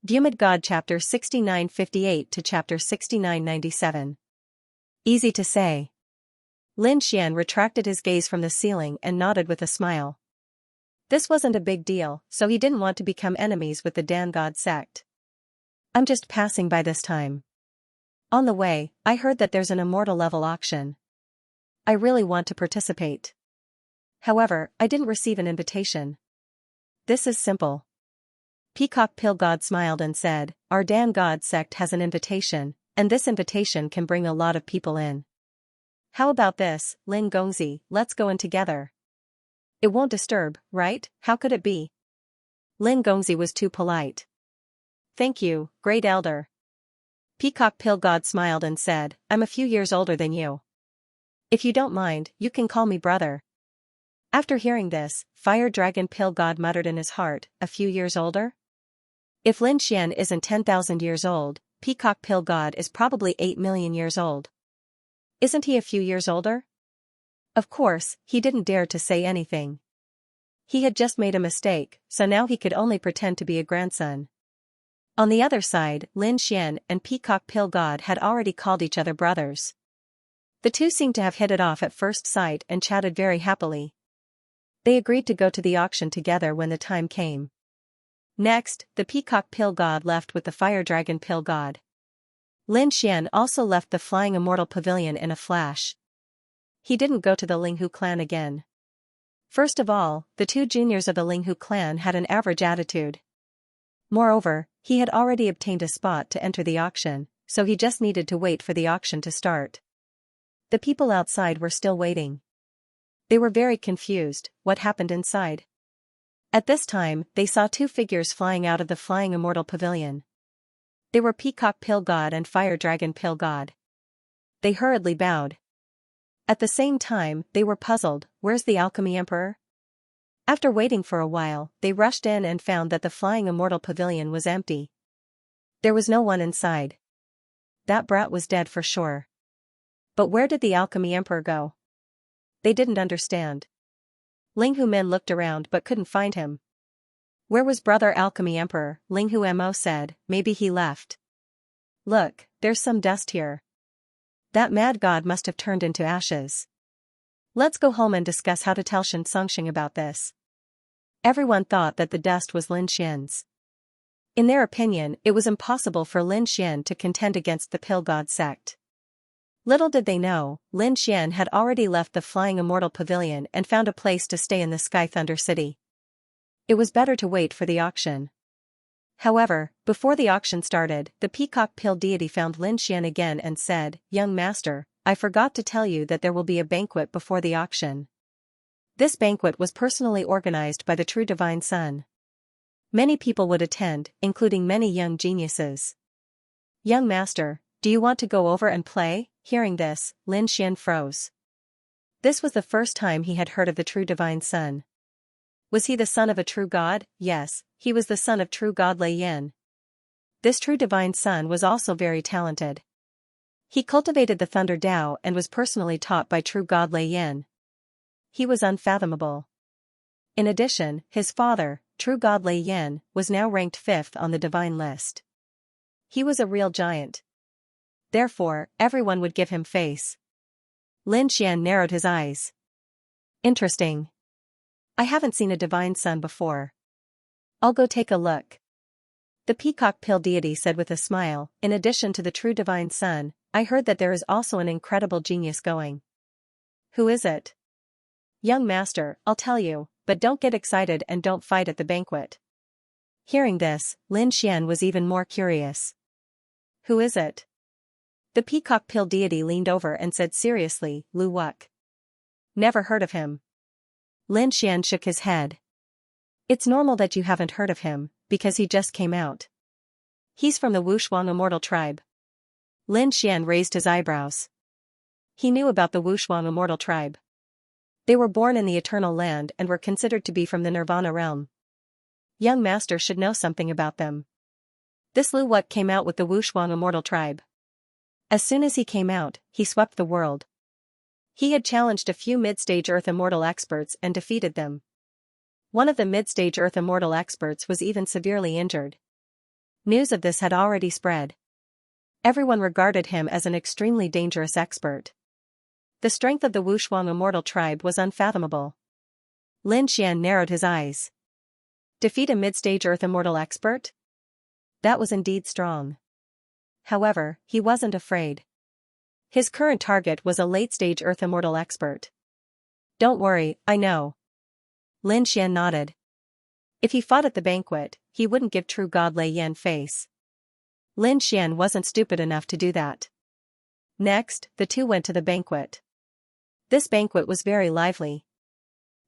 Vhumad God chapter 6958 to chapter 6997. Easy to say. Lin Xian retracted his gaze from the ceiling and nodded with a smile. This wasn't a big deal, so he didn't want to become enemies with the Dan God sect. I'm just passing by this time. On the way, I heard that there's an immortal level auction. I really want to participate. However, I didn't receive an invitation. This is simple. Peacock Pill God smiled and said, our Dan God sect has an invitation, and this invitation can bring a lot of people in. How about this, Lin Gongzi, let's go in together. It won't disturb, right? How could it be? Lin Gongzi was too polite. Thank you, Great Elder. Peacock Pill God smiled and said, I'm a few years older than you. If you don't mind, you can call me brother. After hearing this, Fire Dragon Pill God muttered in his heart, a few years older? If Lin Xian isn't 10,000 years old, Peacock Pill God is probably 8 million years old. Isn't he a few years older? Of course, he didn't dare to say anything. He had just made a mistake, so now he could only pretend to be a grandson. On the other side, Lin Xian and Peacock Pill God had already called each other brothers. The two seemed to have hit it off at first sight and chatted very happily. They agreed to go to the auction together when the time came. Next, the Peacock Pill God left with the Fire Dragon Pill God. Lin Xian also left the Flying Immortal Pavilion in a flash. He didn't go to the Linghu clan again. First of all, the two juniors of the Linghu clan had an average attitude. Moreover, he had already obtained a spot to enter the auction, so he just needed to wait for the auction to start. The people outside were still waiting. They were very confused. What happened inside? At this time, they saw two figures flying out of the Flying Immortal Pavilion. They were Peacock Pill God and Fire Dragon Pill God. They hurriedly bowed. At the same time, they were puzzled, where's the Alchemy Emperor? After waiting for a while, they rushed in and found that the Flying Immortal Pavilion was empty. There was no one inside. That brat was dead for sure. But where did the Alchemy Emperor go? They didn't understand. Linghu men looked around but couldn't find him. Where was Brother Alchemy Emperor? Linghu Mo said, maybe he left. Look, there's some dust here. That mad god must have turned into ashes. Let's go home and discuss how to tell Xianxia about this. Everyone thought that the dust was Lin Xian's. In their opinion, it was impossible for Lin Xian to contend against the Pill God sect. Little did they know, Lin Xian had already left the Flying Immortal Pavilion and found a place to stay in the Sky Thunder City. It was better to wait for the auction. However, before the auction started, the Peacock Pill deity found Lin Xian again and said, Young master, I forgot to tell you that there will be a banquet before the auction. This banquet was personally organized by the true Divine Sun. Many people would attend, including many young geniuses. Young master, do you want to go over and play? Hearing this, Lin Xian froze. This was the first time he had heard of the true Divine Sun. Was he the son of a true god? Yes, he was the son of true god Lei Yin. This true Divine Sun was also very talented. He cultivated the Thunder Tao and was personally taught by true god Lei Yin. He was unfathomable. In addition, his father, true god Lei Yin, was now ranked 5th on the divine list. He was a real giant. Therefore, everyone would give him face. Lin Xian narrowed his eyes. Interesting. I haven't seen a Divine Sun before. I'll go take a look. The Peacock Pill deity said with a smile, in addition to the true Divine Sun, I heard that there is also an incredible genius going. Who is it? Young master, I'll tell you, but don't get excited and don't fight at the banquet. Hearing this, Lin Xian was even more curious. Who is it? The Peacock Pill deity leaned over and said seriously, Lu Wuk. Never heard of him. Lin Xian shook his head. It's normal that you haven't heard of him, because he just came out. He's from the Wushuang Immortal tribe. Lin Xian raised his eyebrows. He knew about the Wushuang Immortal tribe. They were born in the Eternal Land and were considered to be from the Nirvana realm. Young master should know something about them. This Lu Wuk came out with the Wushuang Immortal tribe. As soon as he came out, he swept the world. He had challenged a few mid-stage Earth Immortal experts and defeated them. One of the mid-stage Earth Immortal experts was even severely injured. News of this had already spread. Everyone regarded him as an extremely dangerous expert. The strength of the Wushuang immortal tribe was unfathomable. Lin Xian narrowed his eyes. Defeat a mid-stage Earth immortal expert? That was indeed strong. However, he wasn't afraid. His current target was a late-stage Earth immortal expert. Don't worry, I know. Lin Xian nodded. If he fought at the banquet, he wouldn't give true God Lei Yan face. Lin Xian wasn't stupid enough to do that. Next, the two went to the banquet. This banquet was very lively.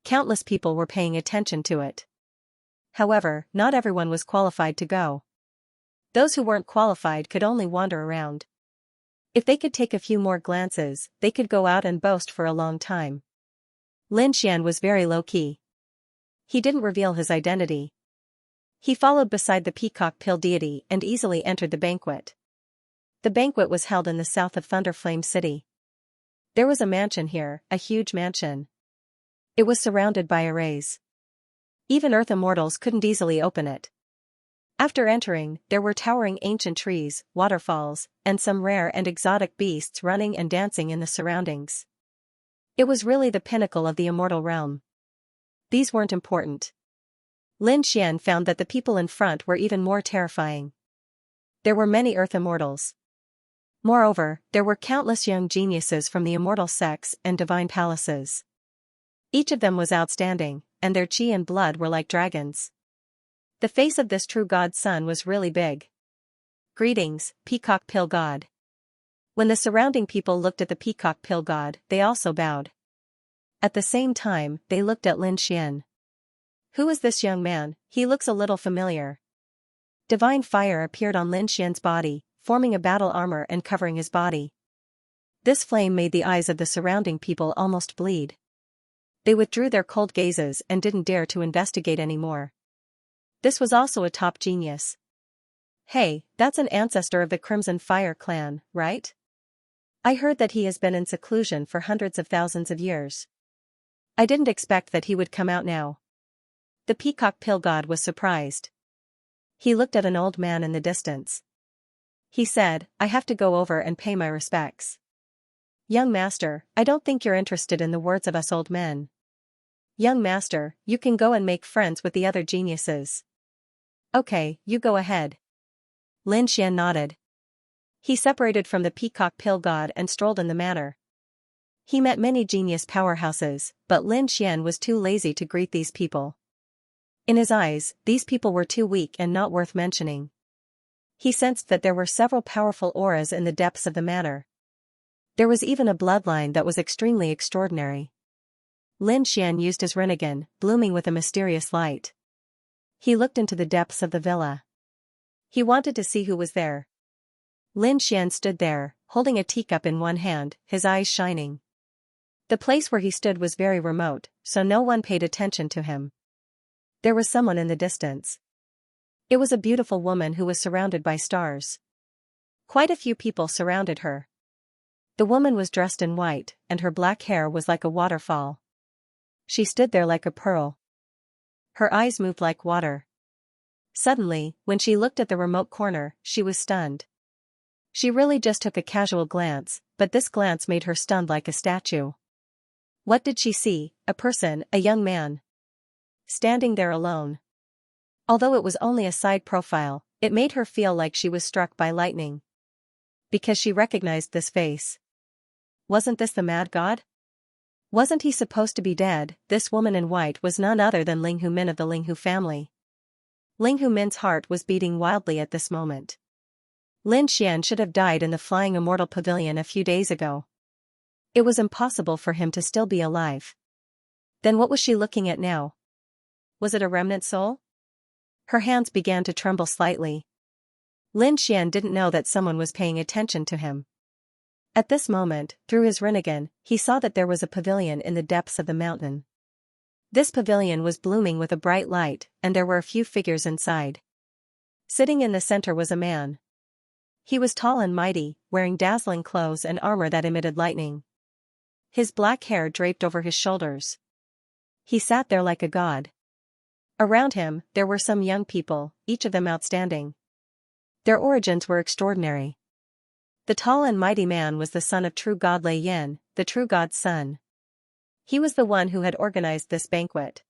Countless people were paying attention to it. However, not everyone was qualified to go. Those who weren't qualified could only wander around. If they could take a few more glances, they could go out and boast for a long time. Lin Xian was very low-key. He didn't reveal his identity. He followed beside the peacock pill deity and easily entered the banquet. The banquet was held in the south of Thunderflame City. There was a mansion here, a huge mansion. It was surrounded by arrays. Even Earth immortals couldn't easily open it. After entering, there were towering ancient trees, waterfalls, and some rare and exotic beasts running and dancing in the surroundings. It was really the pinnacle of the immortal realm. These weren't important. Lin Xian found that the people in front were even more terrifying. There were many Earth immortals. Moreover, there were countless young geniuses from the immortal sects and divine palaces. Each of them was outstanding, and their chi and blood were like dragons. The face of this true god's son was really big. Greetings, Peacock Pill God. When the surrounding people looked at the Peacock Pill God, they also bowed. At the same time, they looked at Lin Xian. Who is this young man? He looks a little familiar. Divine fire appeared on Lin Xian's body, forming a battle armor and covering his body. This flame made the eyes of the surrounding people almost bleed. They withdrew their cold gazes and didn't dare to investigate anymore. This was also a top genius. Hey, that's an ancestor of the Crimson Fire clan, right? I heard that he has been in seclusion for hundreds of thousands of years. I didn't expect that he would come out now. The Peacock Pill God was surprised. He looked at an old man in the distance. He said, I have to go over and pay my respects. Young master, I don't think you're interested in the words of us old men. Young master, you can go and make friends with the other geniuses. Okay, you go ahead. Lin Xian nodded. He separated from the Peacock Pill God and strolled in the manor. He met many genius powerhouses, but Lin Xian was too lazy to greet these people. In his eyes, these people were too weak and not worth mentioning. He sensed that there were several powerful auras in the depths of the manor. There was even a bloodline that was extremely extraordinary. Lin Xian used his Rinnegan, blooming with a mysterious light. He looked into the depths of the villa. He wanted to see who was there. Lin Xian stood there, holding a teacup in one hand, his eyes shining. The place where he stood was very remote, so no one paid attention to him. There was someone in the distance. It was a beautiful woman who was surrounded by stars. Quite a few people surrounded her. The woman was dressed in white, and her black hair was like a waterfall. She stood there like a pearl. Her eyes moved like water. Suddenly, when she looked at the remote corner, she was stunned. She really just took a casual glance, but this glance made her stunned like a statue. What did she see? A person, a young man. Standing there alone. Although it was only a side profile, it made her feel like she was struck by lightning. Because she recognized this face. Wasn't this the mad god? Wasn't he supposed to be dead? This woman in white was none other than Ling Hu Min of the Ling Hu family. Ling Hu Min's heart was beating wildly at this moment. Lin Xian should have died in the Flying Immortal Pavilion a few days ago. It was impossible for him to still be alive. Then what was she looking at now? Was it a remnant soul? Her hands began to tremble slightly. Lin Xian didn't know that someone was paying attention to him. At this moment, through his Rinnegan, he saw that there was a pavilion in the depths of the mountain. This pavilion was blooming with a bright light, and there were a few figures inside. Sitting in the center was a man. He was tall and mighty, wearing dazzling clothes and armor that emitted lightning. His black hair draped over his shoulders. He sat there like a god. Around him, there were some young people, each of them outstanding. Their origins were extraordinary. The tall and mighty man was the son of true god Lei Yin, the true god's son. He was the one who had organized this banquet.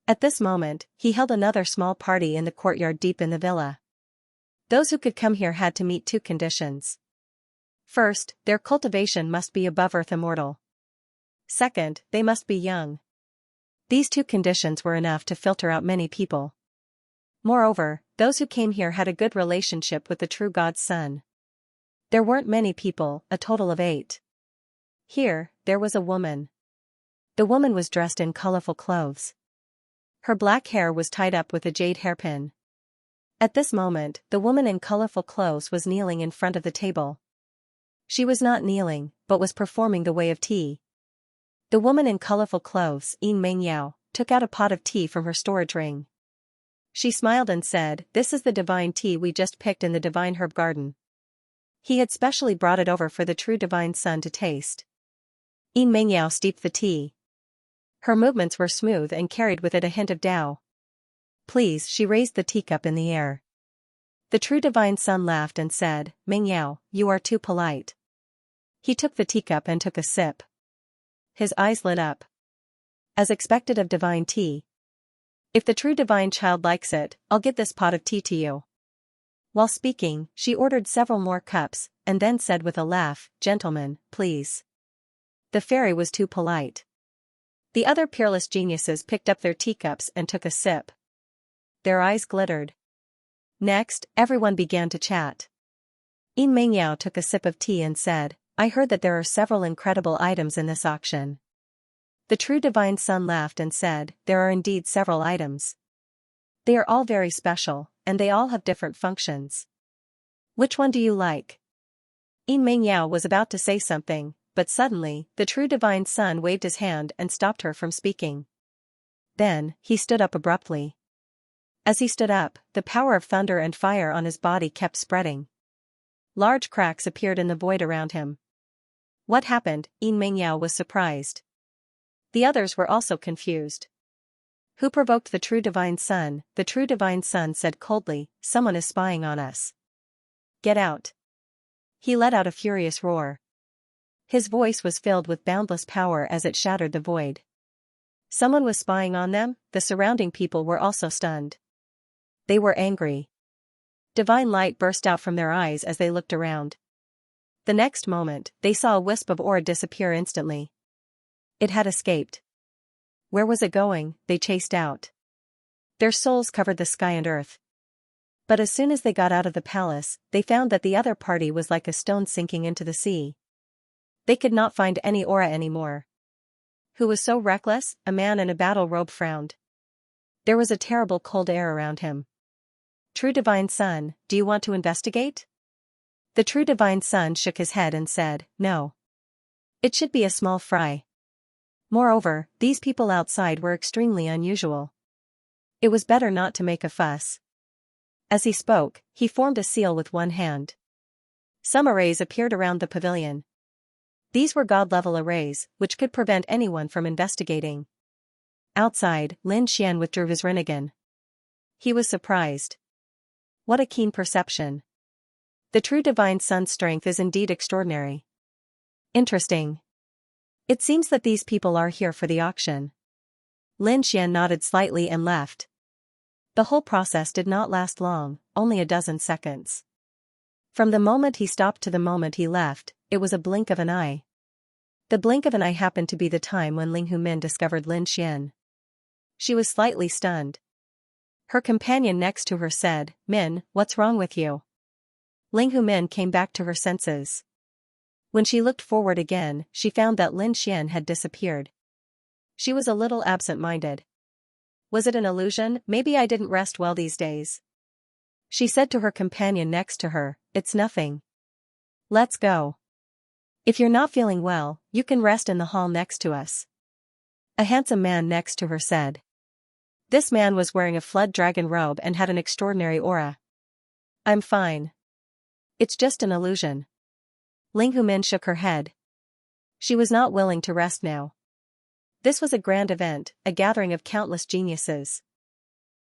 At this moment, he held another small party in the courtyard deep in the villa. Those who could come here had to meet two conditions. First, their cultivation must be above earth immortal. Second, they must be young. These two conditions were enough to filter out many people. Moreover, those who came here had a good relationship with the true god's son. There weren't many people, a total of 8. Here, there was a woman. The woman was dressed in colorful clothes. Her black hair was tied up with a jade hairpin. At this moment, the woman in colorful clothes was kneeling in front of the table. She was not kneeling, but was performing the way of tea. The woman in colorful clothes, Yin Mengyao, took out a pot of tea from her storage ring. She smiled and said, "This is the divine tea we just picked in the divine herb garden." He had specially brought it over for the true divine son to taste. Yin Mengyao steeped the tea. Her movements were smooth and carried with it a hint of Tao. "Please," she raised the teacup in the air. The true divine son laughed and said, "Mengyao, you are too polite." He took the teacup and took a sip. His eyes lit up. As expected of divine tea. "If the true divine child likes it, I'll give this pot of tea to you." While speaking, she ordered several more cups, and then said with a laugh, "Gentlemen, please." The fairy was too polite. The other peerless geniuses picked up their teacups and took a sip. Their eyes glittered. Next, everyone began to chat. Yin Mengyao took a sip of tea and said, "I heard that there are several incredible items in this auction." The true divine son laughed and said, "There are indeed several items. They are all very special, and they all have different functions. Which one do you like?" Yin Mengyao was about to say something, but suddenly, the true divine son waved his hand and stopped her from speaking. Then, he stood up abruptly. As he stood up, the power of thunder and fire on his body kept spreading. Large cracks appeared in the void around him. What happened? Yin Mengyao was surprised. The others were also confused. Who provoked the true divine son? The true divine son said coldly, "Someone is spying on us. Get out." He let out a furious roar. His voice was filled with boundless power as it shattered the void. Someone was spying on them. The surrounding people were also stunned. They were angry. Divine light burst out from their eyes as they looked around. The next moment, they saw a wisp of aura disappear instantly. It had escaped. Where was it going? They chased out. Their souls covered the sky and earth. But as soon as they got out of the palace, they found that the other party was like a stone sinking into the sea. They could not find any aura anymore. Who was so reckless? A man in a battle robe frowned. There was a terrible cold air around him. "True divine son, do you want to investigate?" The true divine son shook his head and said, "No. It should be a small fry. Moreover, these people outside were extremely unusual. It was better not to make a fuss." As he spoke, he formed a seal with one hand. Some arrays appeared around the pavilion. These were god-level arrays, which could prevent anyone from investigating. Outside, Lin Xian withdrew his rinnegan. He was surprised. What a keen perception. The true divine son's strength is indeed extraordinary. Interesting. It seems that these people are here for the auction. Lin Xian nodded slightly and left. The whole process did not last long, only a dozen seconds. From the moment he stopped to the moment he left, it was a blink of an eye. The blink of an eye happened to be the time when Ling Humin discovered Lin Xian. She was slightly stunned. Her companion next to her said, "Min, what's wrong with you?" Ling Humin came back to her senses. When she looked forward again, she found that Lin Xian had disappeared. She was a little absent-minded. Was it an illusion? Maybe I didn't rest well these days. She said to her companion next to her, "It's nothing. Let's go. If you're not feeling well, you can rest in the hall next to us." A handsome man next to her said. This man was wearing a flood dragon robe and had an extraordinary aura. "I'm fine. It's just an illusion." Ling Humin shook her head. She was not willing to rest now. This was a grand event, a gathering of countless geniuses.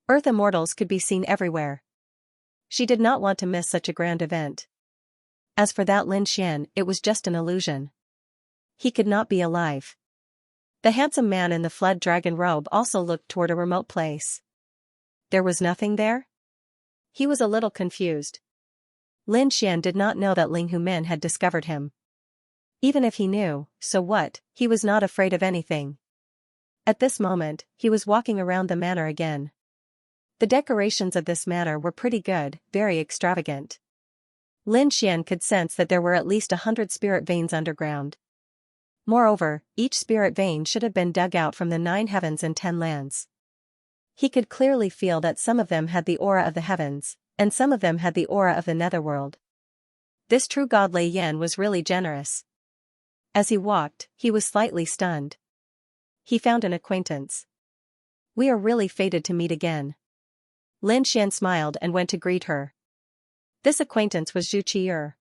Earth immortals could be seen everywhere. She did not want to miss such a grand event. As for that Lin Xian, it was just an illusion. He could not be alive. The handsome man in the fled dragon robe also looked toward a remote place. There was nothing there? He was a little confused. Lin Xian did not know that Ling Vhumad had discovered him. Even if he knew, so what, he was not afraid of anything. At this moment, he was walking around the manor again. The decorations of this manor were pretty good, very extravagant. Lin Xian could sense that there were at least 100 spirit veins underground. Moreover, each spirit vein should have been dug out from the 9 heavens and 10 lands. He could clearly feel that some of them had the aura of the heavens, and some of them had the aura of the netherworld. This true god Lei Yan was really generous. As he walked, he was slightly stunned. He found an acquaintance. We are really fated to meet again. Lin Xian smiled and went to greet her. This acquaintance was Zhu Qi'er.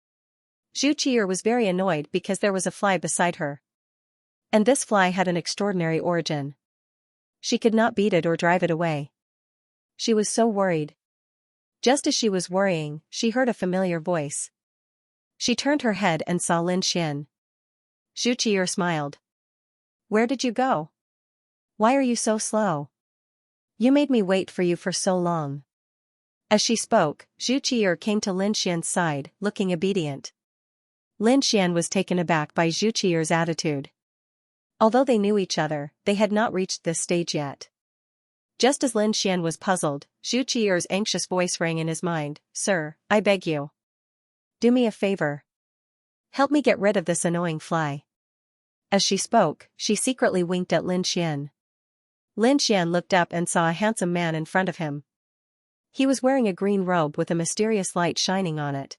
Zhu Qi'er was very annoyed because there was a fly beside her. And this fly had an extraordinary origin. She could not beat it or drive it away. She was so worried. Just as she was worrying, she heard a familiar voice. She turned her head and saw Lin Xian. Zhu Qi'er smiled. Where did you go? Why are you so slow? You made me wait for you for so long. As she spoke, Zhu Qi'er came to Lin Xian's side, looking obedient. Lin Xian was taken aback by Zhu Qi'er's attitude. Although they knew each other, they had not reached this stage yet. Just as Lin Xian was puzzled, Zhu Qi'er's anxious voice rang in his mind. Sir, I beg you. Do me a favor. Help me get rid of this annoying fly. As she spoke, she secretly winked at Lin Xian. Lin Xian looked up and saw a handsome man in front of him. He was wearing a green robe with a mysterious light shining on it.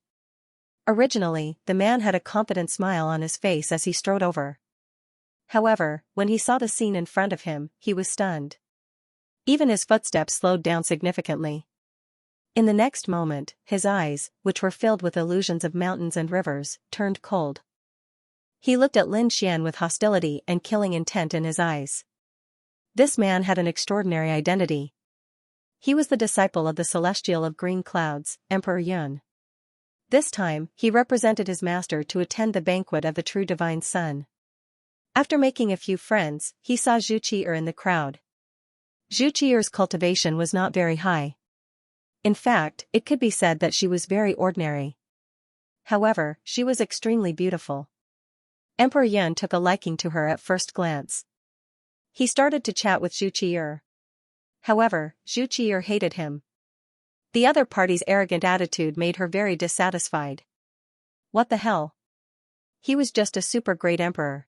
Originally, the man had a confident smile on his face as he strode over. However, when he saw the scene in front of him, he was stunned. Even his footsteps slowed down significantly. In the next moment, his eyes, which were filled with illusions of mountains and rivers, turned cold. He looked at Lin Xian with hostility and killing intent in his eyes. This man had an extraordinary identity. He was the disciple of the celestial of green clouds, Emperor Yun. This time, he represented his master to attend the banquet of the true divine sun. After making a few friends, he saw Zhu Qi'er in the crowd. Zhu Qi'er's cultivation was not very high. In fact, it could be said that she was very ordinary. However, she was extremely beautiful. Emperor Yun took a liking to her at first glance. He started to chat with Zhu Qi'er. However, Zhu Qi'er hated him. The other party's arrogant attitude made her very dissatisfied. What the hell? He was just a super great emperor.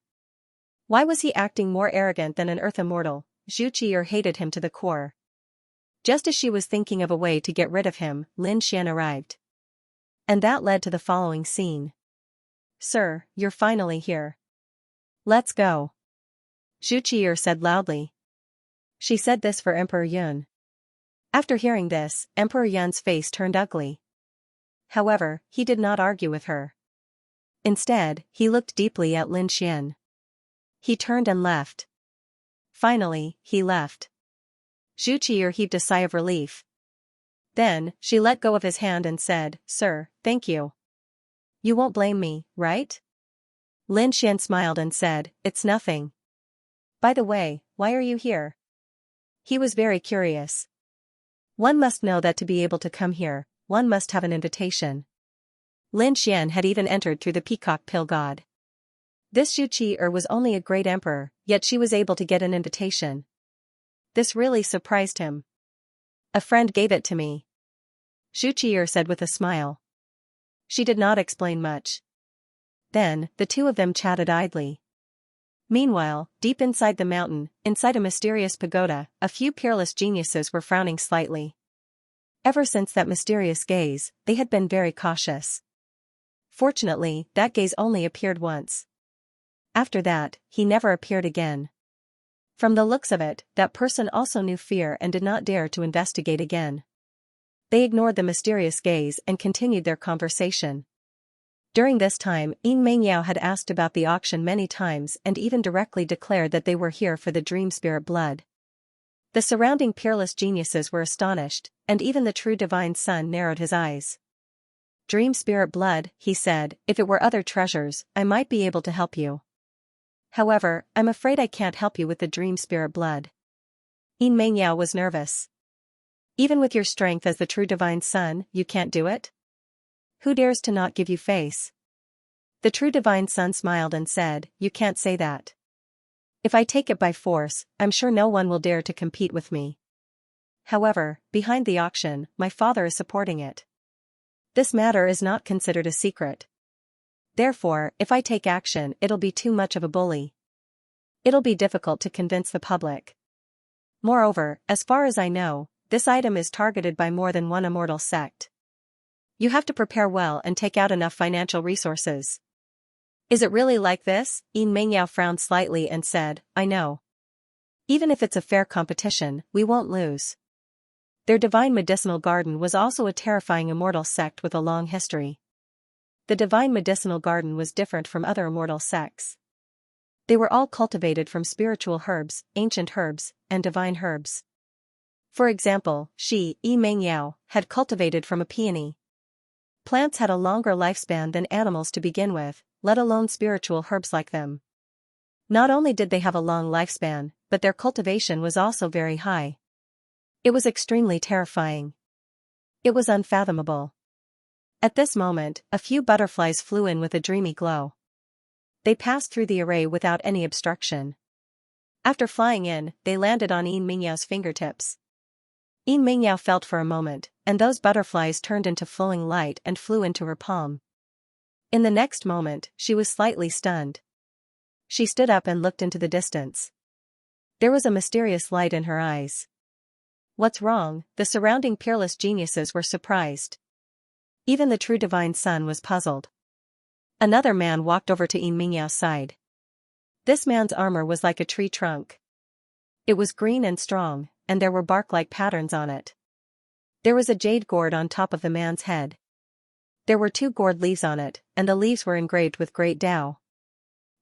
Why was he acting more arrogant than an earth immortal? Zhu Qi'er hated him to the core. Just as she was thinking of a way to get rid of him, Lin Xian arrived. And that led to the following scene. Sir, you're finally here. Let's go. Zhu Qi'er said loudly. She said this for Emperor Yun. After hearing this, Emperor Yun's face turned ugly. However, he did not argue with her. Instead, he looked deeply at Lin Xian. He turned and left. Finally, he left. Zhu Qi'er heaved a sigh of relief. Then, she let go of his hand and said, Sir, thank you. You won't blame me, right? Lin Xian smiled and said, It's nothing. By the way, why are you here? He was very curious. One must know that to be able to come here, one must have an invitation. Lin Xian had even entered through the peacock pill god. This Zhu Qi'er was only a great emperor, yet she was able to get an invitation. This really surprised him. A friend gave it to me. Zhu Qi'er said with a smile. She did not explain much. Then, the two of them chatted idly. Meanwhile, deep inside the mountain, inside a mysterious pagoda, a few peerless geniuses were frowning slightly. Ever since that mysterious gaze, they had been very cautious. Fortunately, that gaze only appeared once. After that, he never appeared again. From the looks of it, that person also knew fear and did not dare to investigate again. They ignored the mysterious gaze and continued their conversation. During this time, Yin Mengyao had asked about the auction many times and even directly declared that they were here for the dream spirit blood. The surrounding peerless geniuses were astonished, and even the true divine son narrowed his eyes. Dream spirit blood, he said, if it were other treasures, I might be able to help you. However, I'm afraid I can't help you with the dream spirit blood. Yin Mengyao was nervous. Even with your strength as the true divine son, you can't do it? Who dares to not give you face? The true divine son smiled and said, you can't say that. If I take it by force, I'm sure no one will dare to compete with me. However, behind the auction, my father is supporting it. This matter is not considered a secret. Therefore, if I take action, it'll be too much of a bully. It'll be difficult to convince the public. Moreover, as far as I know, this item is targeted by more than one immortal sect. You have to prepare well and take out enough financial resources. Is it really like this? Yin Mengyao frowned slightly and said, I know. Even if it's a fair competition, we won't lose. Their divine medicinal garden was also a terrifying immortal sect with a long history. The divine medicinal garden was different from other immortal sects. They were all cultivated from spiritual herbs, ancient herbs, and divine herbs. For example, Yin Mengyao had cultivated from a peony. Plants had a longer lifespan than animals to begin with, let alone spiritual herbs like them. Not only did they have a long lifespan, but their cultivation was also very high. It was extremely terrifying. It was unfathomable. At this moment, a few butterflies flew in with a dreamy glow. They passed through the array without any obstruction. After flying in, they landed on Yin Mingyao's fingertips. Yin Mengyao felt for a moment, and those butterflies turned into flowing light and flew into her palm. In the next moment, she was slightly stunned. She stood up and looked into the distance. There was a mysterious light in her eyes. What's wrong? The surrounding peerless geniuses were surprised. Even the true divine son was puzzled. Another man walked over to Yin Mingyao's side. This man's armor was like a tree trunk. It was green and strong, and there were bark-like patterns on it. There was a jade gourd on top of the man's head. There were 2 gourd leaves on it, and the leaves were engraved with great Tao.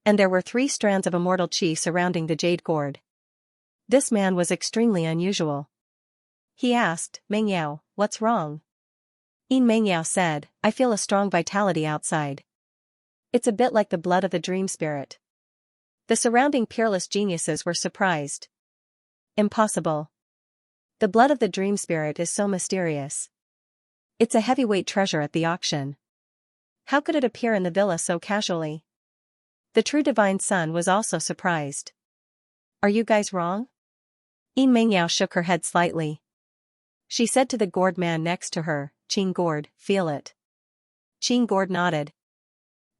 And there were 3 strands of immortal qi surrounding the jade gourd. This man was extremely unusual. He asked, Mengyao, what's wrong? Yin Mengyao said, I feel a strong vitality outside. It's a bit like the blood of the dream spirit. The surrounding peerless geniuses were surprised. Impossible. The blood of the dream spirit is so mysterious. It's a heavyweight treasure at the auction. How could it appear in the villa so casually? The true divine son was also surprised. Are you guys wrong? Yin Mengyao shook her head slightly. She said to the gourd man next to her, Qing gourd, feel it. Qing gourd nodded.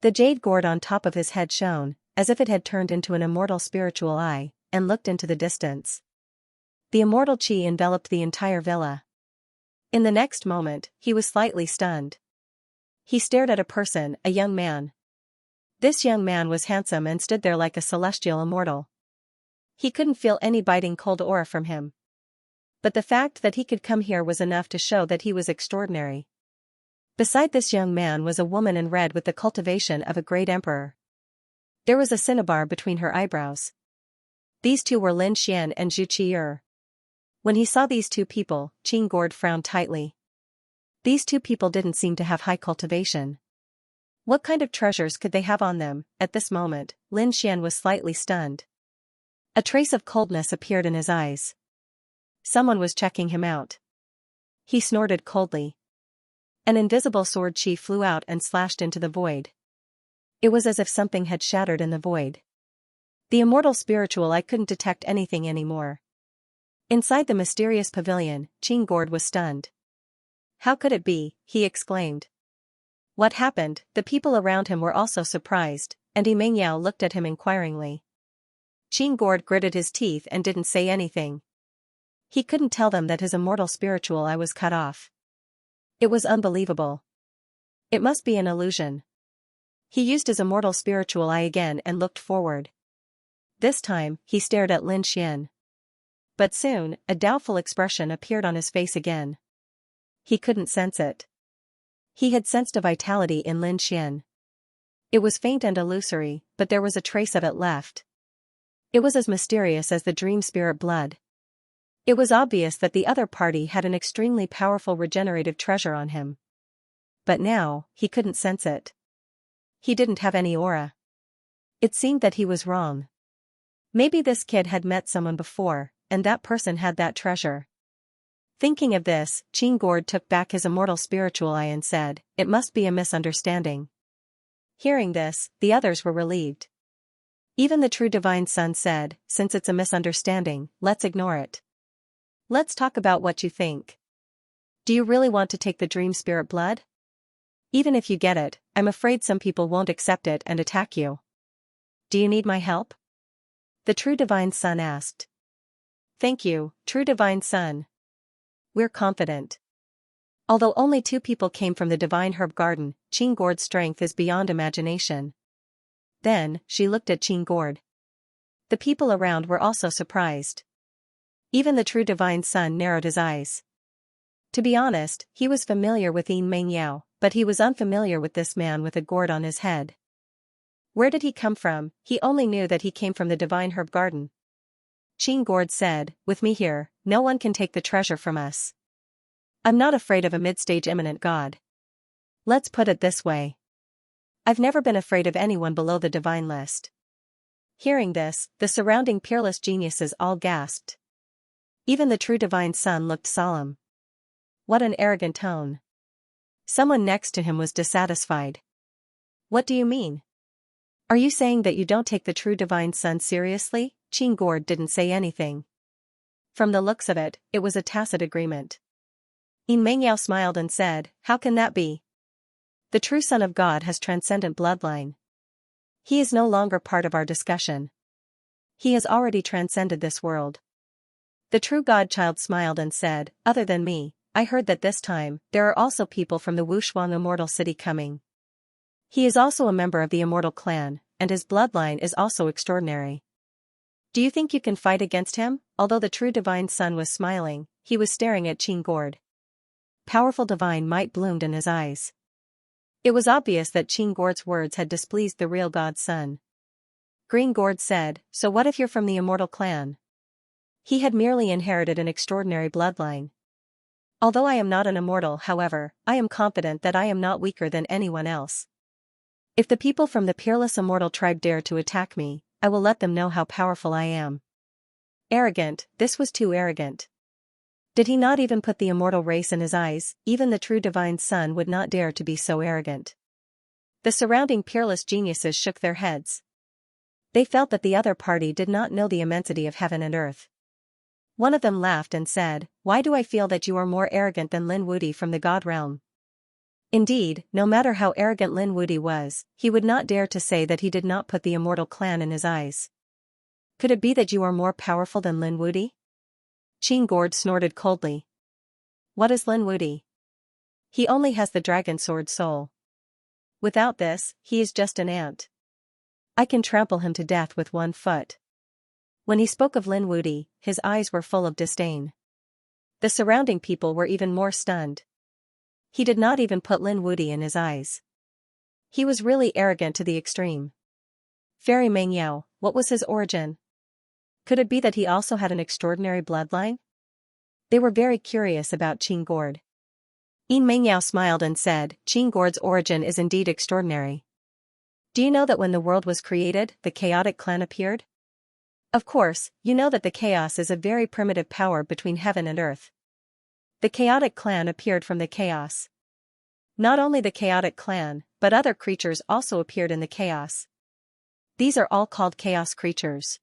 The jade gourd on top of his head shone, as if it had turned into an immortal spiritual eye, and looked into the distance. The immortal qi enveloped the entire villa. In the next moment, he was slightly stunned. He stared at a person, a young man. This young man was handsome and stood there like a celestial immortal. He couldn't feel any biting cold aura from him. But the fact that he could come here was enough to show that he was extraordinary. Beside this young man was a woman in red with the cultivation of a great emperor. There was a cinnabar between her eyebrows. These two were Lin Xian and Zhu Qi'er. When he saw these 2 people, Qing gourd frowned tightly. These 2 people didn't seem to have high cultivation. What kind of treasures could they have on them? At this moment, Lin Xian was slightly stunned. A trace of coldness appeared in his eyes. Someone was checking him out. He snorted coldly. An invisible sword qi flew out and slashed into the void. It was as if something had shattered in the void. The immortal spiritual eye couldn't detect anything anymore. Inside the mysterious pavilion, Qing gourd was stunned. How could it be? He exclaimed. What happened? The people around him were also surprised, and Yin Mengyao looked at him inquiringly. Qing gourd gritted his teeth and didn't say anything. He couldn't tell them that his immortal spiritual eye was cut off. It was unbelievable. It must be an illusion. He used his immortal spiritual eye again and looked forward. This time, he stared at Lin Xian. But soon, a doubtful expression appeared on his face again. He couldn't sense it. He had sensed a vitality in Lin Xian. It was faint and illusory, but there was a trace of it left. It was as mysterious as the dream spirit blood. It was obvious that the other party had an extremely powerful regenerative treasure on him. But now, he couldn't sense it. He didn't have any aura. It seemed that he was wrong. Maybe this kid had met someone before, and that person had that treasure. Thinking of this, Qingord took back his immortal spiritual eye and said, "It must be a misunderstanding." Hearing this, the others were relieved. Even the true divine son said, "Since it's a misunderstanding, let's ignore it. Let's talk about what you think. Do you really want to take the dream spirit blood? Even if you get it, I'm afraid some people won't accept it and attack you. Do you need my help?" The true divine son asked. "Thank you, true divine son. We're confident." Although only 2 people came from the divine herb garden, Qingord's strength is beyond imagination. Then, she looked at Qingord. The people around were also surprised. Even the true divine son narrowed his eyes. To be honest, he was familiar with Yin Mengyao, but he was unfamiliar with this man with a gourd on his head. Where did he come from? He only knew that he came from the divine herb garden. Qingord said, "With me here, no one can take the treasure from us. I'm not afraid of a mid-stage imminent god. Let's put it this way. I've never been afraid of anyone below the divine list." Hearing this, the surrounding peerless geniuses all gasped. Even the true divine son looked solemn. What an arrogant tone. Someone next to him was dissatisfied. "What do you mean? Are you saying that you don't take the true divine son seriously?" Qingord didn't say anything. From the looks of it, it was a tacit agreement. Yin Mengyao smiled and said, "How can that be? The true Son of God has transcendent bloodline. He is no longer part of our discussion. He has already transcended this world." The true godchild smiled and said, "Other than me, I heard that this time, there are also people from the Wushuang immortal city coming. He is also a member of the immortal clan, and his bloodline is also extraordinary. Do you think you can fight against him?" Although the true divine son was smiling, he was staring at Qingord. Powerful divine might bloomed in his eyes. It was obvious that Qingord's words had displeased the real god's son. Green Gourd said, "So what if you're from the immortal clan?" He had merely inherited an extraordinary bloodline. "Although I am not an immortal, however, I am confident that I am not weaker than anyone else. If the people from the peerless immortal tribe dare to attack me, I will let them know how powerful I am." Arrogant, this was too arrogant. Did he not even put the immortal race in his eyes? Even the true divine son would not dare to be so arrogant. The surrounding peerless geniuses shook their heads. They felt that the other party did not know the immensity of heaven and earth. One of them laughed and said, "Why do I feel that you are more arrogant than Lin Wudi from the God realm?" Indeed, no matter how arrogant Lin Wudi was, he would not dare to say that he did not put the immortal clan in his eyes. "Could it be that you are more powerful than Lin Wudi?" Qingord snorted coldly. "What is Lin Wudi? He only has the dragon sword soul. Without this, he is just an ant. I can trample him to death with 1 foot." When he spoke of Lin Wudi, his eyes were full of disdain. The surrounding people were even more stunned. He did not even put Lin Wudi in his eyes. He was really arrogant to the extreme. Fairy Mengyao, what was his origin? Could it be that he also had an extraordinary bloodline? They were very curious about Qingord. Yin Mengyao smiled and said, "Qingord's origin is indeed extraordinary. Do you know that when the world was created, the chaotic clan appeared? Of course, you know that the chaos is a very primitive power between heaven and earth. The chaotic clan appeared from the chaos. Not only the chaotic clan, but other creatures also appeared in the chaos. These are all called chaos creatures.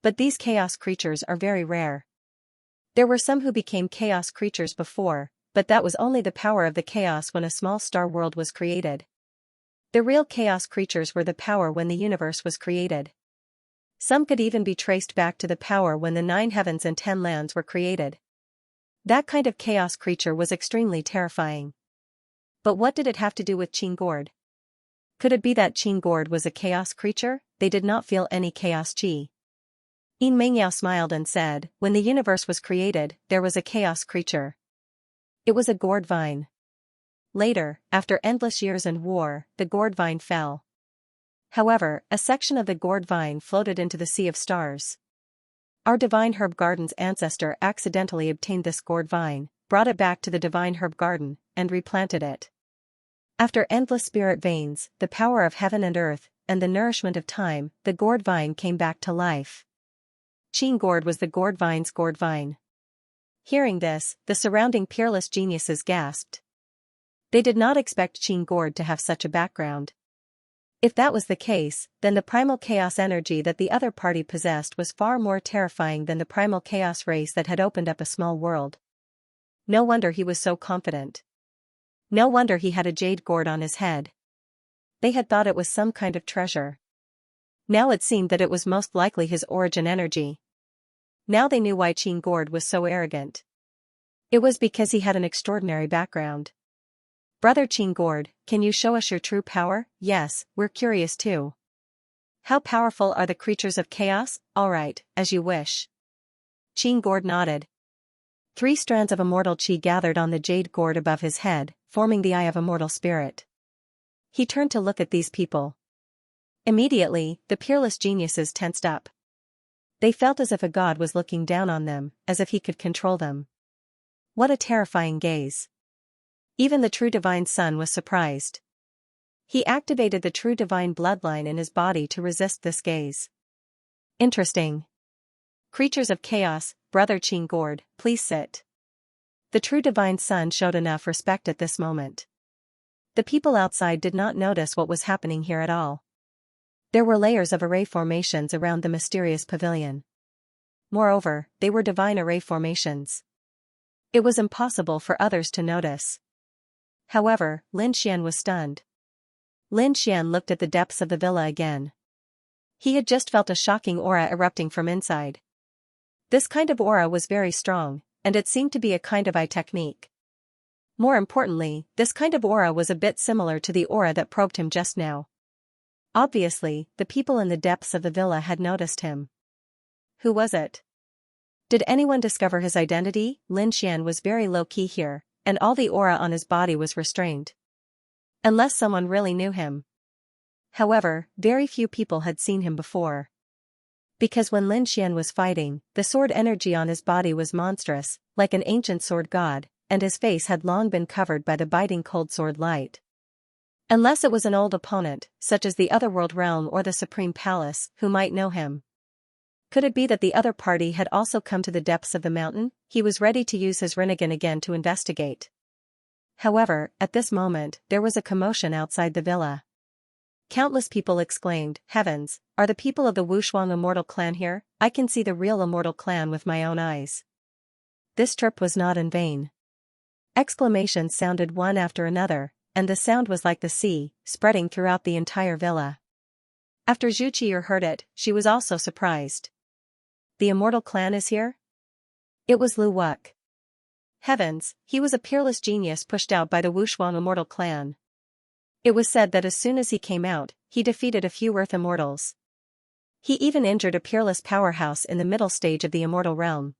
But these chaos creatures are very rare. There were some who became chaos creatures before, but that was only the power of the chaos when a small star world was created. The real chaos creatures were the power when the universe was created. Some could even be traced back to the power when the 9 heavens and 10 lands were created. That kind of chaos creature was extremely terrifying. But what did it have to do with Qingord? Could it be that Qingord was a chaos creature? They did not feel any chaos chi. Yin Mengyao smiled and said, "When the universe was created, there was a chaos creature. It was a gourd vine. Later, after endless years and war, the gourd vine fell. However, a section of the gourd vine floated into the sea of stars. Our divine herb garden's ancestor accidentally obtained this gourd vine, brought it back to the divine herb garden, and replanted it. After endless spirit veins, the power of heaven and earth, and the nourishment of time, the gourd vine came back to life. Qing gourd was the gourd vine's gourd vine. Hearing this, the surrounding peerless geniuses gasped. They did not expect Qing gourd to have such a background. If that was the case, then the primal chaos energy that the other party possessed was far more terrifying than the primal chaos race that had opened up a small world. No wonder he was so confident. No wonder he had a jade gourd on his head. They had thought it was some kind of treasure. Now it seemed that it was most likely his origin energy. Now they knew why Qing gourd was so arrogant. It was because he had an extraordinary background. Brother Qing gourd, can you show us your true power? Yes, we're curious too. How powerful are the creatures of chaos? All right, as you wish. Qing gourd nodded. 3 strands of immortal qi gathered on the jade gourd above his head, forming the eye of immortal spirit. He turned to look at these people. Immediately, the peerless geniuses tensed up. They felt as if a god was looking down on them, as if he could control them. What a terrifying gaze. Even the true divine son was surprised. He activated the true divine bloodline in his body to resist this gaze. Interesting. Creatures of chaos, Brother Qing gourd, please sit. The true divine son showed enough respect at this moment. The people outside did not notice what was happening here at all. There were layers of array formations around the mysterious pavilion. Moreover, they were divine array formations. It was impossible for others to notice. However, Lin Xian was stunned. Lin Xian looked at the depths of the villa again. He had just felt a shocking aura erupting from inside. This kind of aura was very strong, and it seemed to be a kind of eye technique. More importantly, this kind of aura was a bit similar to the aura that probed him just now. Obviously, the people in the depths of the villa had noticed him. Who was it? Did anyone discover his identity? Lin Xian was very low-key here, and all the aura on his body was restrained. Unless someone really knew him. However, very few people had seen him before. Because when Lin Xian was fighting, the sword energy on his body was monstrous, like an ancient sword god, and his face had long been covered by the biting cold sword light. Unless it was an old opponent, such as the Otherworld Realm or the Supreme Palace, who might know him. Could it be that the other party had also come to the depths of the mountain? He was ready to use his Rinnegan again to investigate. However, at this moment, there was a commotion outside the villa. Countless people exclaimed, "Heavens, are the people of the Wushuang immortal clan here? I can see the real immortal clan with my own eyes." This trip was not in vain. Exclamations sounded one after another, and the sound was like the sea, spreading throughout the entire villa. After Zhu Qiyu heard it, she was also surprised. The immortal clan is here? It was Lu Wuk. Heavens, he was a peerless genius pushed out by the Wushuang immortal clan. It was said that as soon as he came out, he defeated a few Earth immortals. He even injured a peerless powerhouse in the middle stage of the immortal realm.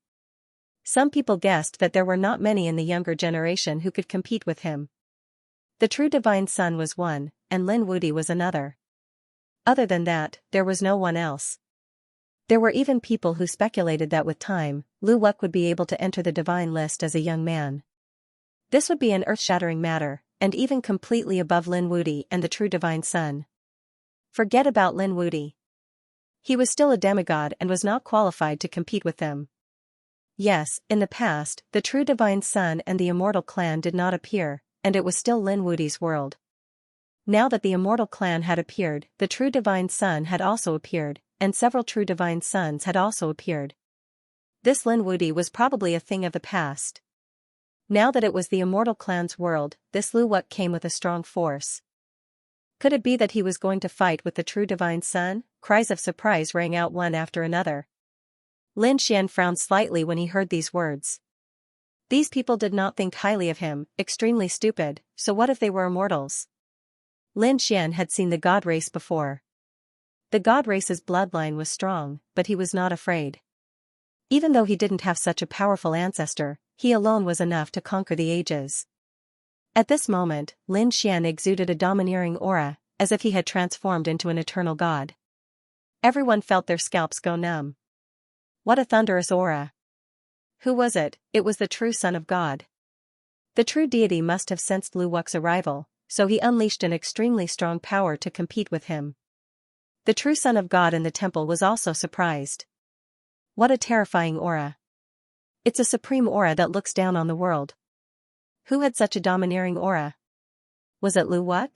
Some people guessed that there were not many in the younger generation who could compete with him. The true divine son was one, and Lin Wudi was another. Other than that, there was no one else. There were even people who speculated that with time, Lu Wuk would be able to enter the divine list as a young man. This would be an earth-shattering matter, and even completely above Lin Wudi and the true divine son. Forget about Lin Wudi. He was still a demigod and was not qualified to compete with them. Yes, in the past, the true divine son and the immortal clan did not appear, and it was still Lin Wudi's world. Now that the immortal clan had appeared, the true divine son had also appeared, and several true divine sons had also appeared. This Lin Wudi was probably a thing of the past. Now that it was the immortal clan's world, this Lu Wuk came with a strong force. Could it be that he was going to fight with the true divine son? Cries of surprise rang out one after another. Lin Xian frowned slightly when he heard these words. These people did not think highly of him, extremely stupid, so what if they were immortals? Lin Xian had seen the god race before. The god race's bloodline was strong, but he was not afraid. Even though he didn't have such a powerful ancestor, he alone was enough to conquer the ages. At this moment, Lin Xian exuded a domineering aura, as if he had transformed into an eternal god. Everyone felt their scalps go numb. What a thunderous aura! Who was it? It was the true Son of God. The true deity must have sensed Lu Wu's arrival, so he unleashed an extremely strong power to compete with him. The true Son of God in the temple was also surprised. What a terrifying aura! It's a supreme aura that looks down on the world. Who had such a domineering aura? Was it Lu Wu?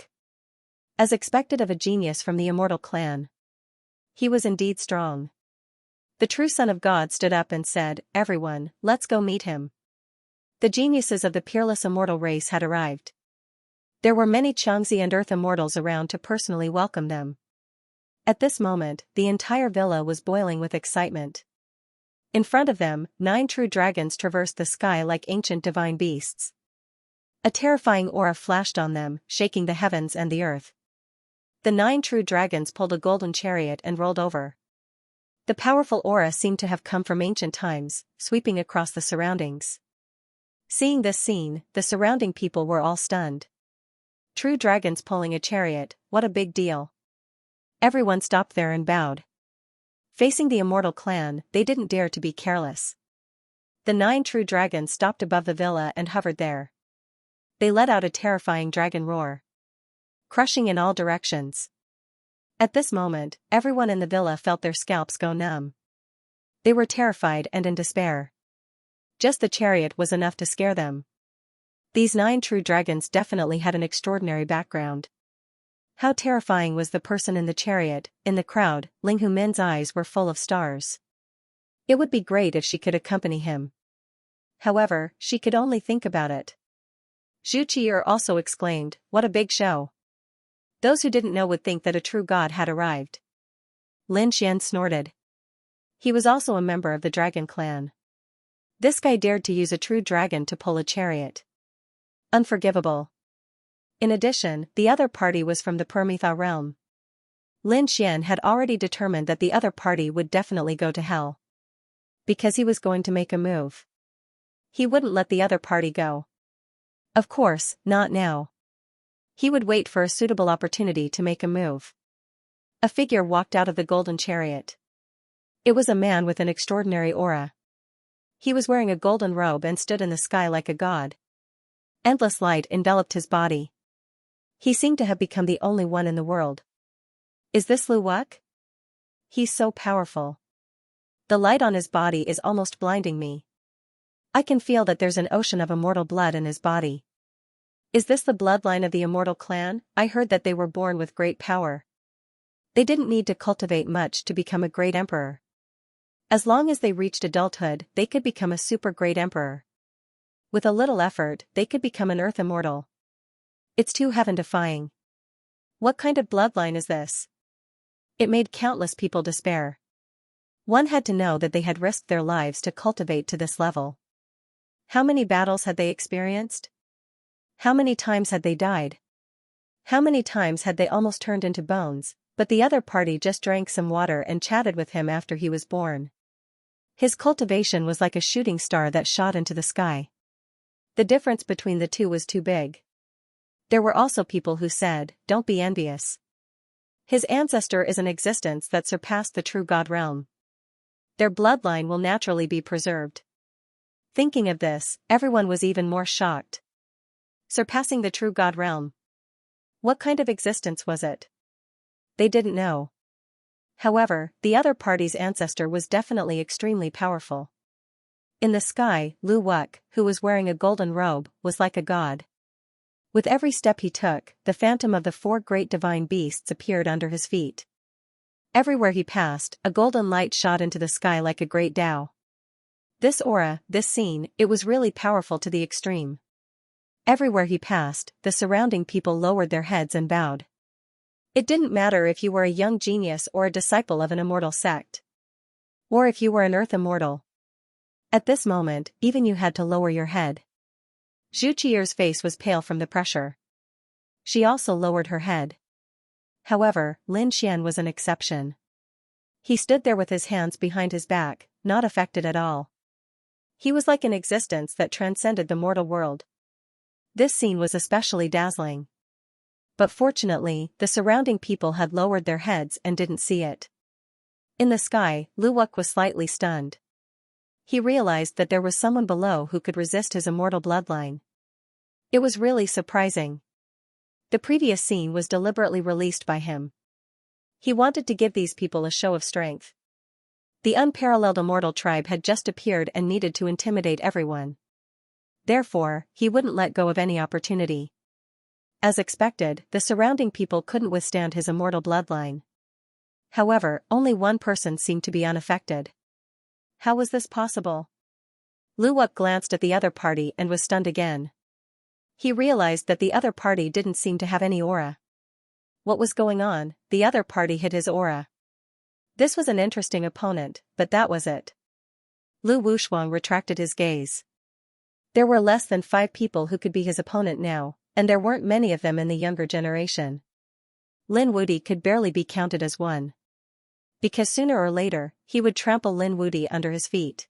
As expected of a genius from the immortal clan. He was indeed strong. The true Son of God stood up and said, "Everyone, let's go meet him." The geniuses of the peerless immortal race had arrived. There were many Xianxia and Earth immortals around to personally welcome them. At this moment, the entire villa was boiling with excitement. In front of them, 9 true dragons traversed the sky like ancient divine beasts. A terrifying aura flashed on them, shaking the heavens and the earth. The 9 true dragons pulled a golden chariot and rolled over. The powerful aura seemed to have come from ancient times, sweeping across the surroundings. Seeing this scene, the surrounding people were all stunned. True dragons pulling a chariot, what a big deal. Everyone stopped there and bowed. Facing the immortal clan, they didn't dare to be careless. The 9 true dragons stopped above the villa and hovered there. They let out a terrifying dragon roar, crushing in all directions. At this moment, everyone in the villa felt their scalps go numb. They were terrified and in despair. Just the chariot was enough to scare them. These 9 true dragons definitely had an extraordinary background. How terrifying was the person in the chariot. In the crowd, Vhumad's eyes were full of stars. It would be great if she could accompany him. However, she could only think about it. Xianxia also exclaimed, "What a big show." Those who didn't know would think that a true god had arrived. Xian snorted. He was also a member of the dragon clan. This guy dared to use a true dragon to pull a chariot. Unforgivable. In addition, the other party was from the Permitha realm. Xian had already determined that the other party would definitely go to hell. Because he was going to make a move. He wouldn't let the other party go. Of course, not now. He would wait for a suitable opportunity to make a move. A figure walked out of the golden chariot. It was a man with an extraordinary aura. He was wearing a golden robe and stood in the sky like a god. Endless light enveloped his body. He seemed to have become the only one in the world. Is this Lu Wu? He's so powerful. The light on his body is almost blinding me. I can feel that there's an ocean of immortal blood in his body. Is this the bloodline of the immortal clan? I heard that they were born with great power. They didn't need to cultivate much to become a great emperor. As long as they reached adulthood, they could become a super great emperor. With a little effort, they could become an earth immortal. It's too heaven-defying. What kind of bloodline is this? It made countless people despair. One had to know that they had risked their lives to cultivate to this level. How many battles had they experienced? How many times had they died? How many times had they almost turned into bones, but the other party just drank some water and chatted with him after he was born. His cultivation was like a shooting star that shot into the sky. The difference between the two was too big. There were also people who said, "Don't be envious. His ancestor is an existence that surpassed the true god realm. Their bloodline will naturally be preserved." Thinking of this, everyone was even more shocked. Surpassing the true god realm. What kind of existence was it? They didn't know. However, the other party's ancestor was definitely extremely powerful. In the sky, Lu Wu, who was wearing a golden robe, was like a god. With every step he took, the phantom of the 4 great divine beasts appeared under his feet. Everywhere he passed, a golden light shot into the sky like a great Tao. This aura, this scene, it was really powerful to the extreme. Everywhere he passed, the surrounding people lowered their heads and bowed. It didn't matter if you were a young genius or a disciple of an immortal sect. Or if you were an earth immortal. At this moment, even you had to lower your head. Xianxia's face was pale from the pressure. She also lowered her head. However, Xian was an exception. He stood there with his hands behind his back, not affected at all. He was like an existence that transcended the mortal world. This scene was especially dazzling. But fortunately, the surrounding people had lowered their heads and didn't see it. In the sky, Lu Wuk was slightly stunned. He realized that there was someone below who could resist his immortal bloodline. It was really surprising. The previous scene was deliberately released by him. He wanted to give these people a show of strength. The unparalleled immortal tribe had just appeared and needed to intimidate everyone. Therefore, he wouldn't let go of any opportunity. As expected, the surrounding people couldn't withstand his immortal bloodline. However, only one person seemed to be unaffected. How was this possible? Lu Wuk glanced at the other party and was stunned again. He realized that the other party didn't seem to have any aura. What was going on? The other party hid his aura. This was an interesting opponent, but that was it. Lu Wushuang retracted his gaze. There were less than 5 people who could be his opponent now, and there weren't many of them in the younger generation. Lin Wudi could barely be counted as one. Because sooner or later, he would trample Lin Wudi under his feet.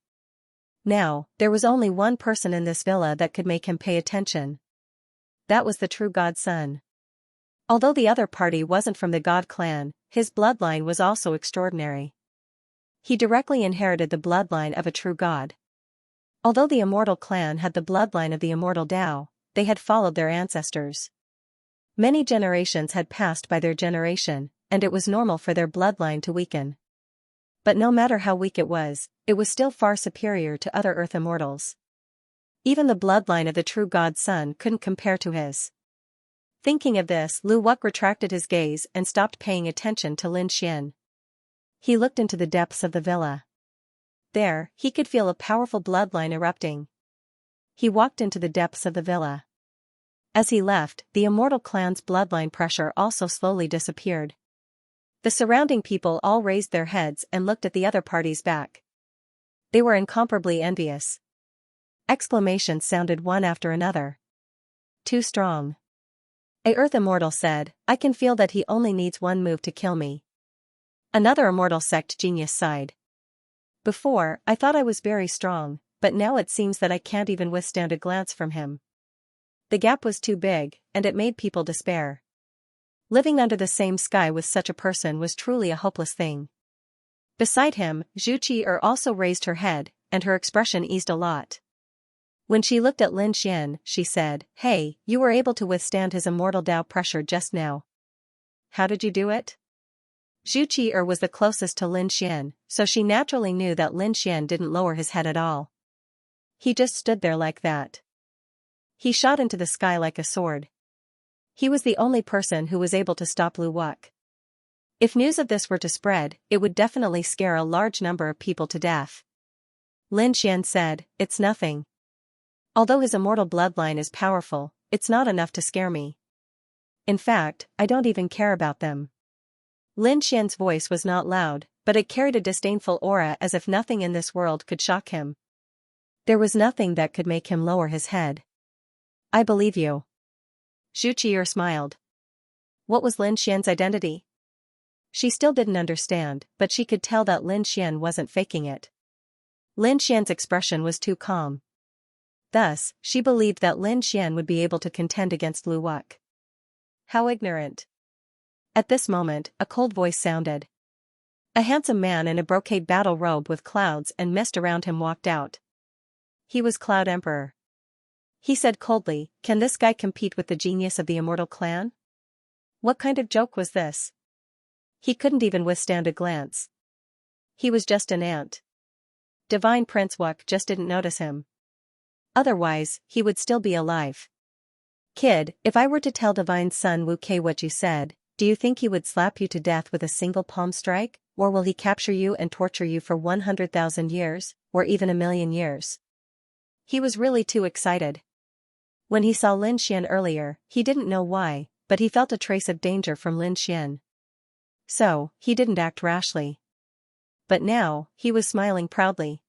Now, there was only one person in this villa that could make him pay attention. That was the true God Son. Although the other party wasn't from the God clan, his bloodline was also extraordinary. He directly inherited the bloodline of a true God. Although the immortal clan had the bloodline of the immortal Tao, they had followed their ancestors. Many generations had passed by their generation, and it was normal for their bloodline to weaken. But no matter how weak it was still far superior to other Earth immortals. Even the bloodline of the true God Son couldn't compare to his. Thinking of this, Lu Wuk retracted his gaze and stopped paying attention to Lin Xian. He looked into the depths of the villa. There, he could feel a powerful bloodline erupting. He walked into the depths of the villa. As he left, the immortal clan's bloodline pressure also slowly disappeared. The surrounding people all raised their heads and looked at the other party's back. They were incomparably envious. Exclamations sounded one after another. Too strong. A Earth immortal said, I can feel that he only needs one move to kill me. Another immortal sect genius sighed. Before, I thought I was very strong, but now it seems that I can't even withstand a glance from him. The gap was too big, and it made people despair. Living under the same sky with such a person was truly a hopeless thing. Beside him, Zhu Qi also raised her head, and her expression eased a lot. When she looked at Lin Xian, she said, Hey, you were able to withstand his immortal Tao pressure just now. How did you do it? Zhu Qi was the closest to Lin Xian, so she naturally knew that Lin Xian didn't lower his head at all. He just stood there like that. He shot into the sky like a sword. He was the only person who was able to stop Lu Wuk. If news of this were to spread, it would definitely scare a large number of people to death. Lin Xian said, It's nothing. Although his immortal bloodline is powerful, it's not enough to scare me. In fact, I don't even care about them. Lin Xian's voice was not loud, but it carried a disdainful aura as if nothing in this world could shock him. There was nothing that could make him lower his head. I believe you. Zhu Qi smiled. What was Lin Xian's identity? She still didn't understand, but she could tell that Lin Xian wasn't faking it. Lin Xian's expression was too calm. Thus, she believed that Lin Xian would be able to contend against Lu Wuk. How ignorant. At this moment, a cold voice sounded. A handsome man in a brocade battle robe with clouds and mist around him walked out. He was Cloud Emperor. He said coldly, Can this guy compete with the genius of the immortal clan? What kind of joke was this? He couldn't even withstand a glance. He was just an ant. Divine Prince Wuk just didn't notice him. Otherwise, he would still be alive. Kid, if I were to tell Divine Son Wu Ke what you said, do you think he would slap you to death with a single palm strike, or will he capture you and torture you for 100,000 years, or even 1,000,000 years? He was really too excited. When he saw Lin Xian earlier, he didn't know why, but he felt a trace of danger from Lin Xian. So, he didn't act rashly. But now, he was smiling proudly.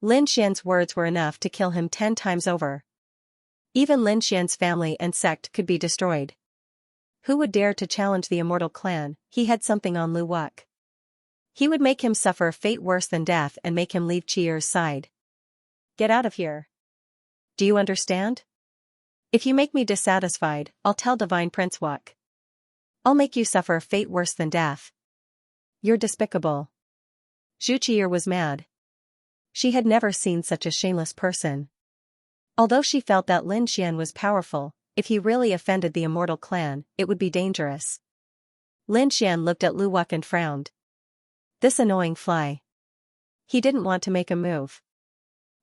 Lin Xian's words were enough to kill him 10 times over. Even Lin Xian's family and sect could be destroyed. Who would dare to challenge the immortal clan? He had something on Lu Wuk. He would make him suffer a fate worse than death and make him leave Qiyer's side. Get out of here. Do you understand? If you make me dissatisfied, I'll tell Divine Prince Wuk. I'll make you suffer a fate worse than death. You're despicable. Zhu Qi'er was mad. She had never seen such a shameless person. Although she felt that Lin Xian was powerful, if he really offended the immortal clan, it would be dangerous. Lin Xian looked at Lu Wuck and frowned. This annoying fly. He didn't want to make a move.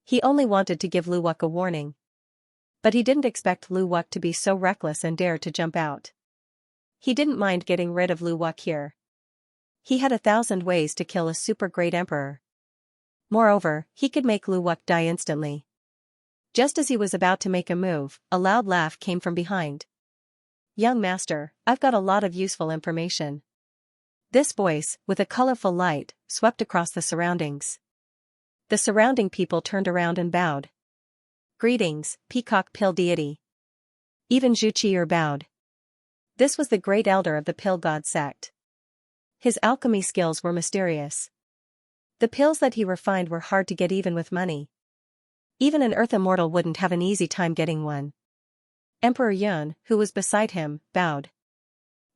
He only wanted to give Lu Wuck a warning. But he didn't expect Lu Wuck to be so reckless and dare to jump out. He didn't mind getting rid of Lu Wuck here. He had 1,000 ways to kill a super great emperor. Moreover, he could make Lu Wuck die instantly. Just as he was about to make a move, a loud laugh came from behind. Young master, I've got a lot of useful information. This voice, with a colorful light, swept across the surroundings. The surrounding people turned around and bowed. Greetings, Peacock Pill Deity. Even Zhu Qi'er bowed. This was the great elder of the Pill God sect. His alchemy skills were mysterious. The pills that he refined were hard to get even with money. Even an earth immortal wouldn't have an easy time getting one. Emperor Yun, who was beside him, bowed.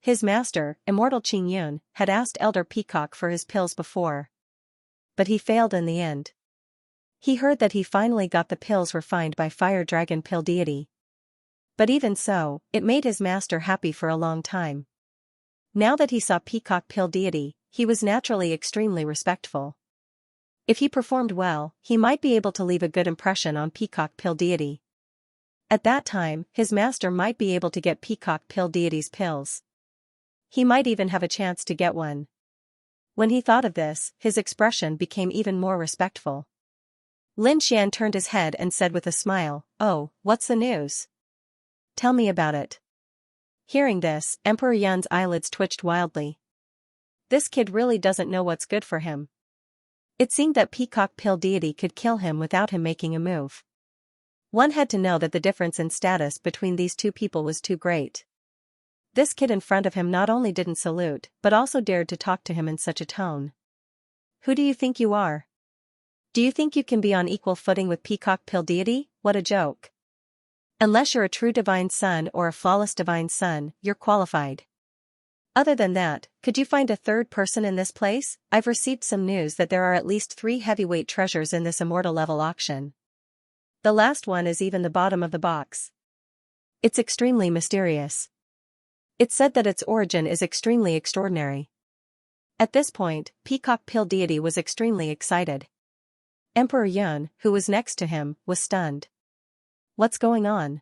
His master, Immortal Qing Yun, had asked Elder Peacock for his pills before. But he failed in the end. He heard that he finally got the pills refined by Fire Dragon Pill Deity. But even so, it made his master happy for a long time. Now that he saw Peacock Pill Deity, he was naturally extremely respectful. If he performed well, he might be able to leave a good impression on Peacock Pill Deity. At that time, his master might be able to get Peacock Pill Deity's pills. He might even have a chance to get one. When he thought of this, his expression became even more respectful. Lin Xian turned his head and said with a smile, "Oh, what's the news? Tell me about it." Hearing this, Emperor Yun's eyelids twitched wildly. This kid really doesn't know what's good for him. It seemed that Peacock Pill Deity could kill him without him making a move. One had to know that the difference in status between these two people was too great. This kid in front of him not only didn't salute, but also dared to talk to him in such a tone. Who do you think you are? Do you think you can be on equal footing with Peacock Pill Deity? What a joke. Unless you're a true divine son or a flawless divine son, you're qualified. Other than that, could you find a third person in this place? I've received some news that there are at least 3 heavyweight treasures in this immortal level auction. The last one is even the bottom of the box. It's extremely mysterious. It's said that its origin is extremely extraordinary. At this point, Peacock Pill Deity was extremely excited. Emperor Yun, who was next to him, was stunned. What's going on?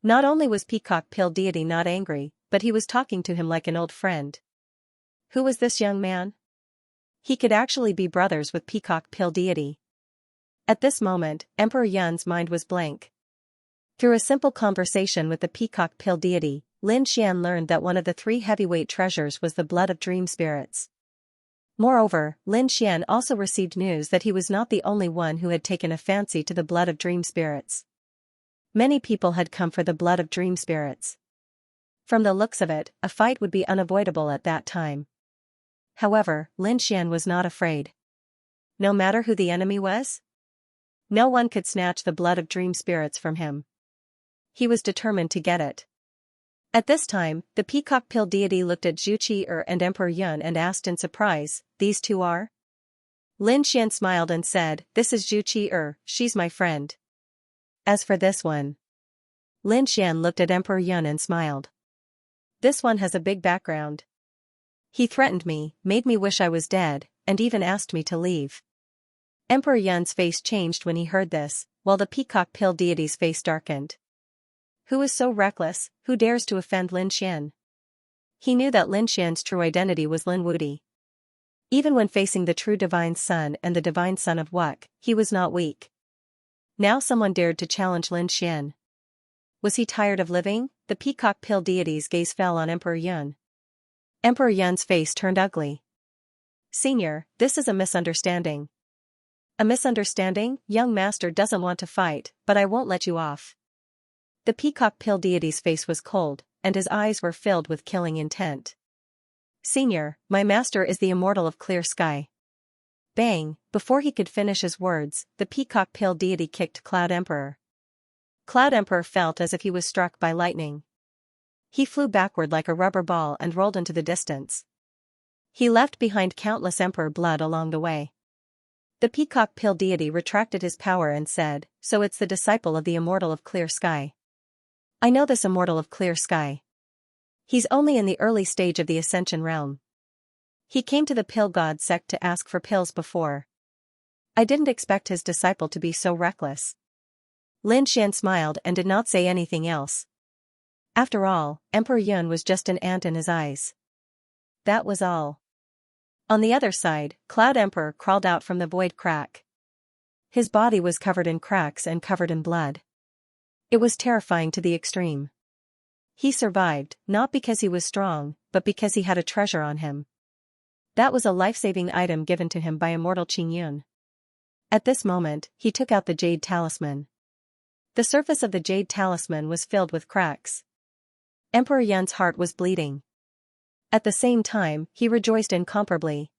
Not only was Peacock Pill Deity not angry, but he was talking to him like an old friend. Who was this young man? He could actually be brothers with Peacock Pill Deity. At this moment, Emperor Yun's mind was blank. Through a simple conversation with the Peacock Pill Deity, Lin Xian learned that one of the 3 heavyweight treasures was the blood of dream spirits. Moreover, Lin Xian also received news that he was not the only one who had taken a fancy to the blood of dream spirits. Many people had come for the blood of dream spirits. From the looks of it, a fight would be unavoidable at that time. However, Lin Xian was not afraid. No matter who the enemy was, no one could snatch the blood of dream spirits from him. He was determined to get it. At this time, the Peacock Pill Deity looked at Zhu Qi'er and Emperor Yun and asked in surprise, "These two are?" Lin Xian smiled and said, "This is Zhu Qi'er, she's my friend. As for this one." Lin Xian looked at Emperor Yun and smiled. "This one has a big background. He threatened me, made me wish I was dead, and even asked me to leave." Emperor Yun's face changed when he heard this, while the Peacock Pill Deity's face darkened. Who is so reckless, who dares to offend Lin Xian? He knew that Lin Xian's true identity was Lin Wudi. Even when facing the true divine son and the divine son of Wuck, he was not weak. Now someone dared to challenge Lin Xian. Was he tired of living? The Peacock Pill Deity's gaze fell on Emperor Yun. Emperor Yun's face turned ugly. "Senior, this is a misunderstanding." "A misunderstanding? Young master doesn't want to fight, but I won't let you off." The Peacock Pill Deity's face was cold, and his eyes were filled with killing intent. "Senior, my master is the immortal of clear sky." Bang! Before he could finish his words, the Peacock Pill Deity kicked Cloud Emperor. Cloud Emperor felt as if he was struck by lightning. He flew backward like a rubber ball and rolled into the distance. He left behind countless emperor blood along the way. The peacock pill deity retracted his power and said, "So it's the disciple of the immortal of clear sky. I know this immortal of clear sky. He's only in the early stage of the ascension realm. He came to the pill god sect to ask for pills before. I didn't expect his disciple to be so reckless." Lin Xian smiled and did not say anything else. After all, Emperor Yun was just an ant in his eyes. That was all. On the other side, Cloud Emperor crawled out from the void crack. His body was covered in cracks and covered in blood. It was terrifying to the extreme. He survived, not because he was strong, but because he had a treasure on him. That was a life-saving item given to him by immortal Qing Yun. At this moment, he took out the jade talisman. The surface of the jade talisman was filled with cracks. Emperor Yun's heart was bleeding. At the same time, he rejoiced incomparably.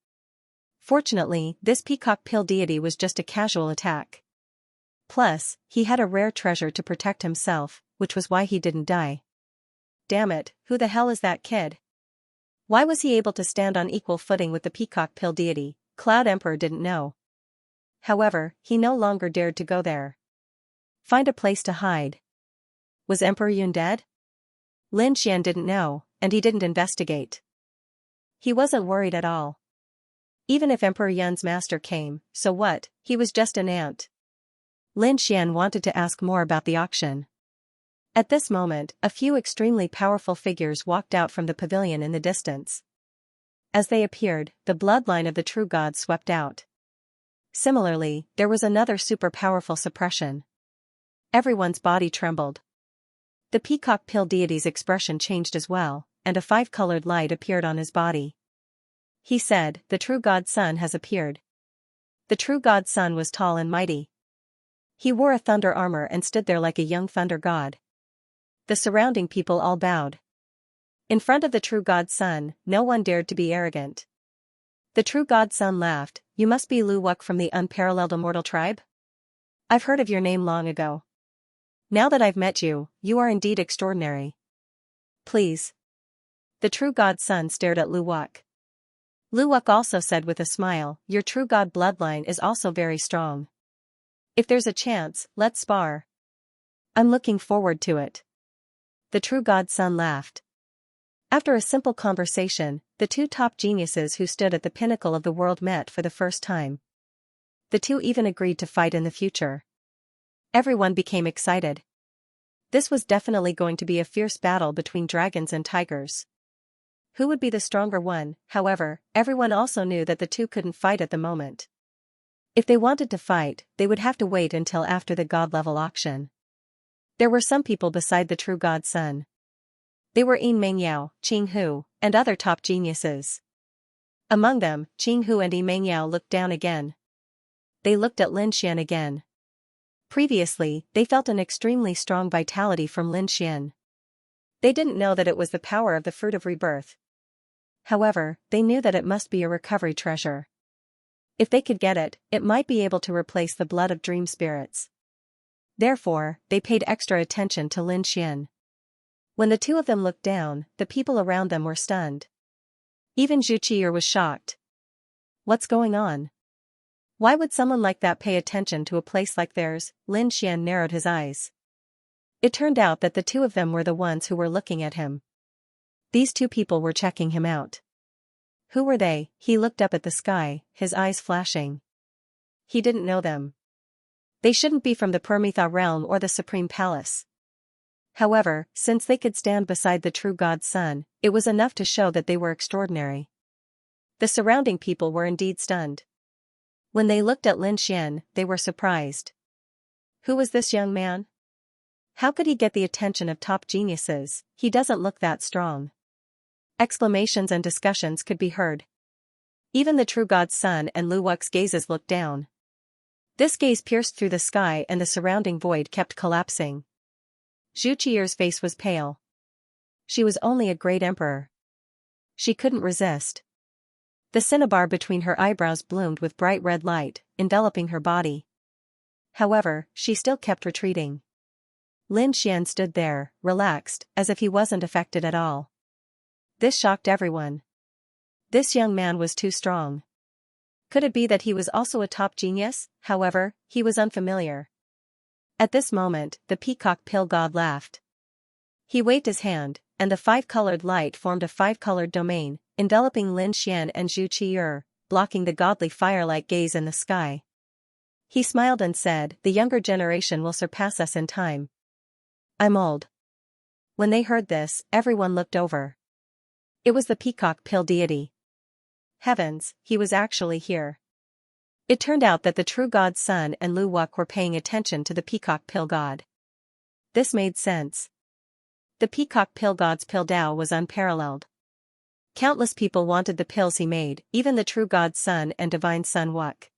Fortunately, this peacock pill deity was just a casual attack. Plus, he had a rare treasure to protect himself, which was why he didn't die. Damn it, who the hell is that kid? Why was he able to stand on equal footing with the peacock pill deity? Cloud Emperor didn't know. However, he no longer dared to go there. Find a place to hide. Was Emperor Yun dead? Lin Xian didn't know, and he didn't investigate. He wasn't worried at all. Even if Emperor Yun's master came, so what? He was just an ant. Lin Xian wanted to ask more about the auction. At this moment, a few extremely powerful figures walked out from the pavilion in the distance. As they appeared, the bloodline of the true god swept out. Similarly, there was another super powerful suppression. Everyone's body trembled. The peacock pill deity's expression changed as well, and a five-colored light appeared on his body. He said, "The true god's son has appeared." The true god's son was tall and mighty. He wore a thunder armor and stood there like a young thunder god. The surrounding people all bowed. In front of the true god's son, no one dared to be arrogant. The true god's son laughed, "You must be Lu Wuk from the unparalleled immortal tribe? I've heard of your name long ago. Now that I've met you, you are indeed extraordinary. Please." The true god's son stared at Lu Wuk. Lu Wuk also said with a smile, "Your true god bloodline is also very strong. If there's a chance, let's spar. I'm looking forward to it." The true god's son laughed. After a simple conversation, the two top geniuses who stood at the pinnacle of the world met for the first time. The two even agreed to fight in the future. Everyone became excited. This was definitely going to be a fierce battle between dragons and tigers. Who would be the stronger one? However, everyone also knew that the two couldn't fight at the moment. If they wanted to fight, they would have to wait until after the god-level auction. There were some people beside the true god's son. They were Yin Mengyao, Qing Hu, and other top geniuses. Among them, Qing Hu and Yi Mengyao looked down again. They looked at Lin Xian again. Previously, they felt an extremely strong vitality from Lin Xian. They didn't know that it was the power of the fruit of rebirth. However, they knew that it must be a recovery treasure. If they could get it, it might be able to replace the blood of dream spirits. Therefore, they paid extra attention to Lin Xian. When the two of them looked down, the people around them were stunned. Even Zhu Qier was shocked. What's going on? Why would someone like that pay attention to a place like theirs? Lin Xian narrowed his eyes. It turned out that the two of them were the ones who were looking at him. These two people were checking him out. Who were they? He looked up at the sky, his eyes flashing. He didn't know them. They shouldn't be from the Permitha realm or the Supreme Palace. However, since they could stand beside the true god's son, it was enough to show that they were extraordinary. The surrounding people were indeed stunned. When they looked at Lin Xian, they were surprised. Who was this young man? How could he get the attention of top geniuses? He doesn't look that strong. Exclamations and discussions could be heard. Even the true god's son and Lu Wuk's gazes looked down. This gaze pierced through the sky and the surrounding void kept collapsing. Zhu Qier's face was pale. She was only a great emperor. She couldn't resist. The cinnabar between her eyebrows bloomed with bright red light, enveloping her body. However, she still kept retreating. Lin Xian stood there, relaxed, as if he wasn't affected at all. This shocked everyone. This young man was too strong. Could it be that he was also a top genius? However, he was unfamiliar. At this moment, the peacock pill god laughed. He waved his hand, and the five-colored light formed a five-colored domain, enveloping Lin Xian and Zhu Qi'er, blocking the godly firelight gaze in the sky. He smiled and said, "The younger generation will surpass us in time. I'm old." When they heard this, everyone looked over. It was the peacock pill deity. Heavens, he was actually here. It turned out that the true god's son and Lu Wuk were paying attention to the peacock pill god. This made sense. The peacock pill god's pill Tao was unparalleled. Countless people wanted the pills he made, even the true god's son and divine son Wuk.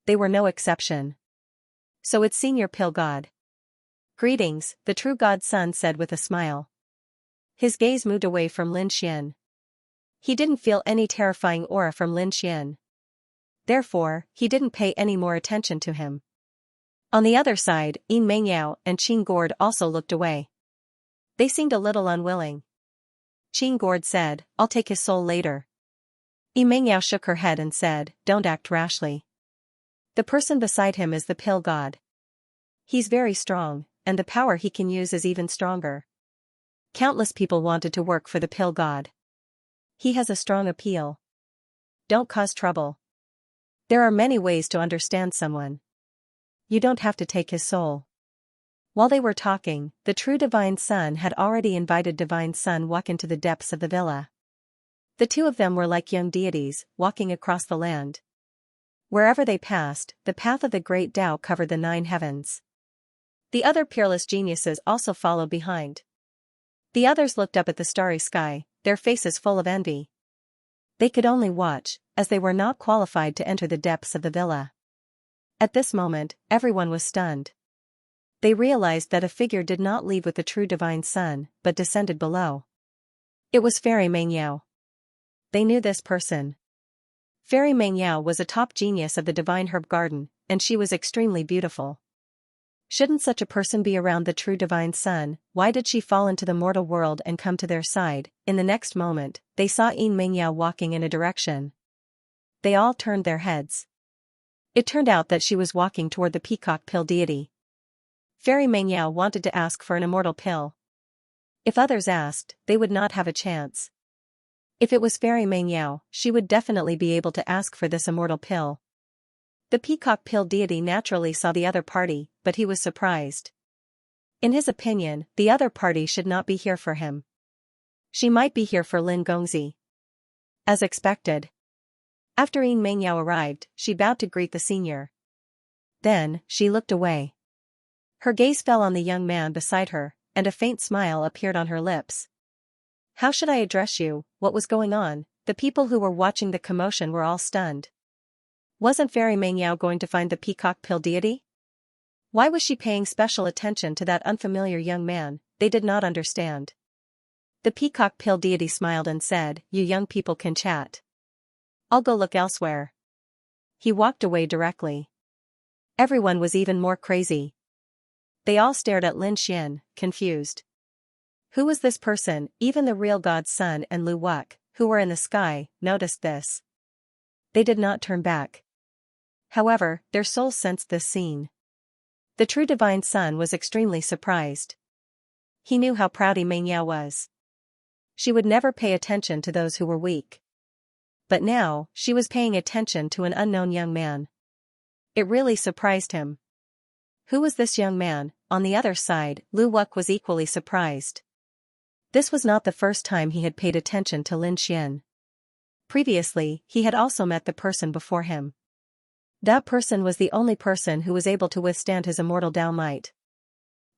They were no exception. So it's senior pill god. Greetings, the true god's son said with a smile. His gaze moved away from Lin Xian. He didn't feel any terrifying aura from Lin Xian. Therefore, he didn't pay any more attention to him. On the other side, Yin Mengyao and Qing Gord also looked away. They seemed a little unwilling. Qing Gord said, "I'll take his soul later." Yin Mengyao shook her head and said, "Don't act rashly. The person beside him is the pill god. He's very strong, and the power he can use is even stronger. Countless people wanted to work for the pill god. He has a strong appeal. Don't cause trouble. There are many ways to understand someone. You don't have to take his soul." While they were talking, the true divine son had already invited divine son Wuk into the depths of the villa. The two of them were like young deities, walking across the land. Wherever they passed, the path of the great Tao covered the 9 heavens. The other peerless geniuses also followed behind. The others looked up at the starry sky, their faces full of envy. They could only watch, as they were not qualified to enter the depths of the villa. At this moment, everyone was stunned. They realized that a figure did not leave with the true divine son, but descended below. It was Fairy Mengyao. They knew this person. Fairy Mengyao was a top genius of the divine herb garden, and she was extremely beautiful. Shouldn't such a person be around the true divine son? Why did she fall into the mortal world and come to their side? In the next moment, they saw Yin Mengyao walking in a direction. They all turned their heads. It turned out that she was walking toward the peacock pill deity. Fairy Mengyao wanted to ask for an immortal pill. If others asked, they would not have a chance. If it was Fairy Mengyao, she would definitely be able to ask for this immortal pill. The peacock pill deity naturally saw the other party, but he was surprised. In his opinion, the other party should not be here for him. She might be here for Lin Gongzi. As expected. After Yin Mengyao arrived, she bowed to greet the senior. Then, she looked away. Her gaze fell on the young man beside her, and a faint smile appeared on her lips. "How should I address you? What was going on?" The people who were watching the commotion were all stunned. Wasn't Fairy Mengyao going to find the peacock pill deity? Why was she paying special attention to that unfamiliar young man? They did not understand. The peacock pill deity smiled and said, "You young people can chat. I'll go look elsewhere." He walked away directly. Everyone was even more crazy. They all stared at Lin Xian, confused. Who was this person? Even the real god's son and Lu Wuk, who were in the sky, noticed this. They did not turn back. However, their souls sensed this scene. The true divine son was extremely surprised. He knew how proud Mengyao was. She would never pay attention to those who were weak. But now, she was paying attention to an unknown young man. It really surprised him. Who was this young man? On the other side, Lu Wuk was equally surprised. This was not the first time he had paid attention to Lin Xian. Previously, he had also met the person before him. That person was the only person who was able to withstand his immortal Tao might.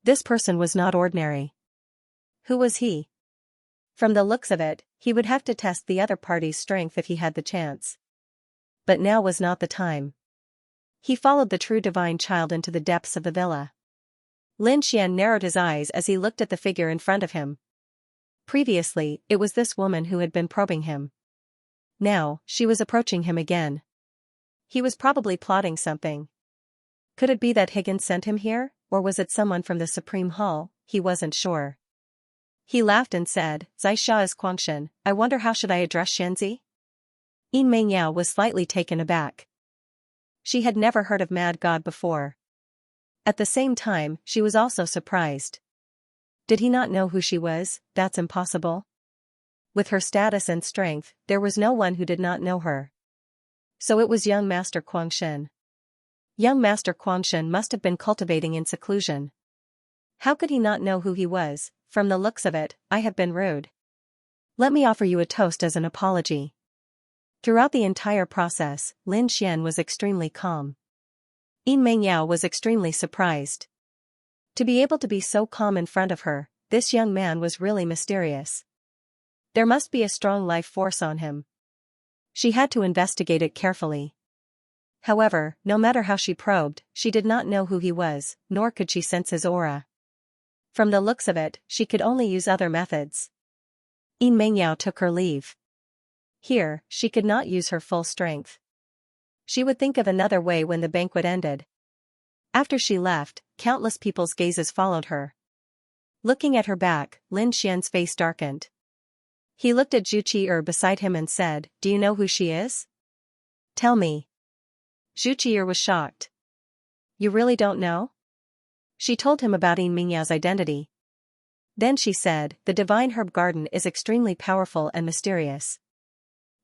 This person was not ordinary. Who was he? From the looks of it, he would have to test the other party's strength if he had the chance. But now was not the time. He followed the true divine child into the depths of the villa. Lin Xian narrowed his eyes as he looked at the figure in front of him. Previously, it was this woman who had been probing him. Now, she was approaching him again. He was probably plotting something. Could it be that Higgins sent him here, or was it someone from the Supreme Hall? He wasn't sure. He laughed and said, "Xianxia is Guangshan, I wonder how should I address Xianzi?" Yin Mengyao was slightly taken aback. She had never heard of Mad God before. At the same time, she was also surprised. Did he not know who she was? That's impossible. With her status and strength, there was no one who did not know her. So it was young Master Guangshen. Young Master Guangshen must have been cultivating in seclusion. How could he not know who he was? From the looks of it, I have been rude. Let me offer you a toast as an apology. Throughout the entire process, Lin Xian was extremely calm. Yin Mengyao was extremely surprised. To be able to be so calm in front of her, this young man was really mysterious. There must be a strong life force on him. She had to investigate it carefully. However, no matter how she probed, she did not know who he was, nor could she sense his aura. From the looks of it, she could only use other methods. Yin Mengyao took her leave. Here, she could not use her full strength. She would think of another way when the banquet ended. After she left, countless people's gazes followed her. Looking at her back, Lin Xian's face darkened. He looked at Zhu Qi'er beside him and said, "Do you know who she is? Tell me." Zhu Qi'er was shocked. "You really don't know?" She told him about Yin Mingyao's identity. Then she said, "The Divine Herb Garden is extremely powerful and mysterious."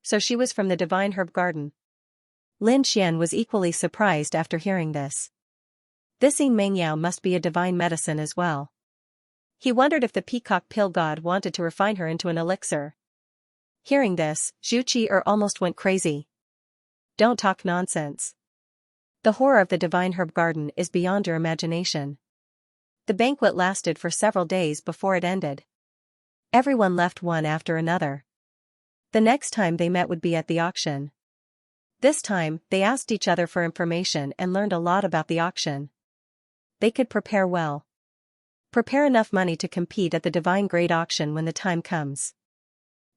So she was from the Divine Herb Garden. Lin Xian was equally surprised after hearing this. This Yin Mengyao must be a divine medicine as well. He wondered if the peacock pill god wanted to refine her into an elixir. Hearing this, Zhu Qi'er almost went crazy. Don't talk nonsense. The horror of the Divine Herb Garden is beyond your imagination. The banquet lasted for several days before it ended. Everyone left one after another. The next time they met would be at the auction. This time, they asked each other for information and learned a lot about the auction. They could prepare well. Prepare enough money to compete at the Divine Grade Auction when the time comes.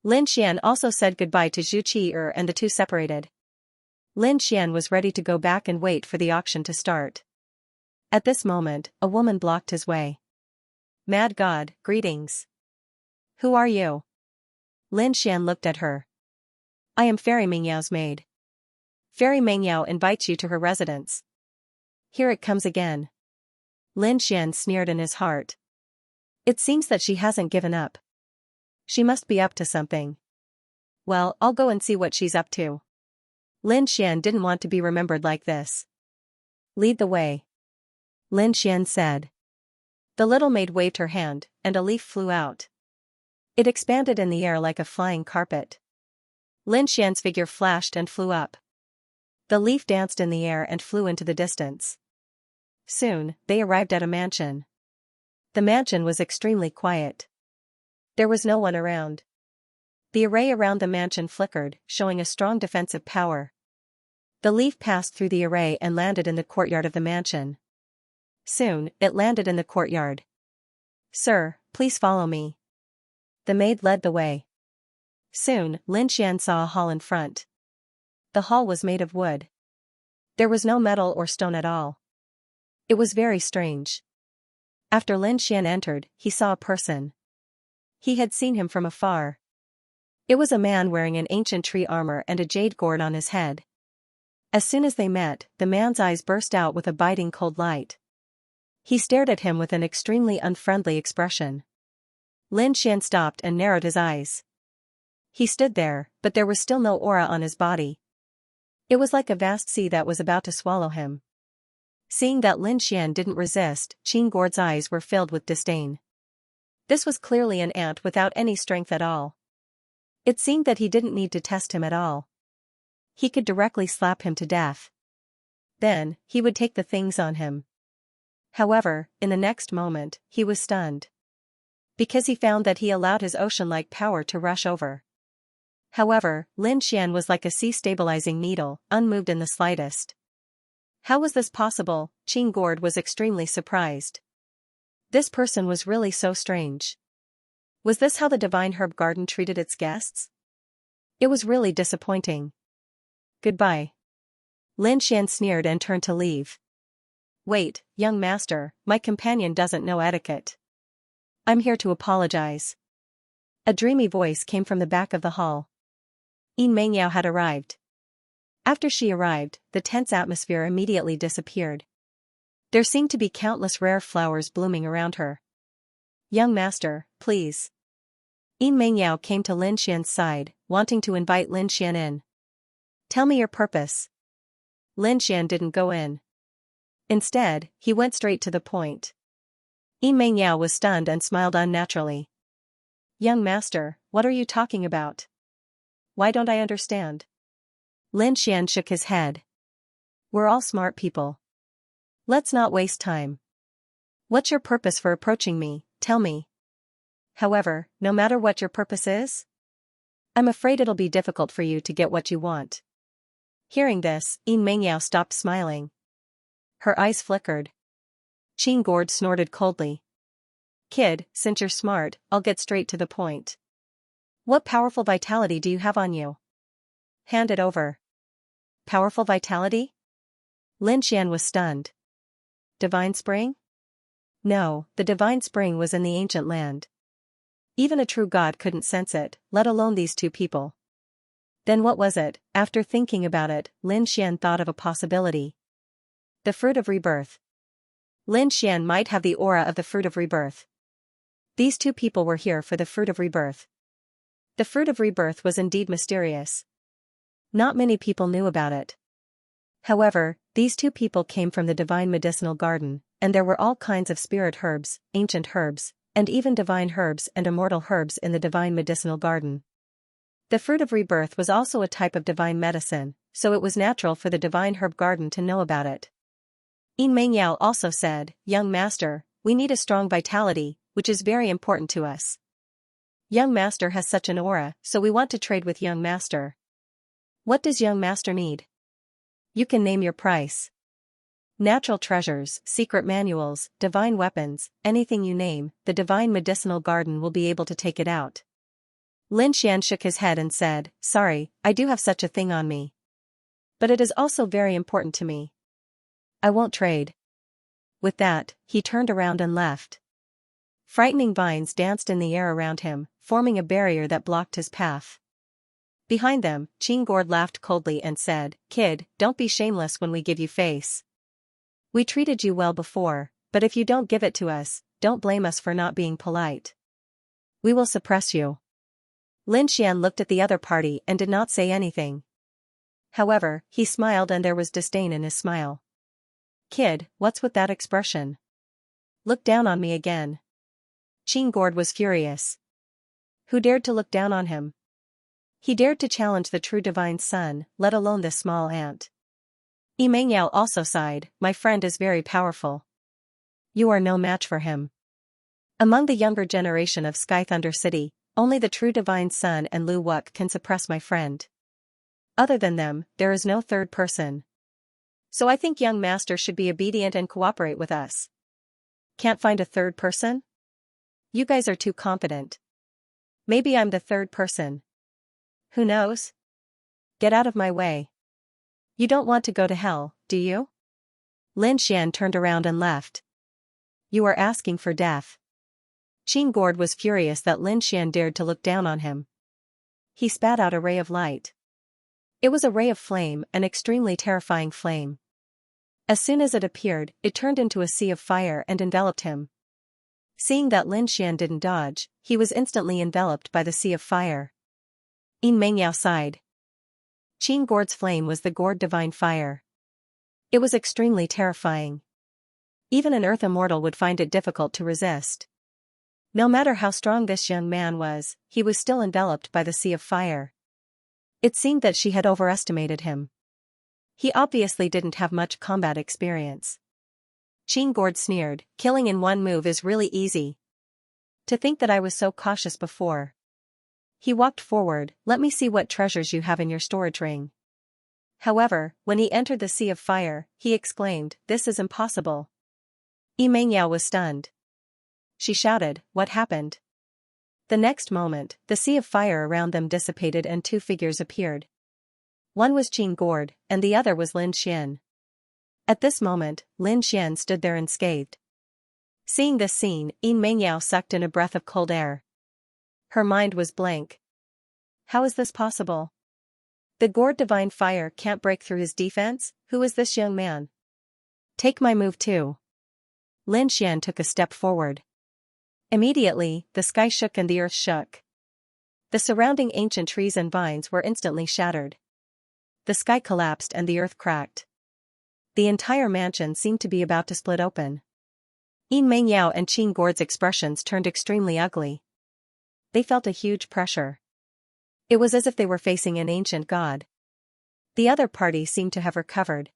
Lin Xian also said goodbye to Zhu Qi'er and the two separated. Lin Xian was ready to go back and wait for the auction to start. At this moment, a woman blocked his way. "Mad God, greetings. Who are you?" Lin Xian looked at her. "I am Fairy Mingyao's maid. Fairy Mengyao invites you to her residence." Here it comes again. Lin Xian sneered in his heart. It seems that she hasn't given up. She must be up to something. Well, I'll go and see what she's up to. Lin Xian didn't want to be remembered like this. "Lead the way," Lin Xian said. The little maid waved her hand, and a leaf flew out. It expanded in the air like a flying carpet. Lin Xian's figure flashed and flew up. The leaf danced in the air and flew into the distance. Soon, they arrived at a mansion. The mansion was extremely quiet. There was no one around. The array around the mansion flickered, showing a strong defensive power. The leaf passed through the array and landed in the courtyard of the mansion. Soon, it landed in the courtyard. "Sir, please follow me." The maid led the way. Soon, Lin Xian saw a hall in front. The hall was made of wood. There was no metal or stone at all. It was very strange. After Lin Xian entered, he saw a person. He had seen him from afar. It was a man wearing an ancient tree armor and a jade gourd on his head. As soon as they met, the man's eyes burst out with a biting cold light. He stared at him with an extremely unfriendly expression. Lin Xian stopped and narrowed his eyes. He stood there, but there was still no aura on his body. It was like a vast sea that was about to swallow him. Seeing that Lin Xian didn't resist, Qin Gord's eyes were filled with disdain. This was clearly an ant without any strength at all. It seemed that he didn't need to test him at all. He could directly slap him to death. Then, he would take the things on him. However, in the next moment, he was stunned. Because he found that he allowed his ocean-like power to rush over. However, Lin Xian was like a sea-stabilizing needle, unmoved in the slightest. How was this possible? Qin Gord was extremely surprised. This person was really so strange. Was this how the Divine Herb Garden treated its guests? It was really disappointing. Goodbye. Lin Xian sneered and turned to leave. Wait, young master, my companion doesn't know etiquette. I'm here to apologize. A dreamy voice came from the back of the hall. Yin Mengyao had arrived. After she arrived, the tense atmosphere immediately disappeared. There seemed to be countless rare flowers blooming around her. Young master, please. Yin Mengyao came to Lin Xian's side, wanting to invite Lin Xian in. Tell me your purpose. Lin Xian didn't go in. Instead, he went straight to the point. Yin Mengyao was stunned and smiled unnaturally. Young master, what are you talking about? Why don't I understand? Lin Xian shook his head. We're all smart people. Let's not waste time. What's your purpose for approaching me, tell me. However, no matter what your purpose is, I'm afraid it'll be difficult for you to get what you want. Hearing this, Yin Mengyao stopped smiling. Her eyes flickered. Qing Gord snorted coldly. Kid, since you're smart, I'll get straight to the point. What powerful vitality do you have on you? Hand it over. Powerful vitality? Lin Xian was stunned. Divine Spring? No, the Divine Spring was in the ancient land. Even a true god couldn't sense it, let alone these two people. Then what was it? After thinking about it, Lin Xian thought of a possibility. The fruit of rebirth. Lin Xian might have the aura of the fruit of rebirth. These two people were here for the fruit of rebirth. The fruit of rebirth was indeed mysterious. Not many people knew about it. However, these two people came from the divine medicinal garden, and there were all kinds of spirit herbs, ancient herbs, and even divine herbs and immortal herbs in the divine medicinal garden. The fruit of rebirth was also a type of divine medicine, so it was natural for the divine herb garden to know about it. Yin Mengyao also said, Young master, we need a strong vitality, which is very important to us. Young master has such an aura, so we want to trade with young master. What does young master need? You can name your price. Natural treasures, secret manuals, divine weapons, anything you name, the divine medicinal garden will be able to take it out. Lin Xian shook his head and said, Sorry, I do have such a thing on me. But it is also very important to me. I won't trade. With that, he turned around and left. Frightening vines danced in the air around him, forming a barrier that blocked his path. Behind them, Qing Gord laughed coldly and said, Kid, don't be shameless when we give you face. We treated you well before, but if you don't give it to us, don't blame us for not being polite. We will suppress you. Lin Xian looked at the other party and did not say anything. However, he smiled and there was disdain in his smile. Kid, what's with that expression? Look down on me again. Qing Gord was furious. Who dared to look down on him? He dared to challenge the true divine son, let alone this small ant. Yin Mengyao also sighed, My friend is very powerful. You are no match for him. Among the younger generation of Sky Thunder City, only the true divine son and Lu Wuk can suppress my friend. Other than them, there is no third person. So I think young master should be obedient and cooperate with us. Can't find a third person? You guys are too confident. Maybe I'm the third person. Who knows? Get out of my way. You don't want to go to hell, do you? Lin Xian turned around and left. You are asking for death. Qing Gord was furious that Lin Xian dared to look down on him. He spat out a ray of light. It was a ray of flame, an extremely terrifying flame. As soon as it appeared, it turned into a sea of fire and enveloped him. Seeing that Lin Xian didn't dodge, he was instantly enveloped by the sea of fire. Yin Mengyao sighed. Qing Gord's flame was the Gord divine fire. It was extremely terrifying. Even an earth immortal would find it difficult to resist. No matter how strong this young man was, he was still enveloped by the sea of fire. It seemed that she had overestimated him. He obviously didn't have much combat experience. Qing Gord sneered, Killing in one move is really easy. To think that I was so cautious before. He walked forward, Let me see what treasures you have in your storage ring. However, when he entered the sea of fire, he exclaimed, This is impossible. Yin Mengyao was stunned. She shouted, What happened? The next moment, the sea of fire around them dissipated and two figures appeared. One was Qing Gord, and the other was Lin Xian. At this moment, Lin Xian stood there unscathed. Seeing this scene, Yin Mengyao sucked in a breath of cold air. Her mind was blank. How is this possible? The gourd divine fire can't break through his defense. Who is this young man? Take my move too. Lin Xian took a step forward. Immediately, the sky shook and the earth shook. The surrounding ancient trees and vines were instantly shattered. The sky collapsed and the earth cracked. The entire mansion seemed to be about to split open. Yin Mengyao and Qin Gord's expressions turned extremely ugly. They felt a huge pressure. It was as if they were facing an ancient god. The other party seemed to have recovered.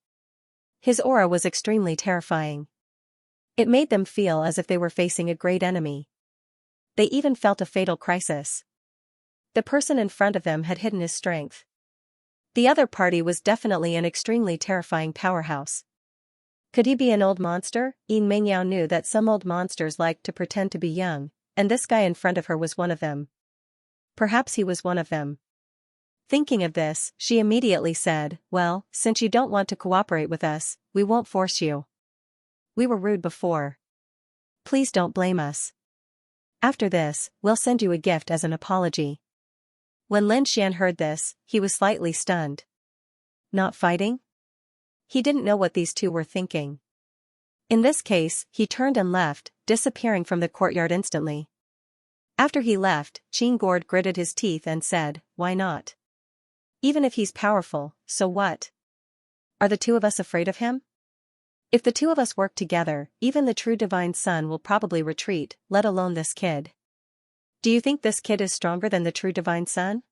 His aura was extremely terrifying. It made them feel as if they were facing a great enemy. They even felt a fatal crisis. The person in front of them had hidden his strength. The other party was definitely an extremely terrifying powerhouse. Could he be an old monster? Yin Mengyao knew that some old monsters liked to pretend to be young, and this guy in front of her was one of them. Perhaps he was one of them. Thinking of this, she immediately said, "Well, since you don't want to cooperate with us, we won't force you. We were rude before. Please don't blame us. After this, we'll send you a gift as an apology." When Lin Xian heard this, he was slightly stunned. Not fighting? He didn't know what these two were thinking. In this case, he turned and left, disappearing from the courtyard instantly. After he left, Qin Gord gritted his teeth and said, "Why not? Even if he's powerful, so what? Are the two of us afraid of him? If the two of us work together, even the true divine son will probably retreat, let alone this kid. Do you think this kid is stronger than the true divine son?"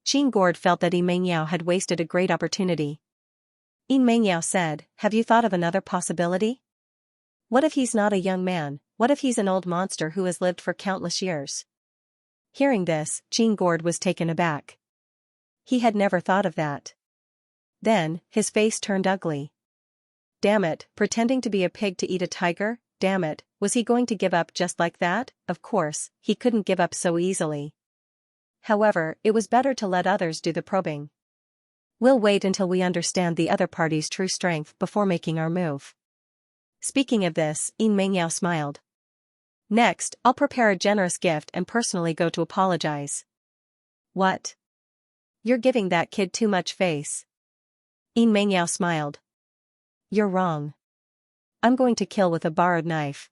Qin Gord felt that Yin Mengyao had wasted a great opportunity. Yin Mengyao said, "Have you thought of another possibility? What if he's not a young man? What if he's an old monster who has lived for countless years?" Hearing this, Qin Gord was taken aback. He had never thought of that. Then, his face turned ugly. Damn it, pretending to be a pig to eat a tiger? Damn it, was he going to give up just like that? Of course, he couldn't give up so easily. However, it was better to let others do the probing. We'll wait until we understand the other party's true strength before making our move. Speaking of this, Yin Mengyao smiled. Next, I'll prepare a generous gift and personally go to apologize. What? You're giving that kid too much face. Yin Mengyao smiled. You're wrong. I'm going to kill with a borrowed knife.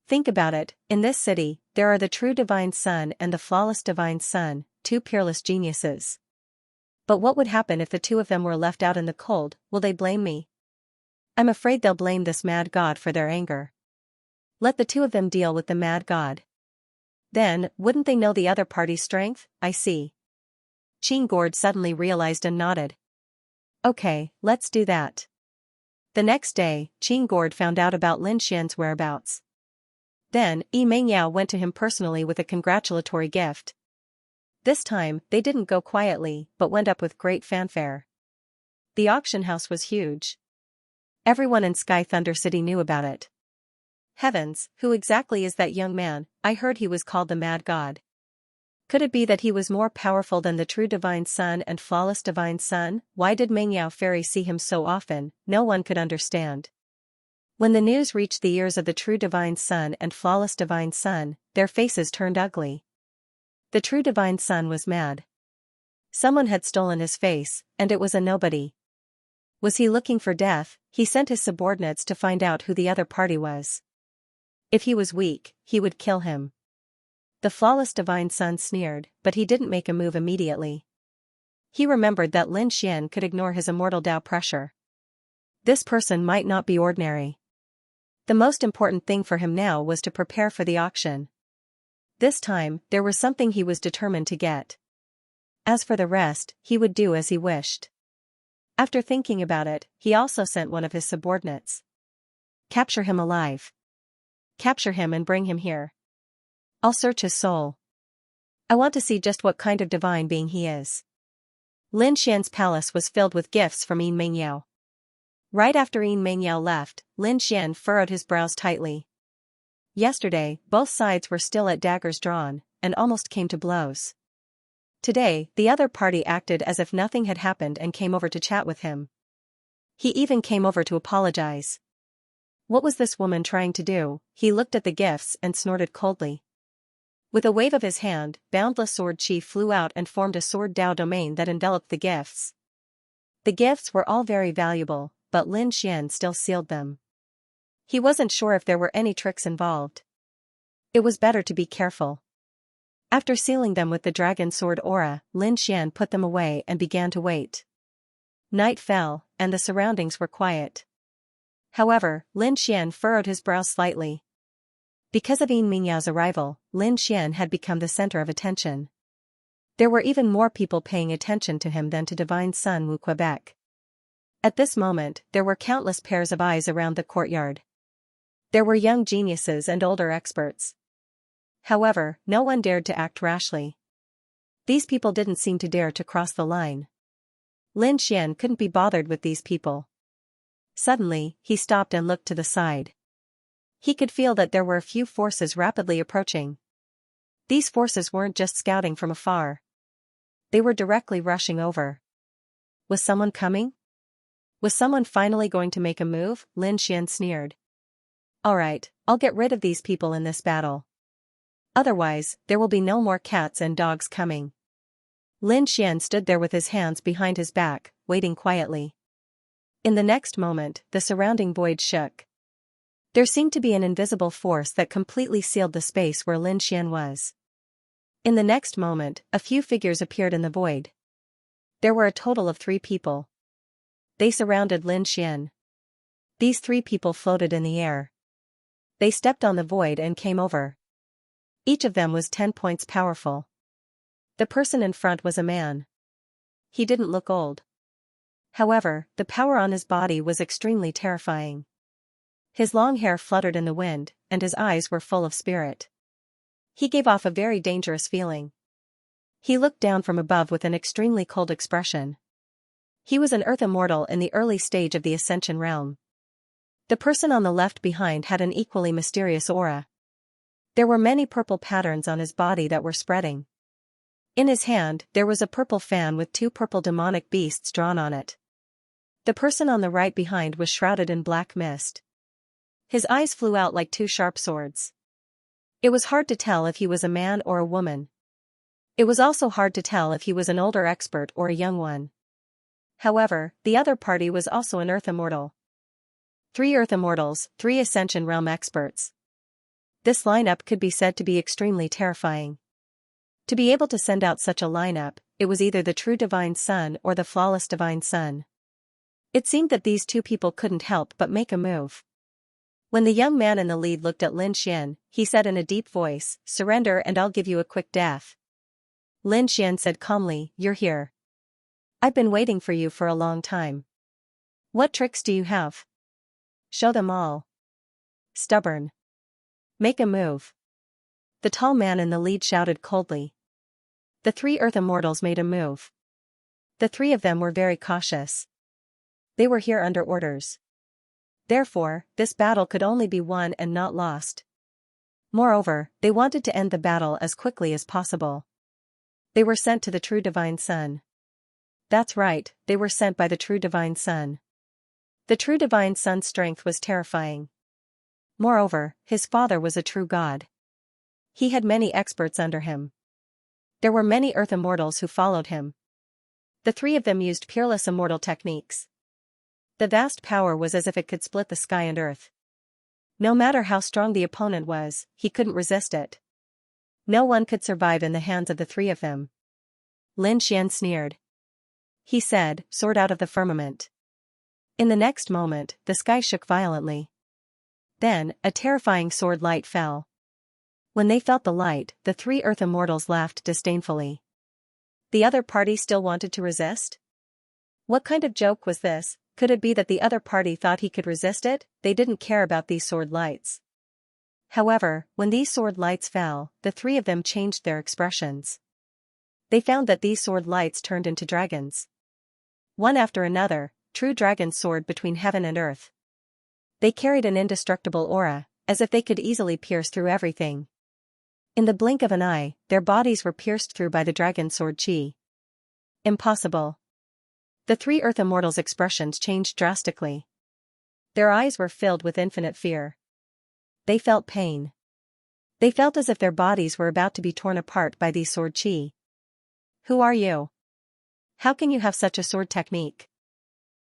Think about it, in this city, there are the true divine son and the flawless divine son, two peerless geniuses. But what would happen if the two of them were left out in the cold? Will they blame me? I'm afraid they'll blame this mad god for their anger. Let the two of them deal with the mad god. Then, wouldn't they know the other party's strength? I see. Qin Gord suddenly realized and nodded. Okay, let's do that. The next day, Qin Gord found out about Lin Xian's whereabouts. Then, Yin Mengyao went to him personally with a congratulatory gift. This time, they didn't go quietly, but went up with great fanfare. The auction house was huge. Everyone in Sky Thunder City knew about it. Heavens, who exactly is that young man? I heard he was called the Mad God. Could it be that he was more powerful than the true divine son and flawless divine son? Why did Mengyao Fairy see him so often? No one could understand. When the news reached the ears of the true divine son and flawless divine son, their faces turned ugly. The true divine son was mad. Someone had stolen his face, and it was a nobody. Was he looking for death? He sent his subordinates to find out who the other party was. If he was weak, he would kill him. The flawless divine son sneered, but he didn't make a move immediately. He remembered that Lin Xian could ignore his immortal Dao pressure. This person might not be ordinary. The most important thing for him now was to prepare for the auction. This time, there was something he was determined to get. As for the rest, he would do as he wished. After thinking about it, he also sent one of his subordinates. Capture him alive. Capture him and bring him here. I'll search his soul. I want to see just what kind of divine being he is. Lin Xian's palace was filled with gifts from Yin Mengyao. Right after Yin Mengyao left, Lin Xian furrowed his brows tightly. Yesterday, both sides were still at daggers drawn, and almost came to blows. Today, the other party acted as if nothing had happened and came over to chat with him. He even came over to apologize. What was this woman trying to do? He looked at the gifts and snorted coldly. With a wave of his hand, boundless sword chi flew out and formed a sword Dao domain that enveloped the gifts. The gifts were all very valuable, but Lin Xian still sealed them. He wasn't sure if there were any tricks involved. It was better to be careful. After sealing them with the dragon sword aura, Lin Xian put them away and began to wait. Night fell, and the surroundings were quiet. However, Lin Xian furrowed his brow slightly. Because of Yin Mingyao's arrival, Lin Xian had become the center of attention. There were even more people paying attention to him than to Divine Sun Wu Quebec. At this moment, there were countless pairs of eyes around the courtyard. There were young geniuses and older experts. However, no one dared to act rashly. These people didn't seem to dare to cross the line. Lin Xian couldn't be bothered with these people. Suddenly, he stopped and looked to the side. He could feel that there were a few forces rapidly approaching. These forces weren't just scouting from afar. They were directly rushing over. Was someone coming? Was someone finally going to make a move? Lin Xian sneered. Alright, I'll get rid of these people in this battle. Otherwise, there will be no more cats and dogs coming. Lin Xian stood there with his hands behind his back, waiting quietly. In the next moment, the surrounding void shook. There seemed to be an invisible force that completely sealed the space where Lin Xian was. In the next moment, a few figures appeared in the void. There were a total of 3 people. They surrounded Lin Xian. These 3 people floated in the air. They stepped on the void and came over. Each of them was 10 points powerful. The person in front was a man. He didn't look old. However, the power on his body was extremely terrifying. His long hair fluttered in the wind, and his eyes were full of spirit. He gave off a very dangerous feeling. He looked down from above with an extremely cold expression. He was an earth immortal in the early stage of the Ascension realm. The person on the left behind had an equally mysterious aura. There were many purple patterns on his body that were spreading. In his hand, there was a purple fan with 2 purple demonic beasts drawn on it. The person on the right behind was shrouded in black mist. His eyes flew out like 2 sharp swords. It was hard to tell if he was a man or a woman. It was also hard to tell if he was an older expert or a young one. However, the other party was also an Earth Immortal. 3 Earth Immortals, 3 Ascension Realm experts. This lineup could be said to be extremely terrifying. To be able to send out such a lineup, it was either the true Divine Sun or the flawless Divine Sun. It seemed that these 2 people couldn't help but make a move. When the young man in the lead looked at Lin Xian, he said in a deep voice, "Surrender and I'll give you a quick death." Lin Xian said calmly, "You're here. I've been waiting for you for a long time. What tricks do you have? Show them all. Stubborn. Make a move." The tall man in the lead shouted coldly. The 3 Earth Immortals made a move. The 3 of them were very cautious. They were here under orders. Therefore, this battle could only be won and not lost. Moreover, they wanted to end the battle as quickly as possible. They were sent to the true Divine Sun. That's right, they were sent by the true Divine Sun. The true Divine Sun's strength was terrifying. Moreover, his father was a true god. He had many experts under him. There were many Earth Immortals who followed him. The 3 of them used peerless immortal techniques. The vast power was as if it could split the sky and earth. No matter how strong the opponent was, he couldn't resist it. No one could survive in the hands of the 3 of them. Lin Xian sneered. He said, "Sword out of the firmament." In the next moment, the sky shook violently. Then, a terrifying sword light fell. When they felt the light, the 3 Earth Immortals laughed disdainfully. The other party still wanted to resist? What kind of joke was this? Could it be that the other party thought he could resist it? They didn't care about these sword lights. However, when these sword lights fell, the 3 of them changed their expressions. They found that these sword lights turned into dragons. One after another, true dragons soared between heaven and earth. They carried an indestructible aura, as if they could easily pierce through everything. In the blink of an eye, their bodies were pierced through by the dragon sword chi. Impossible. The 3 Earth Immortals' expressions changed drastically. Their eyes were filled with infinite fear. They felt pain. They felt as if their bodies were about to be torn apart by these sword chi. Who are you? How can you have such a sword technique?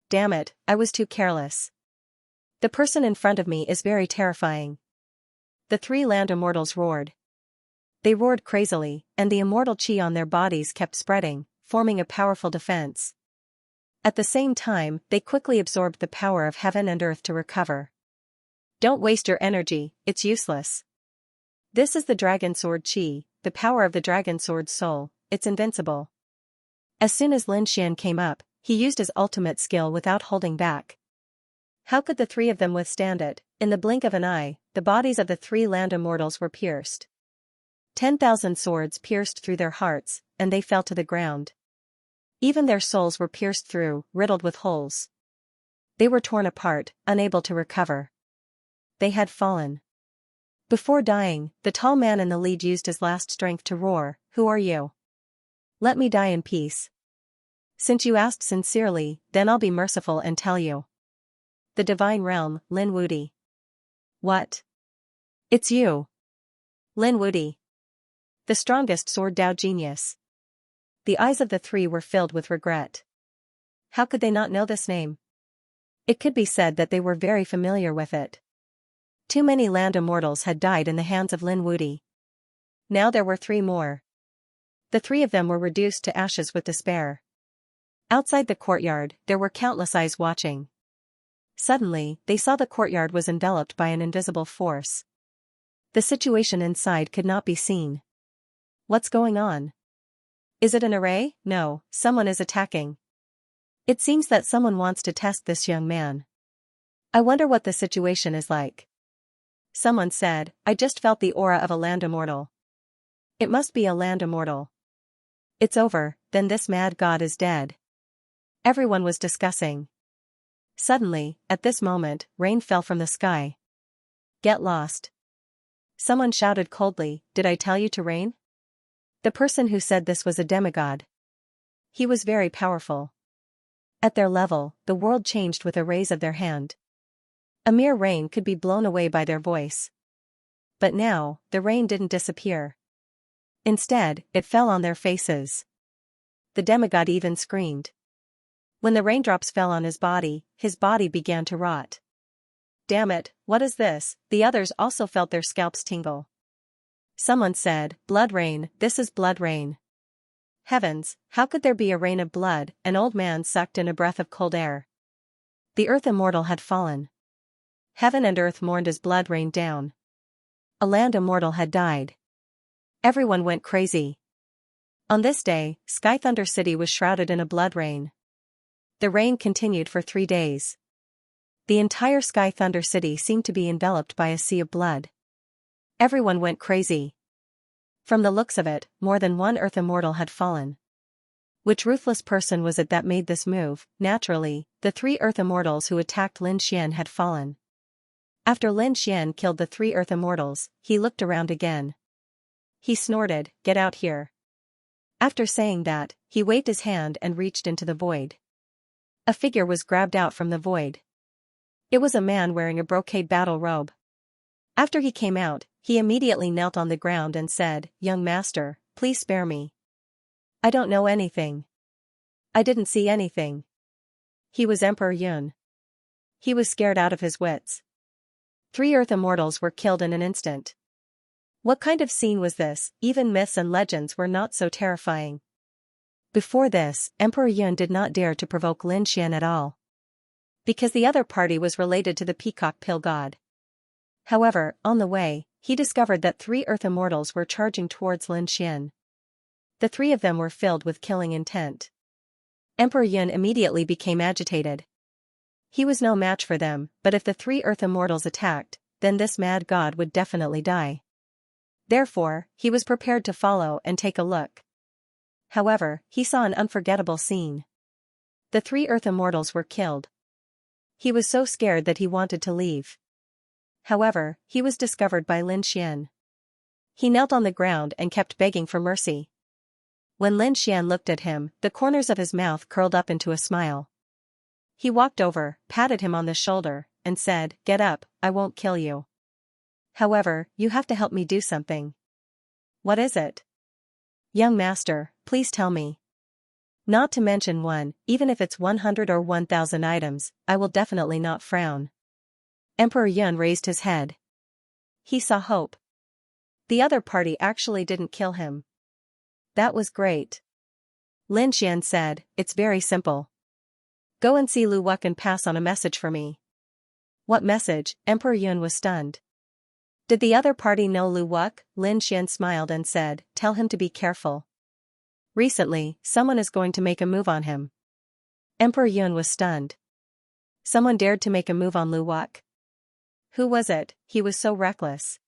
Damn it, I was too careless. The person in front of me is very terrifying. The three land immortals roared. They roared crazily, and the immortal chi on their bodies kept spreading, forming a powerful defense. At the same time, they quickly absorbed the power of heaven and earth to recover. Don't waste your energy, it's useless. This is the dragon sword chi, the power of the dragon sword soul, it's invincible. As soon as Lin Xian came up, he used his ultimate skill without holding back. How could the three of them withstand it? In the blink of an eye, the bodies of the three land immortals were pierced. 10,000 swords pierced through their hearts, and they fell to the ground. Even their souls were pierced through, riddled with holes. They were torn apart, unable to recover. They had fallen. Before dying, the tall man in the lead used his last strength to roar, "Who are you? Let me die in peace. Since you asked sincerely, then I'll be merciful and tell you. The divine realm, Lin Wudi." What? It's you. Lin Wudi. The strongest sword Dao genius. The eyes of the three were filled with regret. How could they not know this name? It could be said that they were very familiar with it. Too many land immortals had died in the hands of Lin Wudi. Now there were three more. The three of them were reduced to ashes with despair. Outside the courtyard, there were countless eyes watching. Suddenly, they saw the courtyard was enveloped by an invisible force. The situation inside could not be seen. What's going on? Is it an array? No, someone is attacking. It seems that someone wants to test this young man. I wonder what the situation is like. Someone said, I just felt the aura of a land immortal. It must be a land immortal. It's over, then this mad god is dead. Everyone was discussing. Suddenly, at this moment, rain fell from the sky. Get lost. Someone shouted coldly, did I tell you to rain? The person who said this was a demigod. He was very powerful. At their level, the world changed with a raise of their hand. A mere rain could be blown away by their voice. But now, the rain didn't disappear. Instead, it fell on their faces. The demigod even screamed. When the raindrops fell on his body began to rot. Damn it, what is this? The others also felt their scalps tingle. Someone said, blood rain, this is blood rain. Heavens, how could there be a rain of blood? An old man sucked in a breath of cold air. The earth immortal had fallen. Heaven and earth mourned as blood rained down. A land immortal had died. Everyone went crazy. On this day, Sky Thunder City was shrouded in a blood rain. The rain continued for 3 days. The entire Sky Thunder City seemed to be enveloped by a sea of blood. Everyone went crazy. From the looks of it, more than one earth immortal had fallen. Which ruthless person was it that made this move? Naturally, the 3 earth immortals who attacked Lin Xian had fallen. After Lin Xian killed the 3 earth immortals, he looked around again. He snorted, get out here. After saying that, he waved his hand and reached into the void. A figure was grabbed out from the void. It was a man wearing a brocade battle robe. After he came out, he immediately knelt on the ground and said, young master, please spare me. I don't know anything. I didn't see anything. He was Emperor Yun. He was scared out of his wits. 3 earth immortals were killed in an instant. What kind of scene was this? Even myths and legends were not so terrifying. Before this, Emperor Yun did not dare to provoke Lin Xian at all. Because the other party was related to the peacock pill god. However, on the way, he discovered that 3 earth immortals were charging towards Lin Xian. The 3 of them were filled with killing intent. Emperor Yun immediately became agitated. He was no match for them, but if the 3 earth immortals attacked, then this mad god would definitely die. Therefore, he was prepared to follow and take a look. However, he saw an unforgettable scene. The 3 earth immortals were killed. He was so scared that he wanted to leave. However, he was discovered by Lin Xian. He knelt on the ground and kept begging for mercy. When Lin Xian looked at him, the corners of his mouth curled up into a smile. He walked over, patted him on the shoulder, and said, get up, I won't kill you. However, you have to help me do something. What is it? Young master, please tell me. Not to mention one, even if it's 100 or 1,000 items, I will definitely not frown. Emperor Yun raised his head. He saw hope. The other party actually didn't kill him. That was great. Lin Xian said, it's very simple. Go and see Lu Wuk and pass on a message for me. What message? Emperor Yun was stunned. Did the other party know Lu Wuk? Lin Xian smiled and said, tell him to be careful. Recently, someone is going to make a move on him. Emperor Yun was stunned. Someone dared to make a move on Lu Wuk. Who was it? He was so reckless.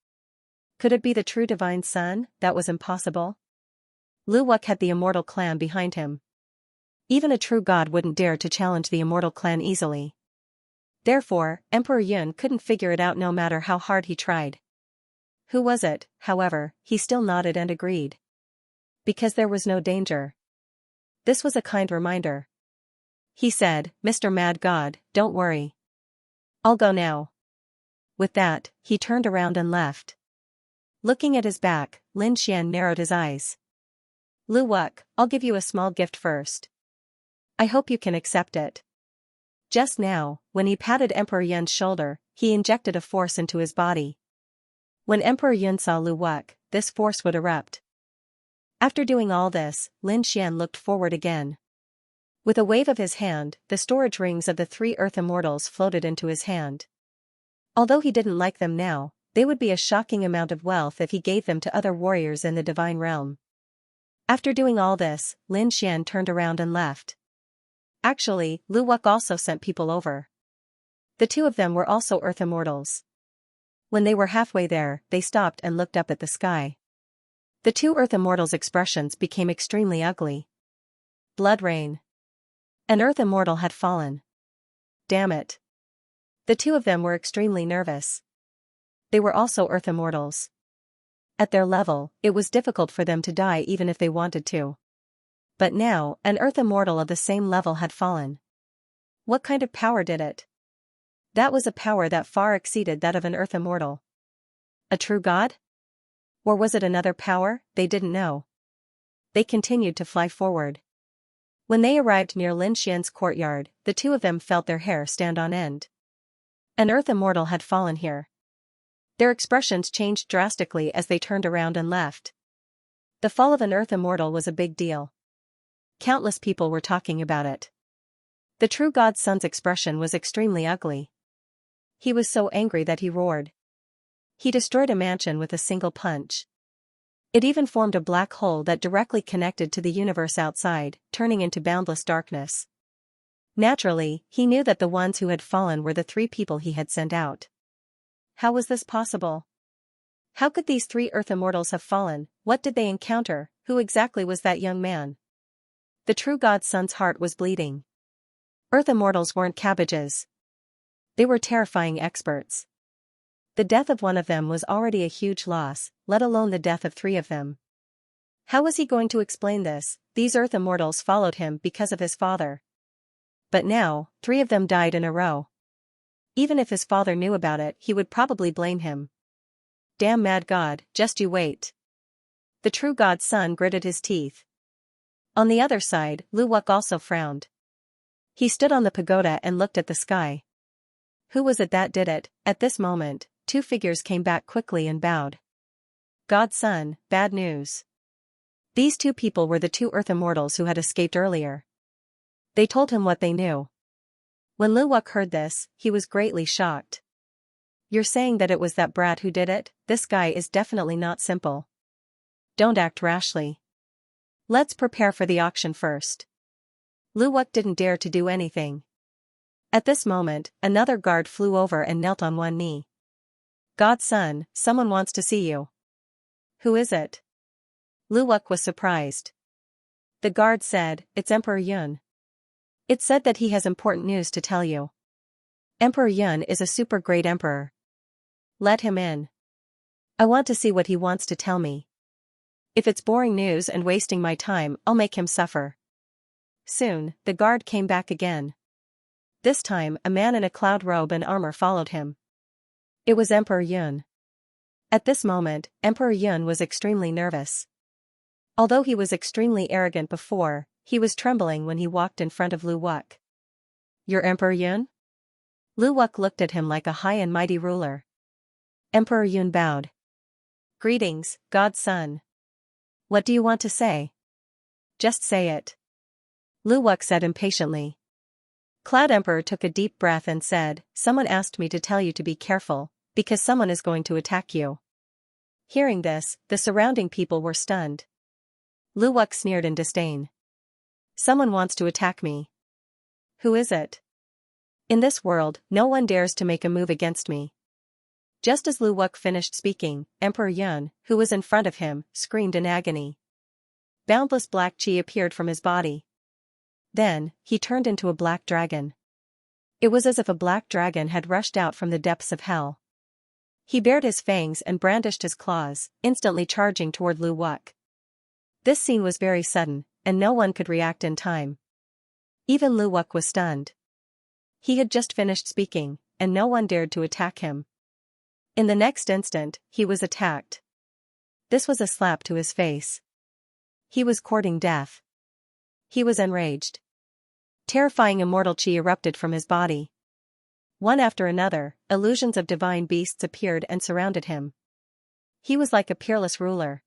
Could it be the true divine son? That was impossible. Lu Wuk had the immortal clan behind him. Even a true god wouldn't dare to challenge the immortal clan easily. Therefore, Emperor Yun couldn't figure it out no matter how hard he tried. Who was it? However, he still nodded and agreed. Because there was no danger. This was a kind reminder. He said, Mr. Mad God, don't worry. I'll go now. With that, he turned around and left. Looking at his back, Lin Xian narrowed his eyes. Lu Wuk, I'll give you a small gift first. I hope you can accept it. Just now, when he patted Emperor Yun's shoulder, he injected a force into his body. When Emperor Yun saw Lu Wuk, this force would erupt. After doing all this, Lin Xian looked forward again. With a wave of his hand, the storage rings of the 3 Earth Immortals floated into his hand. Although he didn't like them now, they would be a shocking amount of wealth if he gave them to other warriors in the divine realm. After doing all this, Lin Xian turned around and left. Actually, Lu Wuk also sent people over. The 2 of them were also Earth Immortals. When they were halfway there, they stopped and looked up at the sky. The 2 Earth Immortals' expressions became extremely ugly. Blood rain. An Earth Immortal had fallen. Damn it. The 2 of them were extremely nervous. They were also Earth Immortals. At their level, it was difficult for them to die even if they wanted to. But now, an Earth Immortal of the same level had fallen. What kind of power did it? That was a power that far exceeded that of an Earth Immortal. A true god? Or was it another power? They didn't know. They continued to fly forward. When they arrived near Lin Xian's courtyard, the 2 of them felt their hair stand on end. An Earth Immortal had fallen here. Their expressions changed drastically as they turned around and left. The fall of an Earth Immortal was a big deal. Countless people were talking about it. The true god's son's expression was extremely ugly. He was so angry that he roared. He destroyed a mansion with a single punch. It even formed a black hole that directly connected to the universe outside, turning into boundless darkness. Naturally, he knew that the ones who had fallen were the 3 people he had sent out. How was this possible? How could these 3 Earth Immortals have fallen? What did they encounter? Who exactly was that young man? The true god's son's heart was bleeding. Earth Immortals weren't cabbages. They were terrifying experts. The death of one of them was already a huge loss, let alone the death of 3 of them. How was he going to explain this? These Earth Immortals followed him because of his father. But now, 3 of them died in a row. Even if his father knew about it, he would probably blame him. Damn mad god, just you wait. The true god's son gritted his teeth. On the other side, Lu Wuk also frowned. He stood on the pagoda and looked at the sky. Who was it that did it? At this moment, 2 figures came back quickly and bowed. God's son, bad news. These 2 people were the 2 Earth Immortals who had escaped earlier. They told him what they knew. When Lu Wuk heard this, he was greatly shocked. You're saying that it was that brat who did it? This guy is definitely not simple. Don't act rashly. Let's prepare for the auction first. Lu Wuk didn't dare to do anything. At this moment, another guard flew over and knelt on one knee. God's son, someone wants to see you. Who is it? Lu Wuk was surprised. The guard said, it's Emperor Yun. It said that he has important news to tell you. Emperor Yun is a super great emperor. Let him in. I want to see what he wants to tell me. If it's boring news and wasting my time, I'll make him suffer. Soon, the guard came back again. This time, a man in a cloud robe and armor followed him. It was Emperor Yun. At this moment, Emperor Yun was extremely nervous. Although he was extremely arrogant before, he was trembling when he walked in front of Lu Wuk. "You're Emperor Yun?" Lu Wuk looked at him like a high and mighty ruler. Emperor Yun bowed. "Greetings, God's son. What do you want to say?" "Just say it," Lu Wuk said impatiently. Cloud Emperor took a deep breath and said, "Someone asked me to tell you to be careful, because someone is going to attack you." Hearing this, the surrounding people were stunned. Lu Wuk sneered in disdain. "Someone wants to attack me. Who is it? In this world, no one dares to make a move against me." Just as Lu Wuk finished speaking, Emperor Yun, who was in front of him, screamed in agony. Boundless black chi appeared from his body. Then, he turned into a black dragon. It was as if a black dragon had rushed out from the depths of hell. He bared his fangs and brandished his claws, instantly charging toward Lu Wuk. This scene was very sudden, and no one could react in time. Even Lu Wuk was stunned. He had just finished speaking, and no one dared to attack him. In the next instant, he was attacked. This was a slap to his face. He was courting death. He was enraged. Terrifying immortal chi erupted from his body. One after another, illusions of divine beasts appeared and surrounded him. He was like a peerless ruler.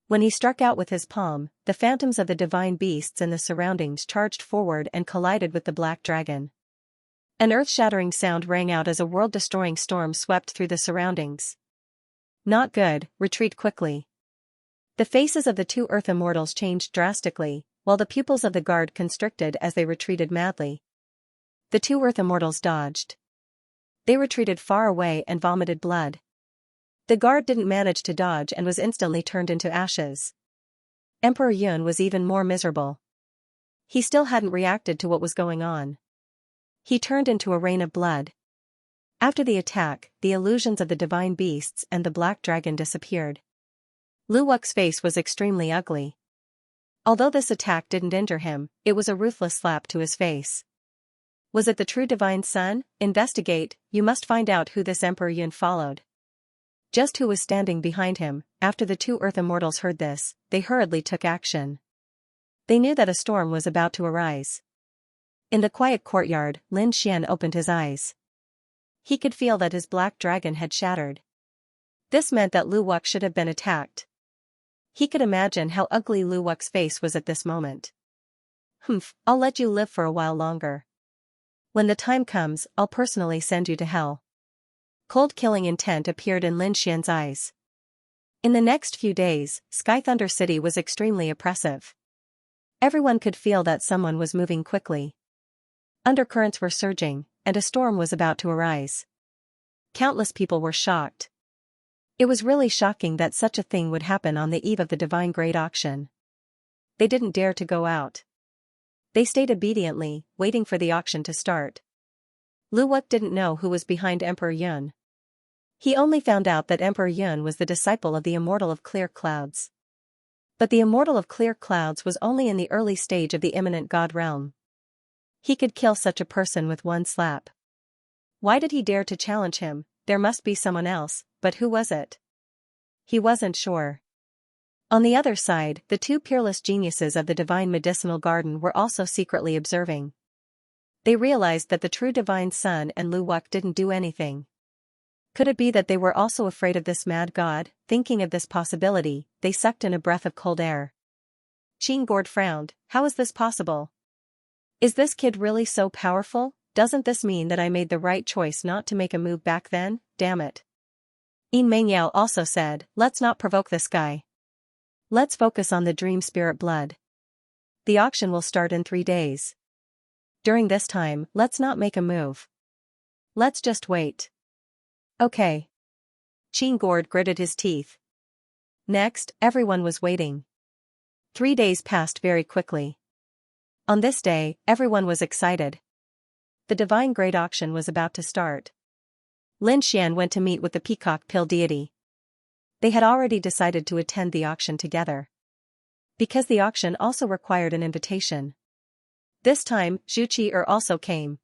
When he struck out with his palm, the phantoms of the divine beasts in the surroundings charged forward and collided with the black dragon. An earth-shattering sound rang out as a world-destroying storm swept through the surroundings. "Not good, retreat quickly." The faces of the two earth immortals changed drastically, while the pupils of the guard constricted as they retreated madly. The two earth immortals dodged. They retreated far away and vomited blood. The guard didn't manage to dodge and was instantly turned into ashes. Emperor Yun was even more miserable. He still hadn't reacted to what was going on. He turned into a rain of blood. After the attack, the illusions of the divine beasts and the black dragon disappeared. Lu Wuk's face was extremely ugly. Although this attack didn't injure him, it was a ruthless slap to his face. Was it the true divine son? Investigate, you must find out who this Emperor Yun followed. Just who was standing behind him. After the two earth immortals heard this, they hurriedly took action. They knew that a storm was about to arise. In the quiet courtyard, Lin Xian opened his eyes. He could feel that his black dragon had shattered. This meant that Lu Wuk should have been attacked. He could imagine how ugly Lu Wuk's face was at this moment. "Humph, I'll let you live for a while longer. When the time comes, I'll personally send you to hell." Cold killing intent appeared in Lin Xian's eyes. In the next few days, Sky Thunder City was extremely oppressive. Everyone could feel that someone was moving quickly. Undercurrents were surging, and a storm was about to arise. Countless people were shocked. It was really shocking that such a thing would happen on the eve of the Divine Great Auction. They didn't dare to go out. They stayed obediently, waiting for the auction to start. Lu Wuk didn't know who was behind Emperor Yun. He only found out that Emperor Yun was the disciple of the Immortal of Clear Clouds. But the Immortal of Clear Clouds was only in the early stage of the imminent God realm. He could kill such a person with one slap. Why did he dare to challenge him? There must be someone else, but who was it? He wasn't sure. On the other side, the two peerless geniuses of the Divine Medicinal Garden were also secretly observing. They realized that the true Divine Son and Lu Wuk didn't do anything. Could it be that they were also afraid of this mad god? Thinking of this possibility, they sucked in a breath of cold air. Qing Gord frowned. How is this possible? Is this kid really so powerful? Doesn't this mean that I made the right choice not to make a move back then? Damn it. Yin Mengyao also said, let's not provoke this guy. Let's focus on the dream spirit blood. The auction will start in 3 days. During this time, let's not make a move. Let's just wait. Okay. Qing Gord gritted his teeth. Next, everyone was waiting. 3 days passed very quickly. On this day, everyone was excited. The Divine Great Auction was about to start. Lin Xian went to meet with the Peacock Pill deity. They had already decided to attend the auction together. Because the auction also required an invitation. This time, Zhu Qi also came.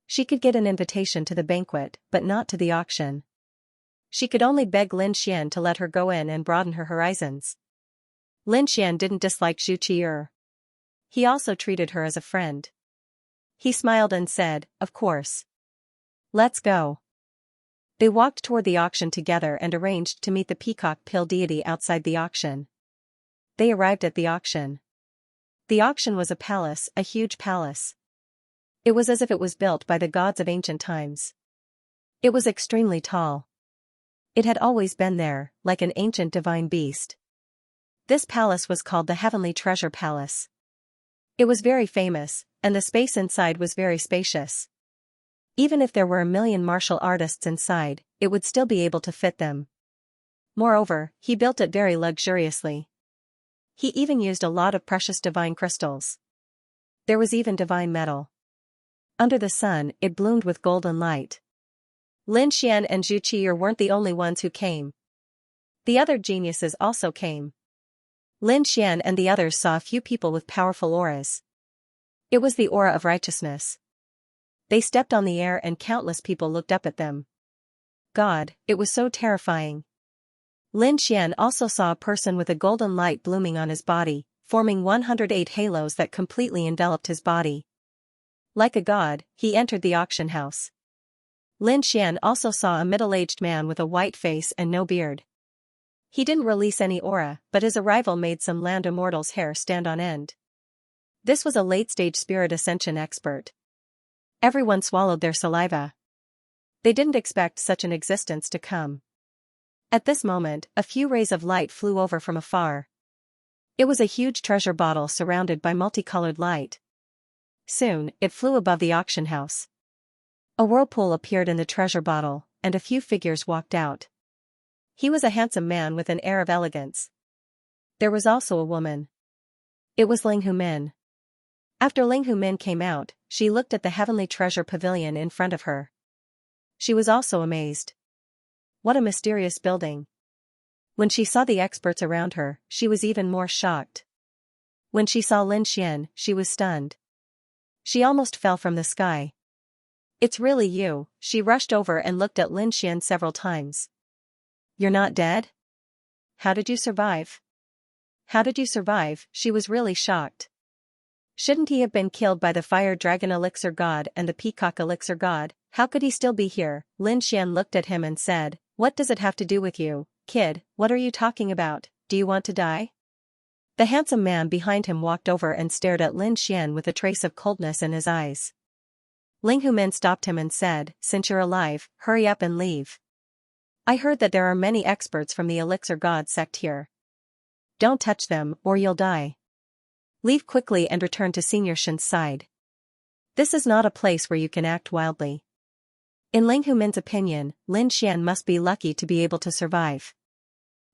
She could get an invitation to the banquet, but not to the auction. She could only beg Lin Xian to let her go in and broaden her horizons. Lin Xian didn't dislike Zhu Qi'er. He also treated her as a friend. He smiled and said, "Of course. Let's go." They walked toward the auction together and arranged to meet the peacock pill deity outside the auction. They arrived at the auction. The auction was a palace, a huge palace. It was as if it was built by the gods of ancient times. It was extremely tall. It had always been there, like an ancient divine beast. This palace was called the Heavenly Treasure Palace. It was very famous, and the space inside was very spacious. Even if there were 1,000,000 martial artists inside, it would still be able to fit them. Moreover, he built it very luxuriously. He even used a lot of precious divine crystals. There was even divine metal. Under the sun, it bloomed with golden light. Lin Xian and Zhu Qi'er weren't the only ones who came. The other geniuses also came. Lin Xian and the others saw a few people with powerful auras. It was the aura of righteousness. They stepped on the air and countless people looked up at them. God, it was so terrifying. Lin Xian also saw a person with a golden light blooming on his body, forming 108 halos that completely enveloped his body. Like a god, he entered the auction house. Lin Xian also saw a middle-aged man with a white face and no beard. He didn't release any aura, but his arrival made some land immortals' hair stand on end. This was a late-stage spirit ascension expert. Everyone swallowed their saliva. They didn't expect such an existence to come. At this moment, a few rays of light flew over from afar. It was a huge treasure bottle surrounded by multicolored light. Soon, it flew above the auction house. A whirlpool appeared in the treasure bottle, and a few figures walked out. He was a handsome man with an air of elegance. There was also a woman. It was Ling Humin. After Ling Humin came out, she looked at the heavenly treasure pavilion in front of her. She was also amazed. What a mysterious building. When she saw the experts around her, she was even more shocked. When she saw Lin Xian, she was stunned. She almost fell from the sky. "It's really you," she rushed over and looked at Lin Xian several times. "You're not dead? How did you survive? How did you survive?" She was really shocked. Shouldn't he have been killed by the fire dragon elixir god and the peacock elixir god? How could he still be here? Lin Xian looked at him and said, "What does it have to do with you, kid? What are you talking about? Do you want to die?" The handsome man behind him walked over and stared at Lin Xian with a trace of coldness in his eyes. Ling Humin stopped him and said, "Since you're alive, hurry up and leave. I heard that there are many experts from the elixir god sect here. Don't touch them, or you'll die. Leave quickly and return to Senior Shen's side. This is not a place where you can act wildly." In Ling Humin's opinion, Lin Xian must be lucky to be able to survive.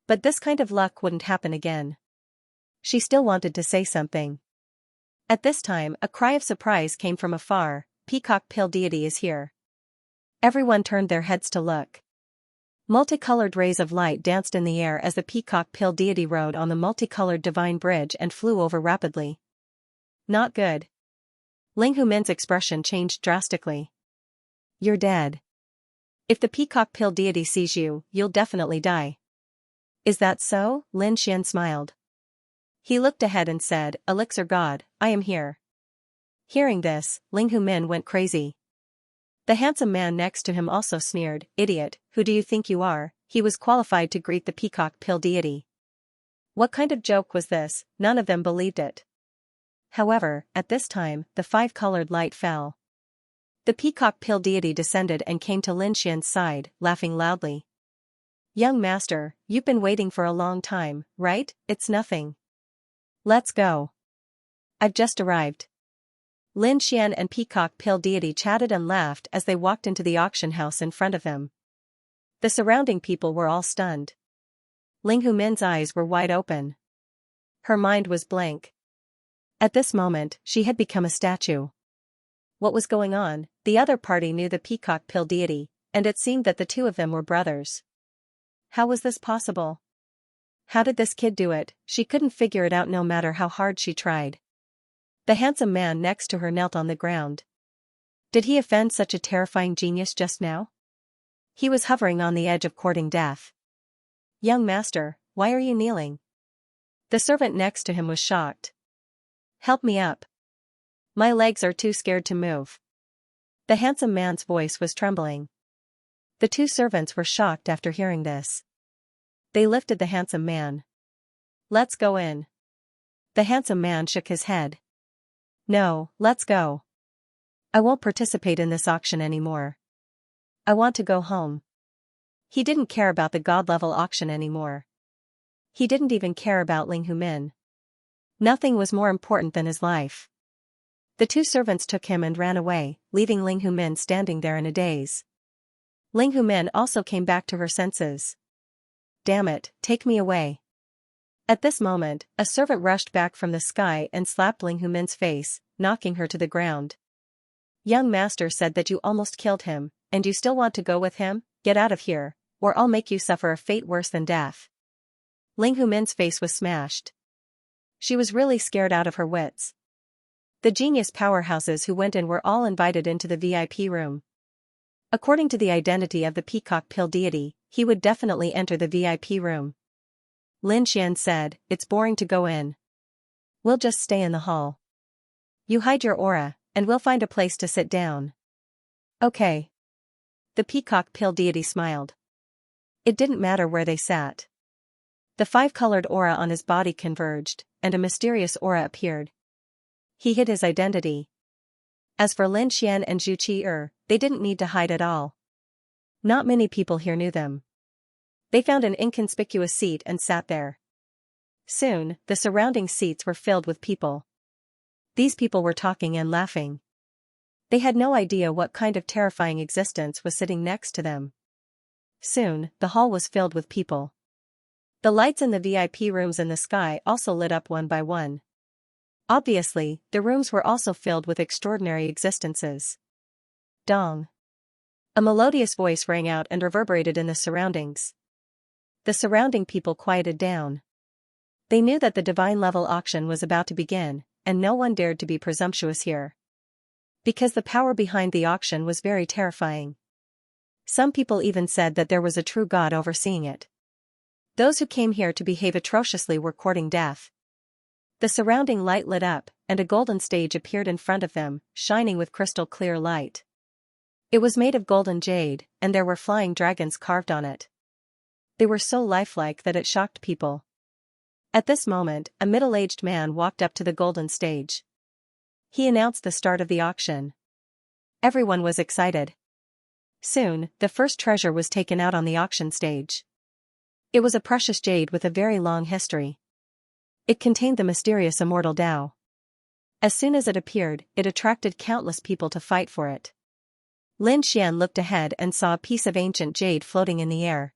But this kind of luck wouldn't happen again. She still wanted to say something. At this time, a cry of surprise came from afar. "Peacock Pill Deity is here." Everyone turned their heads to look. Multicolored rays of light danced in the air as the Peacock Pill Deity rode on the multicolored divine bridge and flew over rapidly. Not good. Ling Humin's expression changed drastically. "You're dead. If the Peacock Pill Deity sees you, you'll definitely die." "Is that so?" Lin Xian smiled. He looked ahead and said, "Elixir God, I am here." Hearing this, Ling Humin went crazy. The handsome man next to him also sneered, "Idiot, who do you think you are?" He was qualified to greet the Peacock Pill Deity. What kind of joke was this? None of them believed it. However, at this time, the five-colored light fell. The Peacock Pill Deity descended and came to Lin Xian's side, laughing loudly. "Young master, you've been waiting for a long time, right? It's nothing. Let's go. I've just arrived." Lin Xian and Peacock Pill Deity chatted and laughed as they walked into the auction house in front of them. The surrounding people were all stunned. Ling Humin's eyes were wide open. Her mind was blank. At this moment, she had become a statue. What was going on? The other party knew the Peacock Pill Deity, and it seemed that the two of them were brothers. How was this possible? How did this kid do it? She couldn't figure it out no matter how hard she tried. The handsome man next to her knelt on the ground. Did he offend such a terrifying genius just now? He was hovering on the edge of courting death. "Young master, why are you kneeling?" The servant next to him was shocked. "Help me up. My legs are too scared to move." The handsome man's voice was trembling. The two servants were shocked after hearing this. They lifted the handsome man. "Let's go in." The handsome man shook his head. "No, let's go. I won't participate in this auction anymore. I want to go home." He didn't care about the god-level auction anymore. He didn't even care about Ling Humin. Nothing was more important than his life. The two servants took him and ran away, leaving Ling Humin standing there in a daze. Ling Humin also came back to her senses. "Damn it, take me away." At this moment, a servant rushed back from the sky and slapped Ling Humin's face, knocking her to the ground. "Young master said that you almost killed him, and you still want to go with him? Get out of here, or I'll make you suffer a fate worse than death." Ling Humin's face was smashed. She was really scared out of her wits. The genius powerhouses who went in were all invited into the VIP room. According to the identity of the peacock pill deity, he would definitely enter the VIP room. Lin Xian said, "It's boring to go in. We'll just stay in the hall. You hide your aura, and we'll find a place to sit down." "Okay." The peacock pill deity smiled. It didn't matter where they sat. The five-colored aura on his body converged, and a mysterious aura appeared. He hid his identity. As for Lin Xian and Zhu Qi, they didn't need to hide at all. Not many people here knew them. They found an inconspicuous seat and sat there. Soon, the surrounding seats were filled with people. These people were talking and laughing. They had no idea what kind of terrifying existence was sitting next to them. Soon, the hall was filled with people. The lights in the VIP rooms in the sky also lit up one by one. Obviously, the rooms were also filled with extraordinary existences. Dong. A melodious voice rang out and reverberated in the surroundings. The surrounding people quieted down. They knew that the divine-level auction was about to begin, and no one dared to be presumptuous here. Because the power behind the auction was very terrifying. Some people even said that there was a true god overseeing it. Those who came here to behave atrociously were courting death. The surrounding light lit up, and a golden stage appeared in front of them, shining with crystal-clear light. It was made of golden jade, and there were flying dragons carved on it. They were so lifelike that it shocked people. At this moment, a middle-aged man walked up to the golden stage. He announced the start of the auction. Everyone was excited. Soon, the first treasure was taken out on the auction stage. It was a precious jade with a very long history. It contained the mysterious immortal Tao. As soon as it appeared, it attracted countless people to fight for it. Lin Xian looked ahead and saw a piece of ancient jade floating in the air.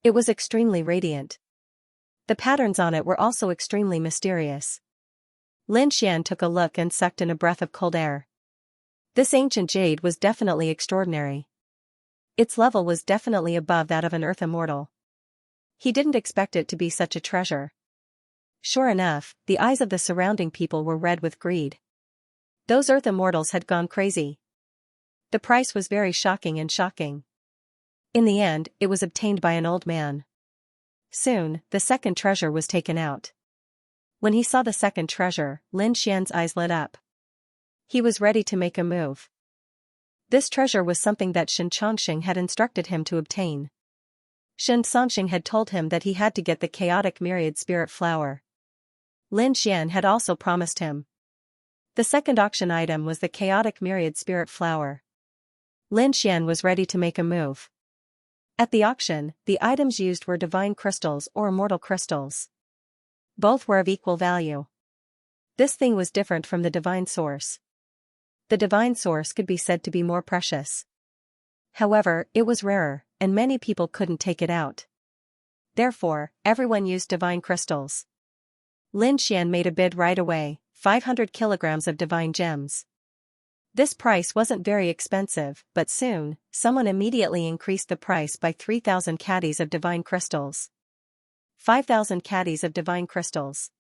It was extremely radiant. The patterns on it were also extremely mysterious. Lin Xian took a look and sucked in a breath of cold air. This ancient jade was definitely extraordinary. Its level was definitely above that of an earth immortal. He didn't expect it to be such a treasure. Sure enough, the eyes of the surrounding people were red with greed. Those earth immortals had gone crazy. The price was very shocking. In the end, it was obtained by an old man. Soon, the second treasure was taken out. When he saw the second treasure, Lin Xian's eyes lit up. He was ready to make a move. This treasure was something that Xianxia had instructed him to obtain. Xianxia had told him that he had to get the chaotic myriad spirit flower. Lin Xian had also promised him. The second auction item was the chaotic myriad spirit flower. Lin Xian was ready to make a move. At the auction, the items used were divine crystals or immortal crystals. Both were of equal value. This thing was different from the divine source. The divine source could be said to be more precious. However, it was rarer, and many people couldn't take it out. Therefore, everyone used divine crystals. Lin Xian made a bid right away, 500 kilograms of divine gems. This price wasn't very expensive, but soon, someone immediately increased the price by 3,000 caddies of divine crystals. 5,000 caddies of divine crystals.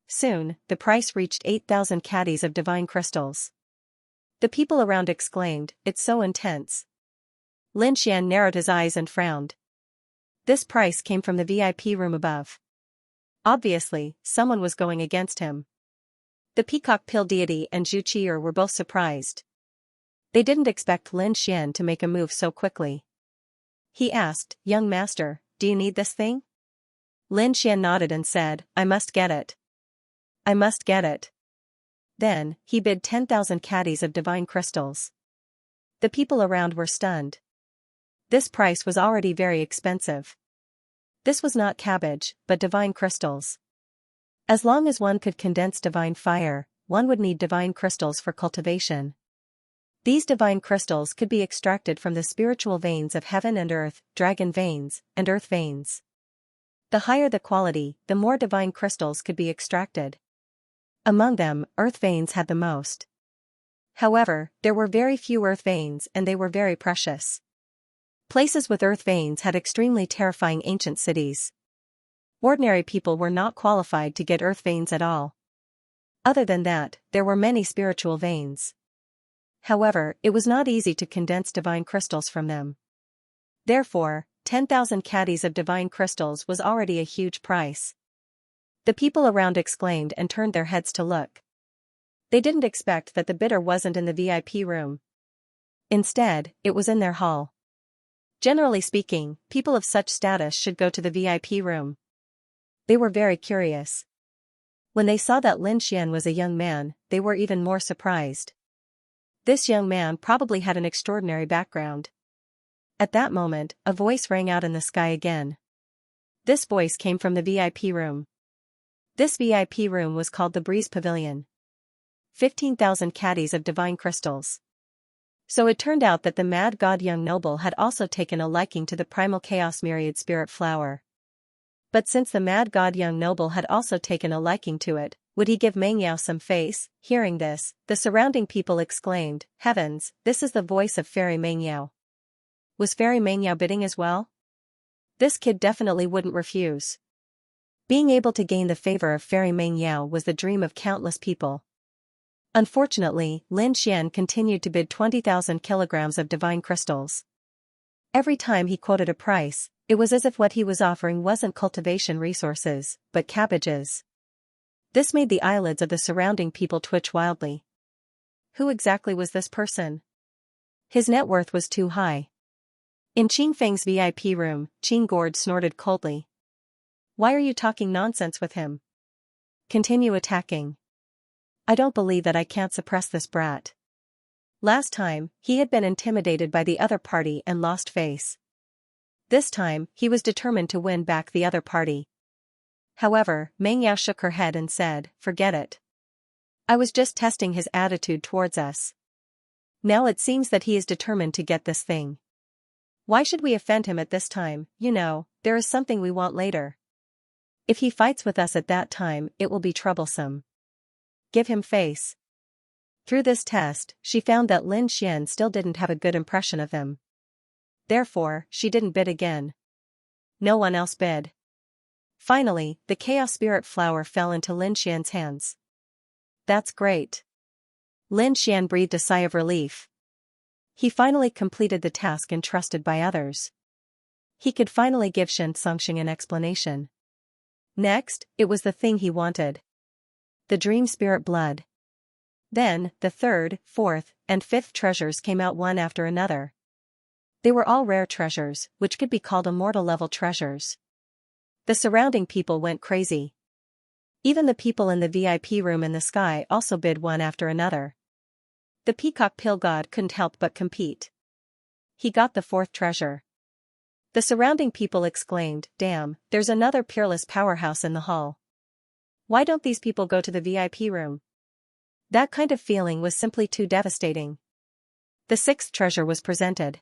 Soon, the price reached 8,000 caddies of divine crystals. The people around exclaimed, "It's so intense." Lin Xian narrowed his eyes and frowned. This price came from the VIP room above. Obviously, someone was going against him. The Peacock Pill deity and Zhu Qi'er were both surprised. They didn't expect Lin Xian to make a move so quickly. He asked, "Young master, do you need this thing?" Lin Xian nodded and said, "I must get it. I must get it." Then, he bid 10,000 caddies of divine crystals. The people around were stunned. This price was already very expensive. This was not cabbage, but divine crystals. As long as one could condense divine fire, one would need divine crystals for cultivation. These divine crystals could be extracted from the spiritual veins of heaven and earth, dragon veins, and earth veins. The higher the quality, the more divine crystals could be extracted. Among them, earth veins had the most. However, there were very few earth veins and they were very precious. Places with earth veins had extremely terrifying ancient cities. Ordinary people were not qualified to get earth veins at all. Other than that, there were many spiritual veins. However, it was not easy to condense divine crystals from them. Therefore, 10,000 caddies of divine crystals was already a huge price. The people around exclaimed and turned their heads to look. They didn't expect that the bidder wasn't in the VIP room. Instead, it was in their hall. Generally speaking, people of such status should go to the VIP room. They were very curious. When they saw that Lin Xian was a young man, they were even more surprised. This young man probably had an extraordinary background. At that moment, a voice rang out in the sky again. This voice came from the VIP room. This VIP room was called the Breeze Pavilion. 15,000 caddies of divine crystals. So it turned out that the mad god young noble had also taken a liking to the primal chaos myriad spirit flower. But since the mad god young noble had also taken a liking to it, would he give Mengyao some face? Hearing this, the surrounding people exclaimed, "Heavens, this is the voice of Fairy Mengyao." Was Fairy Mengyao bidding as well? This kid definitely wouldn't refuse. Being able to gain the favor of Fairy Mengyao was the dream of countless people. Unfortunately, Lin Xian continued to bid 20,000 kilograms of divine crystals. Every time he quoted a price, it was as if what he was offering wasn't cultivation resources, but cabbages. This made the eyelids of the surrounding people twitch wildly. Who exactly was this person? His net worth was too high. In Qing Feng's VIP room, Qing Gord snorted coldly. "Why are you talking nonsense with him? Continue attacking. I don't believe that I can't suppress this brat." Last time, he had been intimidated by the other party and lost face. This time, he was determined to win back the other party. However, Mengyao shook her head and said, "Forget it. I was just testing his attitude towards us. Now it seems that he is determined to get this thing. Why should we offend him at this time? You know, there is something we want later. If he fights with us at that time, it will be troublesome. Give him face." Through this test, she found that Lin Xian still didn't have a good impression of him. Therefore, she didn't bid again. No one else bid. Finally, the Chaos Spirit Flower fell into Lin Xian's hands. "That's great." Lin Xian breathed a sigh of relief. He finally completed the task entrusted by others. He could finally give Xianxia an explanation. Next, it was the thing he wanted. The Dream Spirit Blood. Then, the third, fourth, and fifth treasures came out one after another. They were all rare treasures, which could be called immortal-level treasures. The surrounding people went crazy. Even the people in the VIP room in the sky also bid one after another. The Peacock Pill God couldn't help but compete. He got the fourth treasure. The surrounding people exclaimed, "Damn, there's another peerless powerhouse in the hall. Why don't these people go to the VIP room?" That kind of feeling was simply too devastating. The sixth treasure was presented.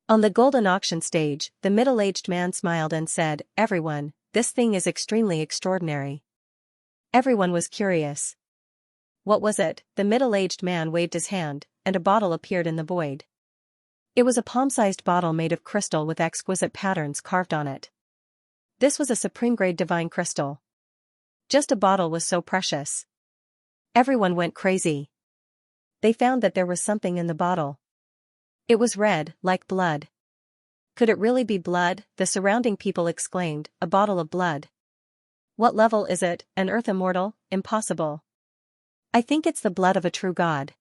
On the golden auction stage, the middle-aged man smiled and said, "Everyone, this thing is extremely extraordinary." Everyone was curious. What was it? The middle-aged man waved his hand, and a bottle appeared in the void. It was a palm-sized bottle made of crystal with exquisite patterns carved on it. This was a supreme-grade divine crystal. Just a bottle was so precious. Everyone went crazy. They found that there was something in the bottle. It was red, like blood. Could it really be blood? The surrounding people exclaimed, a bottle of blood. What level is it, an earth immortal? Impossible. I think it's the blood of a true god.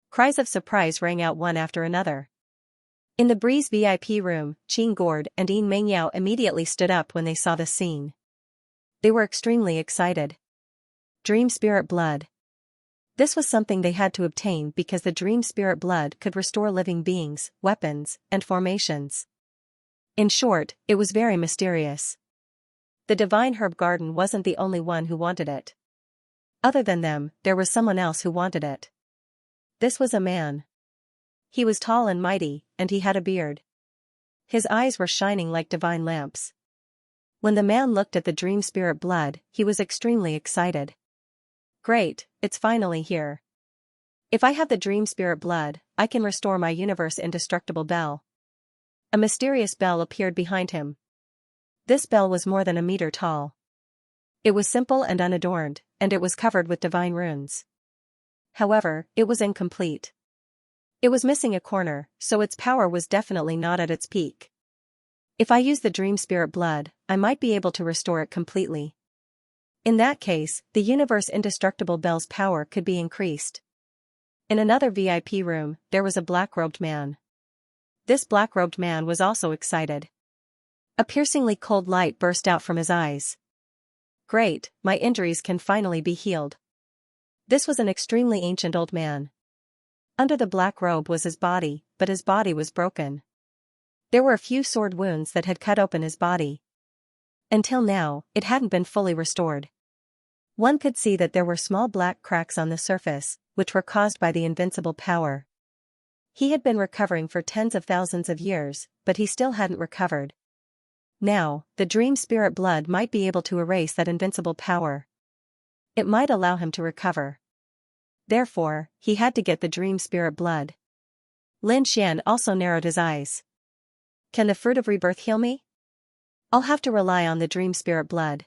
Cries of surprise rang out one after another. In the Breeze VIP room, Qing Gord and Yin Mengyao immediately stood up when they saw the scene. They were extremely excited. Dream Spirit Blood. This was something they had to obtain because the Dream Spirit Blood could restore living beings, weapons, and formations. In short, it was very mysterious. The Divine Herb Garden wasn't the only one who wanted it. Other than them, there was someone else who wanted it. This was a man. He was tall and mighty, and he had a beard. His eyes were shining like divine lamps. When the man looked at the Dream Spirit Blood, he was extremely excited. Great, it's finally here. If I have the Dream Spirit Blood, I can restore my universe indestructible bell. A mysterious bell appeared behind him. This bell was more than a meter tall. It was simple and unadorned, and it was covered with divine runes. However, it was incomplete. It was missing a corner, so its power was definitely not at its peak. If I use the Dream Spirit Blood, I might be able to restore it completely. In that case, the universe indestructible bell's power could be increased. In another VIP room, there was a black-robed man. This black-robed man was also excited. A piercingly cold light burst out from his eyes. Great, my injuries can finally be healed. This was an extremely ancient old man. Under the black robe was his body, but his body was broken. There were a few sword wounds that had cut open his body. Until now, it hadn't been fully restored. One could see that there were small black cracks on the surface, which were caused by the invincible power. He had been recovering for tens of thousands of years, but he still hadn't recovered. Now, the Dream Spirit Blood might be able to erase that invincible power. It might allow him to recover. Therefore, he had to get the Dream Spirit Blood. Lin Xian also narrowed his eyes. Can the Fruit of Rebirth heal me? I'll have to rely on the Dream Spirit Blood.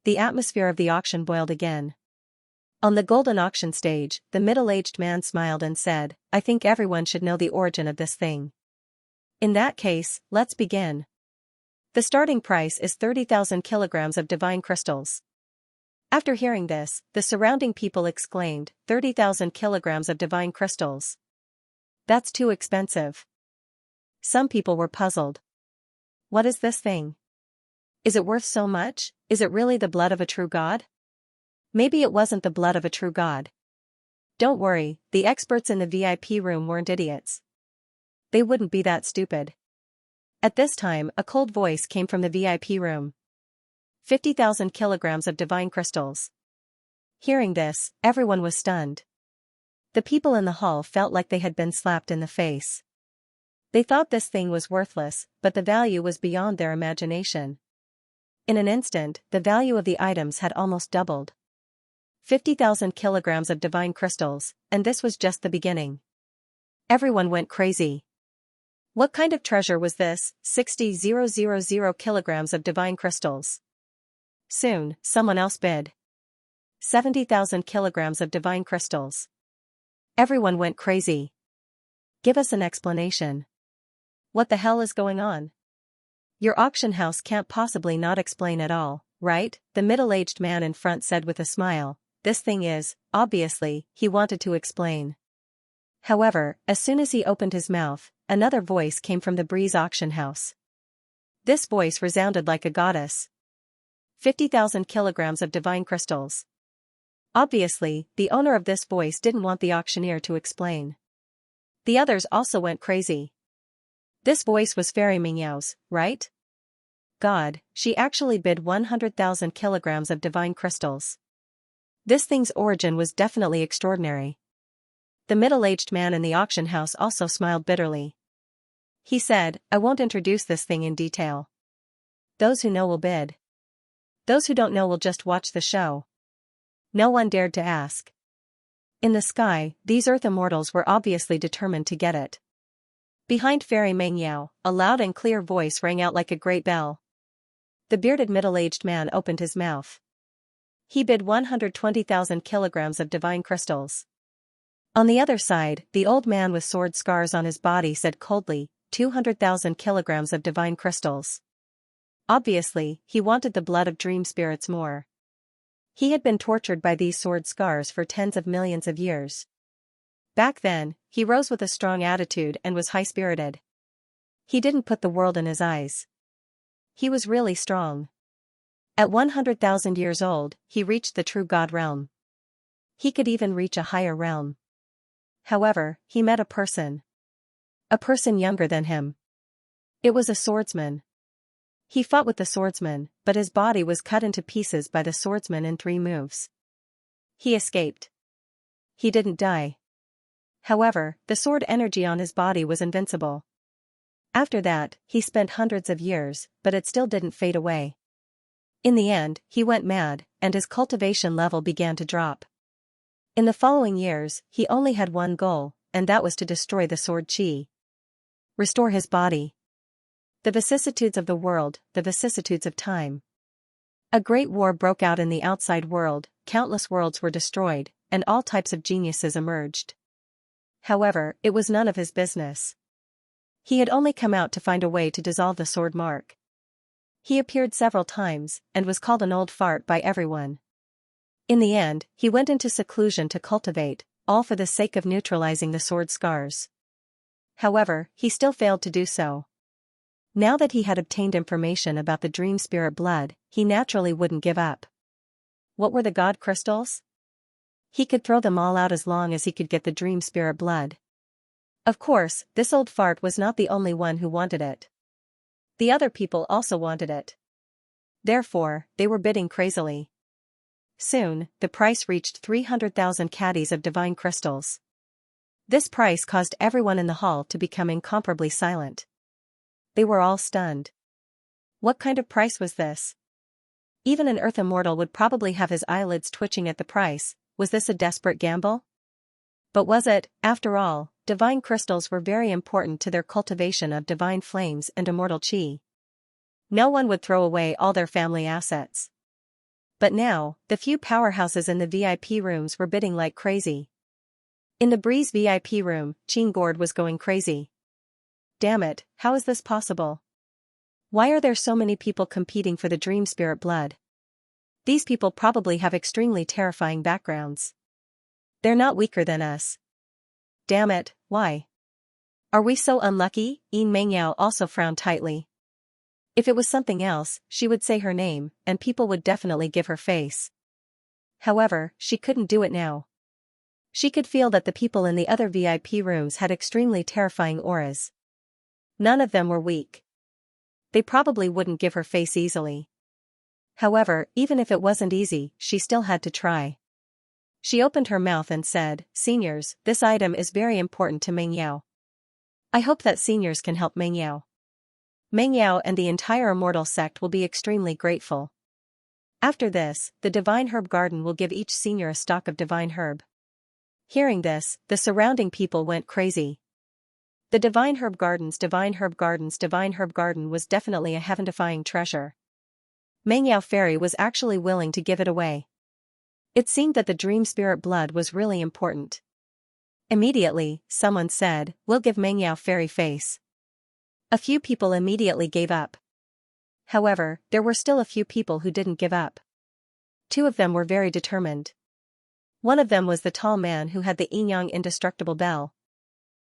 The atmosphere of the auction boiled again. On the golden auction stage, the middle-aged man smiled and said, I think everyone should know the origin of this thing. In that case, let's begin. The starting price is 30,000 kilograms of divine crystals. After hearing this, the surrounding people exclaimed, 30,000 kilograms of divine crystals. That's too expensive. Some people were puzzled. What is this thing? Is it worth so much? Is it really the blood of a true god? Maybe it wasn't the blood of a true god. Don't worry, the experts in the VIP room weren't idiots. They wouldn't be that stupid. At this time, a cold voice came from the VIP room. 50,000 kilograms of divine crystals. Hearing this, everyone was stunned. The people in the hall felt like they had been slapped in the face. They thought this thing was worthless, but the value was beyond their imagination. In an instant, the value of the items had almost doubled. 50,000 kilograms of divine crystals, and this was just the beginning. Everyone went crazy. What kind of treasure was this? 60,000 kilograms of divine crystals. Soon, someone else bid. 70,000 kilograms of divine crystals. Everyone went crazy. Give us an explanation. What the hell is going on? Your auction house can't possibly not explain at all, right? The middle-aged man in front said with a smile. This thing is, obviously, he wanted to explain. However, as soon as he opened his mouth, another voice came from the Breeze auction house. This voice resounded like a goddess. 50,000 kilograms of divine crystals. Obviously, the owner of this voice didn't want the auctioneer to explain. The others also went crazy. This voice was Fairy Mingyao's, right? God, she actually bid 100,000 kilograms of divine crystals. This thing's origin was definitely extraordinary. The middle-aged man in the auction house also smiled bitterly. He said, I won't introduce this thing in detail. Those who know will bid. Those who don't know will just watch the show. No one dared to ask. In the sky, these Earth immortals were obviously determined to get it. Behind Fairy Mengyao, a loud and clear voice rang out like a great bell. The bearded middle-aged man opened his mouth. He bid 120,000 kilograms of divine crystals. On the other side, the old man with sword scars on his body said coldly, 200,000 kilograms of divine crystals. Obviously, he wanted the blood of dream spirits more. He had been tortured by these sword scars for tens of millions of years. Back then, he rose with a strong attitude and was high-spirited. He didn't put the world in his eyes. He was really strong. At 100,000 years old, he reached the true God realm. He could even reach a higher realm. However, he met a person. A person younger than him. It was a swordsman. He fought with the swordsman, but his body was cut into pieces by the swordsman in 3 moves. He escaped. He didn't die. However, the sword energy on his body was invincible. After that, he spent hundreds of years, but it still didn't fade away. In the end, he went mad, and his cultivation level began to drop. In the following years, he only had one goal, and that was to destroy the sword chi. Restore his body. The vicissitudes of the world, the vicissitudes of time. A great war broke out in the outside world, countless worlds were destroyed, and all types of geniuses emerged. However, it was none of his business. He had only come out to find a way to dissolve the sword mark. He appeared several times, and was called an old fart by everyone. In the end, he went into seclusion to cultivate, all for the sake of neutralizing the sword scars. However, he still failed to do so. Now that he had obtained information about the dream spirit blood, he naturally wouldn't give up. What were the god crystals? He could throw them all out as long as he could get the dream spirit blood. Of course, this old fart was not the only one who wanted it. The other people also wanted it. Therefore, they were bidding crazily. Soon, the price reached 300,000 caddies of divine crystals. This price caused everyone in the hall to become incomparably silent. They were all stunned. What kind of price was this? Even an earth immortal would probably have his eyelids twitching at the price. Was this a desperate gamble? But was it? After all, divine crystals were very important to their cultivation of divine flames and immortal chi. No one would throw away all their family assets. But now, the few powerhouses in the VIP rooms were bidding like crazy. In the Breeze VIP room, Ching Gord was going crazy. Damn it, how is this possible? Why are there so many people competing for the dream spirit blood? These people probably have extremely terrifying backgrounds. They're not weaker than us. Damn it, why? Are we so unlucky? Yin Mengyao also frowned tightly. If it was something else, she would say her name, and people would definitely give her face. However, she couldn't do it now. She could feel that the people in the other VIP rooms had extremely terrifying auras. None of them were weak. They probably wouldn't give her face easily. However, even if it wasn't easy, she still had to try. She opened her mouth and said, "Seniors, this item is very important to Meng Yao. I hope that seniors can help Meng Yao. Meng Yao and the entire immortal sect will be extremely grateful. After this, the Divine Herb Garden will give each senior a stock of divine herb." Hearing this, the surrounding people went crazy. The Divine Herb Garden was definitely a heaven-defying treasure. Meng Yao Fairy was actually willing to give it away. It seemed that the dream spirit blood was really important. Immediately, someone said, "We'll give Meng Yao Fairy face." A few people immediately gave up. However, there were still a few people who didn't give up. 2 of them were very determined. One of them was the tall man who had the Yin-Yang indestructible bell.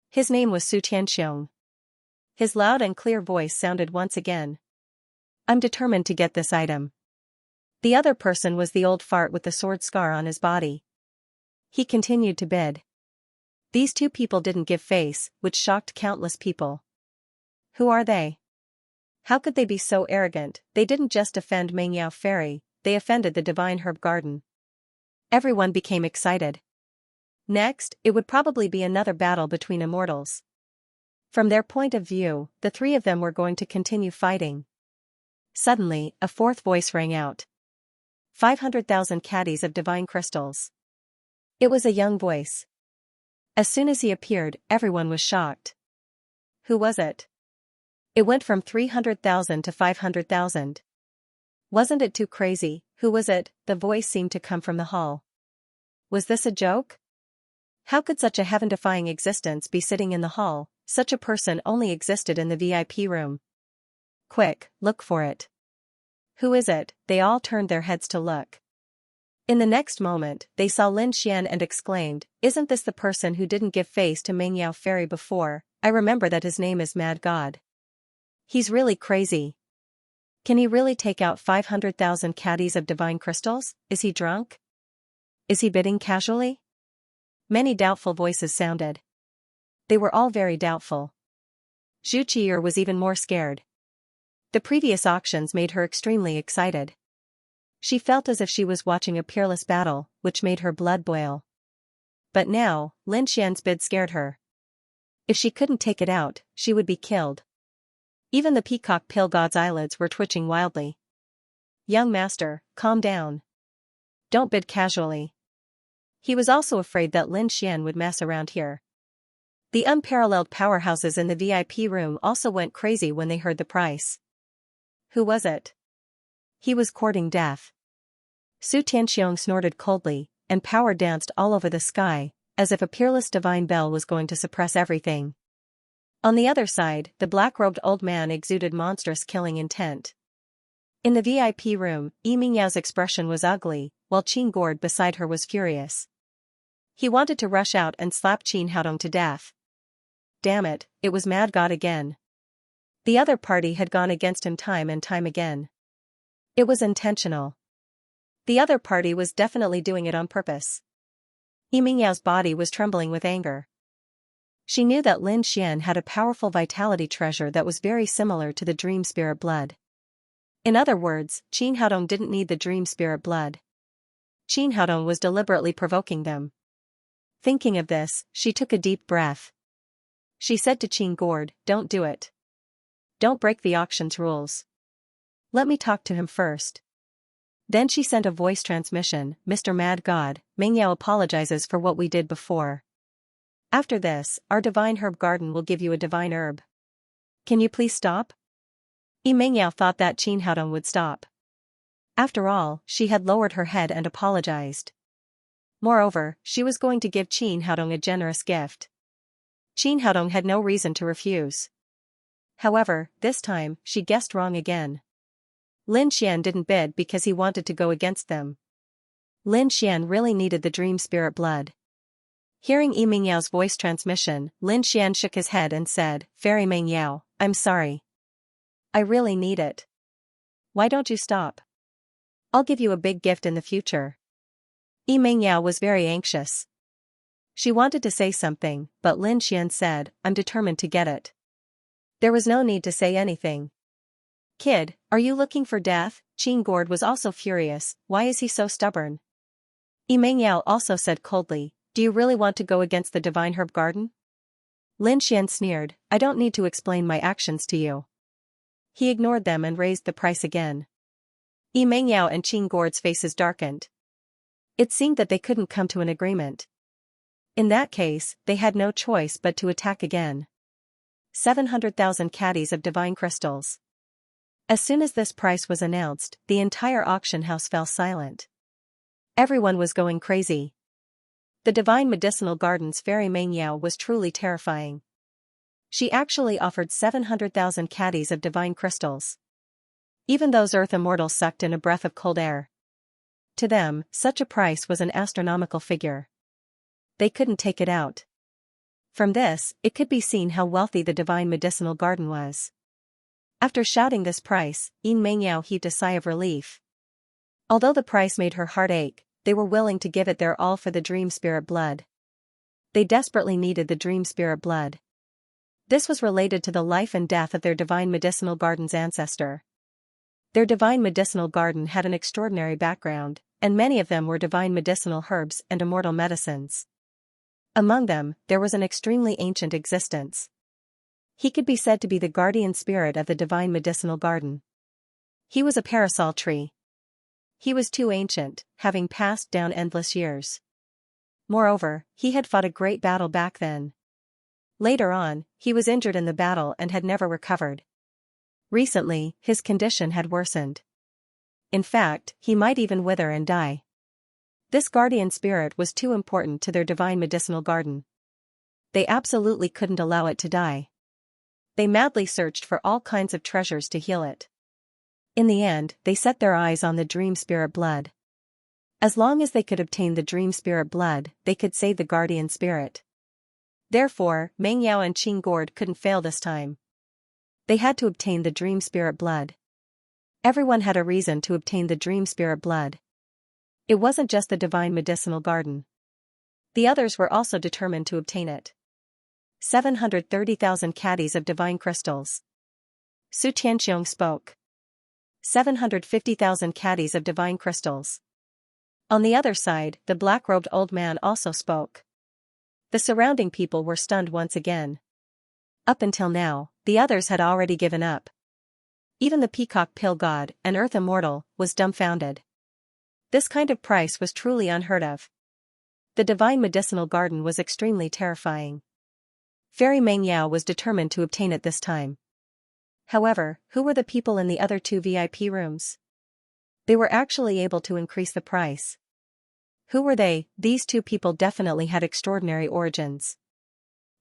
His name was Su Tianxiong. His loud and clear voice sounded once again. "I'm determined to get this item." The other person was the old fart with the sword scar on his body. He continued to bid. These 2 people didn't give face, which shocked countless people. Who are they? How could they be so arrogant? They didn't just offend Meng Yao Fairy, they offended the Divine Herb Garden. Everyone became excited. Next, it would probably be another battle between immortals. From their point of view, the 3 of them were going to continue fighting. Suddenly, a 4th voice rang out. 500,000 caddies of divine crystals. It was a young voice. As soon as he appeared, everyone was shocked. Who was it? It went from 300,000 to 500,000. Wasn't it too crazy? Who was it? The voice seemed to come from the hall. Was this a joke? How could such a heaven-defying existence be sitting in the hall? Such a person only existed in the VIP room. Quick, look for it. Who is it? They all turned their heads to look. In the next moment, they saw Lin Xian and exclaimed, "Isn't this the person who didn't give face to Meng Yao Fairy before? I remember that his name is Mad God. He's really crazy. Can he really take out 500,000 caddies of divine crystals? Is he drunk? Is he bidding casually?" Many doubtful voices sounded. They were all very doubtful. Zhu Qi'er was even more scared. The previous auctions made her extremely excited. She felt as if she was watching a peerless battle, which made her blood boil. But now, Lin Xian's bid scared her. If she couldn't take it out, she would be killed. Even the peacock pill god's eyelids were twitching wildly. "Young master, calm down. Don't bid casually." He was also afraid that Lin Xian would mess around here. The unparalleled powerhouses in the VIP room also went crazy when they heard the price. Who was it? He was courting death. Su Tianxiong snorted coldly, and power danced all over the sky, as if a peerless divine bell was going to suppress everything. On the other side, the black-robed old man exuded monstrous killing intent. In the VIP room, Yi Mingyao's expression was ugly, while Qin Gord beside her was furious. He wanted to rush out and slap Qin Haodong to death. Damn it, it was Mad God again. The other party had gone against him time and time again. It was intentional. The other party was definitely doing it on purpose. Yi Mingyao's body was trembling with anger. She knew that Lin Xian had a powerful vitality treasure that was very similar to the dream spirit blood. In other words, Qin Haodong didn't need the dream spirit blood. Qin Haodong was deliberately provoking them. Thinking of this, she took a deep breath. She said to Qin Gord, "Don't do it. Don't break the auction's rules. Let me talk to him first." Then she sent a voice transmission, "Mr. Mad God, Meng Yao apologizes for what we did before. After this, our divine herb garden will give you a divine herb. Can you please stop?" Yi Meng Yao thought that Qin Haodong would stop. After all, she had lowered her head and apologized. Moreover, she was going to give Qin Haodong a generous gift. Qin Haodong had no reason to refuse. However, this time, she guessed wrong again. Lin Xian didn't bid because he wanted to go against them. Lin Xian really needed the dream spirit blood. Hearing Yi Mingyao's voice transmission, Lin Xian shook his head and said, "Fairy Meng Yao, I'm sorry. I really need it. Why don't you stop? I'll give you a big gift in the future." Yi Meng Yao was very anxious. She wanted to say something, but Lin Xian said, "I'm determined to get it." There was no need to say anything. "Kid, are you looking for death?" Qin Gord was also furious. "Why is he so stubborn?" Yi Meng Yao also said coldly, "Do you really want to go against the divine herb garden?" Lin Xian sneered, "I don't need to explain my actions to you." He ignored them and raised the price again. Yi Meng Yao and Qin Gord's faces darkened. It seemed that they couldn't come to an agreement. In that case, they had no choice but to attack again. 700,000 caddies of divine crystals. As soon as this price was announced, the entire auction house fell silent. Everyone was going crazy. The divine medicinal garden's fairy Meng Yao was truly terrifying. She actually offered 700,000 caddies of divine crystals. Even those earth immortals sucked in a breath of cold air. To them, such a price was an astronomical figure. They couldn't take it out. From this, it could be seen how wealthy the divine medicinal garden was. After shouting this price, Yi Meng Yao heaved a sigh of relief. Although the price made her heart ache, they were willing to give it their all for the dream spirit blood. They desperately needed the dream spirit blood. This was related to the life and death of their divine medicinal garden's ancestor. Their divine medicinal garden had an extraordinary background, and many of them were divine medicinal herbs and immortal medicines. Among them, there was an extremely ancient existence. He could be said to be the guardian spirit of the divine medicinal garden. He was a parasol tree. He was too ancient, having passed down endless years. Moreover, he had fought a great battle back then. Later on, he was injured in the battle and had never recovered. Recently, his condition had worsened. In fact, he might even wither and die. This guardian spirit was too important to their divine medicinal garden. They absolutely couldn't allow it to die. They madly searched for all kinds of treasures to heal it. In the end, they set their eyes on the dream spirit blood. As long as they could obtain the dream spirit blood, they could save the guardian spirit. Therefore, Meng Yao and Qing Gord couldn't fail this time. They had to obtain the dream spirit blood. Everyone had a reason to obtain the dream spirit blood. It wasn't just the divine medicinal garden. The others were also determined to obtain it. 730,000 caddies of divine crystals. Su Tianxiong spoke. 750,000 caddies of divine crystals. On the other side, the black-robed old man also spoke. The surrounding people were stunned once again. Up until now, the others had already given up. Even the peacock pill god, an earth immortal, was dumbfounded. This kind of price was truly unheard of. The divine medicinal garden was extremely terrifying. Fairy Meng Yao was determined to obtain it this time. However, who were the people in the other 2 VIP rooms? They were actually able to increase the price. Who were they? These 2 people definitely had extraordinary origins.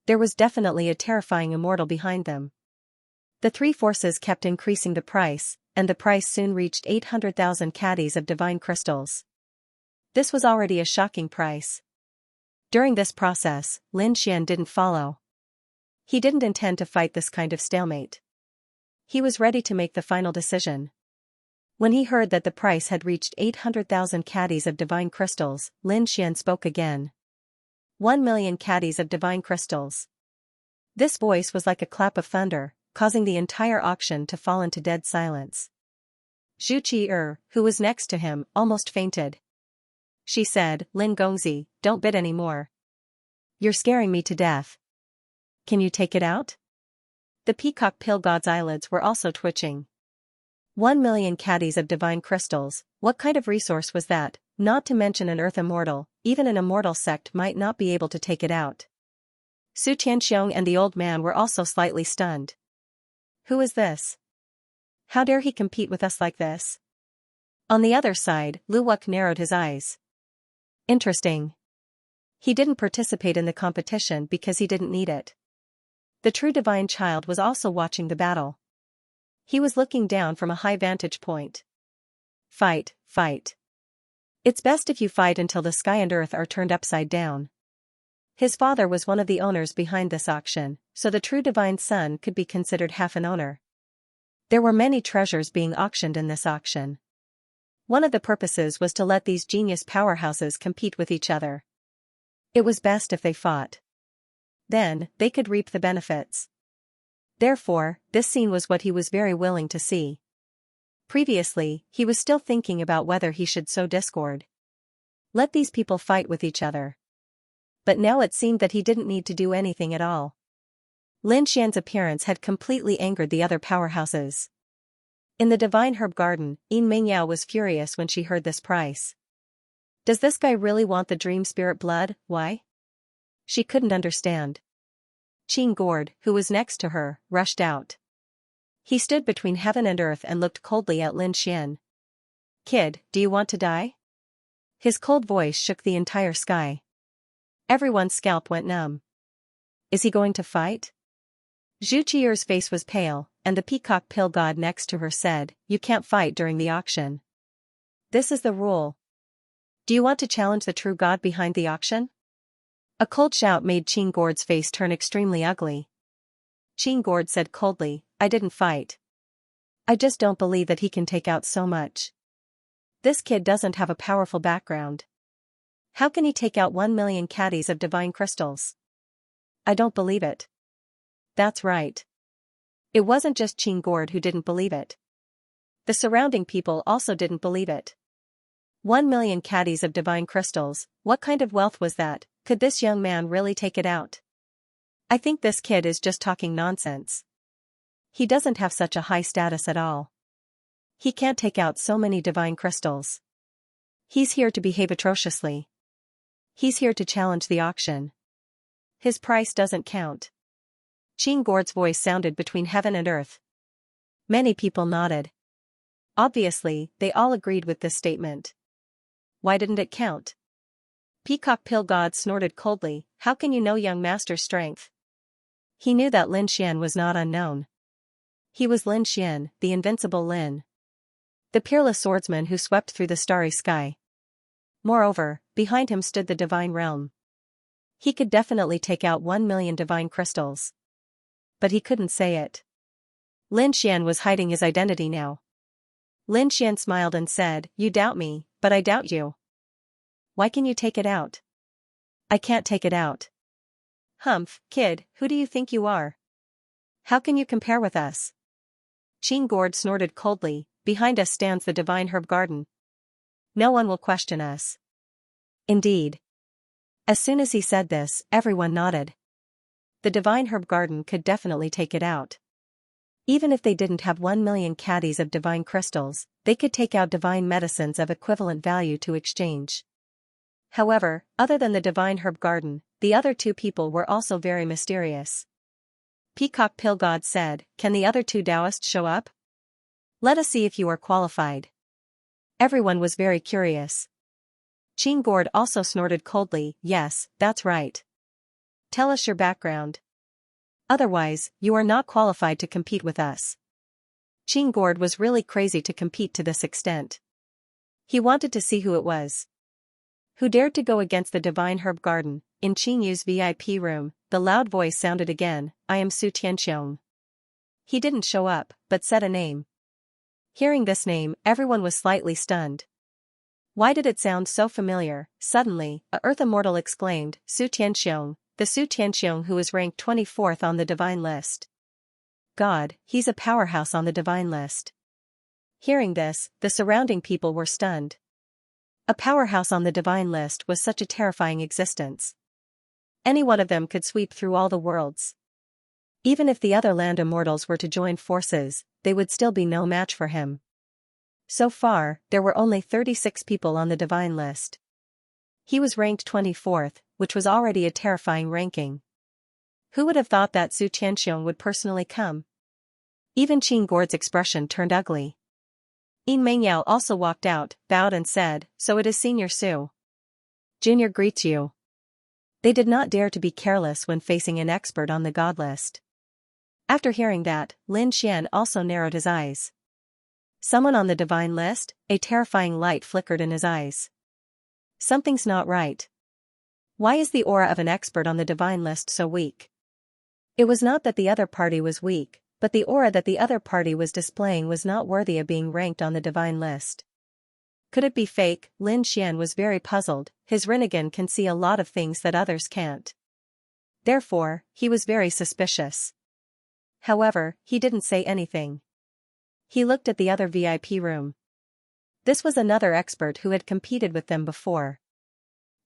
There was definitely a terrifying immortal behind them. The 3 forces kept increasing the price, and the price soon reached 800,000 caddies of divine crystals. This was already a shocking price. During this process, Lin Xian didn't follow. He didn't intend to fight this kind of stalemate. He was ready to make the final decision. When he heard that the price had reached 800,000 caddies of divine crystals, Lin Xian spoke again. 1 million caddies of divine crystals. This voice was like a clap of thunder, causing the entire auction to fall into dead silence. Zhu Qi, who was next to him, almost fainted. She said, Lin Gongzi, don't bid any more. You're scaring me to death. Can you take it out? The peacock pill god's eyelids were also twitching. 1 million caddies of divine crystals, what kind of resource was that? Not to mention an earth immortal, even an immortal sect might not be able to take it out. Su Tianxiong and the old man were also slightly stunned. Who is this? How dare he compete with us like this? On the other side, Lu Wuk narrowed his eyes. Interesting. He didn't participate in the competition because he didn't need it. The true divine child was also watching the battle. He was looking down from a high vantage point. Fight, fight. It's best if you fight until the sky and earth are turned upside down. His father was one of the owners behind this auction, so the true divine son could be considered half an owner. There were many treasures being auctioned in this auction. One of the purposes was to let these genius powerhouses compete with each other. It was best if they fought. Then, they could reap the benefits. Therefore, this scene was what he was very willing to see. Previously, he was still thinking about whether he should sow discord. Let these people fight with each other. But now it seemed that he didn't need to do anything at all. Lin Xian's appearance had completely angered the other powerhouses. In the divine herb garden, Yin Mengyao was furious when she heard this price. Does this guy really want the dream spirit blood? Why? She couldn't understand. Qing Gord, who was next to her, rushed out. He stood between heaven and earth and looked coldly at Lin Xian. Kid, do you want to die? His cold voice shook the entire sky. Everyone's scalp went numb. Is he going to fight? Zhu Qi's face was pale, and the peacock pill god next to her said, You can't fight during the auction. This is the rule. Do you want to challenge the true god behind the auction? A cold shout made Qing Gord's face turn extremely ugly. Qing Gord said coldly, I didn't fight. I just don't believe that he can take out so much. This kid doesn't have a powerful background. How can he take out 1 million caddies of divine crystals? I don't believe it. That's right. It wasn't just Qing Gord who didn't believe it. The surrounding people also didn't believe it. 1 million caddies of divine crystals, what kind of wealth was that? Could this young man really take it out? I think this kid is just talking nonsense. He doesn't have such a high status at all. He can't take out so many divine crystals. He's here to behave atrociously. He's here to challenge the auction. His price doesn't count. Qing Gord's voice sounded between heaven and earth. Many people nodded. Obviously, they all agreed with this statement. Why didn't it count? Peacock Pill God snorted coldly, how can you know young master's strength? He knew that Lin Xian was not unknown. He was Lin Xian, the invincible Lin. The peerless swordsman who swept through the starry sky. Moreover, behind him stood the divine realm. He could definitely take out 1,000,000 divine crystals. But he couldn't say it. Lin Xian was hiding his identity now. Lin Xian smiled and said, you doubt me, but I doubt you. Why can you take it out? I can't take it out. Humph, kid, who do you think you are? How can you compare with us? Qing Gord snorted coldly, behind us stands the divine herb garden. No one will question us. Indeed. As soon as he said this, everyone nodded. The divine herb garden could definitely take it out. Even if they didn't have 1,000,000 caddies of divine crystals, they could take out divine medicines of equivalent value to exchange. However, other than the divine herb garden, the other two people were also very mysterious. Peacock Pill God said, can the other two Taoists show up? Let us see if you are qualified. Everyone was very curious. Qing Gord also snorted coldly, yes, that's right. Tell us your background. Otherwise, you are not qualified to compete with us. Qing Gord was really crazy to compete to this extent. He wanted to see who it was. Who dared to go against the divine herb garden? In Qing Yu's VIP room, the loud voice sounded again, I am Su Tianxiong. He didn't show up, but said a name. Hearing this name, everyone was slightly stunned. Why did it sound so familiar? Suddenly, a Earth Immortal exclaimed, Su Tianxiong, the Su Tianxiong who is ranked 24th on the divine list. God, he's a powerhouse on the divine list. Hearing this, the surrounding people were stunned. A powerhouse on the divine list was such a terrifying existence. Any one of them could sweep through all the worlds. Even if the other land immortals were to join forces, they would still be no match for him. So far, there were only 36 people on the divine list. He was ranked 24th, which was already a terrifying ranking. Who would have thought that Su Tianxiong would personally come? Even Qing Gord's expression turned ugly. Yin Mengyao also walked out, bowed and said, so it is Senior Su. Junior greets you. They did not dare to be careless when facing an expert on the god list. After hearing that, Lin Xian also narrowed his eyes. Someone on the divine list? A terrifying light flickered in his eyes. Something's not right. Why is the aura of an expert on the divine list so weak? It was not that the other party was weak, but the aura that the other party was displaying was not worthy of being ranked on the divine list. Could it be fake? Lin Xian was very puzzled, his Rinnegan can see a lot of things that others can't. Therefore, he was very suspicious. However, he didn't say anything. He looked at the other VIP room. This was another expert who had competed with them before.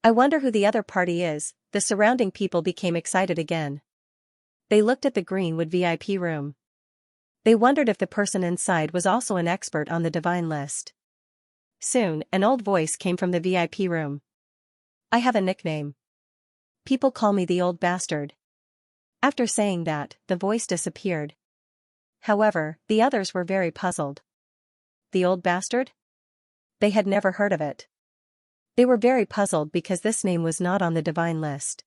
I wonder who the other party is. The surrounding people became excited again. They looked at the Greenwood VIP room. They wondered if the person inside was also an expert on the divine list. Soon, an old voice came from the VIP room. I have a nickname. People call me the old bastard. After saying that, the voice disappeared. However, the others were very puzzled. The old bastard? They had never heard of it. They were very puzzled because this name was not on the divine list.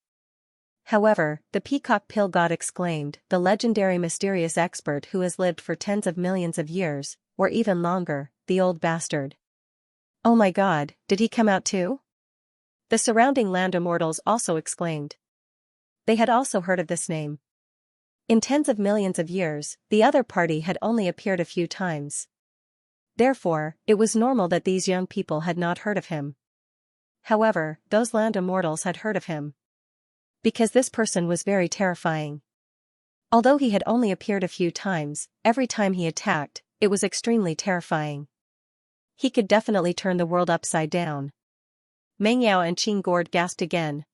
However, the Peacock Pill God exclaimed, the legendary mysterious expert who has lived for tens of millions of years, or even longer, the old bastard. Oh my God, did he come out too? The surrounding land immortals also exclaimed. They had also heard of this name. In tens of millions of years, the other party had only appeared a few times. Therefore, it was normal that these young people had not heard of him. However, those land immortals had heard of him. Because this person was very terrifying. Although he had only appeared a few times, every time he attacked, it was extremely terrifying. He could definitely turn the world upside down. Meng Yao and Qing Gord gasped again.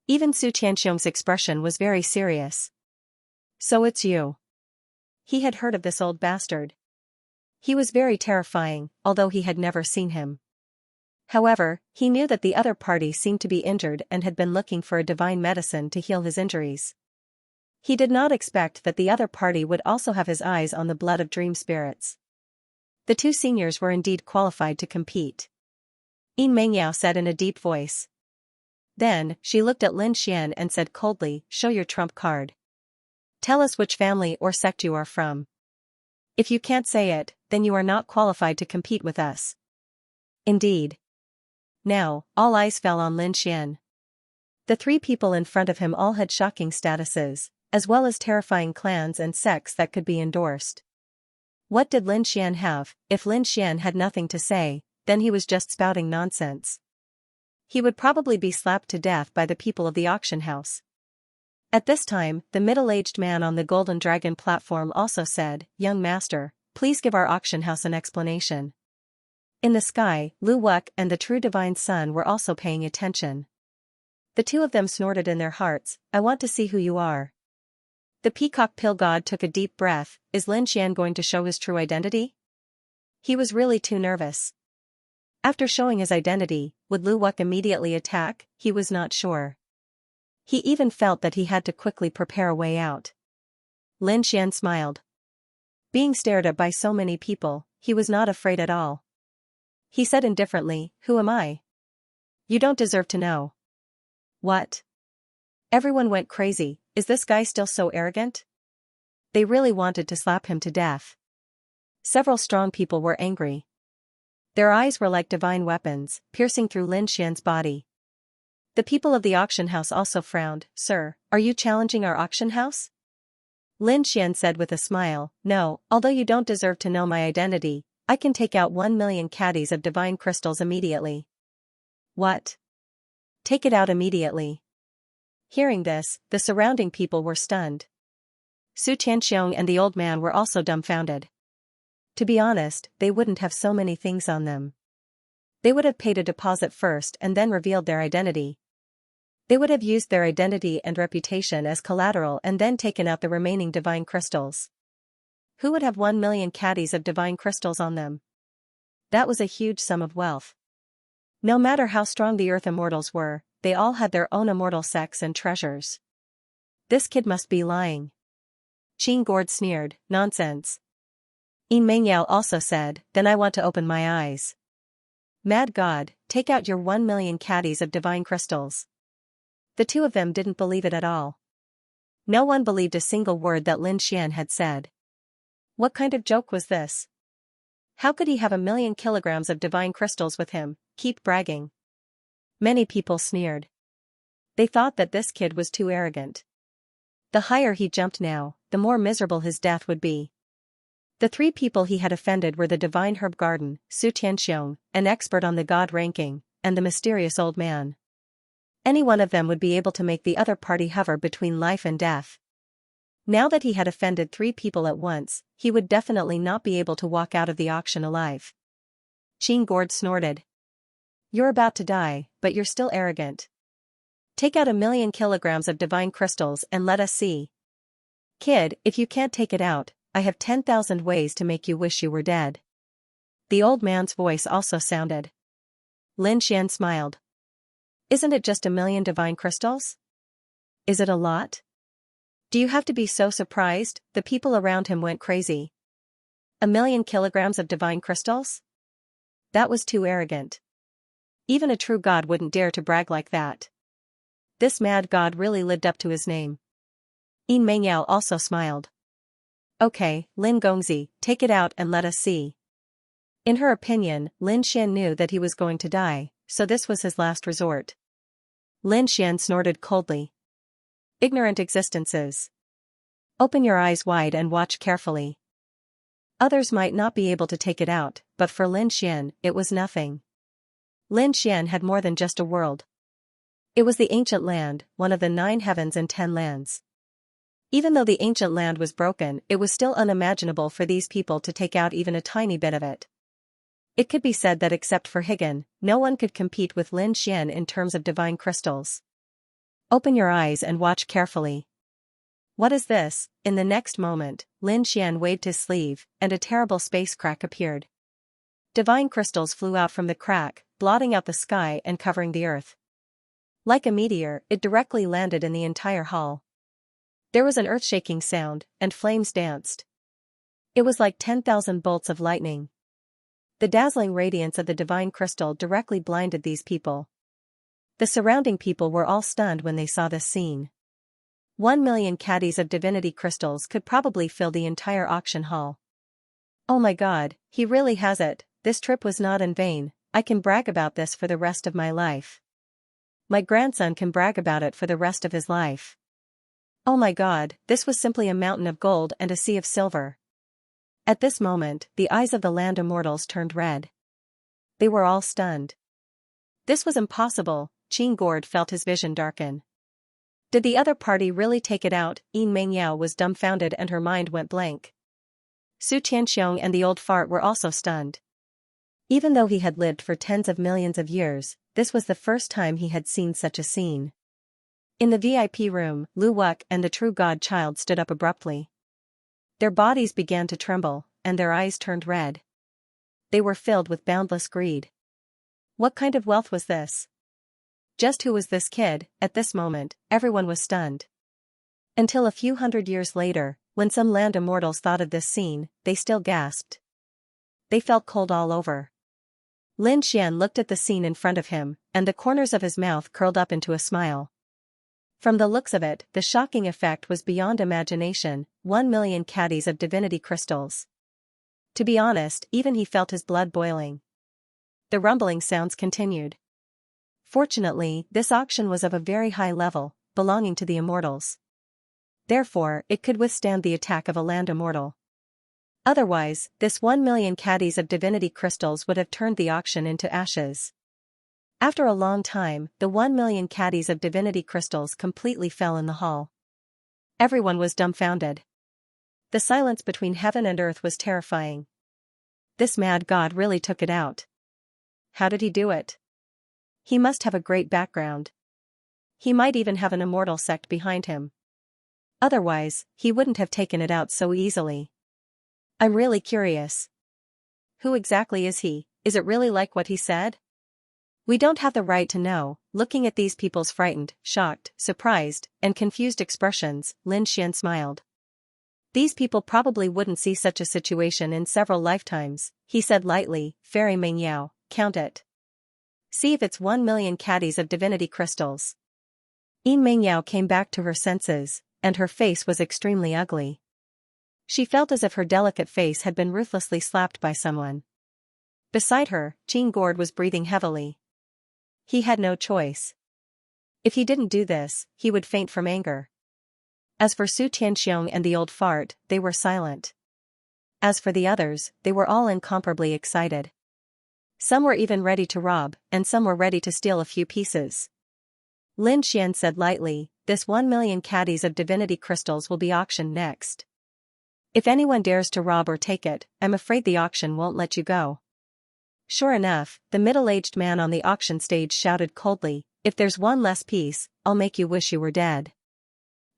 Even Su Tianxiong's expression was very serious. So it's you. He had heard of this old bastard. He was very terrifying, although he had never seen him. However, he knew that the other party seemed to be injured and had been looking for a divine medicine to heal his injuries. He did not expect that the other party would also have his eyes on the blood of dream spirits. The two seniors were indeed qualified to compete. Yin Mengyao said in a deep voice. Then, she looked at Lin Xian and said coldly, "Show your trump card. Tell us which family or sect you are from. If you can't say it, then you are not qualified to compete with us." Indeed. Now, all eyes fell on Lin Xian. The three people in front of him all had shocking statuses, as well as terrifying clans and sects that could be endorsed. What did Lin Xian have? If Lin Xian had nothing to say, then he was just spouting nonsense. He would probably be slapped to death by the people of the auction house. At this time, the middle-aged man on the Golden Dragon platform also said, "Young master, please give our auction house an explanation." In the sky, Lu Wuk and the true divine sun were also paying attention. The two of them snorted in their hearts, "I want to see who you are." The peacock pill god took a deep breath. Is Lin Xian going to show his true identity? He was really too nervous. After showing his identity, would Lu Wuk immediately attack? He was not sure. He even felt that he had to quickly prepare a way out. Lin Xian smiled. Being stared at by so many people, he was not afraid at all. He said indifferently, "Who am I?" "You don't deserve to know." "What?" Everyone went crazy. Is this guy still so arrogant? They really wanted to slap him to death. Several strong people were angry. Their eyes were like divine weapons, piercing through Lin Xian's body. The people of the auction house also frowned. "Sir, are you challenging our auction house?" Lin Xian said with a smile, "No, although you don't deserve to know my identity, I can take out 1,000,000 caddies of divine crystals immediately." "What?" "Take it out immediately." Hearing this, the surrounding people were stunned. Su Tianxiong and the old man were also dumbfounded. To be honest, they wouldn't have so many things on them. They would have paid a deposit first and then revealed their identity. They would have used their identity and reputation as collateral and then taken out the remaining divine crystals. Who would have 1,000,000 caddies of divine crystals on them? That was a huge sum of wealth. No matter how strong the Earth Immortals were, they all had their own immortal sects and treasures. This kid must be lying. Qing Gord sneered, "Nonsense." Yin Mengyao also said, "Then I want to open my eyes." "Mad God, take out your 1,000,000 caddies of divine crystals." The two of them didn't believe it at all. No one believed a single word that Lin Xian had said. What kind of joke was this? How could he have 1,000,000 kilograms of divine crystals with him? Keep bragging. Many people sneered. They thought that this kid was too arrogant. The higher he jumped now, the more miserable his death would be. The three people he had offended were the divine herb garden, Su Tianxiong, an expert on the god ranking, and the mysterious old man. Any one of them would be able to make the other party hover between life and death. Now that he had offended three people at once, he would definitely not be able to walk out of the auction alive. Qing Gord snorted. "You're about to die, but you're still arrogant. Take out 1,000,000 kilograms of divine crystals and let us see." "Kid, if you can't take it out, I have 10,000 ways to make you wish you were dead." The old man's voice also sounded. Lin Xian smiled. "Isn't it just 1,000,000 divine crystals? Is it a lot? Do you have to be so surprised?" The people around him went crazy. 1,000,000 kilograms of divine crystals? That was too arrogant. Even a true god wouldn't dare to brag like that. This mad god really lived up to his name. Yin Mengyao also smiled. "Okay, Lin Gongzi, take it out and let us see." In her opinion, Lin Xian knew that he was going to die, so this was his last resort. Lin Xian snorted coldly. "Ignorant existences. Open your eyes wide and watch carefully." Others might not be able to take it out, but for Lin Xian, it was nothing. Lin Xian had more than just a world. It was the ancient land, one of the 9 heavens and 10 lands. Even though the ancient land was broken, it was still unimaginable for these people to take out even a tiny bit of it. It could be said that except for Higan, no one could compete with Lin Xian in terms of divine crystals. Open your eyes and watch carefully. What is this? In the next moment, Lin Xian waved his sleeve, and a terrible space crack appeared. Divine crystals flew out from the crack, blotting out the sky and covering the earth. Like a meteor, it directly landed in the entire hall. There was an earth-shaking sound, and flames danced. It was like 10,000 bolts of lightning. The dazzling radiance of the divine crystal directly blinded these people. The surrounding people were all stunned when they saw this scene. 1 million caddies of divinity crystals could probably fill the entire auction hall. Oh my god, he really has it, this trip was not in vain, I can brag about this for the rest of my life. My grandson can brag about it for the rest of his life. Oh my god, this was simply a mountain of gold and a sea of silver. At this moment, the eyes of the land immortals turned red. They were all stunned. This was impossible, Qin Gord felt his vision darken. Did the other party really take it out? Yin Mengyao was dumbfounded and her mind went blank. Su Tianxiong and the old fart were also stunned. Even though he had lived for tens of millions of years, this was the first time he had seen such a scene. In the VIP room, Lu Wuk and the true god child stood up abruptly. Their bodies began to tremble, and their eyes turned red. They were filled with boundless greed. What kind of wealth was this? Just who was this kid? At this moment, everyone was stunned. Until a few hundred years later, when some land immortals thought of this scene, they still gasped. They felt cold all over. Lin Xian looked at the scene in front of him, and the corners of his mouth curled up into a smile. From the looks of it, the shocking effect was beyond imagination, 1 million caddies of divinity crystals. To be honest, even he felt his blood boiling. The rumbling sounds continued. Fortunately, this auction was of a very high level, belonging to the immortals. Therefore, it could withstand the attack of a land immortal. Otherwise, this 1 million caddies of divinity crystals would have turned the auction into ashes. After a long time, the 1 million caddies of divinity crystals completely fell in the hall. Everyone was dumbfounded. The silence between heaven and earth was terrifying. This mad god really took it out. How did he do it? He must have a great background. He might even have an immortal sect behind him. Otherwise, he wouldn't have taken it out so easily. I'm really curious. Who exactly is he? Is it really like what he said? We don't have the right to know. Looking at these people's frightened, shocked, surprised, and confused expressions, Lin Xian smiled. These people probably wouldn't see such a situation in several lifetimes, he said lightly. Fairy Mengyao, count it. See if it's 1 million caddies of divinity crystals. Yin Mengyao came back to her senses, and her face was extremely ugly. She felt as if her delicate face had been ruthlessly slapped by someone. Beside her, Qin Gord was breathing heavily. He had no choice. If he didn't do this, he would faint from anger. As for Su Tianxiong and the old fart, they were silent. As for the others, they were all incomparably excited. Some were even ready to rob, and some were ready to steal a few pieces. Lin Xian said lightly, this 1 million caddies of divinity crystals will be auctioned next. If anyone dares to rob or take it, I'm afraid the auction won't let you go. Sure enough, the middle-aged man on the auction stage shouted coldly, if there's one less piece, I'll make you wish you were dead.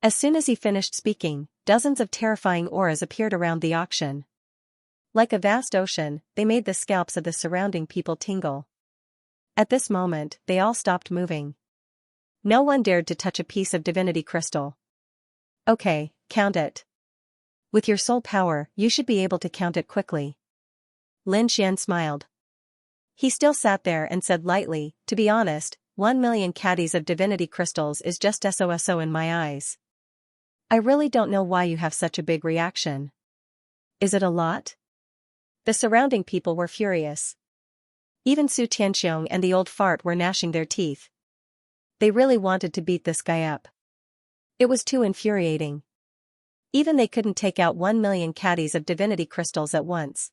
As soon as he finished speaking, dozens of terrifying auras appeared around the auction. Like a vast ocean, they made the scalps of the surrounding people tingle. At this moment, they all stopped moving. No one dared to touch a piece of divinity crystal. Okay, count it. With your soul power, you should be able to count it quickly. Lin Xian smiled. He still sat there and said lightly, to be honest, 1 million caddies of divinity crystals is just SOSO in my eyes. I really don't know why you have such a big reaction. Is it a lot? The surrounding people were furious. Even Su Tianxiong and the old fart were gnashing their teeth. They really wanted to beat this guy up. It was too infuriating. Even they couldn't take out 1 million caddies of divinity crystals at once.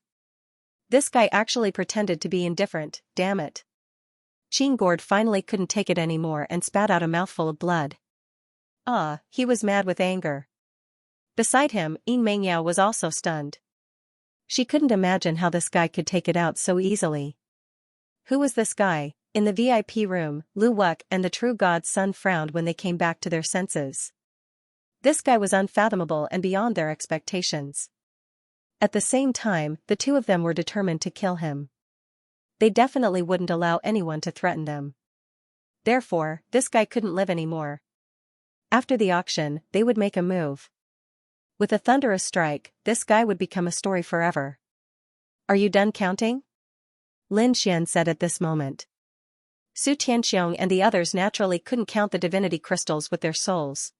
This guy actually pretended to be indifferent, damn it. Qin Gord finally couldn't take it anymore and spat out a mouthful of blood. He was mad with anger. Beside him, Yin Mengyao was also stunned. She couldn't imagine how this guy could take it out so easily. Who was this guy? In the VIP room, Lu Wuk and the true god's son frowned when they came back to their senses. This guy was unfathomable and beyond their expectations. At the same time, the two of them were determined to kill him. They definitely wouldn't allow anyone to threaten them. Therefore, this guy couldn't live anymore. After the auction, they would make a move. With a thunderous strike, this guy would become a story forever. Are you done counting? Lin Xian said at this moment. Su Tianxiong and the others naturally couldn't count the divinity crystals with their souls.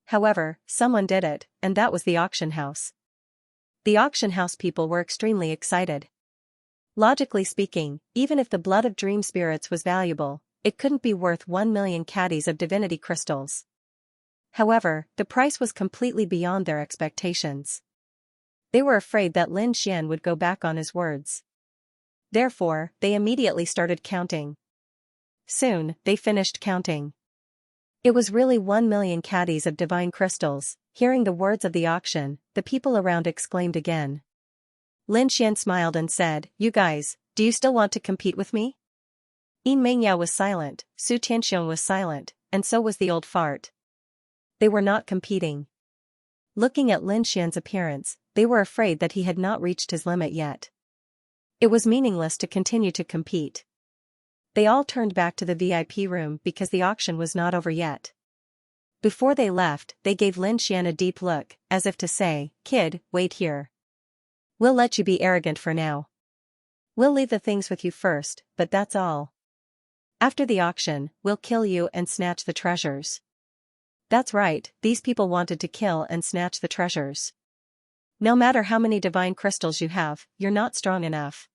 However, someone did it, and that was the auction house. The auction house people were extremely excited. Logically speaking, even if the blood of dream spirits was valuable, it couldn't be worth 1 million caddies of divinity crystals. However, the price was completely beyond their expectations. They were afraid that Lin Xian would go back on his words. Therefore, they immediately started counting. Soon, they finished counting. It was really 1 million caddies of divine crystals. Hearing the words of the auction, the people around exclaimed again. Lin Xian smiled and said, "You guys, do you still want to compete with me?" Yin Mengyao was silent, Su Tianxiong was silent, and so was the old fart. They were not competing. Looking at Lin Xian's appearance, they were afraid that he had not reached his limit yet. It was meaningless to continue to compete. They all turned back to the VIP room because the auction was not over yet. Before they left, they gave Lin Xian a deep look, as if to say, "Kid, wait here. We'll let you be arrogant for now. We'll leave the things with you first, but that's all. After the auction, we'll kill you and snatch the treasures." That's right, these people wanted to kill and snatch the treasures. No matter how many divine crystals you have, you're not strong enough.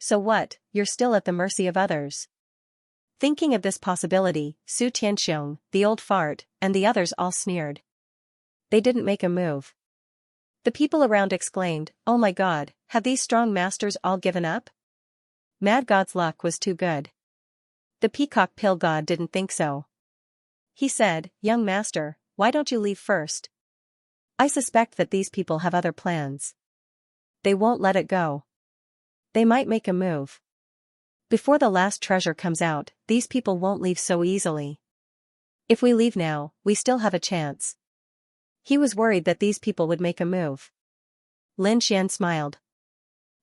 So what, you're still at the mercy of others. Thinking of this possibility, Su Tianxiong, the old fart, and the others all sneered. They didn't make a move. The people around exclaimed, "Oh my God, have these strong masters all given up?" Mad God's luck was too good. The peacock pill god didn't think so. He said, "Young master, why don't you leave first? I suspect that these people have other plans. They won't let it go. They might make a move. Before the last treasure comes out, these people won't leave so easily. If we leave now, we still have a chance." He was worried that these people would make a move. Lin Xian smiled.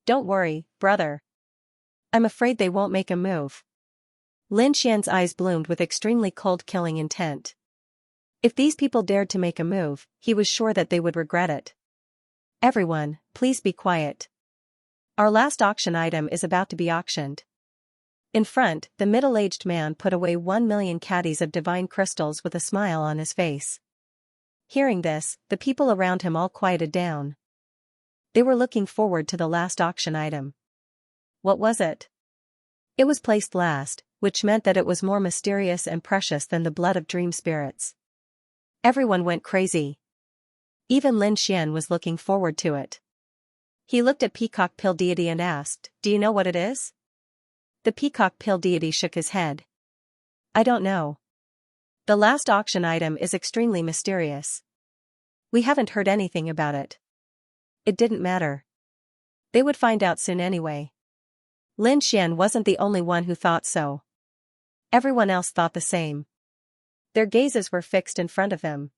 "Don't worry, brother. I'm afraid they won't make a move." Lin Xian's eyes bloomed with extremely cold killing intent. If these people dared to make a move, he was sure that they would regret it. "Everyone, please be quiet. Our last auction item is about to be auctioned." In front, the middle-aged man put away 1 million caddies of divine crystals with a smile on his face. Hearing this, the people around him all quieted down. They were looking forward to the last auction item. What was it? It was placed last, which meant that it was more mysterious and precious than the blood of dream spirits. Everyone went crazy. Even Lin Xian was looking forward to it. He looked at Peacock Pill Deity and asked, "Do you know what it is?" The Peacock Pill Deity shook his head. "I don't know. The last auction item is extremely mysterious. We haven't heard anything about it." It didn't matter. They would find out soon anyway. Lin Xian wasn't the only one who thought so. Everyone else thought the same. Their gazes were fixed in front of him.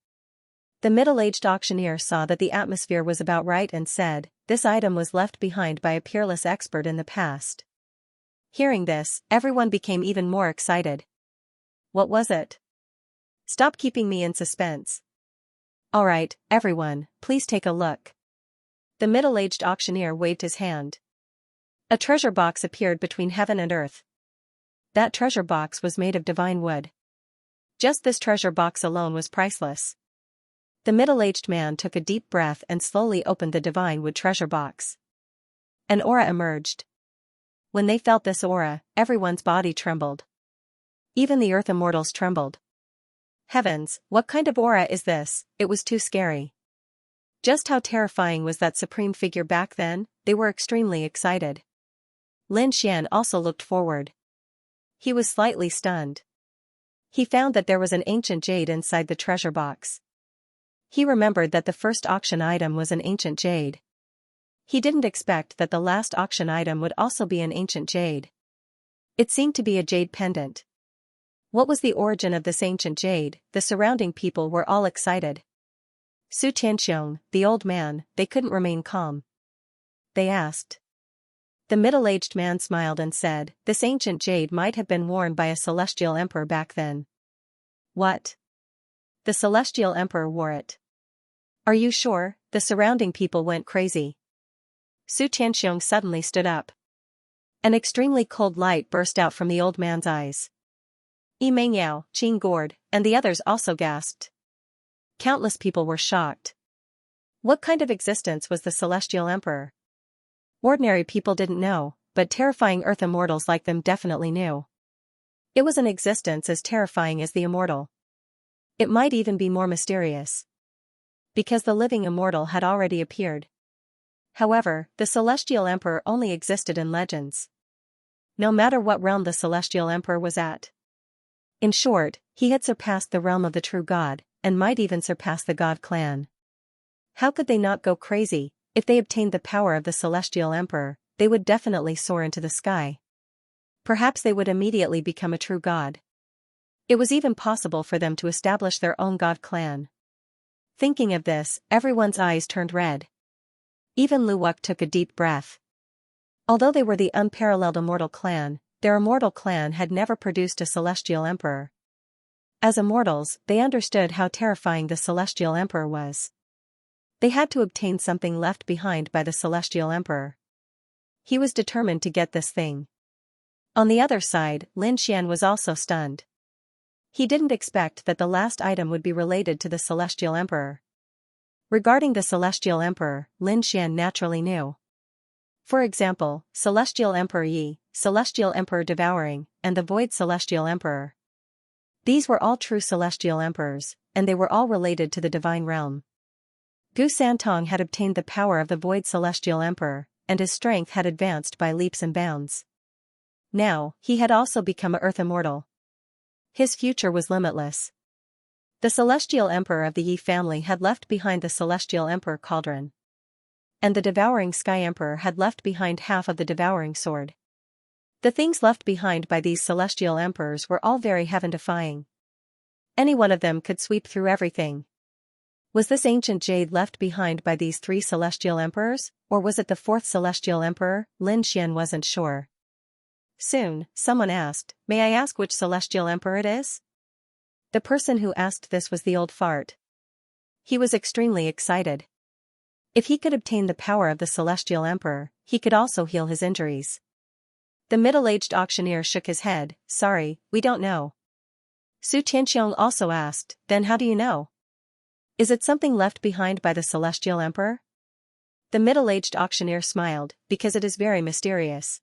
The middle-aged auctioneer saw that the atmosphere was about right and said, "This item was left behind by a peerless expert in the past." Hearing this, everyone became even more excited. What was it? Stop keeping me in suspense. Alright, everyone, please take a look. The middle-aged auctioneer waved his hand. A treasure box appeared between heaven and earth. That treasure box was made of divine wood. Just this treasure box alone was priceless. The middle-aged man took a deep breath and slowly opened the divine wood treasure box. An aura emerged. When they felt this aura, everyone's body trembled. Even the earth immortals trembled. Heavens, what kind of aura is this? It was too scary. Just how terrifying was that supreme figure back then? They were extremely excited. Lin Xian also looked forward. He was slightly stunned. He found that there was an ancient jade inside the treasure box. He remembered that the first auction item was an ancient jade. He didn't expect that the last auction item would also be an ancient jade. It seemed to be a jade pendant. What was the origin of this ancient jade? The surrounding people were all excited. Su Tianxiong, the old man, they couldn't remain calm. They asked. The middle-aged man smiled and said, "This ancient jade might have been worn by a celestial emperor back then." What? The celestial emperor wore it? Are you sure? The surrounding people went crazy. Su Tianxiong suddenly stood up. An extremely cold light burst out from the old man's eyes. Yi Mengyao, Qing Gord, and the others also gasped. Countless people were shocked. What kind of existence was the Celestial Emperor? Ordinary people didn't know, but terrifying Earth immortals like them definitely knew. It was an existence as terrifying as the immortal. It might even be more mysterious. Because the living immortal had already appeared. However, the Celestial Emperor only existed in legends. No matter what realm the Celestial Emperor was at. In short, he had surpassed the realm of the true God, and might even surpass the God clan. How could they not go crazy? If they obtained the power of the Celestial Emperor, they would definitely soar into the sky. Perhaps they would immediately become a true god. It was even possible for them to establish their own god clan. Thinking of this, everyone's eyes turned red. Even Luwak took a deep breath. Although they were the unparalleled immortal clan, their immortal clan had never produced a Celestial Emperor. As immortals, they understood how terrifying the Celestial Emperor was. They had to obtain something left behind by the Celestial Emperor. He was determined to get this thing. On the other side, Lin Xian was also stunned. He didn't expect that the last item would be related to the Celestial Emperor. Regarding the Celestial Emperor, Lin Xian naturally knew. For example, Celestial Emperor Yi, Celestial Emperor Devouring, and the Void Celestial Emperor. These were all true Celestial Emperors, and they were all related to the Divine Realm. Gu Santong had obtained the power of the Void Celestial Emperor, and his strength had advanced by leaps and bounds. Now, he had also become an Earth Immortal. His future was limitless. The Celestial Emperor of the Yi family had left behind the Celestial Emperor Cauldron. And the Devouring Sky Emperor had left behind half of the Devouring Sword. The things left behind by these Celestial Emperors were all very heaven-defying. Any one of them could sweep through everything. Was this ancient jade left behind by these three Celestial Emperors, or was it the fourth Celestial Emperor? Lin Xian wasn't sure. Soon, someone asked, "May I ask which Celestial Emperor it is?" The person who asked this was the old fart. He was extremely excited. If he could obtain the power of the Celestial Emperor, he could also heal his injuries. The middle-aged auctioneer shook his head. "Sorry, we don't know." Su Tianxiong also asked, "Then how do you know? Is it something left behind by the Celestial Emperor?" The middle-aged auctioneer smiled, "Because it is very mysterious.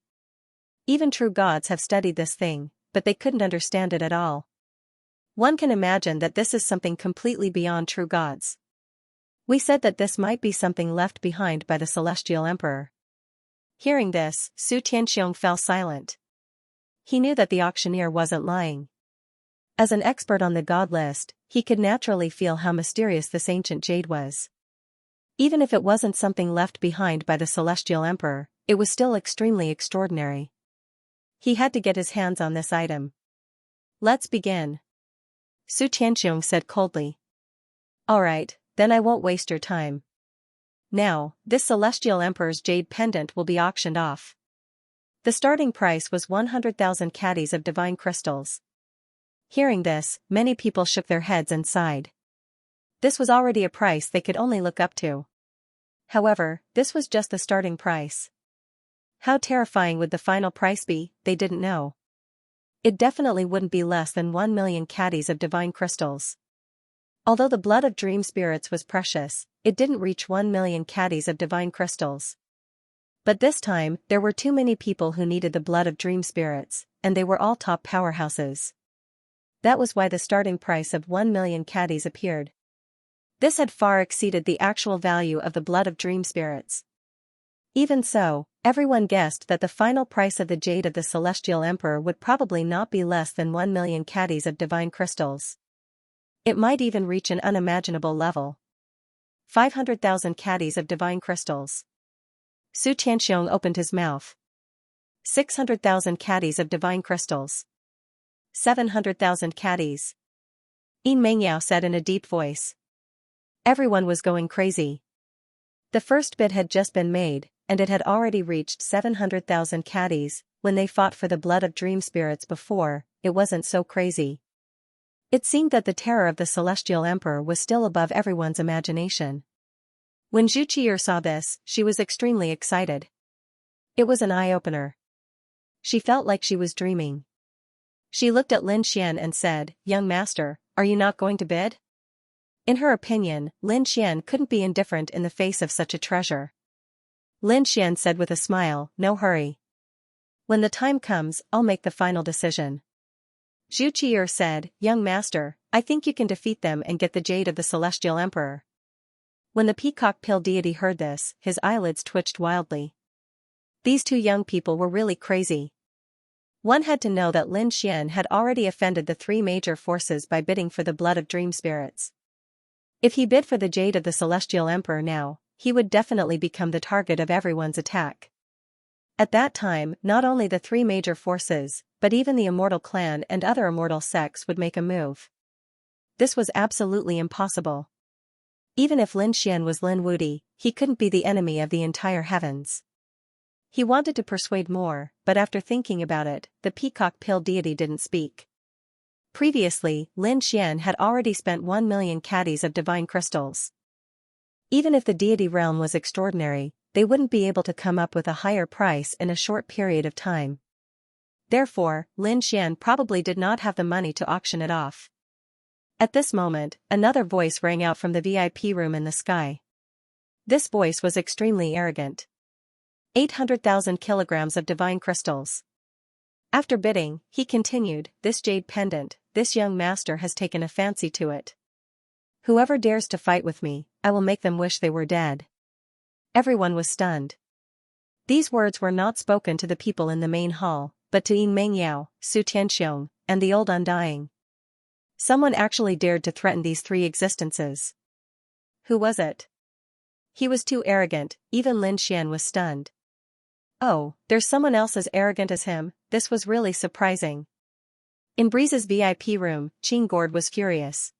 Even true gods have studied this thing, but they couldn't understand it at all. One can imagine that this is something completely beyond true gods. We said that this might be something left behind by the Celestial Emperor." Hearing this, Su Tianxiong fell silent. He knew that the auctioneer wasn't lying. As an expert on the god list, he could naturally feel how mysterious this ancient jade was. Even if it wasn't something left behind by the Celestial Emperor, it was still extremely extraordinary. He had to get his hands on this item. "Let's begin," Su Tianxiong said coldly. "Alright, then I won't waste your time. Now, this Celestial Emperor's jade pendant will be auctioned off." The starting price was 100,000 caddies of divine crystals. Hearing this, many people shook their heads and sighed. This was already a price they could only look up to. However, this was just the starting price. How terrifying would the final price be? They didn't know. It definitely wouldn't be less than 1 million caddies of divine crystals. Although the blood of dream spirits was precious, it didn't reach 1 million caddies of divine crystals. But this time, there were too many people who needed the blood of dream spirits, and they were all top powerhouses. That was why the starting price of 1 million caddies appeared. This had far exceeded the actual value of the blood of dream spirits. Even so, everyone guessed that the final price of the jade of the Celestial Emperor would probably not be less than 1 million caddies of divine crystals. It might even reach an unimaginable level. 500,000 caddies of divine crystals. Su Tianxiong opened his mouth. 600,000 caddies of divine crystals. 700,000 caddies. Yin Mengyao said in a deep voice. Everyone was going crazy. The first bid had just been made, and it had already reached 700,000 caddies. When they fought for the blood of dream spirits before, it wasn't so crazy. It seemed that the terror of the Celestial Emperor was still above everyone's imagination. When Zhu Qier saw this, she was extremely excited. It was an eye-opener. She felt like she was dreaming. She looked at Lin Xian and said, "Young master, are you not going to bid?" In her opinion, Lin Xian couldn't be indifferent in the face of such a treasure. Lin Xian said with a smile, "No hurry. When the time comes, I'll make the final decision." Zhu Qier said, "Young master, I think you can defeat them and get the jade of the celestial emperor." When the peacock pill deity heard this, his eyelids twitched wildly. These two young people were really crazy. One had to know that Lin Xian had already offended the three major forces by bidding for the blood of dream spirits. If he bid for the jade of the celestial emperor now, he would definitely become the target of everyone's attack. At that time, not only the three major forces, but even the immortal clan and other immortal sects would make a move. This was absolutely impossible. Even if Lin Xian was Lin Wudi, he couldn't be the enemy of the entire heavens. He wanted to persuade more, but after thinking about it, the peacock pill deity didn't speak. Previously, Lin Xian had already spent 1 million caddies of divine crystals. Even if the deity realm was extraordinary, they wouldn't be able to come up with a higher price in a short period of time. Therefore, Lin Xian probably did not have the money to auction it off. At this moment, another voice rang out from the VIP room in the sky. This voice was extremely arrogant. 800,000 kilograms of divine crystals. After bidding, he continued, "This jade pendant, this young master has taken a fancy to it. Whoever dares to fight with me, I will make them wish they were dead." Everyone was stunned. These words were not spoken to the people in the main hall, but to Yin Mengyao, Su Tianxiong, and the Old Undying. Someone actually dared to threaten these three existences. Who was it? He was too arrogant, even Lin Xian was stunned. Oh, there's someone else as arrogant as him. This was really surprising. In Breeze's VIP room, Qing Gord was furious.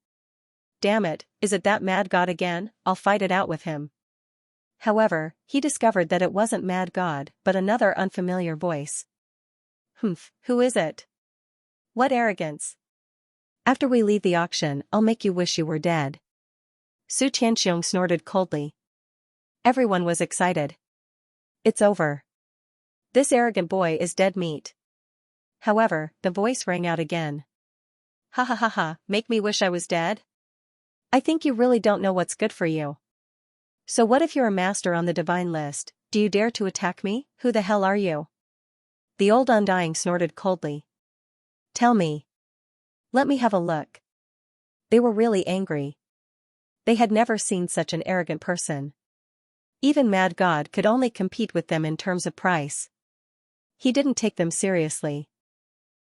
"Damn it, is it that mad god again? I'll fight it out with him." However, he discovered that it wasn't Mad God, but another unfamiliar voice. "Humph, who is it? What arrogance? After we leave the auction, I'll make you wish you were dead." Su Tianxiong snorted coldly. Everyone was excited. It's over. This arrogant boy is dead meat. However, the voice rang out again. "Ha ha ha ha, make me wish I was dead? I think you really don't know what's good for you. So what if you're a master on the divine list? Do you dare to attack me? Who the hell are you?" The Old Undying snorted coldly. "Tell me. Let me have a look." They were really angry. They had never seen such an arrogant person. Even Mad God could only compete with them in terms of price. He didn't take them seriously.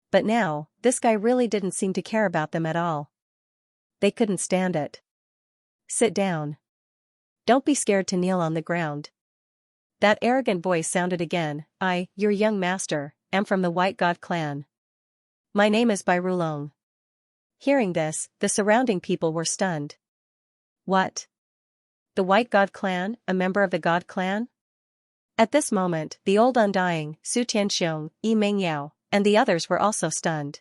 But now, this guy really didn't seem to care about them at all. They couldn't stand it. "Sit down. Don't be scared to kneel on the ground." That arrogant voice sounded again. "I, your young master, am from the White God clan. My name is Bai Rulong." Hearing this, the surrounding people were stunned. What? The White God clan, a member of the God clan? At this moment, the Old Undying, Su Tianxiong, Yi Mengyao, and the others were also stunned.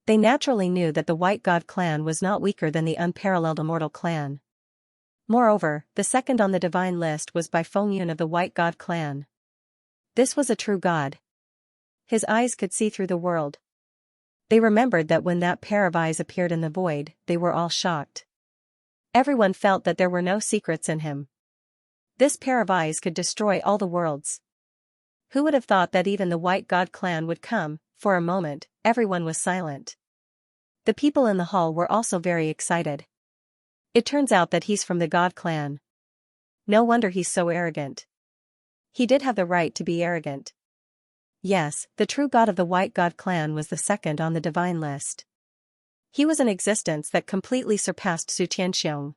They naturally knew that the White God clan was not weaker than the unparalleled Immortal clan. Moreover, the second on the divine list was Bai Fengyun of the White God clan. This was a true god. His eyes could see through the world. They remembered that when that pair of eyes appeared in the void, they were all shocked. Everyone felt that there were no secrets in him. This pair of eyes could destroy all the worlds. Who would have thought that even the White God clan would come? For a moment, everyone was silent. The people in the hall were also very excited. It turns out that he's from the God clan. No wonder he's so arrogant. He did have the right to be arrogant. Yes, the true god of the White God clan was the second on the divine list. He was an existence that completely surpassed Su Tianxiong.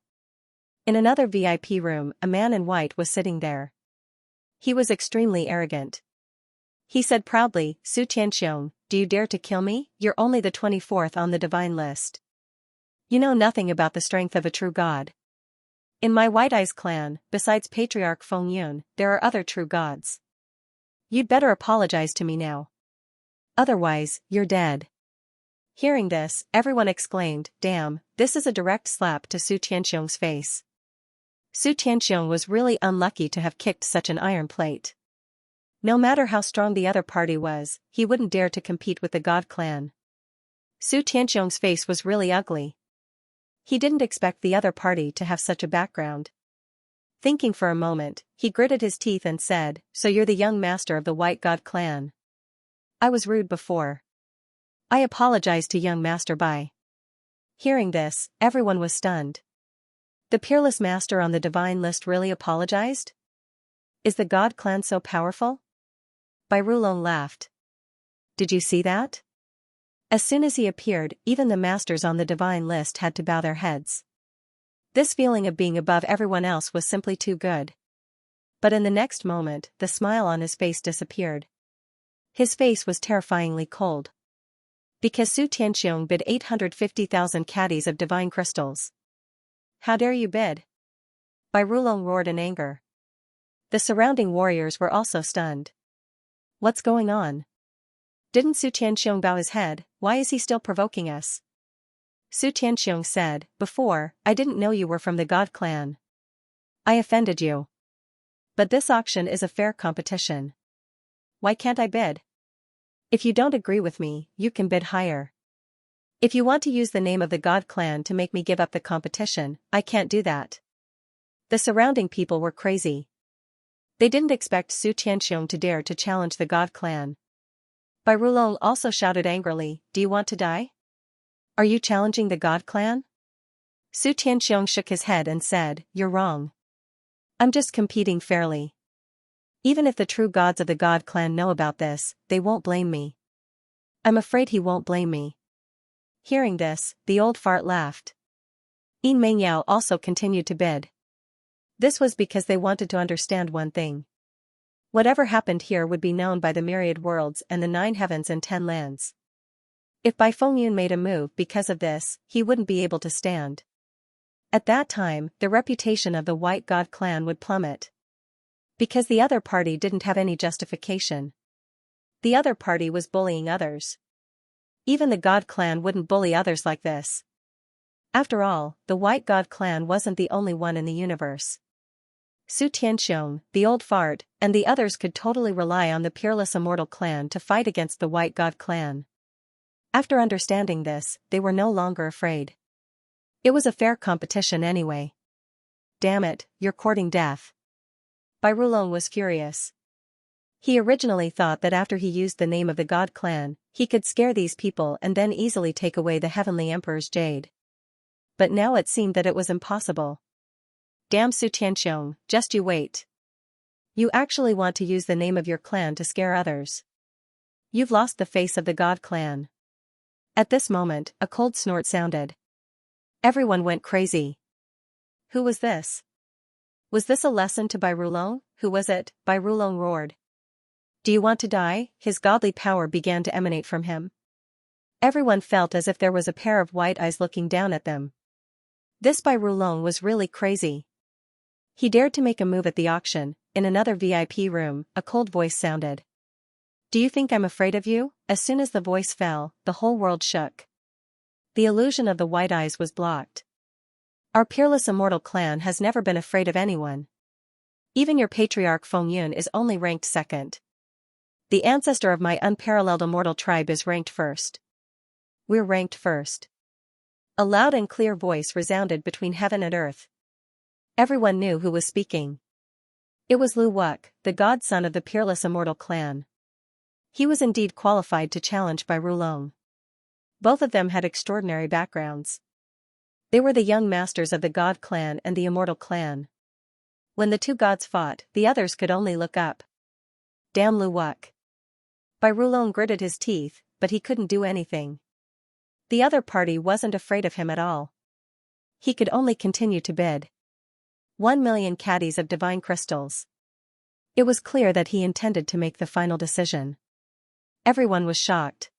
In another VIP room, a man in white was sitting there. He was extremely arrogant. He said proudly, "Su Tianxiong, do you dare to kill me? You're only the 24th on the divine list. You know nothing about the strength of a true god. In my White Eyes clan, besides Patriarch Fengyun, there are other true gods. You'd better apologize to me now. Otherwise, you're dead." Hearing this, everyone exclaimed, "Damn, this is a direct slap to Su Tianxiong's face." Su Tianxiong was really unlucky to have kicked such an iron plate. No matter how strong the other party was, he wouldn't dare to compete with the God clan. Su Tianxiong's face was really ugly. He didn't expect the other party to have such a background. Thinking for a moment, he gritted his teeth and said, "So you're the young master of the White God clan. I was rude before. I apologize to young master Bai." Hearing this, everyone was stunned. The peerless master on the divine list really apologized? Is the God clan so powerful? Bai Rulong laughed. Did you see that? As soon as he appeared, even the masters on the divine list had to bow their heads. This feeling of being above everyone else was simply too good. But in the next moment, the smile on his face disappeared. His face was terrifyingly cold. Because Su Tianxiong bid 850,000 caddies of divine crystals. How dare you bid? Bai Rulong roared in anger. The surrounding warriors were also stunned. What's going on? Didn't Su Tianxiong bow his head? Why is he still provoking us? Su Tianxiong said, "Before, I didn't know you were from the God clan. I offended you. But this auction is a fair competition. Why can't I bid? If you don't agree with me, you can bid higher. If you want to use the name of the God clan to make me give up the competition, I can't do that." The surrounding people were crazy. They didn't expect Su Tianxiong to dare to challenge the God clan. Bai Rulong also shouted angrily, "Do you want to die? Are you challenging the God clan?" Su Tianxiong shook his head and said, "You're wrong. I'm just competing fairly. Even if the true gods of the God clan know about this, they won't blame me. I'm afraid he won't blame me." Hearing this, the old fart laughed. Yin Mengyao also continued to bid. This was because they wanted to understand one thing. Whatever happened here would be known by the myriad worlds and the 9 heavens and 10 lands. If Bai Fengyun made a move because of this, he wouldn't be able to stand. At that time, the reputation of the White God clan would plummet. Because the other party didn't have any justification. The other party was bullying others. Even the God clan wouldn't bully others like this. After all, the White God clan wasn't the only one in the universe. Su Tianxiong, the old fart, and the others could totally rely on the peerless immortal clan to fight against the White God clan. After understanding this, they were no longer afraid. It was a fair competition anyway. Damn it, you're courting death. Bai Rulong was furious. He originally thought that after he used the name of the God clan, he could scare these people and then easily take away the Heavenly Emperor's jade. But now it seemed that it was impossible. Damn Su Tianxiong, just you wait. You actually want to use the name of your clan to scare others. You've lost the face of the God clan. At this moment, a cold snort sounded. Everyone went crazy. Who was this? Was this a lesson to Bai Rulong? Who was it? Bai Rulong roared. Do you want to die? His godly power began to emanate from him. Everyone felt as if there was a pair of white eyes looking down at them. This Bai Rulong was really crazy. He dared to make a move at the auction. In another VIP room, a cold voice sounded. Do you think I'm afraid of you? As soon as the voice fell, the whole world shook. The illusion of the white eyes was blocked. Our peerless immortal clan has never been afraid of anyone. Even your patriarch Fengyun is only ranked second. The ancestor of my unparalleled immortal tribe is ranked first. We're ranked first. A loud and clear voice resounded between heaven and earth. Everyone knew who was speaking. It was Lu Wuk, the godson of the peerless immortal clan. He was indeed qualified to challenge Bai Rulong. Both of them had extraordinary backgrounds. They were the young masters of the God clan and the immortal clan. When the two gods fought, the others could only look up. Damn Lu Wuk. Bai Rulong gritted his teeth, but he couldn't do anything. The other party wasn't afraid of him at all. He could only continue to bid. 1,000,000 caddies of divine crystals. It was clear that he intended to make the final decision. Everyone was shocked.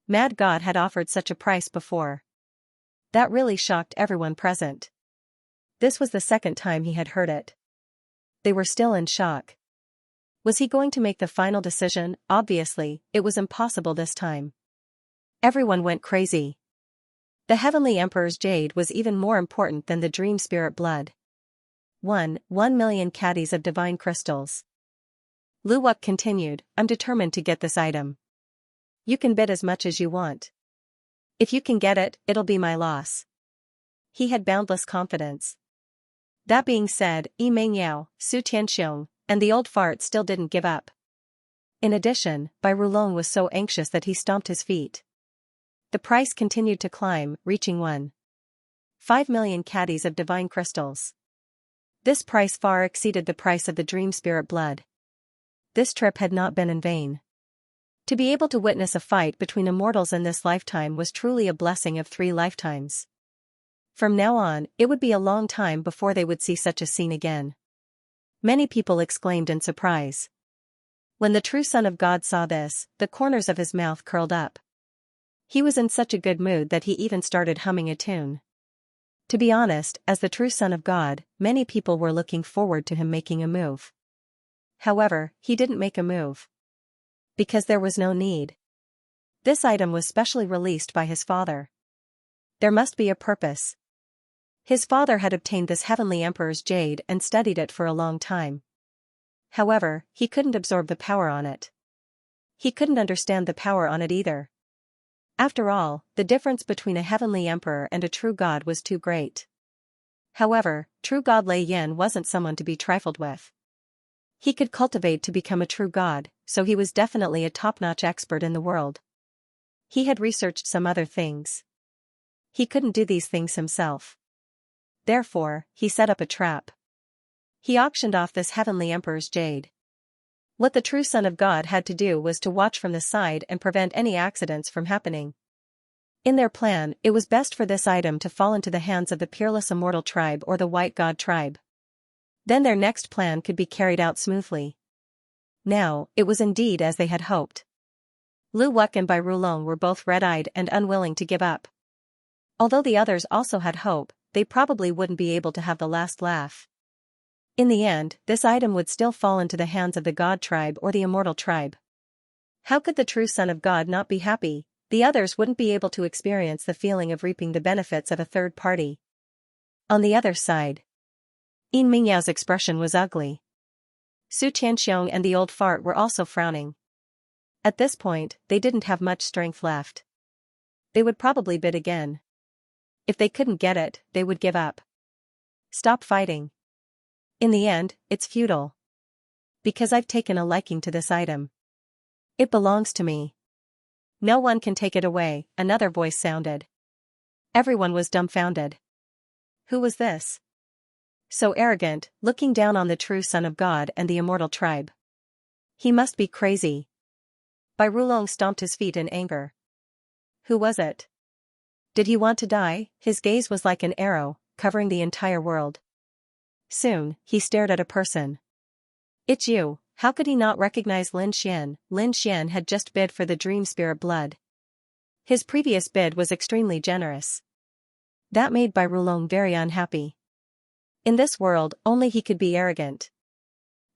Mad God had offered such a price before. That really shocked everyone present. This was the second time he had heard it. They were still in shock. Was he going to make the final decision? Obviously, it was impossible this time. Everyone went crazy. The Heavenly Emperor's jade was even more important than the dream spirit blood. 1,000,000 caddies of divine crystals. Lu Wuk continued, I'm determined to get this item. You can bid as much as you want. If you can get it, it'll be my loss. He had boundless confidence. That being said, Yi Mengyao, Su Tianxiong, and the old fart still didn't give up. In addition, Bai Rulong was so anxious that he stomped his feet. The price continued to climb, reaching 1.5 million caddies of divine crystals. This price far exceeded the price of the dream spirit blood. This trip had not been in vain. To be able to witness a fight between immortals in this lifetime was truly a blessing of 3 lifetimes. From now on, it would be a long time before they would see such a scene again. Many people exclaimed in surprise. When the true Son of God saw this, the corners of his mouth curled up. He was in such a good mood that he even started humming a tune. To be honest, as the true Son of God, many people were looking forward to him making a move. However, he didn't make a move. Because there was no need. This item was specially released by his father. There must be a purpose. His father had obtained this heavenly emperor's jade and studied it for a long time. However, he couldn't absorb the power on it. He couldn't understand the power on it either. After all, the difference between a heavenly emperor and a true god was too great. However, true god Lei Yen wasn't someone to be trifled with. He could cultivate to become a true god, so he was definitely a top-notch expert in the world. He had researched some other things. He couldn't do these things himself. Therefore, he set up a trap. He auctioned off this heavenly emperor's jade. What the true Son of God had to do was to watch from the side and prevent any accidents from happening. In their plan, it was best for this item to fall into the hands of the peerless immortal tribe or the white god tribe. Then their next plan could be carried out smoothly. Now, it was indeed as they had hoped. Lu Wuk and Bai Rulong were both red-eyed and unwilling to give up. Although the others also had hope, they probably wouldn't be able to have the last laugh. In the end, this item would still fall into the hands of the God tribe or the immortal tribe. How could the true Son of God not be happy? The others wouldn't be able to experience the feeling of reaping the benefits of a third party. On the other side, Yin Mingyao's expression was ugly. Su Tianxiong and the old fart were also frowning. At this point, they didn't have much strength left. They would probably bid again. If they couldn't get it, they would give up. Stop fighting. In the end, it's futile. Because I've taken a liking to this item. It belongs to me. No one can take it away, another voice sounded. Everyone was dumbfounded. Who was this? So arrogant, looking down on the true Son of God and the immortal tribe. He must be crazy. Bai Rulong stomped his feet in anger. Who was it? Did he want to die? His gaze was like an arrow, covering the entire world. Soon, he stared at a person. It's you. How could he not recognize Lin Xian? Lin Xian had just bid for the dream spirit blood. His previous bid was extremely generous. That made Bai Rulong very unhappy. In this world, only he could be arrogant.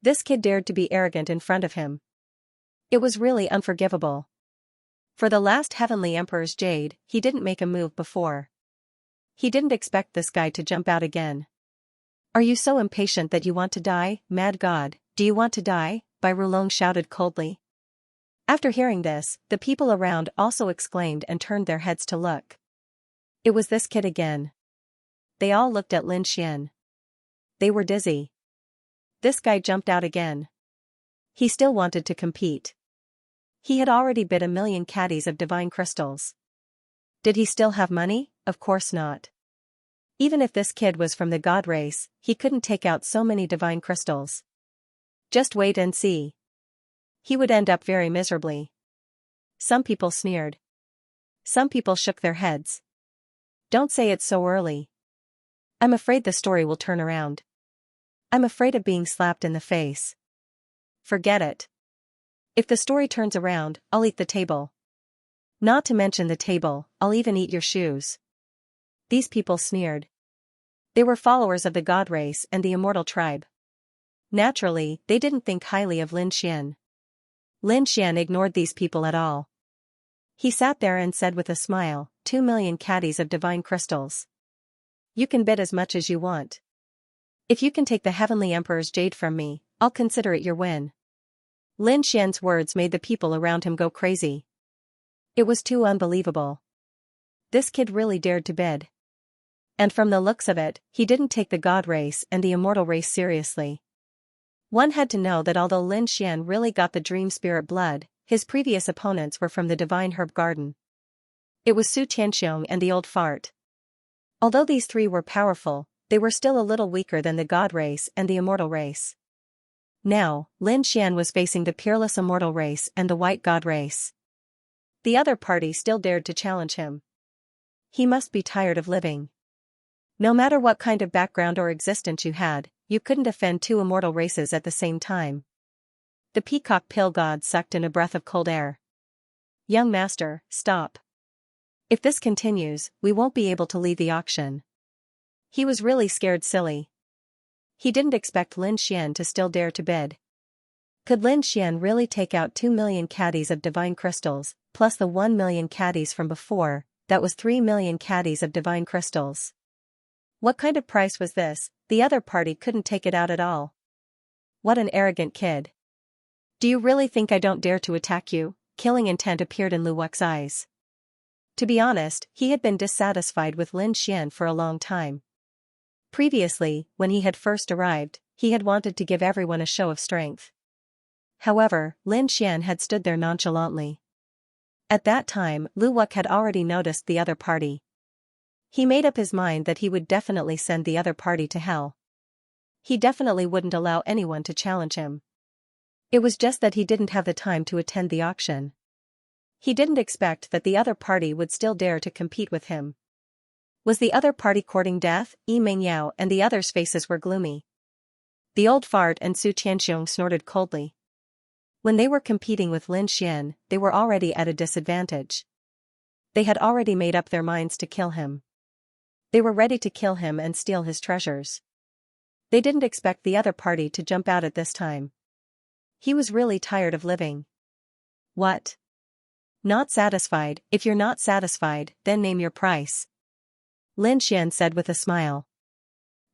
This kid dared to be arrogant in front of him. It was really unforgivable. For the last heavenly emperor's jade, he didn't make a move before. He didn't expect this guy to jump out again. Are you so impatient that you want to die, mad god? Do you want to die? Bai Rulong shouted coldly. After hearing this, the people around also exclaimed and turned their heads to look. It was this kid again. They all looked at Lin Xian. They were dizzy. This guy jumped out again. He still wanted to compete. He had already bid 1 million caddies of divine crystals. Did he still have money? Of course not. Even if this kid was from the god race, he couldn't take out so many divine crystals. Just wait and see. He would end up very miserably. Some people sneered. Some people shook their heads. Don't say it's so early. I'm afraid the story will turn around. I'm afraid of being slapped in the face. Forget it. If the story turns around, I'll eat the table. Not to mention the table, I'll even eat your shoes. These people sneered. They were followers of the god race and the immortal tribe. Naturally, they didn't think highly of Lin Xian. Lin Xian ignored these people at all. He sat there and said with a smile, 2 million caddies of divine crystals. You can bid as much as you want. If you can take the heavenly emperor's jade from me, I'll consider it your win. Lin Xian's words made the people around him go crazy. It was too unbelievable. This kid really dared to bid. And from the looks of it, he didn't take the god race and the immortal race seriously. One had to know that although Lin Xian really got the dream spirit blood, his previous opponents were from the divine herb garden. It was Su Tianxiong and the old fart. Although these three were powerful, they were still a little weaker than the god race and the immortal race. Now, Lin Xian was facing the peerless immortal race and the white god race. The other party still dared to challenge him. He must be tired of living. No matter what kind of background or existence you had, you couldn't offend two immortal races at the same time. The peacock pill god sucked in a breath of cold air. Young master, stop. If this continues, we won't be able to leave the auction. He was really scared silly. He didn't expect Lin Xian to still dare to bid. Could Lin Xian really take out 2 million caddies of divine crystals, plus the 1 million caddies from before? That was 3 million caddies of divine crystals. What kind of price was this? The other party couldn't take it out at all. What an arrogant kid. Do you really think I don't dare to attack you? Killing intent appeared in Lu Wu's eyes. To be honest, he had been dissatisfied with Lin Xian for a long time. Previously, when he had first arrived, he had wanted to give everyone a show of strength. However, Lin Xian had stood there nonchalantly. At that time, Lu Wu had already noticed the other party. He made up his mind that he would definitely send the other party to hell. He definitely wouldn't allow anyone to challenge him. It was just that he didn't have the time to attend the auction. He didn't expect that the other party would still dare to compete with him. Was the other party courting death? Yi Mingyao and the others' faces were gloomy. The old fart and Su Tianxiong snorted coldly. When they were competing with Lin Xian, they were already at a disadvantage. They had already made up their minds to kill him. They were ready to kill him and steal his treasures. They didn't expect the other party to jump out at this time. He was really tired of living. What? Not satisfied? If you're not satisfied, then name your price. Lin Xian said with a smile.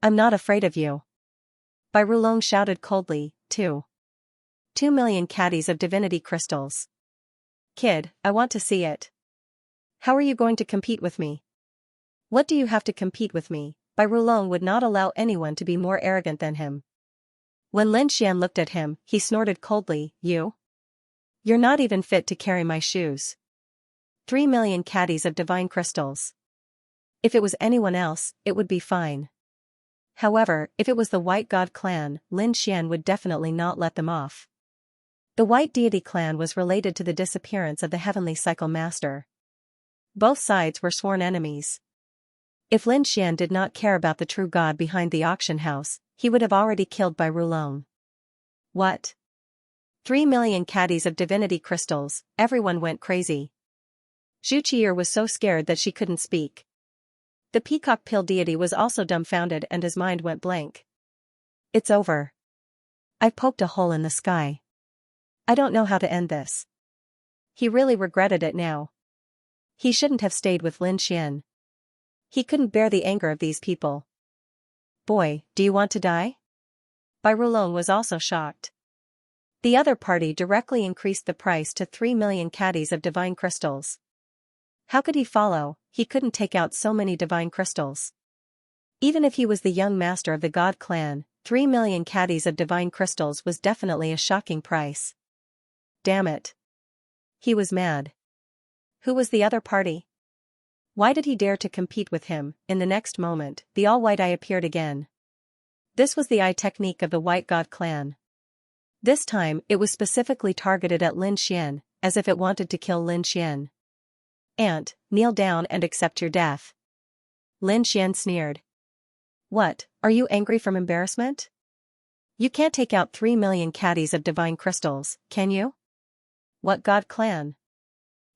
I'm not afraid of you. Bai Rulong shouted coldly, 2 million caddies of divinity crystals. Kid, I want to see it. How are you going to compete with me? What do you have to compete with me? Bai Rulong would not allow anyone to be more arrogant than him. When Lin Xian looked at him, he snorted coldly, You? You're not even fit to carry my shoes. 3 million caddies of divine crystals. If it was anyone else, it would be fine. However, if it was the White God clan, Lin Xian would definitely not let them off. The White Deity clan was related to the disappearance of the Heavenly Cycle Master. Both sides were sworn enemies. If Lin Xian did not care about the true god behind the auction house, he would have already killed Bai Rulong. What? 3 million caddies of divinity crystals, everyone went crazy. Zhu Qier was so scared that she couldn't speak. The peacock pill deity was also dumbfounded and his mind went blank. It's over. I've poked a hole in the sky. I don't know how to end this. He really regretted it now. He shouldn't have stayed with Lin Xian. He couldn't bear the anger of these people. Boy, do you want to die? Bai Rulong was also shocked. The other party directly increased the price to 3 million caddies of divine crystals. How could he follow? He couldn't take out so many divine crystals. Even if he was the young master of the God clan, 3 million caddies of divine crystals was definitely a shocking price. Damn it. He was mad. Who was the other party? Why did he dare to compete with him? In the next moment, the all-white eye appeared again. This was the eye technique of the White God clan. This time, it was specifically targeted at Lin Xian, as if it wanted to kill Lin Xian. Aunt, kneel down and accept your death. Lin Xian sneered. What, are you angry from embarrassment? You can't take out 3 million caddies of divine crystals, can you? What god clan?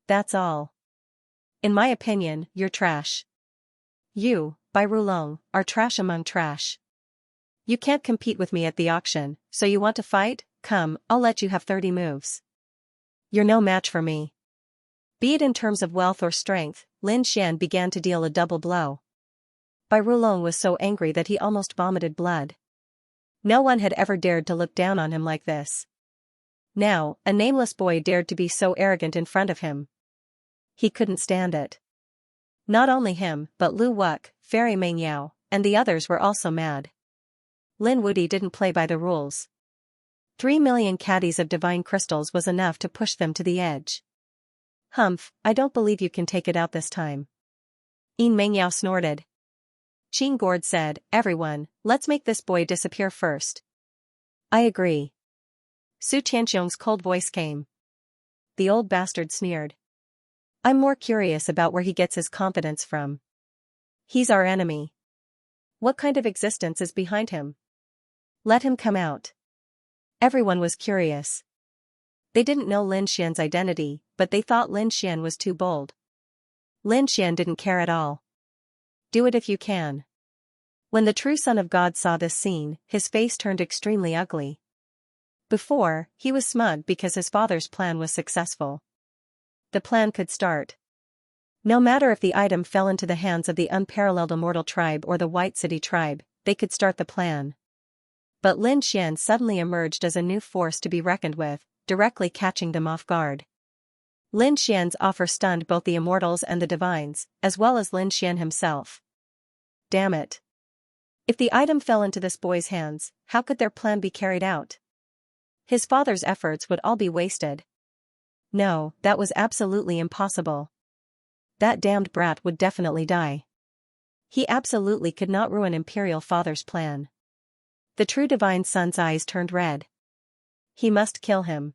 That's all. In my opinion, you're trash. You, Bai Rulong, are trash among trash. You can't compete with me at the auction, so you want to fight? Come, I'll let you have 30 moves. You're no match for me. Be it in terms of wealth or strength, Lin Xian began to deal a double blow. Bai Rulong was so angry that he almost vomited blood. No one had ever dared to look down on him like this. Now, a nameless boy dared to be so arrogant in front of him. He couldn't stand it. Not only him, but Lu Wuk, Fairy Meng Yao, and the others were also mad. Lin Wudi didn't play by the rules. 3 million caddies of divine crystals was enough to push them to the edge. Humph, I don't believe you can take it out this time. Yin Mengyao snorted. Qing Gord said, everyone, let's make this boy disappear first. I agree. Su Tianxiong's cold voice came. The old bastard sneered. I'm more curious about where he gets his confidence from. He's our enemy. What kind of existence is behind him? Let him come out. Everyone was curious. They didn't know Lin Xian's identity, but they thought Lin Xian was too bold. Lin Xian didn't care at all. Do it if you can. When the true Son of God saw this scene, his face turned extremely ugly. Before, he was smug because his father's plan was successful. The plan could start. No matter if the item fell into the hands of the unparalleled Immortal Tribe or the White City Tribe, they could start the plan. But Lin Xian suddenly emerged as a new force to be reckoned with, directly catching them off guard. Lin Xian's offer stunned both the immortals and the divines, as well as Lin Xian himself. Damn it. If the item fell into this boy's hands, how could their plan be carried out? His father's efforts would all be wasted. No, that was absolutely impossible. That damned brat would definitely die. He absolutely could not ruin Imperial Father's plan. The true Divine Son's eyes turned red. He must kill him.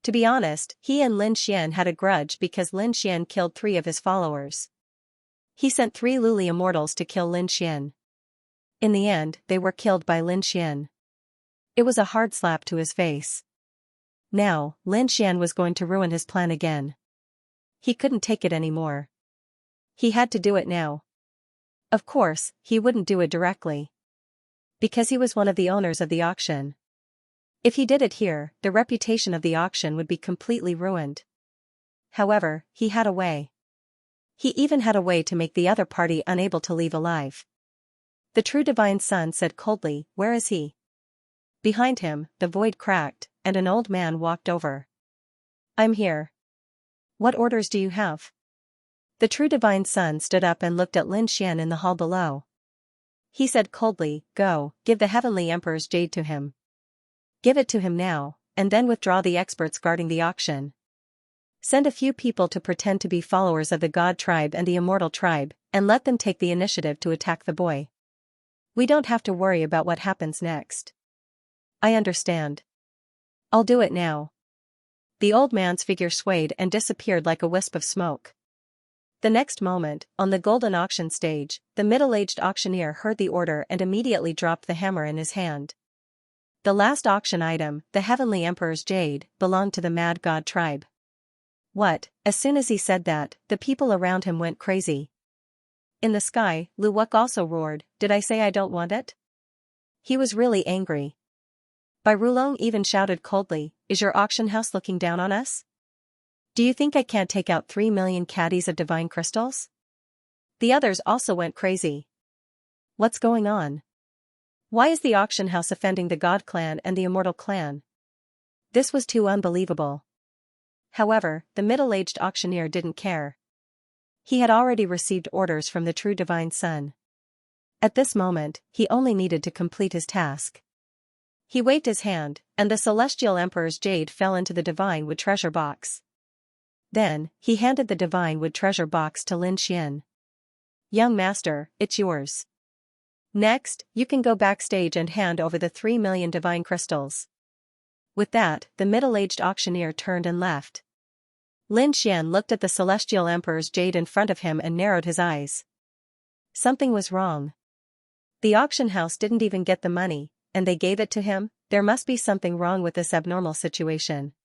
To be honest, he and Lin Xian had a grudge because Lin Xian killed 3 of his followers. He sent 3 Luli immortals to kill Lin Xian. In the end, they were killed by Lin Xian. It was a hard slap to his face. Now, Lin Xian was going to ruin his plan again. He couldn't take it anymore. He had to do it now. Of course, he wouldn't do it directly. Because he was one of the owners of the auction. If he did it here, the reputation of the auction would be completely ruined. However, he had a way. He even had a way to make the other party unable to leave alive. The true Divine Son said coldly, "Where is he?" Behind him, the void cracked, and an old man walked over. "I'm here. What orders do you have?" The true Divine Son stood up and looked at Lin Xian in the hall below. He said coldly, "Go, give the Heavenly Emperor's jade to him. Give it to him now, and then withdraw the experts guarding the auction. Send a few people to pretend to be followers of the God Tribe and the Immortal Tribe, and let them take the initiative to attack the boy. We don't have to worry about what happens next." "I understand. I'll do it now." The old man's figure swayed and disappeared like a wisp of smoke. The next moment, on the golden auction stage, the middle-aged auctioneer heard the order and immediately dropped the hammer in his hand. The last auction item, the Heavenly Emperor's jade, belonged to the Mad God Tribe. What? As soon as he said that, the people around him went crazy. In the sky, Lu Wuk also roared, "Did I say I don't want it?" He was really angry. Bai Rulong even shouted coldly, "Is your auction house looking down on us? Do you think I can't take out 3 million caddies of divine crystals?" The others also went crazy. What's going on? Why is the auction house offending the God Clan and the Immortal Clan? This was too unbelievable. However, the middle-aged auctioneer didn't care. He had already received orders from the true Divine Son. At this moment, he only needed to complete his task. He waved his hand, and the Celestial Emperor's jade fell into the Divine Wood treasure box. Then, he handed the Divine Wood treasure box to Lin Xian. "Young master, it's yours. Next, you can go backstage and hand over the 3 million divine crystals." With that, the middle-aged auctioneer turned and left. Lin Xian looked at the Celestial Emperor's jade in front of him and narrowed his eyes. Something was wrong. The auction house didn't even get the money, and they gave it to him. There must be something wrong with this abnormal situation.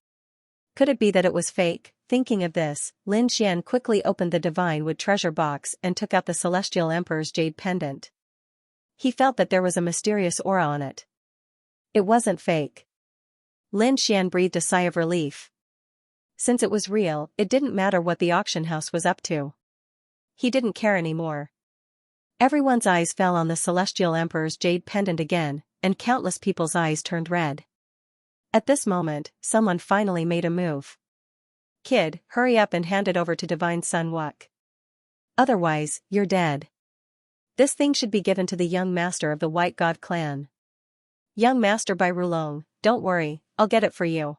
Could it be that it was fake? Thinking of this, Lin Xian quickly opened the Divine Wood treasure box and took out the Celestial Emperor's jade pendant. He felt that there was a mysterious aura on it. It wasn't fake. Lin Xian breathed a sigh of relief. Since it was real, it didn't matter what the auction house was up to. He didn't care anymore. Everyone's eyes fell on the Celestial Emperor's jade pendant again, and countless people's eyes turned red. At this moment, someone finally made a move. Kid, hurry up and hand it over to Divine Sun Wuk. Otherwise, you're dead. This thing should be given to the young master of the White God clan. Young master by Rulong, don't worry, I'll get it for you.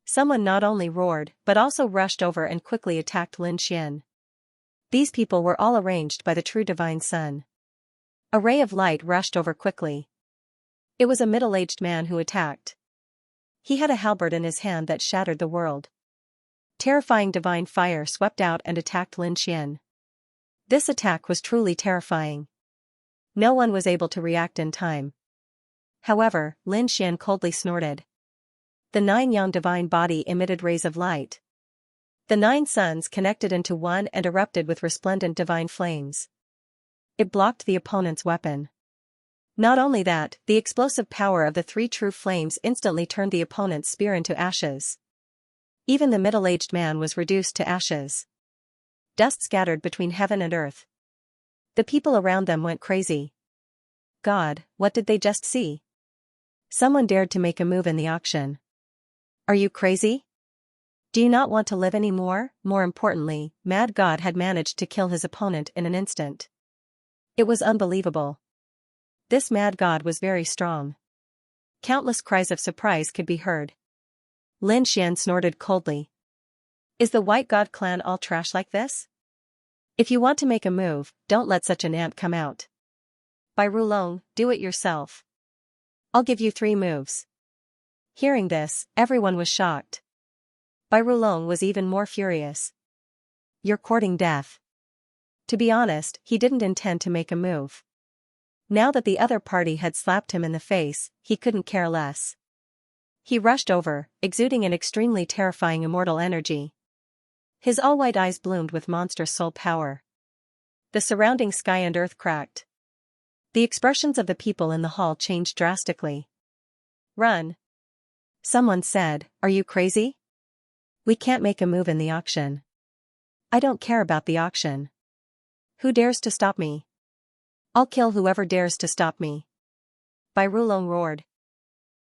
Someone not only roared, but also rushed over and quickly attacked Lin Xian. These people were all arranged by the true Divine Sun. A ray of light rushed over quickly. It was a middle-aged man who attacked. He had a halberd in his hand that shattered the world. Terrifying divine fire swept out and attacked Lin Xian. This attack was truly terrifying. No one was able to react in time. However, Lin Xian coldly snorted. The 9 yang divine body emitted rays of light. The 9 suns connected into one and erupted with resplendent divine flames. It blocked the opponent's weapon. Not only that, the explosive power of the 3 true flames instantly turned the opponent's spear into ashes. Even the middle-aged man was reduced to ashes. Dust scattered between heaven and earth. The people around them went crazy. God, what did they just see? Someone dared to make a move in the auction. Are you crazy? Do you not want to live anymore? More importantly, Mad God had managed to kill his opponent in an instant. It was unbelievable. This Mad God was very strong. Countless cries of surprise could be heard. Lin Xian snorted coldly. Is the White God clan all trash like this? If you want to make a move, don't let such an ant come out. By Rulong, do it yourself. I'll give you 3 moves. Hearing this, everyone was shocked. Bai Rulong was even more furious. You're courting death. To be honest, he didn't intend to make a move. Now that the other party had slapped him in the face, he couldn't care less. He rushed over, exuding an extremely terrifying immortal energy. His all-white eyes bloomed with monstrous soul power. The surrounding sky and earth cracked. The expressions of the people in the hall changed drastically. Run. Someone said, are you crazy? We can't make a move in the auction. I don't care about the auction. Who dares to stop me? I'll kill whoever dares to stop me. Bai Rulong roared.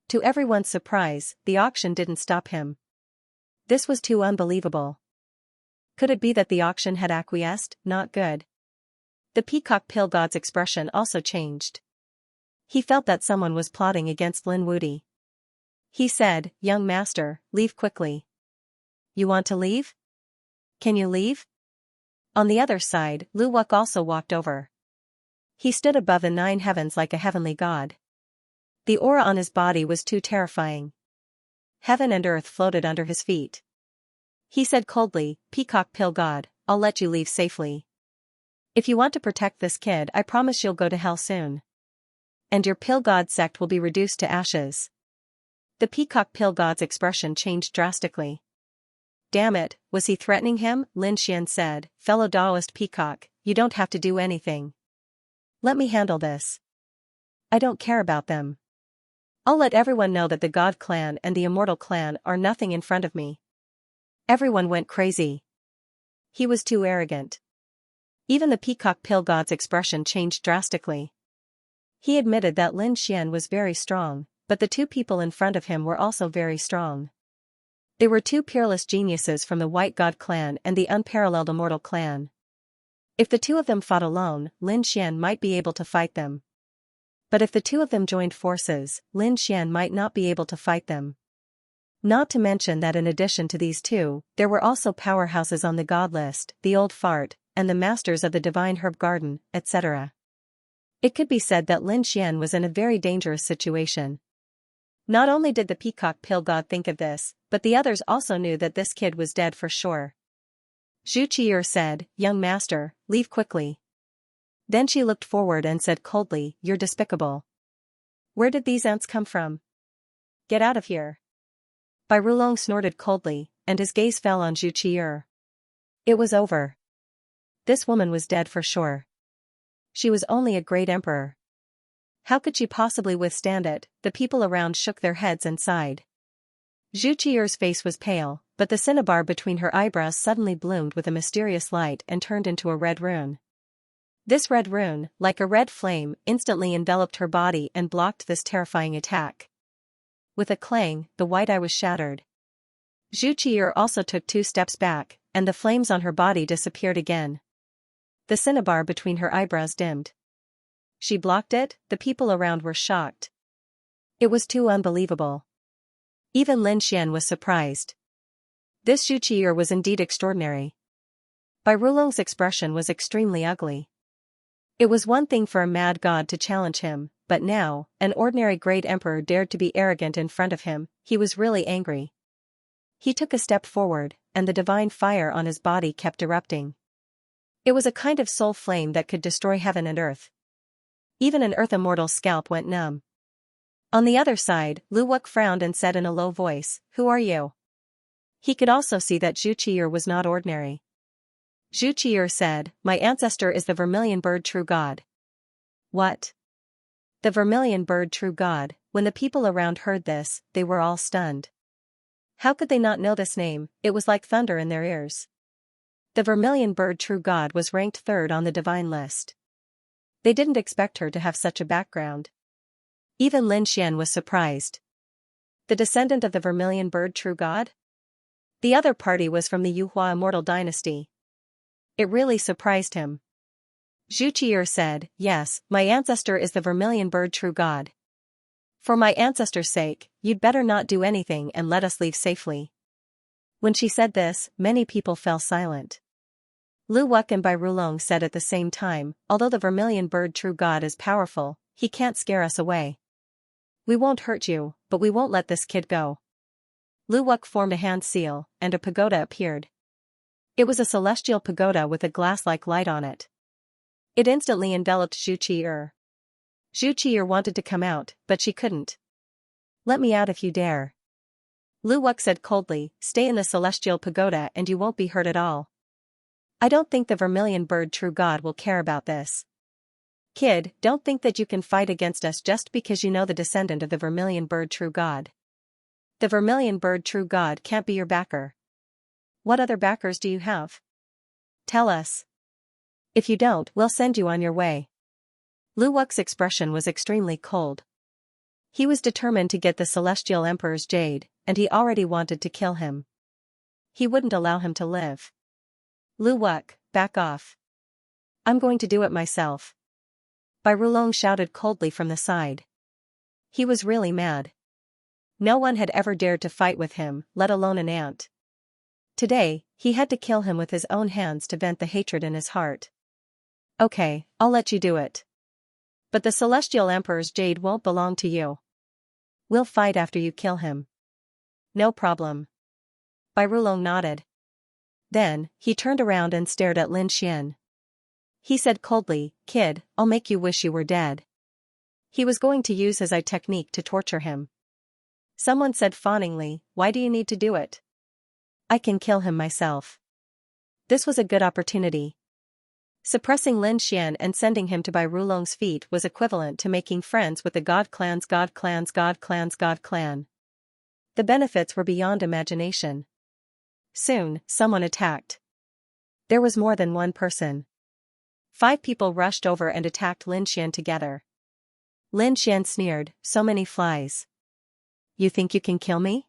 To everyone's surprise, the auction didn't stop him. This was too unbelievable. Could it be that the auction had acquiesced? Not good. The peacock pill god's expression also changed. He felt that someone was plotting against Lin Wudi. He said, young master, leave quickly. You want to leave? Can you leave? On the other side, Lu Wuk also walked over. He stood above the 9 heavens like a heavenly god. The aura on his body was too terrifying. Heaven and earth floated under his feet. He said coldly, Peacock Pill God, I'll let you leave safely. If you want to protect this kid, I promise you'll go to hell soon. And your Pill God sect will be reduced to ashes. The Peacock Pill God's expression changed drastically. Damn it, was he threatening him? Lin Xian said, fellow Taoist Peacock, you don't have to do anything. Let me handle this. I don't care about them. I'll let everyone know that the God clan and the Immortal clan are nothing in front of me. Everyone went crazy. He was too arrogant. Even the Peacock Pill God's expression changed drastically. He admitted that Lin Xian was very strong, but the 2 people in front of him were also very strong. They were 2 peerless geniuses from the White God clan and the unparalleled Immortal clan. If the 2 of them fought alone, Lin Xian might be able to fight them. But if the 2 of them joined forces, Lin Xian might not be able to fight them. Not to mention that in addition to these 2, there were also powerhouses on the god list, the Old Fart, and the Masters of the Divine Herb Garden, etc. It could be said that Lin Xian was in a very dangerous situation. Not only did the Peacock Pill God think of this, but the others also knew that this kid was dead for sure. Zhu Qi'er said, young master, leave quickly. Then she looked forward and said coldly, you're despicable. Where did these ants come from? Get out of here. Bai Rulong snorted coldly, and his gaze fell on Zhu Qi'er. It was over. This woman was dead for sure. She was only a great emperor. How could she possibly withstand it? The people around shook their heads and sighed. Zhu Qi'er's face was pale, but the cinnabar between her eyebrows suddenly bloomed with a mysterious light and turned into a red rune. This red rune, like a red flame, instantly enveloped her body and blocked this terrifying attack. With a clang, the white eye was shattered. Zhu Qiyi also took 2 steps back, and the flames on her body disappeared again. The cinnabar between her eyebrows dimmed. She blocked it. The people around were shocked. It was too unbelievable. Even Lin Xian was surprised. This Zhu Qiyi was indeed extraordinary. Bai Rulong's expression was extremely ugly. It was one thing for a mad god to challenge him, but now, an ordinary great emperor dared to be arrogant in front of him. He was really angry. He took a step forward, and the divine fire on his body kept erupting. It was a kind of soul flame that could destroy heaven and earth. Even an earth immortal's scalp went numb. On the other side, Lu Wuk frowned and said in a low voice, "Who are you?" He could also see that Zhu Qiyi was not ordinary. Zhu Qiyi said, "My ancestor is the vermilion bird true god." What? The vermilion bird true god? When the people around heard this, they were all stunned. How could they not know this name? It was like thunder in their ears. The vermilion bird true god was ranked 3rd on the divine list. They didn't expect her to have such a background. Even Lin Xian was surprised. The descendant of the vermilion bird true god? The other party was from the Yuhua immortal dynasty. It really surprised him. Zhu Qiyi said, "Yes, my ancestor is the vermilion bird true god. For my ancestor's sake, you'd better not do anything and let us leave safely." When she said this, many people fell silent. Lu Wuk and Bai Rulong said at the same time, "Although the vermilion bird true god is powerful, he can't scare us away. We won't hurt you, but we won't let this kid go." Lu Wuk formed a hand seal, and a pagoda appeared. It was a celestial pagoda with a glass-like light on it. It instantly enveloped Zhu Qiyi. Zhu Qiyi wanted to come out, but she couldn't. "Let me out if you dare." Lu Wuk said coldly, "Stay in the celestial pagoda and you won't be hurt at all. I don't think the vermilion bird true god will care about this. Kid, don't think that you can fight against us just because you know the descendant of the vermilion bird true god. The vermilion bird true god can't be your backer. What other backers do you have? Tell us. If you don't, we'll send you on your way." Lu Wuk's expression was extremely cold. He was determined to get the Celestial Emperor's jade, and he already wanted to kill him. He wouldn't allow him to live. "Lu Wuk, back off. I'm going to do it myself." Bai Rulong shouted coldly from the side. He was really mad. No one had ever dared to fight with him, let alone an ant. Today, he had to kill him with his own hands to vent the hatred in his heart. "Okay, I'll let you do it. But the Celestial Emperor's jade won't belong to you. We'll fight after you kill him." "No problem." Bai Rulong nodded. Then, he turned around and stared at Lin Xian. He said coldly, "Kid, I'll make you wish you were dead." He was going to use his eye technique to torture him. Someone said fawningly, "Why do you need to do it? I can kill him myself." This was a good opportunity. Suppressing Lin Xian and sending him to Bai Rulong's feet was equivalent to making friends with the God clans. The benefits were beyond imagination. Soon, someone attacked. There was more than one person. 5 people rushed over and attacked Lin Xian together. Lin Xian sneered, "So many flies. You think you can kill me?"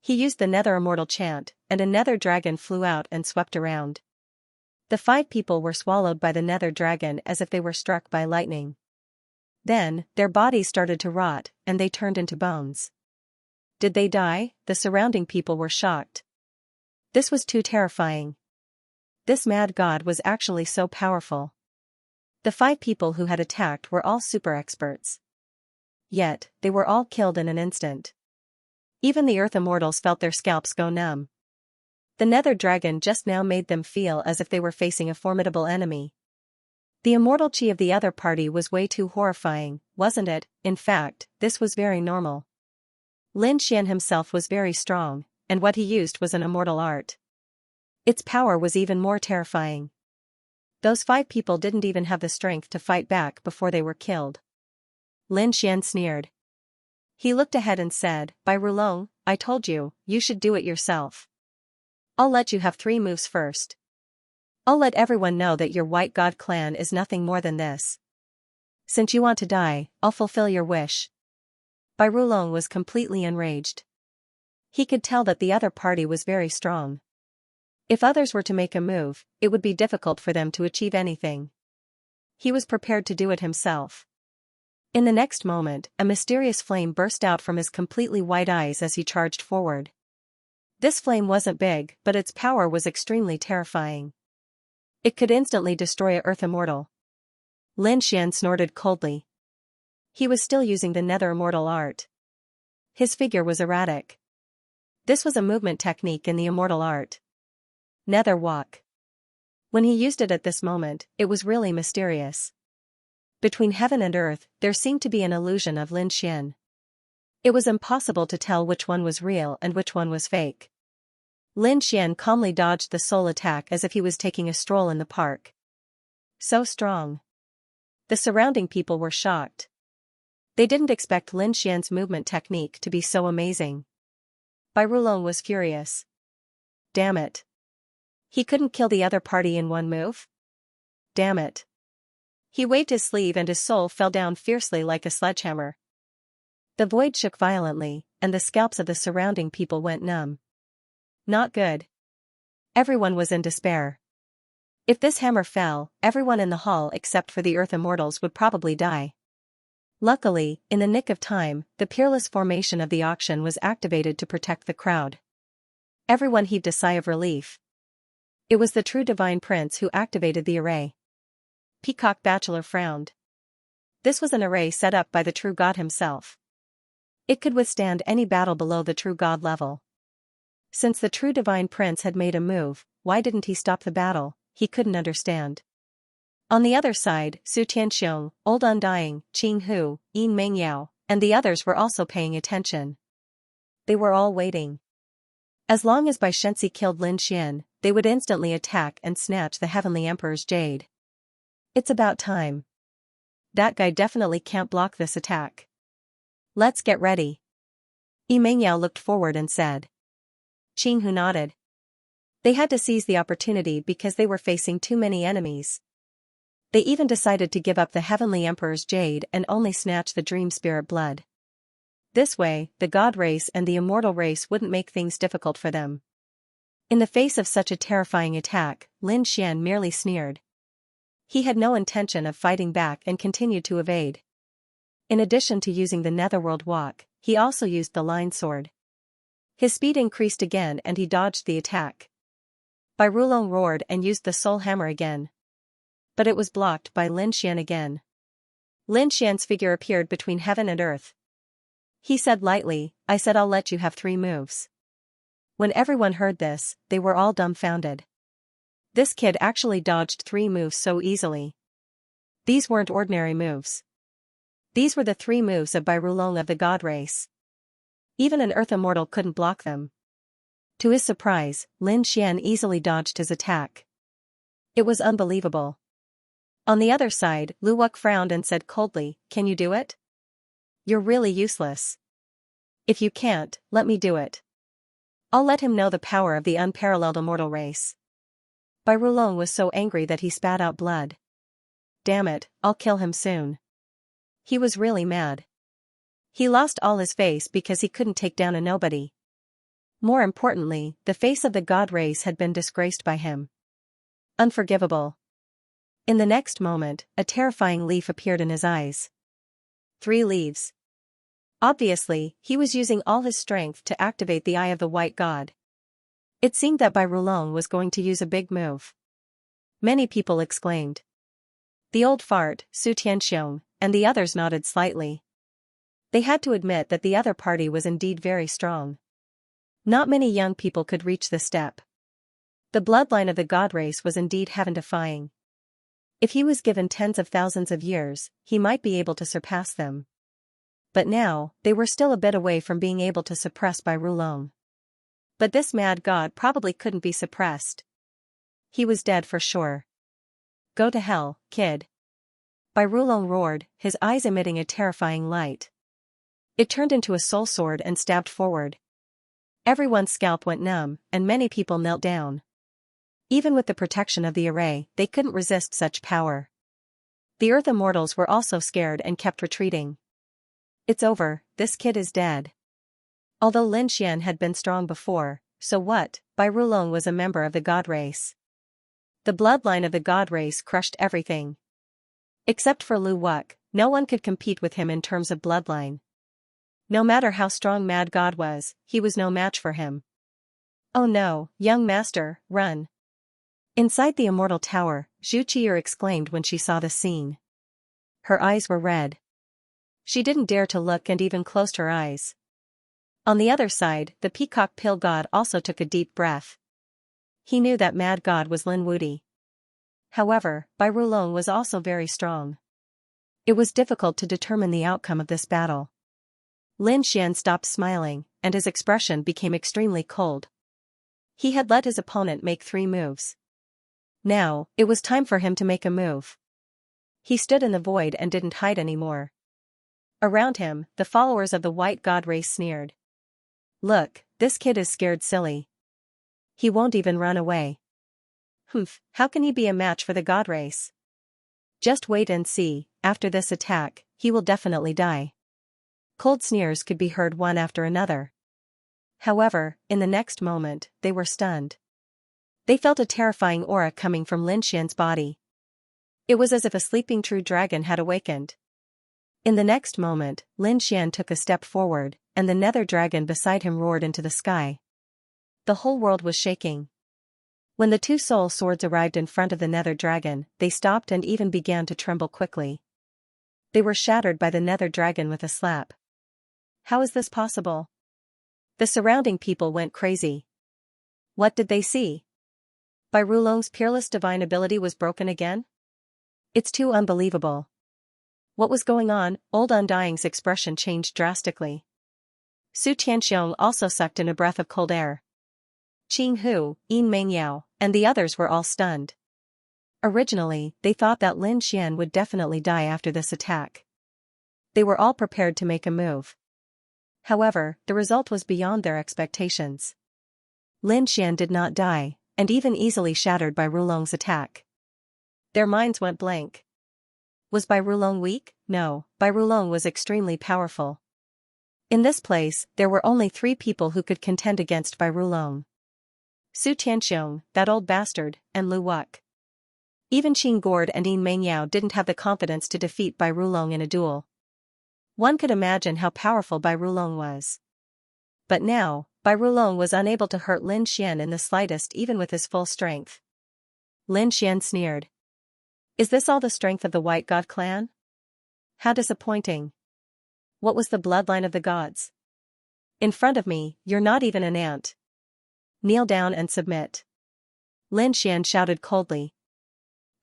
He used the Nether Immortal chant, and a Nether dragon flew out and swept around. The 5 people were swallowed by the Nether dragon as if they were struck by lightning. Then, their bodies started to rot, and they turned into bones. Did they die? The surrounding people were shocked. This was too terrifying. This mad god was actually so powerful. The 5 people who had attacked were all super experts. Yet, they were all killed in an instant. Even the Earth Immortals felt their scalps go numb. The Nether Dragon just now made them feel as if they were facing a formidable enemy. The immortal chi of the other party was way too horrifying, wasn't it? In fact, this was very normal. Lin Xian himself was very strong, and what he used was an immortal art. Its power was even more terrifying. Those 5 people didn't even have the strength to fight back before they were killed. Lin Xian sneered. He looked ahead and said, "Bai Rulong, I told you, you should do it yourself. I'll let you have 3 moves first. I'll let everyone know that your White God clan is nothing more than this. Since you want to die, I'll fulfill your wish." Bai Bai Rulong was completely enraged. He could tell that the other party was very strong. If others were to make a move, it would be difficult for them to achieve anything. He was prepared to do it himself. In the next moment, a mysterious flame burst out from his completely white eyes as he charged forward. This flame wasn't big, but its power was extremely terrifying. It could instantly destroy a Earth Immortal. Lin Xian snorted coldly. He was still using the Nether Immortal art. His figure was erratic. This was a movement technique in the Immortal art. Nether Walk. When he used it at this moment, it was really mysterious. Between heaven and earth, there seemed to be an illusion of Lin Xian. It was impossible to tell which one was real and which one was fake. Lin Xian calmly dodged the soul attack as if he was taking a stroll in the park. So strong. The surrounding people were shocked. They didn't expect Lin Xian's movement technique to be so amazing. Bai Rulong was furious. Damn it. He couldn't kill the other party in one move? Damn it. He waved his sleeve and his soul fell down fiercely like a sledgehammer. The void shook violently, and the scalps of the surrounding people went numb. Not good. Everyone was in despair. If this hammer fell, everyone in the hall except for the Earth Immortals would probably die. Luckily, in the nick of time, the peerless formation of the auction was activated to protect the crowd. Everyone heaved a sigh of relief. It was the true Divine Prince who activated the array. Peacock Bachelor frowned. This was an array set up by the true god himself. It could withstand any battle below the true god level. Since the true Divine Prince had made a move, why didn't he stop the battle? He couldn't understand. On the other side, Su Tianxiong, Old Undying, Qing Hu, Yin Mengyao, and the others were also paying attention. They were all waiting. As long as Bai Shenxi killed Lin Xian, they would instantly attack and snatch the Heavenly Emperor's jade. It's about time. That guy definitely can't block this attack. Let's get ready. Yi Mengyao looked forward and said. Qing Hu nodded. They had to seize the opportunity because they were facing too many enemies. They even decided to give up the Heavenly Emperor's jade and only snatch the Dream Spirit blood. This way, the God race and the Immortal race wouldn't make things difficult for them. In the face of such a terrifying attack, Lin Xian merely sneered. He had no intention of fighting back and continued to evade. In addition to using the Netherworld Walk, he also used the Line Sword. His speed increased again and he dodged the attack. Bai Rulong roared and used the Soul Hammer again. But it was blocked by Lin Xian again. Lin Xian's figure appeared between heaven and earth. He said lightly, I said I'll let you have 3 moves. When everyone heard this, they were all dumbfounded. This kid actually dodged 3 moves so easily. These weren't ordinary moves. These were the 3 moves of Bai Rulong of the God race. Even an Earth Immortal couldn't block them. To his surprise, Lin Xian easily dodged his attack. It was unbelievable. On the other side, Lu Wuk frowned and said coldly, Can you do it? You're really useless. If you can't, let me do it. I'll let him know the power of the unparalleled immortal race. Bai Rulong was so angry that he spat out blood. Damn it, I'll kill him soon. He was really mad. He lost all his face because he couldn't take down a nobody. More importantly, the face of the God race had been disgraced by him. Unforgivable. In the next moment, a terrifying leaf appeared in his eyes. 3 leaves. Obviously, he was using all his strength to activate the Eye of the White God. It seemed that Bai Rulong was going to use a big move. Many people exclaimed. The old fart, Su Tianxiong, and the others nodded slightly. They had to admit that the other party was indeed very strong. Not many young people could reach this step. The bloodline of the God race was indeed heaven-defying. If he was given tens of thousands of years, he might be able to surpass them. But now, they were still a bit away from being able to suppress Bai Rulong. But this mad god probably couldn't be suppressed. He was dead for sure. Go to hell, kid. Bai Rulong roared, his eyes emitting a terrifying light. It turned into a soul sword and stabbed forward. Everyone's scalp went numb, and many people knelt down. Even with the protection of the array, they couldn't resist such power. The Earth Immortals were also scared and kept retreating. It's over, this kid is dead. Although Lin Xian had been strong before, so what, Bai Rulong was a member of the god race. The bloodline of the god race crushed everything. Except for Lu Wuk, no one could compete with him in terms of bloodline. No matter how strong Mad God was, he was no match for him. Oh no, young master, run. Inside the immortal tower, Zhu Qier exclaimed when she saw the scene. Her eyes were red. She didn't dare to look and even closed her eyes. On the other side, the peacock pill god also took a deep breath. He knew that Mad God was Lin Wudi. However, Bai Rulong was also very strong. It was difficult to determine the outcome of this battle. Lin Xian stopped smiling, and his expression became extremely cold. He had let his opponent make 3 moves. Now, it was time for him to make a move. He stood in the void and didn't hide anymore. Around him, the followers of the White God race sneered. Look, this kid is scared silly. He won't even run away. Humph, how can he be a match for the God race? Just wait and see, after this attack, he will definitely die. Cold sneers could be heard one after another. However, in the next moment, they were stunned. They felt a terrifying aura coming from Lin Xian's body. It was as if a sleeping true dragon had awakened. In the next moment, Lin Xian took a step forward, and the nether dragon beside him roared into the sky. The whole world was shaking. When the 2 soul swords arrived in front of the nether dragon, they stopped and even began to tremble quickly. They were shattered by the nether dragon with a slap. How is this possible? The surrounding people went crazy. What did they see? Bai Rulong's peerless divine ability was broken again? It's too unbelievable. What was going on? Old Undying's expression changed drastically. Su Tianxiong also sucked in a breath of cold air. Qing Hu, Yin Mengyao, and the others were all stunned. Originally, they thought that Lin Xian would definitely die after this attack. They were all prepared to make a move. However, the result was beyond their expectations. Lin Xian did not die, and even easily shattered Bai Rulong's attack. Their minds went blank. Was Bai Rulong weak? No, Bai Rulong was extremely powerful. In this place, there were only 3 people who could contend against Bai Rulong. Su Tianxiong, that old bastard, and Lu Wuk. Even Qing Gord and Yin Mengyao didn't have the confidence to defeat Bai Rulong in a duel. One could imagine how powerful Bai Rulong was. But now, Bai Rulong was unable to hurt Lin Xian in the slightest even with his full strength. Lin Xian sneered. Is this all the strength of the White God clan? How disappointing. What was the bloodline of the gods? In front of me, you're not even an ant. Kneel down and submit. Lin Xian shouted coldly.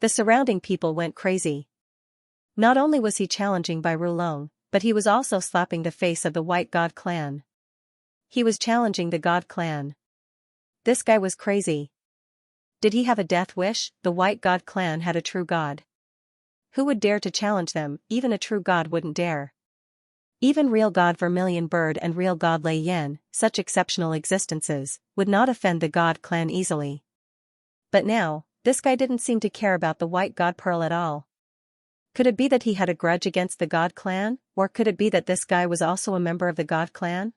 The surrounding people went crazy. Not only was he challenging Bai Rulong, but he was also slapping the face of the White God clan. He was challenging the God clan. This guy was crazy. Did he have a death wish? The White God clan had a true god. Who would dare to challenge them? Even a true god wouldn't dare. Even real god Vermilion Bird and real god Lei Yan, such exceptional existences, would not offend the God clan easily. But now, this guy didn't seem to care about the White God Pearl at all. Could it be that he had a grudge against the God clan, or could it be that this guy was also a member of the God clan?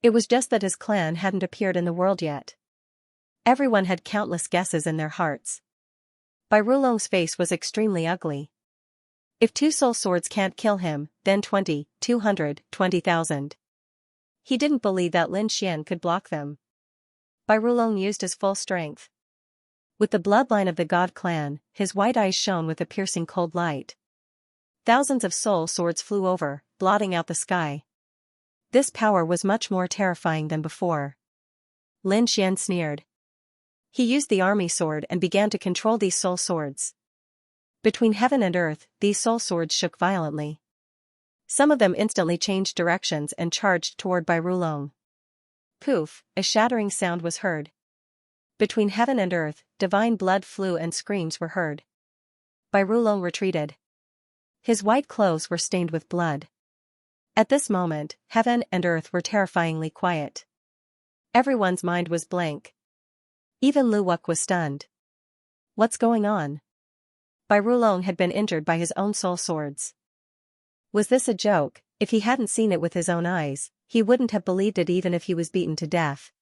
It was just that his clan hadn't appeared in the world yet. Everyone had countless guesses in their hearts. Bai Rulong's face was extremely ugly. If 2 soul swords can't kill him, then 220,000. He didn't believe that Lin Xian could block them. Bai Rulong used his full strength. With the bloodline of the God clan, his white eyes shone with a piercing cold light. Thousands of soul swords flew over, blotting out the sky. This power was much more terrifying than before. Lin Xian sneered. He used the army sword and began to control these soul swords. Between heaven and earth, these soul swords shook violently. Some of them instantly changed directions and charged toward Bai Rulong. Poof, a shattering sound was heard. Between heaven and earth, divine blood flew and screams were heard. Bai Rulong retreated. His white clothes were stained with blood. At this moment, heaven and earth were terrifyingly quiet. Everyone's mind was blank. Even Lu Wuk was stunned. What's going on? Bai Rulong had been injured by his own soul swords. Was this a joke? If he hadn't seen it with his own eyes, he wouldn't have believed it even if he was beaten to death.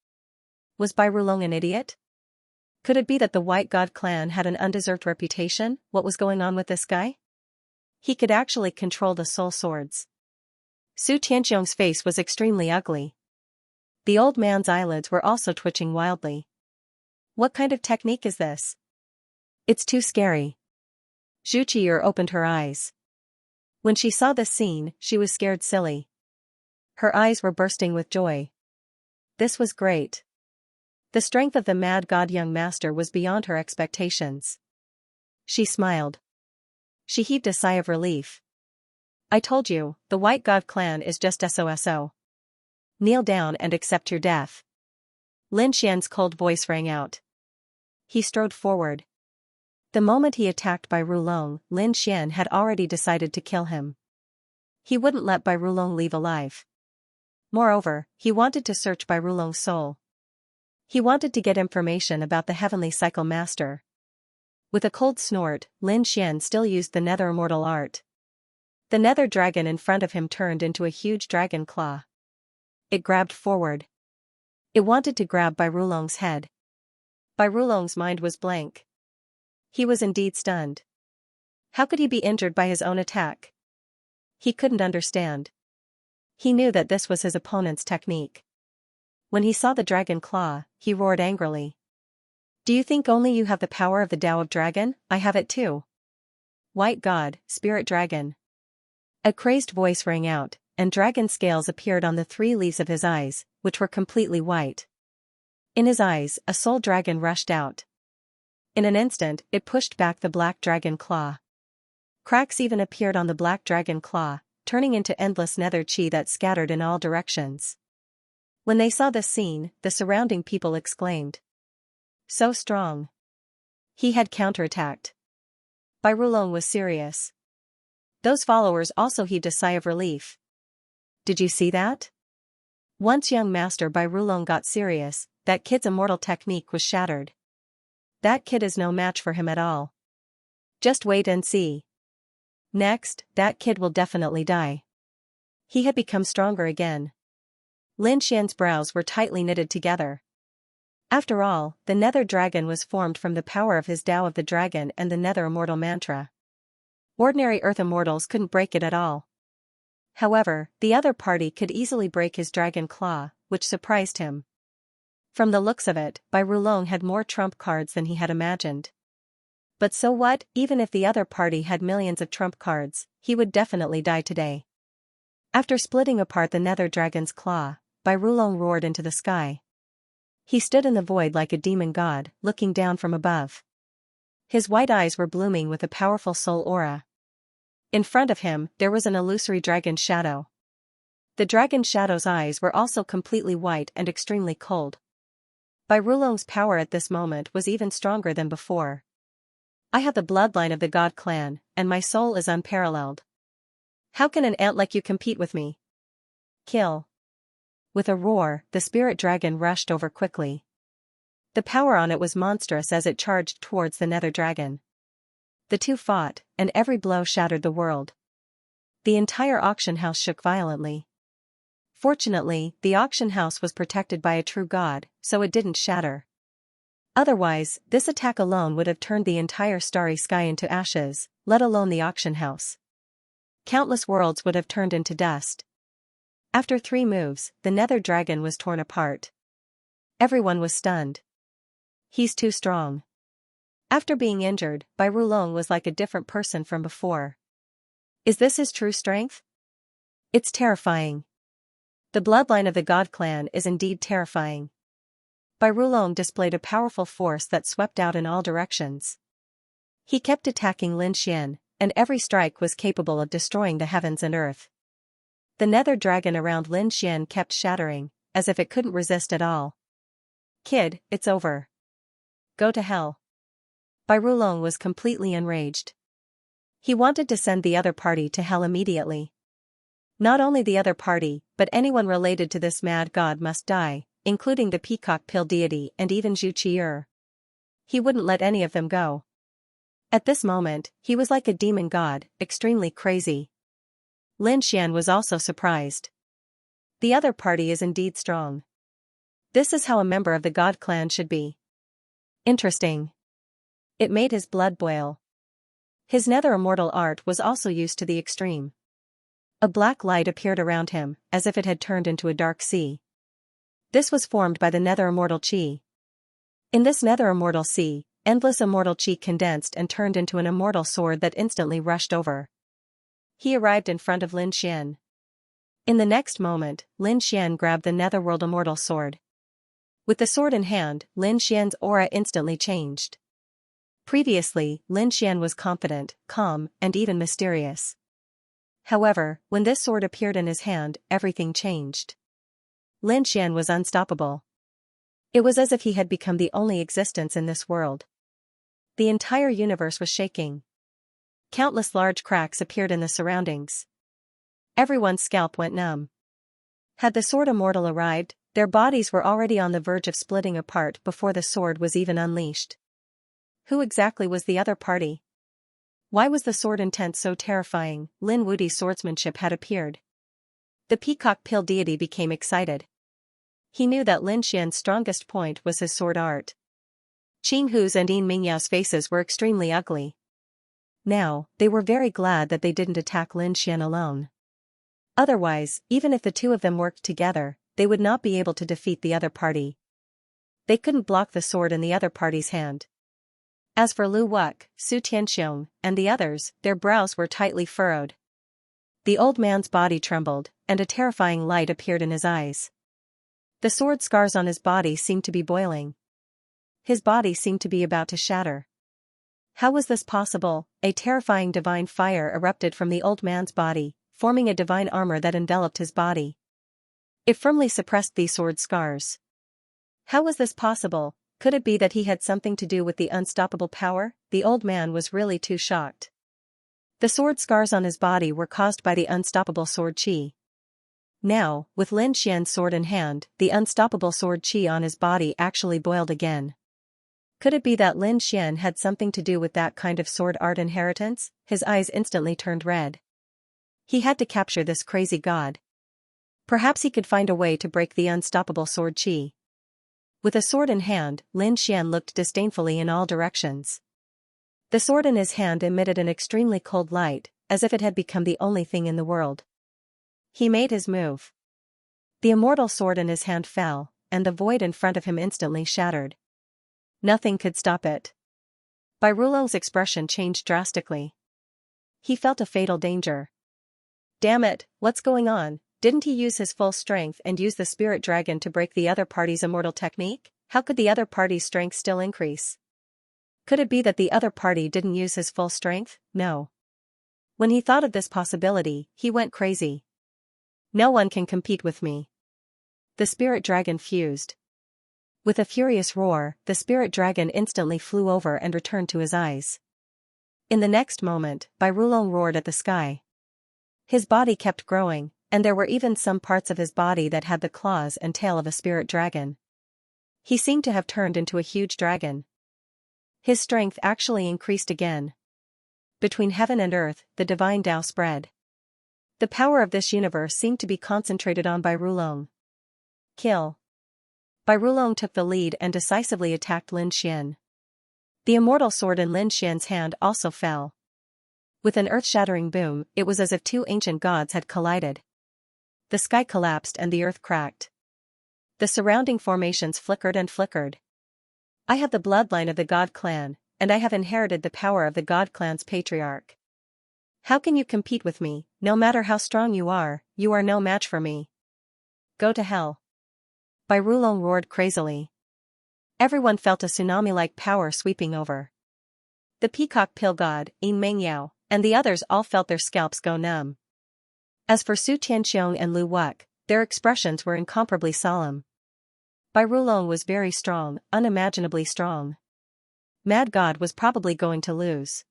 Was Bai Rulong an idiot? Could it be that the White God clan had an undeserved reputation? What was going on with this guy? He could actually control the soul swords. Su Tianxiong's face was extremely ugly. The old man's eyelids were also twitching wildly. What kind of technique is this? It's too scary. Zhu Qi'er opened her eyes. When she saw this scene, she was scared silly. Her eyes were bursting with joy. This was great. The strength of the mad god young master was beyond her expectations. She smiled. She heaved a sigh of relief. I told you, the White God clan is just SOSO. Kneel down and accept your death. Lin Xian's cold voice rang out. He strode forward. The moment he attacked Bai Rulong, Lin Xian had already decided to kill him. He wouldn't let Bai Rulong leave alive. Moreover, he wanted to search Bai Rulong's soul. He wanted to get information about the heavenly cycle master. With a cold snort, Lin Xian still used the nether immortal art. The nether dragon in front of him turned into a huge dragon claw. It grabbed forward. It wanted to grab Bai Rulong's head. Bai Rulong's mind was blank. He was indeed stunned. How could he be injured by his own attack? He couldn't understand. He knew that this was his opponent's technique. When he saw the dragon claw, he roared angrily. Do you think only you have the power of the Tao of Dragon? I have it too. White God, Spirit Dragon. A crazed voice rang out, and dragon scales appeared on the 3 leaves of his eyes, which were completely white. In his eyes, a soul dragon rushed out. In an instant, it pushed back the black dragon claw. Cracks even appeared on the black dragon claw, turning into endless nether chi that scattered in all directions. When they saw this scene, the surrounding people exclaimed. So strong. He had counterattacked. Bai Rulong was serious. Those followers also heaved a sigh of relief. Did you see that? Once young master Bai Rulong got serious, that kid's immortal technique was shattered. That kid is no match for him at all. Just wait and see. Next, that kid will definitely die. He had become stronger again. Lin Xian's brows were tightly knitted together. After all, the nether dragon was formed from the power of his Tao of the Dragon and the nether immortal mantra. Ordinary earth immortals couldn't break it at all. However, the other party could easily break his dragon claw, which surprised him. From the looks of it, Bai Rulong had more trump cards than he had imagined. But so what, even if the other party had millions of trump cards, he would definitely die today. After splitting apart the nether dragon's claw, Bai Rulong roared into the sky. He stood in the void like a demon god, looking down from above. His white eyes were blooming with a powerful soul aura. In front of him, there was an illusory dragon shadow. The dragon shadow's eyes were also completely white and extremely cold. Bai Rulong's power at this moment was even stronger than before. I have the bloodline of the God clan, and my soul is unparalleled. How can an ant like you compete with me? Kill. With a roar, the spirit dragon rushed over quickly. The power on it was monstrous as it charged towards the nether dragon. The two fought, and every blow shattered the world. The entire auction house shook violently. Fortunately, the auction house was protected by a true god, so it didn't shatter. Otherwise, this attack alone would have turned the entire starry sky into ashes, let alone the auction house. Countless worlds would have turned into dust. After 3 moves, the nether dragon was torn apart. Everyone was stunned. He's too strong. After being injured, Bai Rulong was like a different person from before. Is this his true strength? It's terrifying. The bloodline of the God clan is indeed terrifying. Bai Rulong displayed a powerful force that swept out in all directions. He kept attacking Lin Xian, and every strike was capable of destroying the heavens and earth. The nether dragon around Lin Xian kept shattering, as if it couldn't resist at all. Kid, it's over. Go to hell. Bai Rulong was completely enraged. He wanted to send the other party to hell immediately. Not only the other party, but anyone related to this mad god must die, including the peacock pill deity and even Zhu Qi'er. He wouldn't let any of them go. At this moment, he was like a demon god, extremely crazy. Lin Xian was also surprised. The other party is indeed strong. This is how a member of the God clan should be. Interesting. It made his blood boil. His nether immortal art was also used to the extreme. A black light appeared around him, as if it had turned into a dark sea. This was formed by the nether immortal chi. In this nether immortal sea, endless immortal chi condensed and turned into an immortal sword that instantly rushed over. He arrived in front of Lin Xian. In the next moment, Lin Xian grabbed the netherworld immortal sword. With the sword in hand, Lin Xian's aura instantly changed. Previously, Lin Xian was confident, calm, and even mysterious. However, when this sword appeared in his hand, everything changed. Lin Xian was unstoppable. It was as if he had become the only existence in this world. The entire universe was shaking. Countless large cracks appeared in the surroundings. Everyone's scalp went numb. Had the sword immortal arrived, their bodies were already on the verge of splitting apart before the sword was even unleashed. Who exactly was the other party? Why was the sword intent so terrifying? Lin Wudi's swordsmanship had appeared. The peacock pill deity became excited. He knew that Lin Xian's strongest point was his sword art. Qing Hu's and Yin Mingyao's faces were extremely ugly. Now, they were very glad that they didn't attack Lin Xian alone. Otherwise, even if the two of them worked together, they would not be able to defeat the other party. They couldn't block the sword in the other party's hand. As for Lu Wuk, Su Tianxiong, and the others, their brows were tightly furrowed. The old man's body trembled, and a terrifying light appeared in his eyes. The sword scars on his body seemed to be boiling. His body seemed to be about to shatter. How was this possible? A terrifying divine fire erupted from the old man's body, forming a divine armor that enveloped his body. It firmly suppressed these sword scars. How was this possible? Could it be that he had something to do with the unstoppable power? The old man was really too shocked. The sword scars on his body were caused by the unstoppable sword chi. Now, with Lin Xian's sword in hand, the unstoppable sword chi on his body actually boiled again. Could it be that Lin Xian had something to do with that kind of sword art inheritance? His eyes instantly turned red. He had to capture this crazy god. Perhaps he could find a way to break the unstoppable sword chi. With a sword in hand, Lin Xian looked disdainfully in all directions. The sword in his hand emitted an extremely cold light, as if it had become the only thing in the world. He made his move. The immortal sword in his hand fell, and the void in front of him instantly shattered. Nothing could stop it. Bai Rulong's expression changed drastically. He felt a fatal danger. Damn it, what's going on? Didn't he use his full strength and use the spirit dragon to break the other party's immortal technique? How could the other party's strength still increase? Could it be that the other party didn't use his full strength? No. When he thought of this possibility, he went crazy. No one can compete with me. The spirit dragon fused. With a furious roar, the spirit dragon instantly flew over and returned to his eyes. In the next moment, Bai Rulong roared at the sky. His body kept growing, and there were even some parts of his body that had the claws and tail of a spirit dragon. He seemed to have turned into a huge dragon. His strength actually increased again. Between heaven and earth, the divine Tao spread. The power of this universe seemed to be concentrated on Bai Rulong. Kill. Bai Rulong took the lead and decisively attacked Lin Xian. The immortal sword in Lin Xian's hand also fell. With an earth-shattering boom, it was as if two ancient gods had collided. The sky collapsed and the earth cracked. The surrounding formations flickered and flickered. I have the bloodline of the God clan, and I have inherited the power of the God clan's patriarch. How can you compete with me? No matter how strong you are no match for me. Go to hell. Bai Rulong roared crazily. Everyone felt a tsunami-like power sweeping over. The peacock pill god, Yin Mengyao, and the others all felt their scalps go numb. As for Su Tianxiong and Lu Wuk, their expressions were incomparably solemn. Bai Rulong was very strong, unimaginably strong. Mad God was probably going to lose.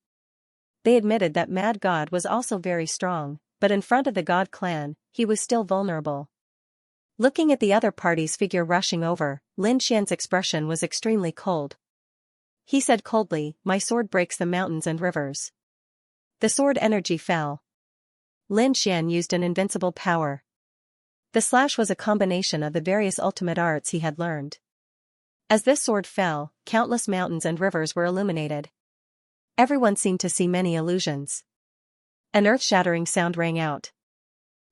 They admitted that Mad God was also very strong, but in front of the God clan, he was still vulnerable. Looking at the other party's figure rushing over, Lin Xian's expression was extremely cold. He said coldly, "My sword breaks the mountains and rivers." The sword energy fell. Lin Xian used an invincible power. The slash was a combination of the various ultimate arts he had learned. As this sword fell, countless mountains and rivers were illuminated. Everyone seemed to see many illusions. An earth-shattering sound rang out.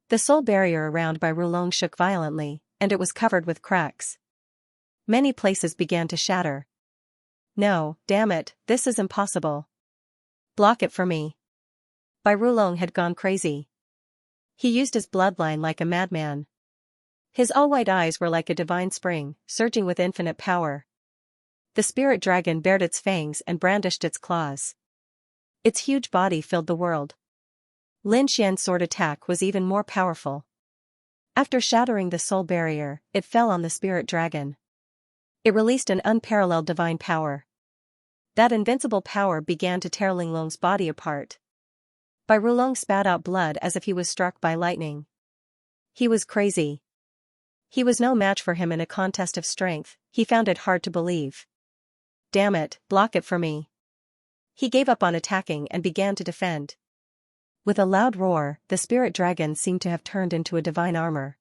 The soul barrier around Bai Rulong shook violently, and it was covered with cracks. Many places began to shatter. No, damn it, this is impossible. Block it for me. Bai Rulong had gone crazy. He used his bloodline like a madman. His all-white eyes were like a divine spring, surging with infinite power. The spirit dragon bared its fangs and brandished its claws. Its huge body filled the world. Lin Xian's sword attack was even more powerful. After shattering the soul barrier, it fell on the spirit dragon. It released an unparalleled divine power. That invincible power began to tear Ling Long's body apart. Bai Rulong spat out blood as if he was struck by lightning. He was crazy. He was no match for him in a contest of strength, he found it hard to believe. Damn it, block it for me. He gave up on attacking and began to defend. With a loud roar, the spirit dragon seemed to have turned into a divine armor.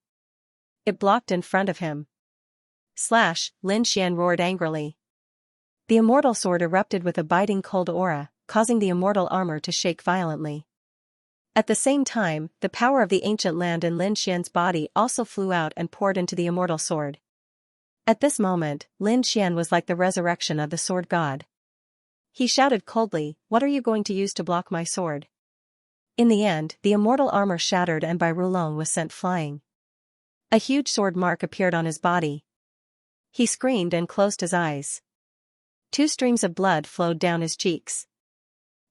It blocked in front of him. Slash, Lin Xian roared angrily. The immortal sword erupted with a biting cold aura, causing the immortal armor to shake violently. At the same time, the power of the ancient land in Lin Xian's body also flew out and poured into the immortal sword. At this moment, Lin Xian was like the resurrection of the sword god. He shouted coldly, "What are you going to use to block my sword?" In the end, the immortal armor shattered and Bai Rulong was sent flying. A huge sword mark appeared on his body. He screamed and closed his eyes. 2 streams of blood flowed down his cheeks.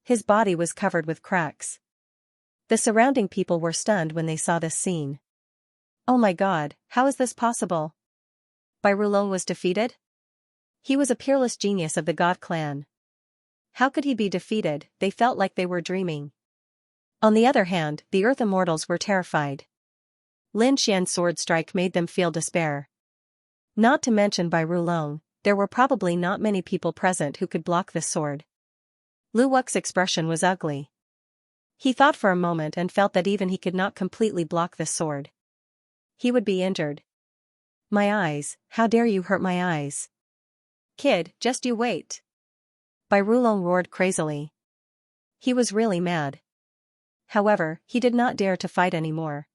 His body was covered with cracks. The surrounding people were stunned when they saw this scene. Oh my god, how is this possible? Bai Rulong was defeated? He was a peerless genius of the God clan. How could he be defeated? They felt like they were dreaming. On the other hand, the Earth Immortals were terrified. Lin Xian's sword strike made them feel despair. Not to mention Bai Rulong, there were probably not many people present who could block this sword. Lu Wu's expression was ugly. He thought for a moment and felt that even he could not completely block this sword. He would be injured. My eyes, how dare you hurt my eyes? Kid, just you wait. Bai Rulong roared crazily. He was really mad. However, he did not dare to fight anymore.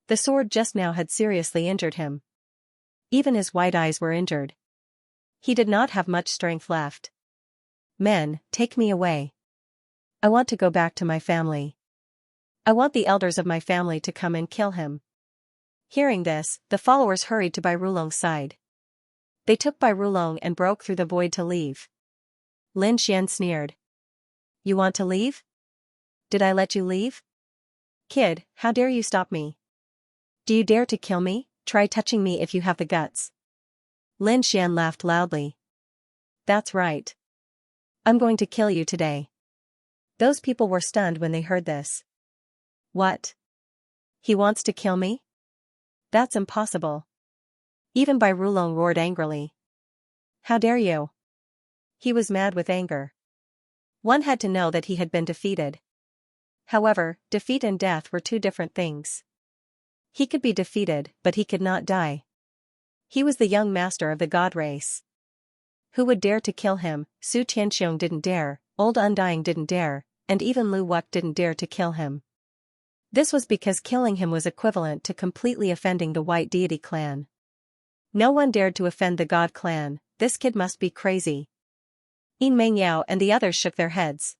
The sword just now had seriously injured him. Even his white eyes were injured. He did not have much strength left. Men, take me away. I want to go back to my family. I want the elders of my family to come and kill him. Hearing this, the followers hurried to Bai Rulong's side. They took Bai Rulong and broke through the void to leave. Lin Xian sneered. You want to leave? Did I let you leave? Kid, how dare you stop me? Do you dare to kill me? Try touching me if you have the guts. Lin Xian laughed loudly. That's right. I'm going to kill you today. Those people were stunned when they heard this. What? He wants to kill me? That's impossible. Even Bai Rulong roared angrily. How dare you? He was mad with anger. One had to know that he had been defeated. However, defeat and death were 2 different things. He could be defeated, but he could not die. He was the young master of the god race. Who would dare to kill him? Su Tianxiong didn't dare, Old Undying didn't dare, and even Lu Wu didn't dare to kill him. This was because killing him was equivalent to completely offending the White Deity clan. No one dared to offend the God clan. This kid must be crazy. Yin Meng Yao and the others shook their heads.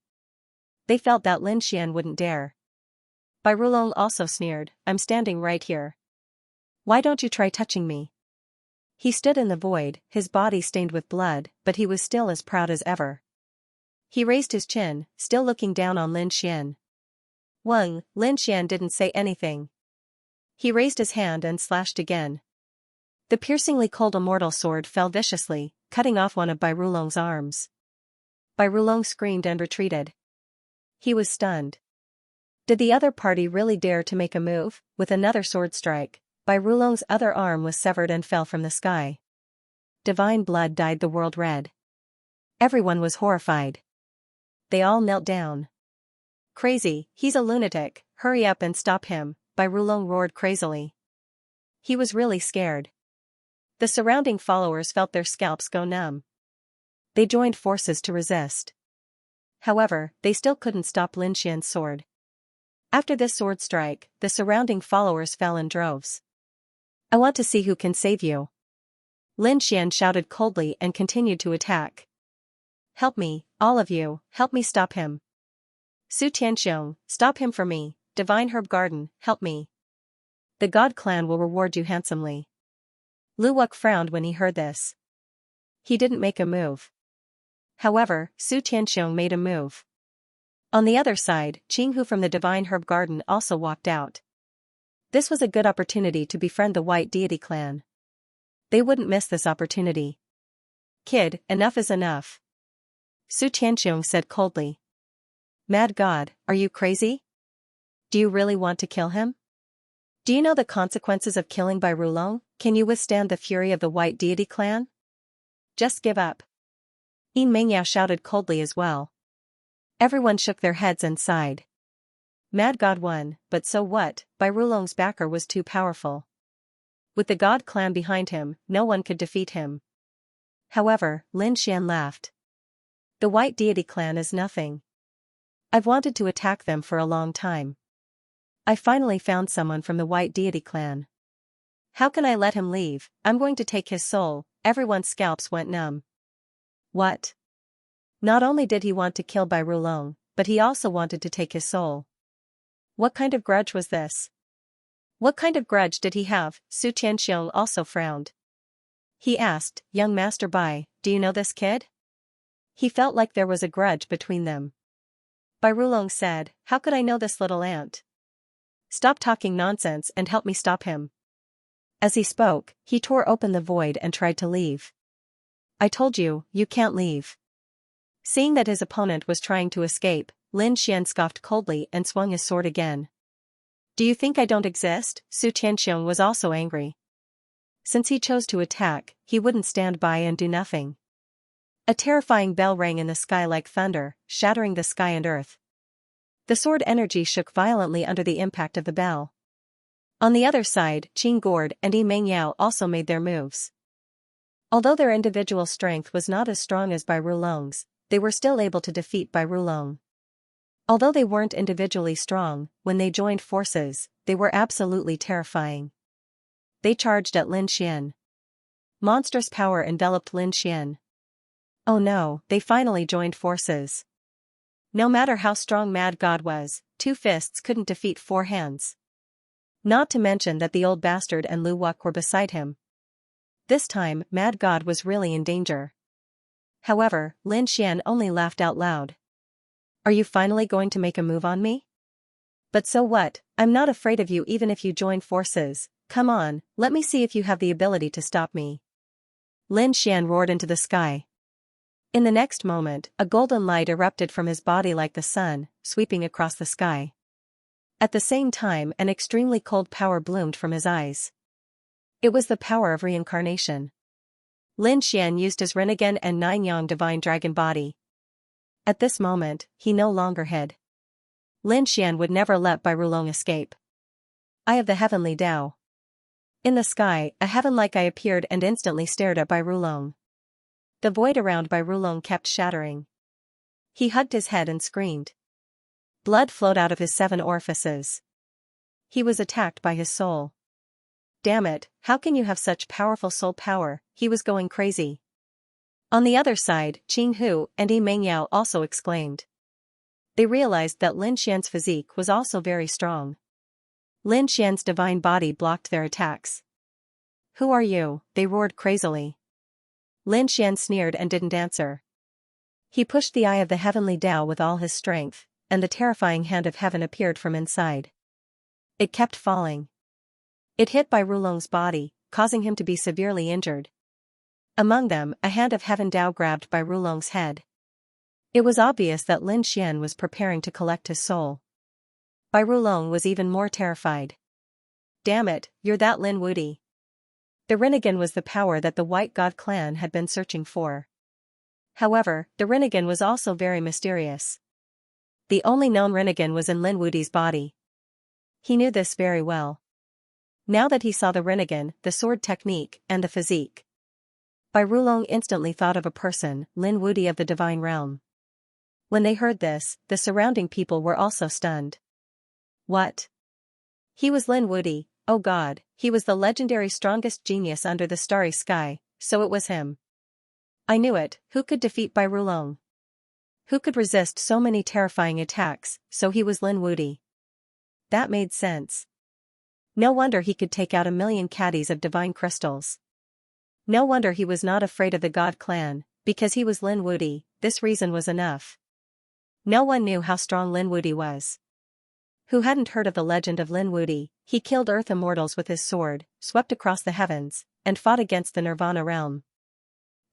They felt that Lin Xian wouldn't dare. Bai Rulong also sneered, I'm standing right here. Why don't you try touching me? He stood in the void, his body stained with blood, but he was still as proud as ever. He raised his chin, still looking down on Lin Xian. Lin Xian didn't say anything. He raised his hand and slashed again. The piercingly cold immortal sword fell viciously, cutting off one of Bai Rulong's arms. Bai Rulong screamed and retreated. He was stunned. Did the other party really dare to make a move? With another sword strike, Bai Rulong's other arm was severed and fell from the sky. Divine blood dyed the world red. Everyone was horrified. They all knelt down. Crazy, he's a lunatic, hurry up and stop him, Bai Rulong roared crazily. He was really scared. The surrounding followers felt their scalps go numb. They joined forces to resist. However, they still couldn't stop Lin Xian's sword. After this sword strike, the surrounding followers fell in droves. I want to see who can save you. Lin Xian shouted coldly and continued to attack. Help me, all of you, help me stop him. Su Tianxiong, stop him for me, Divine Herb Garden, help me. The God clan will reward you handsomely. Lu Wuk frowned when he heard this. He didn't make a move. However, Su Tianxiong made a move. On the other side, Qinghu from the Divine Herb Garden also walked out. This was a good opportunity to befriend the White Deity clan. They wouldn't miss this opportunity. Kid, enough is enough. Su Tianxiong said coldly. Mad God, are you crazy? Do you really want to kill him? Do you know the consequences of killing Bai Rulong? Can you withstand the fury of the White Deity clan? Just give up. Yin Mengyao shouted coldly as well. Everyone shook their heads and sighed. Mad God won, but so what? Bai Rulong's backer was too powerful. With the God clan behind him, no one could defeat him. However, Lin Xian laughed. The White Deity clan is nothing. I've wanted to attack them for a long time. I finally found someone from the White Deity clan. How can I let him leave? I'm going to take his soul. Everyone's scalps went numb. What? Not only did he want to kill Bai Rulong, but he also wanted to take his soul. What kind of grudge was this? What kind of grudge did he have? Su Tianxiong also frowned. He asked, Young Master Bai, do you know this kid? He felt like there was a grudge between them. Bai Rulong said, How could I know this little ant? Stop talking nonsense and help me stop him. As he spoke, he tore open the void and tried to leave. I told you, you can't leave. Seeing that his opponent was trying to escape, Lin Xian scoffed coldly and swung his sword again. Do you think I don't exist? Su Tianxiong was also angry. Since he chose to attack, he wouldn't stand by and do nothing. A terrifying bell rang in the sky like thunder, shattering the sky and earth. The sword energy shook violently under the impact of the bell. On the other side, Qing Gord and Yi Mengyao also made their moves. Although their individual strength was not as strong as Bai Rulong's, they were still able to defeat Bai Rulong. Although they weren't individually strong, when they joined forces, they were absolutely terrifying. They charged at Lin Xian. Monstrous power enveloped Lin Xian. Oh no, they finally joined forces. No matter how strong Mad God was, 2 fists couldn't defeat 4 hands. Not to mention that the old bastard and Lu Wuk were beside him. This time, Mad God was really in danger. However, Lin Xian only laughed out loud. Are you finally going to make a move on me? But so what? I'm not afraid of you even if you join forces. Come on, let me see if you have the ability to stop me. Lin Xian roared into the sky. In the next moment, a golden light erupted from his body like the sun, sweeping across the sky. At the same time, an extremely cold power bloomed from his eyes. It was the power of reincarnation. Lin Xian used his Rinnegan and Nine-Yang divine dragon body. At this moment, he no longer hid. Lin Xian would never let Bai Rulong escape. Eye of the Heavenly Tao. In the sky, a heaven-like eye appeared and instantly stared at Bai Rulong. The void around Bai Rulong kept shattering. He hugged his head and screamed. Blood flowed out of his 7 orifices. He was attacked by his soul. Damn it, how can you have such powerful soul power? He was going crazy. On the other side, Qinghu and Yi Mengyao also exclaimed. They realized that Lin Xian's physique was also very strong. Lin Xian's divine body blocked their attacks. Who are you? They roared crazily. Lin Xian sneered and didn't answer. He pushed the eye of the heavenly Tao with all his strength, and the terrifying hand of heaven appeared from inside. It kept falling. It hit Bai Rulong's body, causing him to be severely injured. Among them, a hand of heaven Tao grabbed Bai Rulong's head. It was obvious that Lin Xian was preparing to collect his soul. Bai Rulong was even more terrified. Damn it, you're that Lin Wudi. The Rinnegan was the power that the White God clan had been searching for. However, the Rinnegan was also very mysterious. The only known Rinnegan was in Lin Wudi's body. He knew this very well. Now that he saw the Rinnegan, the sword technique, and the physique, Bai Rulong instantly thought of a person, Lin Wudi of the Divine Realm. When they heard this, the surrounding people were also stunned. What? He was Lin Wudi, oh god, he was the legendary strongest genius under the starry sky, so it was him. I knew it, who could defeat Bai Rulong? Who could resist so many terrifying attacks, so he was Lin Wudi. That made sense. No wonder he could take out 1,000,000 caddies of divine crystals. No wonder he was not afraid of the God clan, because he was Lin Wudi, this reason was enough. No one knew how strong Lin Wudi was. Who hadn't heard of the legend of Lin Wudi? He killed earth immortals with his sword, swept across the heavens, and fought against the Nirvana realm.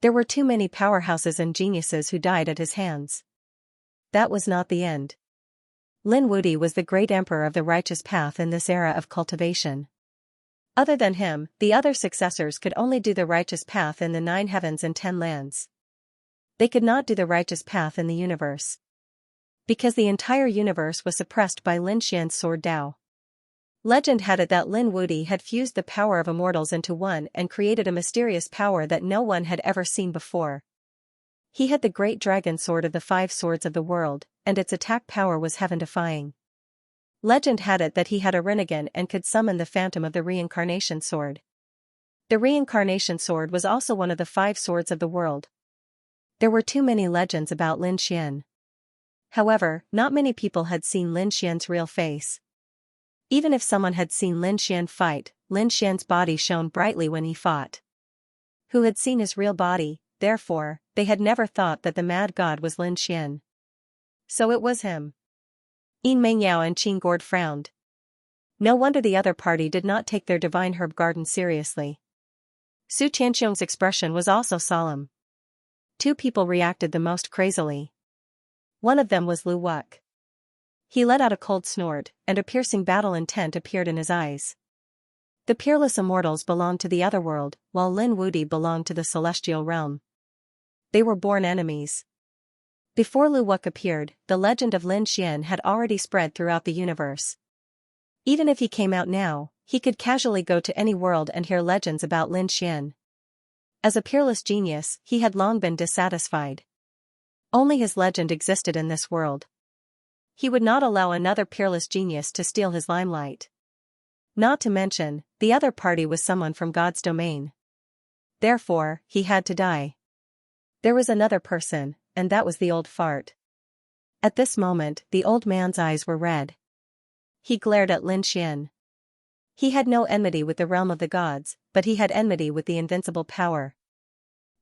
There were too many powerhouses and geniuses who died at his hands. That was not the end. Lin Wudi was the great emperor of the righteous path in this era of cultivation. Other than him, the other successors could only do the righteous path in the 9 heavens and 10 lands. They could not do the righteous path in the universe. Because the entire universe was suppressed by Lin Xian's sword Dao. Legend had it that Lin Wudi had fused the power of immortals into one and created a mysterious power that no one had ever seen before. He had the great dragon sword of the 5 swords of the world, and its attack power was heaven-defying. Legend had it that he had a Rinnegan and could summon the phantom of the reincarnation sword. The reincarnation sword was also one of the 5 swords of the world. There were too many legends about Lin Xian. However, not many people had seen Lin Xian's real face. Even if someone had seen Lin Xian fight, Lin Xian's body shone brightly when he fought. Who had seen his real body, therefore, they had never thought that the mad god was Lin Xian. So it was him. Yin Mengyao and Qing Gord frowned. No wonder the other party did not take their divine herb garden seriously. Su Tianxiong's expression was also solemn. 2 people reacted the most crazily. One of them was Lu Wuk. He let out a cold snort, and a piercing battle intent appeared in his eyes. The peerless immortals belonged to the otherworld, while Lin Wudi belonged to the celestial realm. They were born enemies. Before Lu Wuk appeared, the legend of Lin Xian had already spread throughout the universe. Even if he came out now, he could casually go to any world and hear legends about Lin Xian. As a peerless genius, he had long been dissatisfied. Only his legend existed in this world. He would not allow another peerless genius to steal his limelight. Not to mention, the other party was someone from God's domain. Therefore, he had to die. There was another person, and that was the old fart. At this moment, the old man's eyes were red. He glared at Lin Xian. He had no enmity with the realm of the gods, but he had enmity with the invincible power.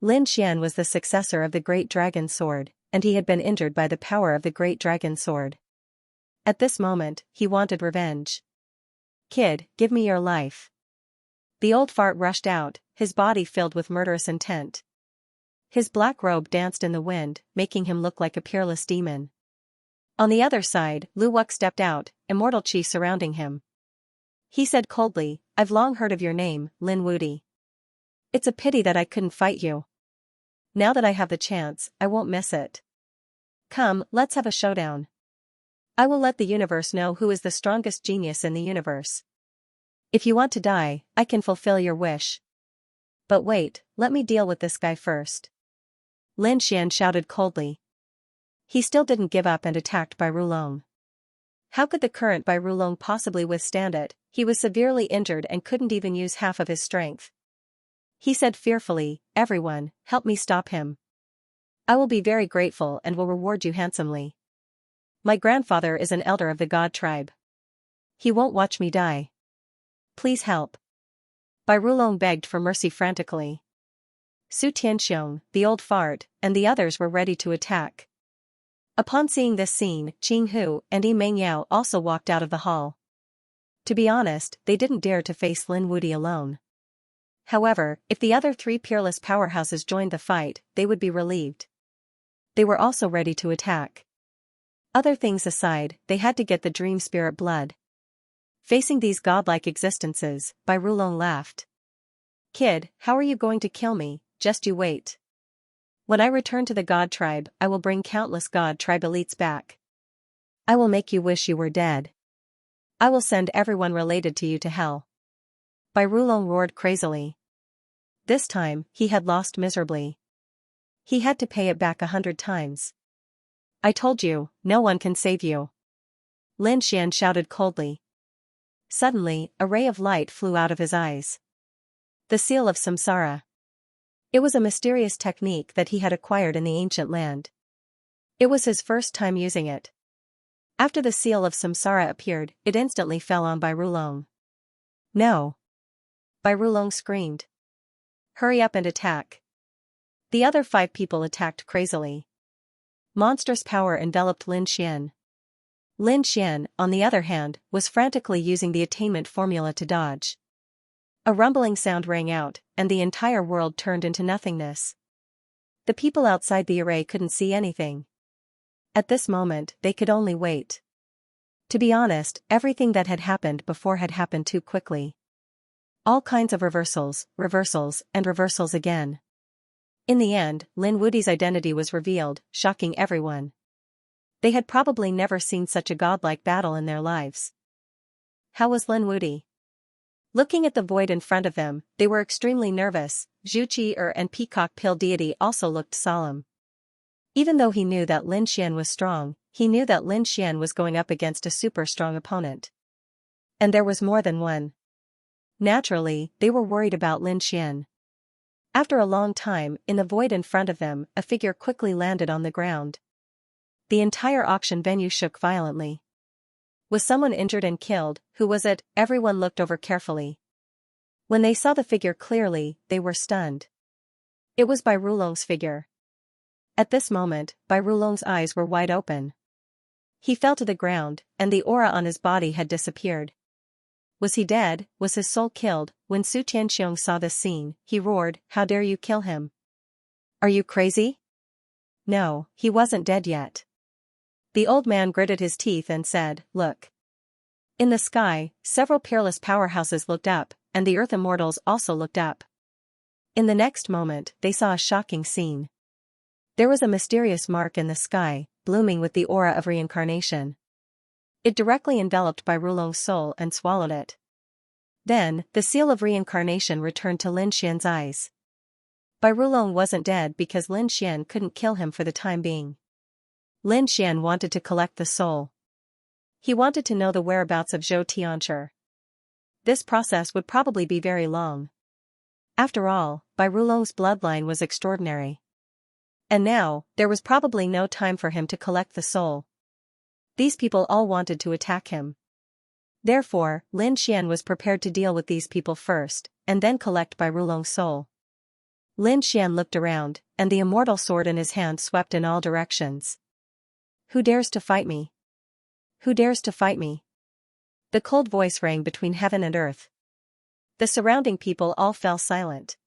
Lin Xian was the successor of the great dragon sword, and he had been injured by the power of the great dragon sword. At this moment, he wanted revenge. Kid, give me your life. The old fart rushed out, his body filled with murderous intent. His black robe danced in the wind, making him look like a peerless demon. On the other side, Lu Wuk stepped out, immortal chi surrounding him. He said coldly, I've long heard of your name, Lin Wudi. It's a pity that I couldn't fight you. Now that I have the chance, I won't miss it. Come, let's have a showdown. I will let the universe know who is the strongest genius in the universe. If you want to die, I can fulfill your wish. But wait, let me deal with this guy first. Lin Xian shouted coldly. He still didn't give up and attacked Bai Rulong. How could the current Bai Rulong possibly withstand it? He was severely injured and couldn't even use half of his strength. He said fearfully, everyone, help me stop him. I will be very grateful and will reward you handsomely. My grandfather is an elder of the god tribe. He won't watch me die. Please help. Bai Rulong begged for mercy frantically. Su Tianxiong, the old fart, and the others were ready to attack. Upon seeing this scene, Qing Hu and Yi Mengyao also walked out of the hall. To be honest, they didn't dare to face Lin Wudi alone. However, if the other 3 peerless powerhouses joined the fight, they would be relieved. They were also ready to attack. Other things aside, they had to get the dream spirit blood. Facing these godlike existences, Bai Rulong laughed. Kid, how are you going to kill me? Just you wait. When I return to the god tribe, I will bring countless god tribe elites back. I will make you wish you were dead. I will send everyone related to you to hell. Bai Rulong roared crazily. This time, he had lost miserably. He had to pay it back 100 times. I told you, no one can save you. Lin Xian shouted coldly. Suddenly, a ray of light flew out of his eyes. The seal of samsara. It was a mysterious technique that he had acquired in the ancient land. It was his first time using it. After the seal of samsara appeared, it instantly fell on Bai Rulong. No! Bai Rulong screamed. Hurry up and attack. The other 5 people attacked crazily. Monstrous power enveloped Lin Xian. Lin Xian, on the other hand, was frantically using the attainment formula to dodge. A rumbling sound rang out, and the entire world turned into nothingness. The people outside the array couldn't see anything. At this moment, they could only wait. To be honest, everything that had happened before had happened too quickly. All kinds of reversals, and reversals again. In the end, Lin Wudi's identity was revealed, shocking everyone. They had probably never seen such a godlike battle in their lives. How was Lin Wudi? Looking at the void in front of them, they were extremely nervous. Zhu Qi and Peacock Pill Deity also looked solemn. Even though he knew that Lin Xian was strong, he knew that Lin Xian was going up against a super strong opponent. And there was more than one. Naturally, they were worried about Lin Xian. After a long time, in the void in front of them, a figure quickly landed on the ground. The entire auction venue shook violently. Was someone injured and killed? Who was it? Everyone looked over carefully. When they saw the figure clearly, they were stunned. It was Bai Rulong's figure. At this moment, Bai Rulong's eyes were wide open. He fell to the ground, and the aura on his body had disappeared. Was he dead? Was his soul killed? When Su Tianxiong saw this scene, he roared, "How dare you kill him? Are you crazy?" No, he wasn't dead yet. The old man gritted his teeth and said, "Look." In the sky, several peerless powerhouses looked up, and the Earth Immortals also looked up. In the next moment, they saw a shocking scene. There was a mysterious mark in the sky, blooming with the aura of reincarnation. It directly enveloped Bai Rulong's soul and swallowed it. Then, the seal of reincarnation returned to Lin Xian's eyes. Bai Rulong wasn't dead because Lin Xian couldn't kill him for the time being. Lin Xian wanted to collect the soul. He wanted to know the whereabouts of Zhou Tianchi. This process would probably be very long. After all, Bai Rulong's bloodline was extraordinary. And now, there was probably no time for him to collect the soul. These people all wanted to attack him. Therefore, Lin Xian was prepared to deal with these people first, and then collect Bai Rulong's soul. Lin Xian looked around, and the immortal sword in his hand swept in all directions. Who dares to fight me? Who dares to fight me? The cold voice rang between heaven and earth. The surrounding people all fell silent.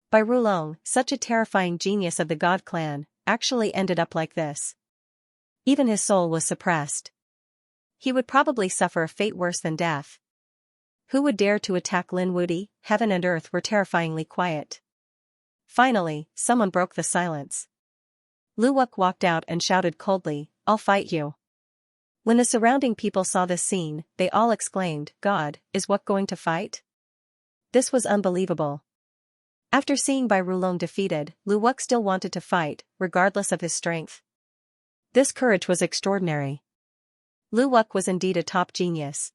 Bai Rulong, such a terrifying genius of the God clan, actually ended up like this. Even his soul was suppressed. He would probably suffer a fate worse than death. Who would dare to attack Lin Wudi? Heaven and earth were terrifyingly quiet. Finally, someone broke the silence. Lu Wuk walked out and shouted coldly, "I'll fight you." When the surrounding people saw this scene, they all exclaimed, "God, is Wuk going to fight?" This was unbelievable. After seeing Bai Rulong defeated, Lu Wuk still wanted to fight, regardless of his strength. This courage was extraordinary. Lu Wuk was indeed a top genius.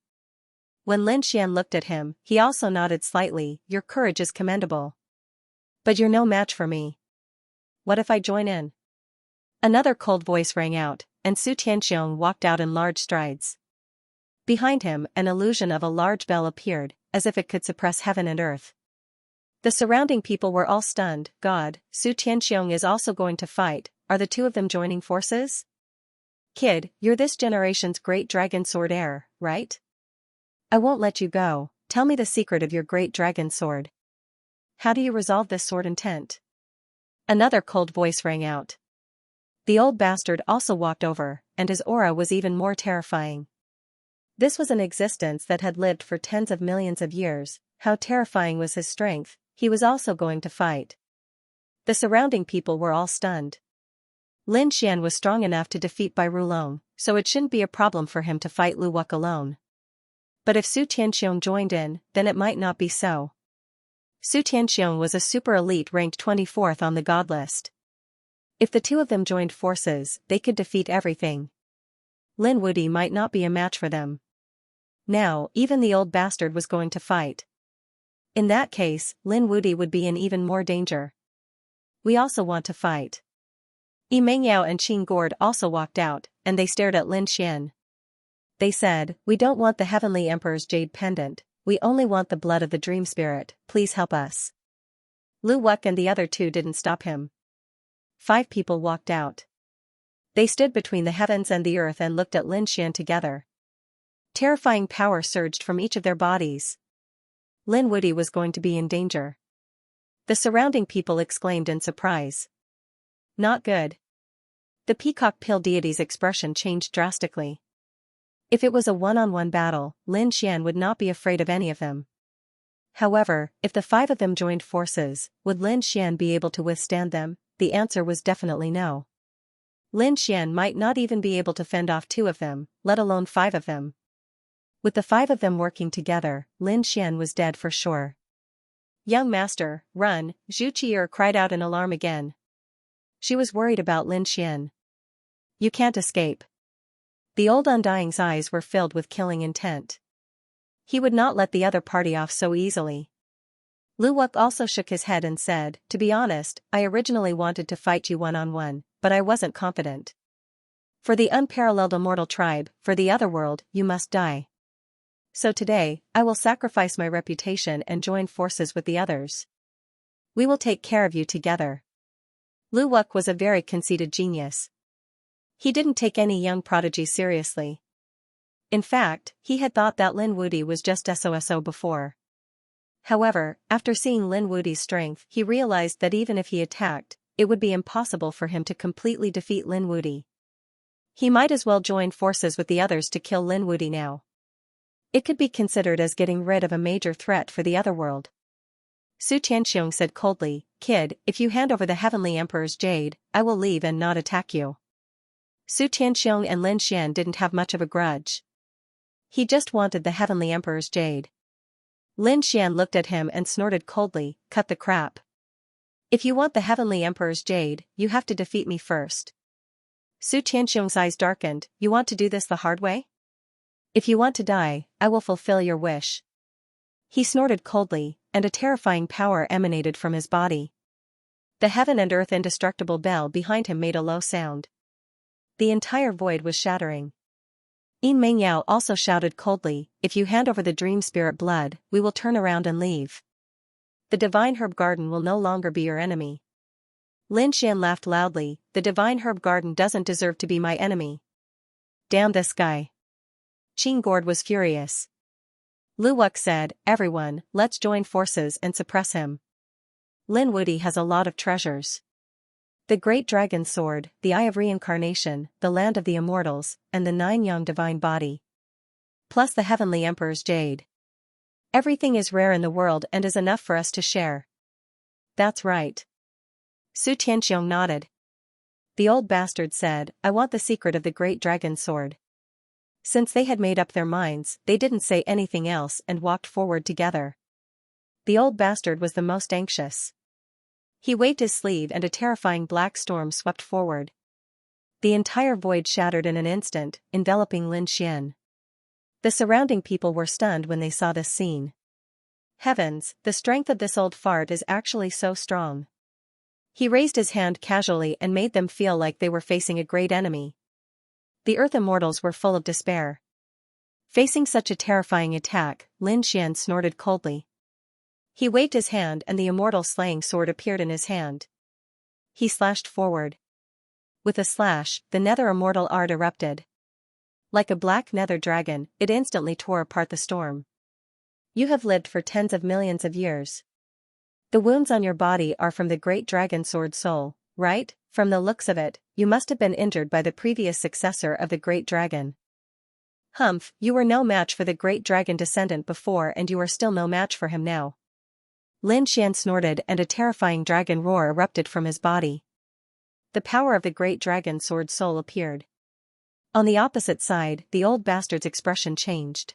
When Lin Xian looked at him, he also nodded slightly, "Your courage is commendable. But you're no match for me. What if I join in?" Another cold voice rang out, and Su Tianxiong walked out in large strides. Behind him, an illusion of a large bell appeared, as if it could suppress heaven and earth. The surrounding people were all stunned. God, Su Tianxiong is also going to fight. Are the two of them joining forces? Kid, you're this generation's great dragon sword heir, right? I won't let you go. Tell me the secret of your great dragon sword. How do you resolve this sword intent? Another cold voice rang out. The old bastard also walked over, and his aura was even more terrifying. This was an existence that had lived for tens of millions of years. How terrifying was his strength? He was also going to fight. The surrounding people were all stunned. Lin Xian was strong enough to defeat Bai Rulong, so it shouldn't be a problem for him to fight Lu Wuk alone. But if Su Tianxiong joined in, then it might not be so. Su Tianxiong was a super elite ranked 24th on the god list. If the two of them joined forces, they could defeat everything. Lin Wude might not be a match for them. Now, even the old bastard was going to fight. In that case, Lin Wude would be in even more danger. We also want to fight. Yi Mengyao and Qin Gord also walked out, and they stared at Lin Xian. They said, "We don't want the Heavenly Emperor's jade pendant, we only want the blood of the dream spirit, please help us." Lu Wuk and the other two didn't stop him. 5 people walked out. They stood between the heavens and the earth and looked at Lin Xian together. Terrifying power surged from each of their bodies. Lin Wude was going to be in danger. The surrounding people exclaimed in surprise. Not good. The peacock pill deity's expression changed drastically. If it was a one-on-one battle, Lin Xian would not be afraid of any of them. However, if the 5 of them joined forces, would Lin Xian be able to withstand them? The answer was definitely no. Lin Xian might not even be able to fend off 2 of them, let alone 5 of them. With the 5 of them working together, Lin Xian was dead for sure. "Young master, run," Zhu Qi'er cried out in alarm again. She was worried about Lin Xian. "You can't escape." The old Undying's eyes were filled with killing intent. He would not let the other party off so easily. Lu Wuk also shook his head and said, "To be honest, I originally wanted to fight you one-on-one, but I wasn't confident. For the unparalleled immortal tribe, for the other world, you must die. So today, I will sacrifice my reputation and join forces with the others. We will take care of you together." Lu Wuk was a very conceited genius. He didn't take any young prodigy seriously. In fact, he had thought that Lin Wude was just SOSO before. However, after seeing Lin Wude's strength, he realized that even if he attacked, it would be impossible for him to completely defeat Lin Wude. He might as well join forces with the others to kill Lin Wude now. It could be considered as getting rid of a major threat for the otherworld. Su Tianxiong said coldly, "Kid, if you hand over the Heavenly Emperor's jade, I will leave and not attack you." Su Tianxiong and Lin Xian didn't have much of a grudge. He just wanted the Heavenly Emperor's jade. Lin Xian looked at him and snorted coldly, "Cut the crap. If you want the Heavenly Emperor's jade, you have to defeat me first." Su Tianxiong's eyes darkened, "You want to do this the hard way? If you want to die, I will fulfill your wish." He snorted coldly, and a terrifying power emanated from his body. The heaven and earth indestructible bell behind him made a low sound. The entire void was shattering. Yi Mengyao also shouted coldly, "If you hand over the dream spirit blood, we will turn around and leave. The divine herb garden will no longer be your enemy." Lin Xian laughed loudly, "The divine herb garden doesn't deserve to be my enemy. Damn this guy." Qin Gord was furious. Lu Wuk said, "Everyone, let's join forces and suppress him. Lin Wude has a lot of treasures. The Great Dragon Sword, the Eye of Reincarnation, the Land of the Immortals, and the 9-Yang Divine Body. Plus the Heavenly Emperor's Jade. Everything is rare in the world and is enough for us to share." "That's right." Su Tianxiong nodded. The old bastard said, "I want the secret of the Great Dragon Sword." Since they had made up their minds, they didn't say anything else and walked forward together. The old bastard was the most anxious. He waved his sleeve and a terrifying black storm swept forward. The entire void shattered in an instant, enveloping Lin Xian. The surrounding people were stunned when they saw this scene. Heavens, the strength of this old fart is actually so strong. He raised his hand casually and made them feel like they were facing a great enemy. The Earth Immortals were full of despair. Facing such a terrifying attack, Lin Xian snorted coldly. He waved his hand and the immortal slaying sword appeared in his hand. He slashed forward. With a slash, the nether immortal art erupted. Like a black nether dragon, it instantly tore apart the storm. "You have lived for tens of millions of years. The wounds on your body are from the great dragon sword soul, right? From the looks of it, you must have been injured by the previous successor of the great dragon. Humph, you were no match for the great dragon descendant before and you are still no match for him now." Lin Xian snorted and a terrifying dragon roar erupted from his body. The power of the great dragon sword soul appeared. On the opposite side, the old bastard's expression changed.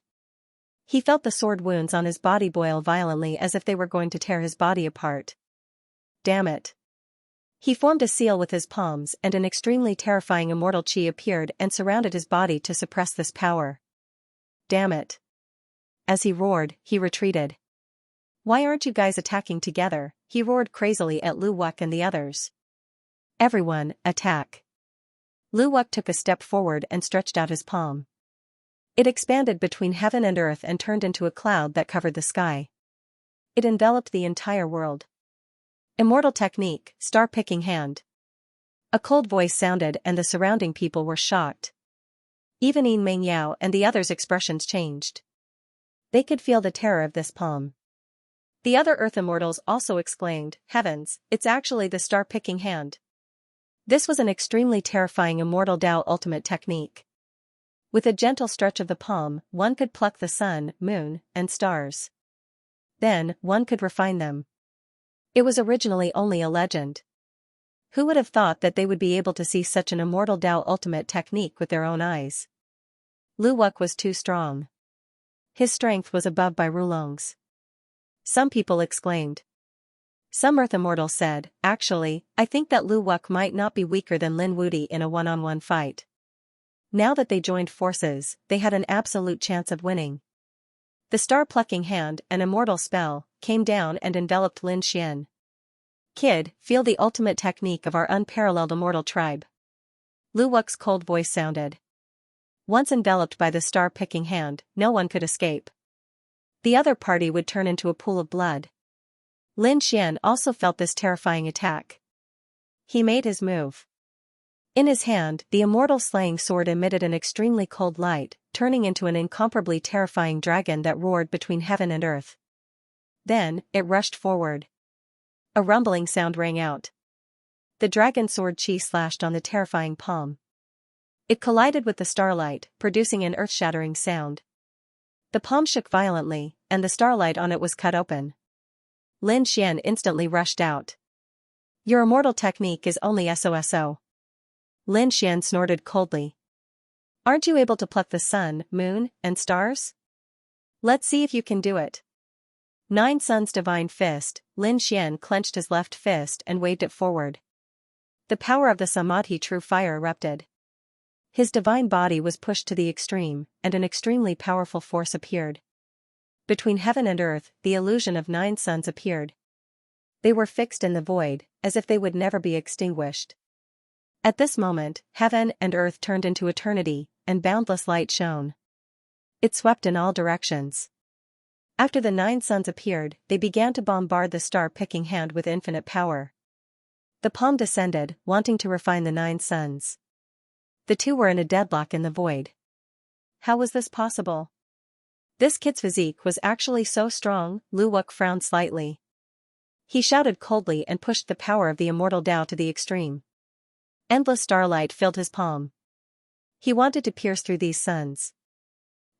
He felt the sword wounds on his body boil violently as if they were going to tear his body apart. Damn it. He formed a seal with his palms and an extremely terrifying immortal chi appeared and surrounded his body to suppress this power. Damn it. As he roared, he retreated. Why aren't you guys attacking together? He roared crazily at Lu Wuk and the others. Everyone, attack. Lu Wuk took a step forward and stretched out his palm. It expanded between heaven and earth and turned into a cloud that covered the sky. It enveloped the entire world. Immortal technique, star-picking hand. A cold voice sounded and the surrounding people were shocked. Even Yin Meng Yao and the others' expressions changed. They could feel the terror of this palm. The other Earth Immortals also exclaimed, "Heavens, it's actually the star-picking hand." This was an extremely terrifying Immortal Tao ultimate technique. With a gentle stretch of the palm, one could pluck the sun, moon, and stars. Then, one could refine them. It was originally only a legend. Who would have thought that they would be able to see such an Immortal Tao ultimate technique with their own eyes? Lu Wuk was too strong. His strength was above Bai Rulong's. Some people exclaimed. Some Earth Immortals said, "Actually, I think that Lu Wuk might not be weaker than Lin Wudi in a one-on-one fight." Now that they joined forces, they had an absolute chance of winning. The star-plucking hand, an immortal spell, came down and enveloped Lin Xian. "Kid, feel the ultimate technique of our unparalleled immortal tribe." Lu Wuk's cold voice sounded. Once enveloped by the star-picking hand, no one could escape. The other party would turn into a pool of blood. Lin Xian also felt this terrifying attack. He made his move. In his hand, the immortal slaying sword emitted an extremely cold light, turning into an incomparably terrifying dragon that roared between heaven and earth. Then, it rushed forward. A rumbling sound rang out. The dragon sword chi slashed on the terrifying palm. It collided with the starlight, producing an earth-shattering sound. The palm shook violently, and the starlight on it was cut open. Lin Xian instantly rushed out. "Your immortal technique is only SOSO." Lin Xian snorted coldly. "Aren't you able to pluck the sun, moon, and stars? Let's see if you can do it." Nine Suns Divine Fist, Lin Xian clenched his left fist and waved it forward. The power of the Samadhi True Fire erupted. His divine body was pushed to the extreme, and an extremely powerful force appeared. Between heaven and earth, the illusion of nine suns appeared. They were fixed in the void, as if they would never be extinguished. At this moment, heaven and earth turned into eternity, and boundless light shone. It swept in all directions. After the nine suns appeared, they began to bombard the star-picking hand with infinite power. The palm descended, wanting to refine the nine suns. The two were in a deadlock in the void. How was this possible? This kid's physique was actually so strong. Lu Wuk frowned slightly. He shouted coldly and pushed the power of the immortal Tao to the extreme. Endless starlight filled his palm. He wanted to pierce through these suns.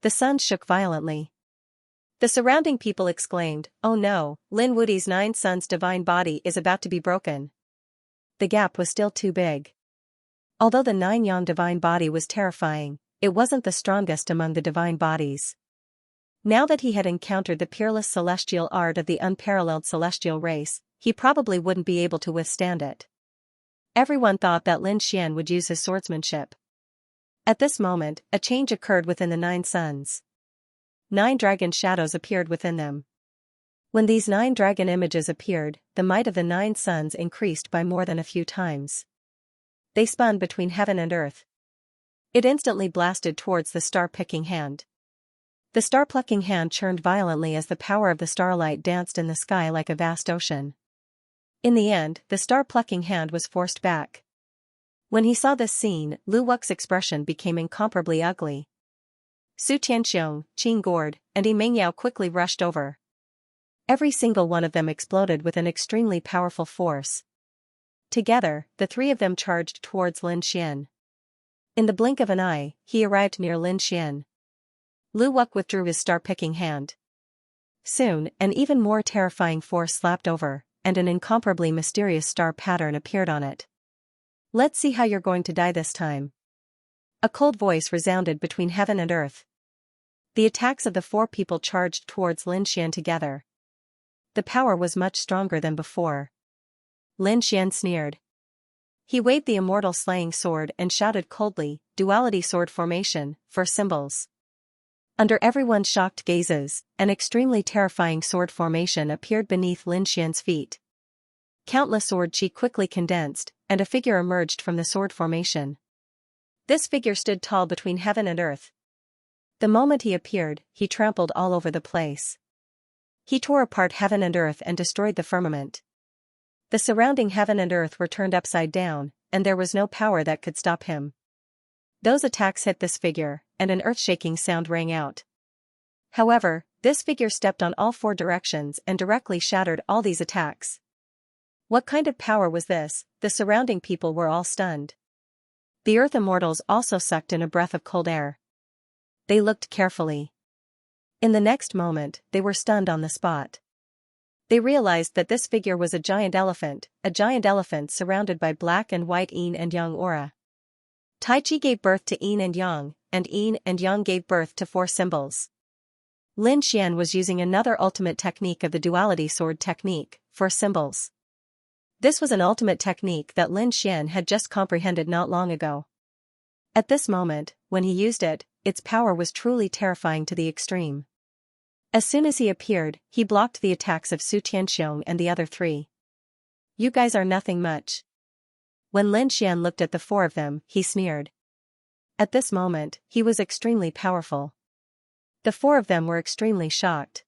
The suns shook violently. The surrounding people exclaimed, "Oh no, Lin Wudi's nine suns divine body is about to be broken." The gap was still too big. Although the nine yang divine body was terrifying, it wasn't the strongest among the divine bodies. Now that he had encountered the peerless celestial art of the unparalleled celestial race, he probably wouldn't be able to withstand it. Everyone thought that Lin Xian would use his swordsmanship. At this moment, a change occurred within the nine suns. 9 dragon shadows appeared within them. When these 9 dragon images appeared, the might of the 9 suns increased by more than a few times. They spun between heaven and earth. It instantly blasted towards the star-picking hand. The star-plucking hand churned violently as the power of the starlight danced in the sky like a vast ocean. In the end, the star-plucking hand was forced back. When he saw this scene, Lu Wuk's expression became incomparably ugly. Su Tianxiong, Qing Gord, and Yi Mengyao quickly rushed over. Every single one of them exploded with an extremely powerful force. Together, the three of them charged towards Lin Xian. In the blink of an eye, he arrived near Lin Xian. Lu Wuk withdrew his star-picking hand. Soon, an even more terrifying force slapped over, and an incomparably mysterious star pattern appeared on it. "Let's see how you're going to die this time." A cold voice resounded between heaven and earth. The attacks of the four people charged towards Lin Xian together. The power was much stronger than before. Lin Xian sneered. He waved the immortal slaying sword and shouted coldly, "Duality sword formation, for symbols." Under everyone's shocked gazes, an extremely terrifying sword formation appeared beneath Lin Xian's feet. Countless sword chi quickly condensed, and a figure emerged from the sword formation. This figure stood tall between heaven and earth. The moment he appeared, he trampled all over the place. He tore apart heaven and earth and destroyed the firmament. The surrounding heaven and earth were turned upside down, and there was no power that could stop him. Those attacks hit this figure, and an earth-shaking sound rang out. However, this figure stepped on all four directions and directly shattered all these attacks. What kind of power was this? The surrounding people were all stunned. The earth immortals also sucked in a breath of cold air. They looked carefully. In the next moment, they were stunned on the spot. They realized that this figure was a giant elephant surrounded by black and white yin and yang aura. Tai Chi gave birth to yin and yang gave birth to four symbols. Lin Xian was using another ultimate technique of the duality sword technique, four symbols. This was an ultimate technique that Lin Xian had just comprehended not long ago. At this moment, when he used it, its power was truly terrifying to the extreme. As soon as he appeared, he blocked the attacks of Su Tianxiong and the other three. "You guys are nothing much." When Lin Xian looked at the four of them, he sneered. At this moment, he was extremely powerful. The four of them were extremely shocked.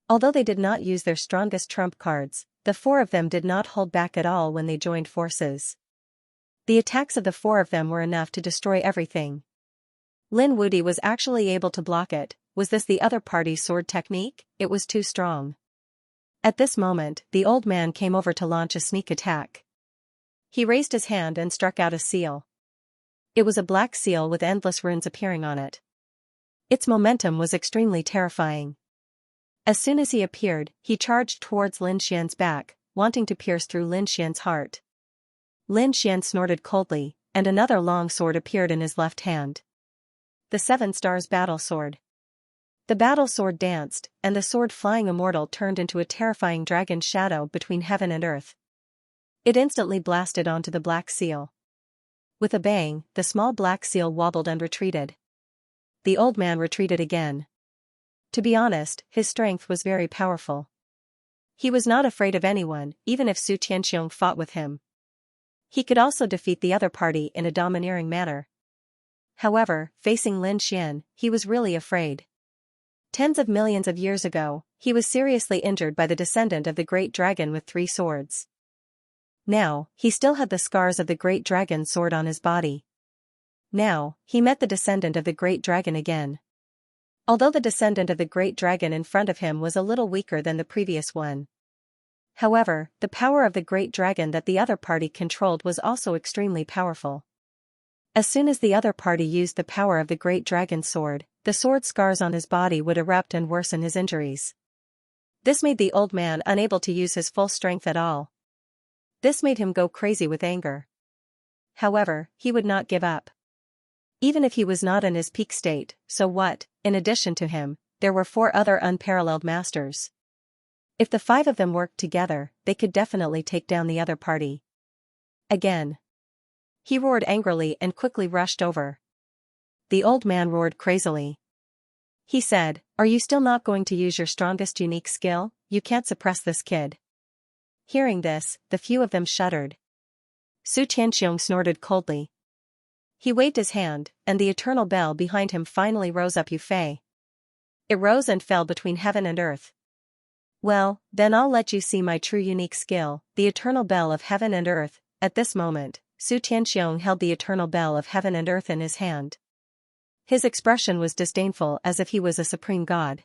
Although they did not use their strongest trump cards, the four of them did not hold back at all when they joined forces. The attacks of the four of them were enough to destroy everything. Lin Wudi was actually able to block it. Was this the other party's sword technique? It was too strong. At this moment, the old man came over to launch a sneak attack. He raised his hand and struck out a seal. It was a black seal with endless runes appearing on it. Its momentum was extremely terrifying. As soon as he appeared, he charged towards Lin Xian's back, wanting to pierce through Lin Xian's heart. Lin Xian snorted coldly, and another long sword appeared in his left hand. The Seven Stars Battle Sword. The battle sword danced, and the sword-flying immortal turned into a terrifying dragon's shadow between heaven and earth. It instantly blasted onto the black seal. With a bang, the small black seal wobbled and retreated. The old man retreated again. To be honest, his strength was very powerful. He was not afraid of anyone, even if Su Tianxiong fought with him. He could also defeat the other party in a domineering manner. However, facing Lin Xian, he was really afraid. Tens of millions of years ago, he was seriously injured by the descendant of the great dragon with 3 swords. Now, he still had the scars of the great dragon's sword on his body. Now, he met the descendant of the great dragon again. Although the descendant of the great dragon in front of him was a little weaker than the previous one. However, the power of the great dragon that the other party controlled was also extremely powerful. As soon as the other party used the power of the great dragon's sword, the sword scars on his body would erupt and worsen his injuries. This made the old man unable to use his full strength at all. This made him go crazy with anger. However, he would not give up. Even if he was not in his peak state, so what? In addition to him, there were 4 other unparalleled masters. If the 5 of them worked together, they could definitely take down the other party. Again. He roared angrily and quickly rushed over. The old man roared crazily. He said, "Are you still not going to use your strongest unique skill? You can't suppress this kid." Hearing this, the few of them shuddered. Su Tianxiong snorted coldly. He waved his hand, and the eternal bell behind him finally rose up Yufei. It rose and fell between heaven and earth. "Well, then I'll let you see my true unique skill, the eternal bell of heaven and earth." At this moment, Su Tianxiong held the eternal bell of heaven and earth in his hand. His expression was disdainful as if he was a supreme god.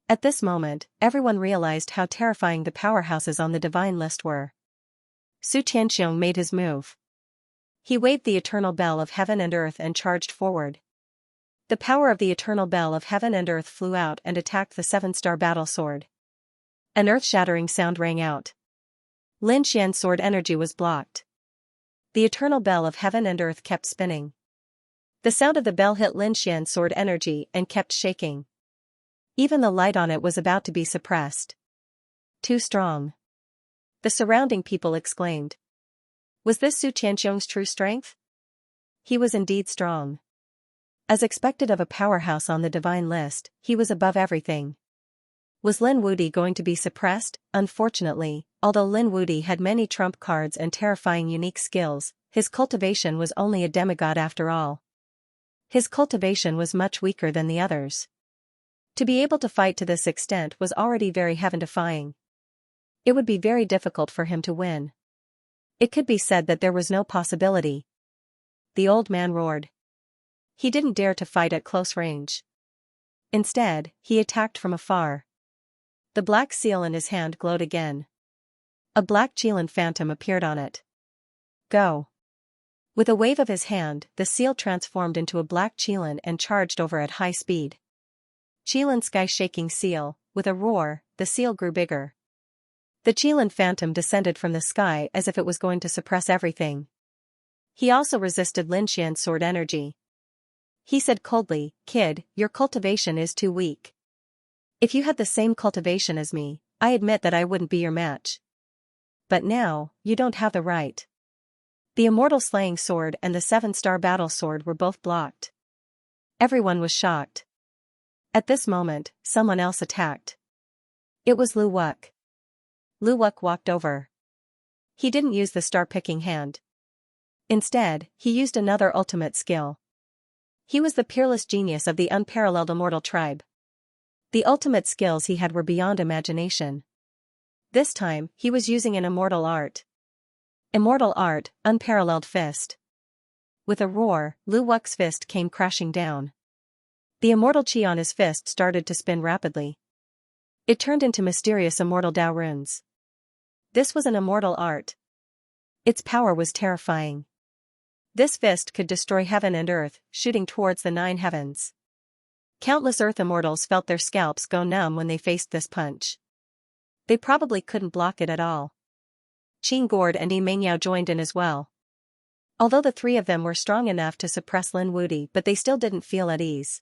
At this moment, everyone realized how terrifying the powerhouses on the divine list were. Su Tianxiong made his move. He waved the eternal bell of heaven and earth and charged forward. The power of the eternal bell of heaven and earth flew out and attacked the 7-star battle sword. An earth-shattering sound rang out. Lin Xian's sword energy was blocked. The eternal bell of heaven and earth kept spinning. The sound of the bell hit Lin Xian's sword energy and kept shaking. Even the light on it was about to be suppressed. Too strong. The surrounding people exclaimed. Was this Su Qianxiong's true strength? He was indeed strong. As expected of a powerhouse on the divine list, he was above everything. Was Lin Wudi going to be suppressed? Unfortunately, although Lin Wudi had many trump cards and terrifying unique skills, his cultivation was only a demigod after all. His cultivation was much weaker than the others. To be able to fight to this extent was already very heaven-defying. It would be very difficult for him to win. It could be said that there was no possibility. The old man roared. He didn't dare to fight at close range. Instead, he attacked from afar. The black seal in his hand glowed again. A black Qilin phantom appeared on it. Go. With a wave of his hand, the seal transformed into a black Qilin and charged over at high speed. Qilin sky-shaking seal, with a roar, the seal grew bigger. The Qilin phantom descended from the sky as if it was going to suppress everything. He also resisted Lin Xian's sword energy. He said coldly, "Kid, your cultivation is too weak. If you had the same cultivation as me, I admit that I wouldn't be your match. But now, you don't have the right." The immortal slaying sword and the 7-star battle sword were both blocked. Everyone was shocked. At this moment, someone else attacked. It was Lu Wuk. Lu Wuk walked over. He didn't use the star-picking hand. Instead, he used another ultimate skill. He was the peerless genius of the unparalleled immortal tribe. The ultimate skills he had were beyond imagination. This time, he was using an immortal art. Immortal art, unparalleled fist. With a roar, Lu Wuk's fist came crashing down. The immortal qi on his fist started to spin rapidly. It turned into mysterious immortal Dao runes. This was an immortal art. Its power was terrifying. This fist could destroy heaven and earth, shooting towards the 9 heavens. Countless earth immortals felt their scalps go numb when they faced this punch. They probably couldn't block it at all. Qin Gord and Yi Mengyao joined in as well. Although the 3 of them were strong enough to suppress Lin Wudi, but they still didn't feel at ease.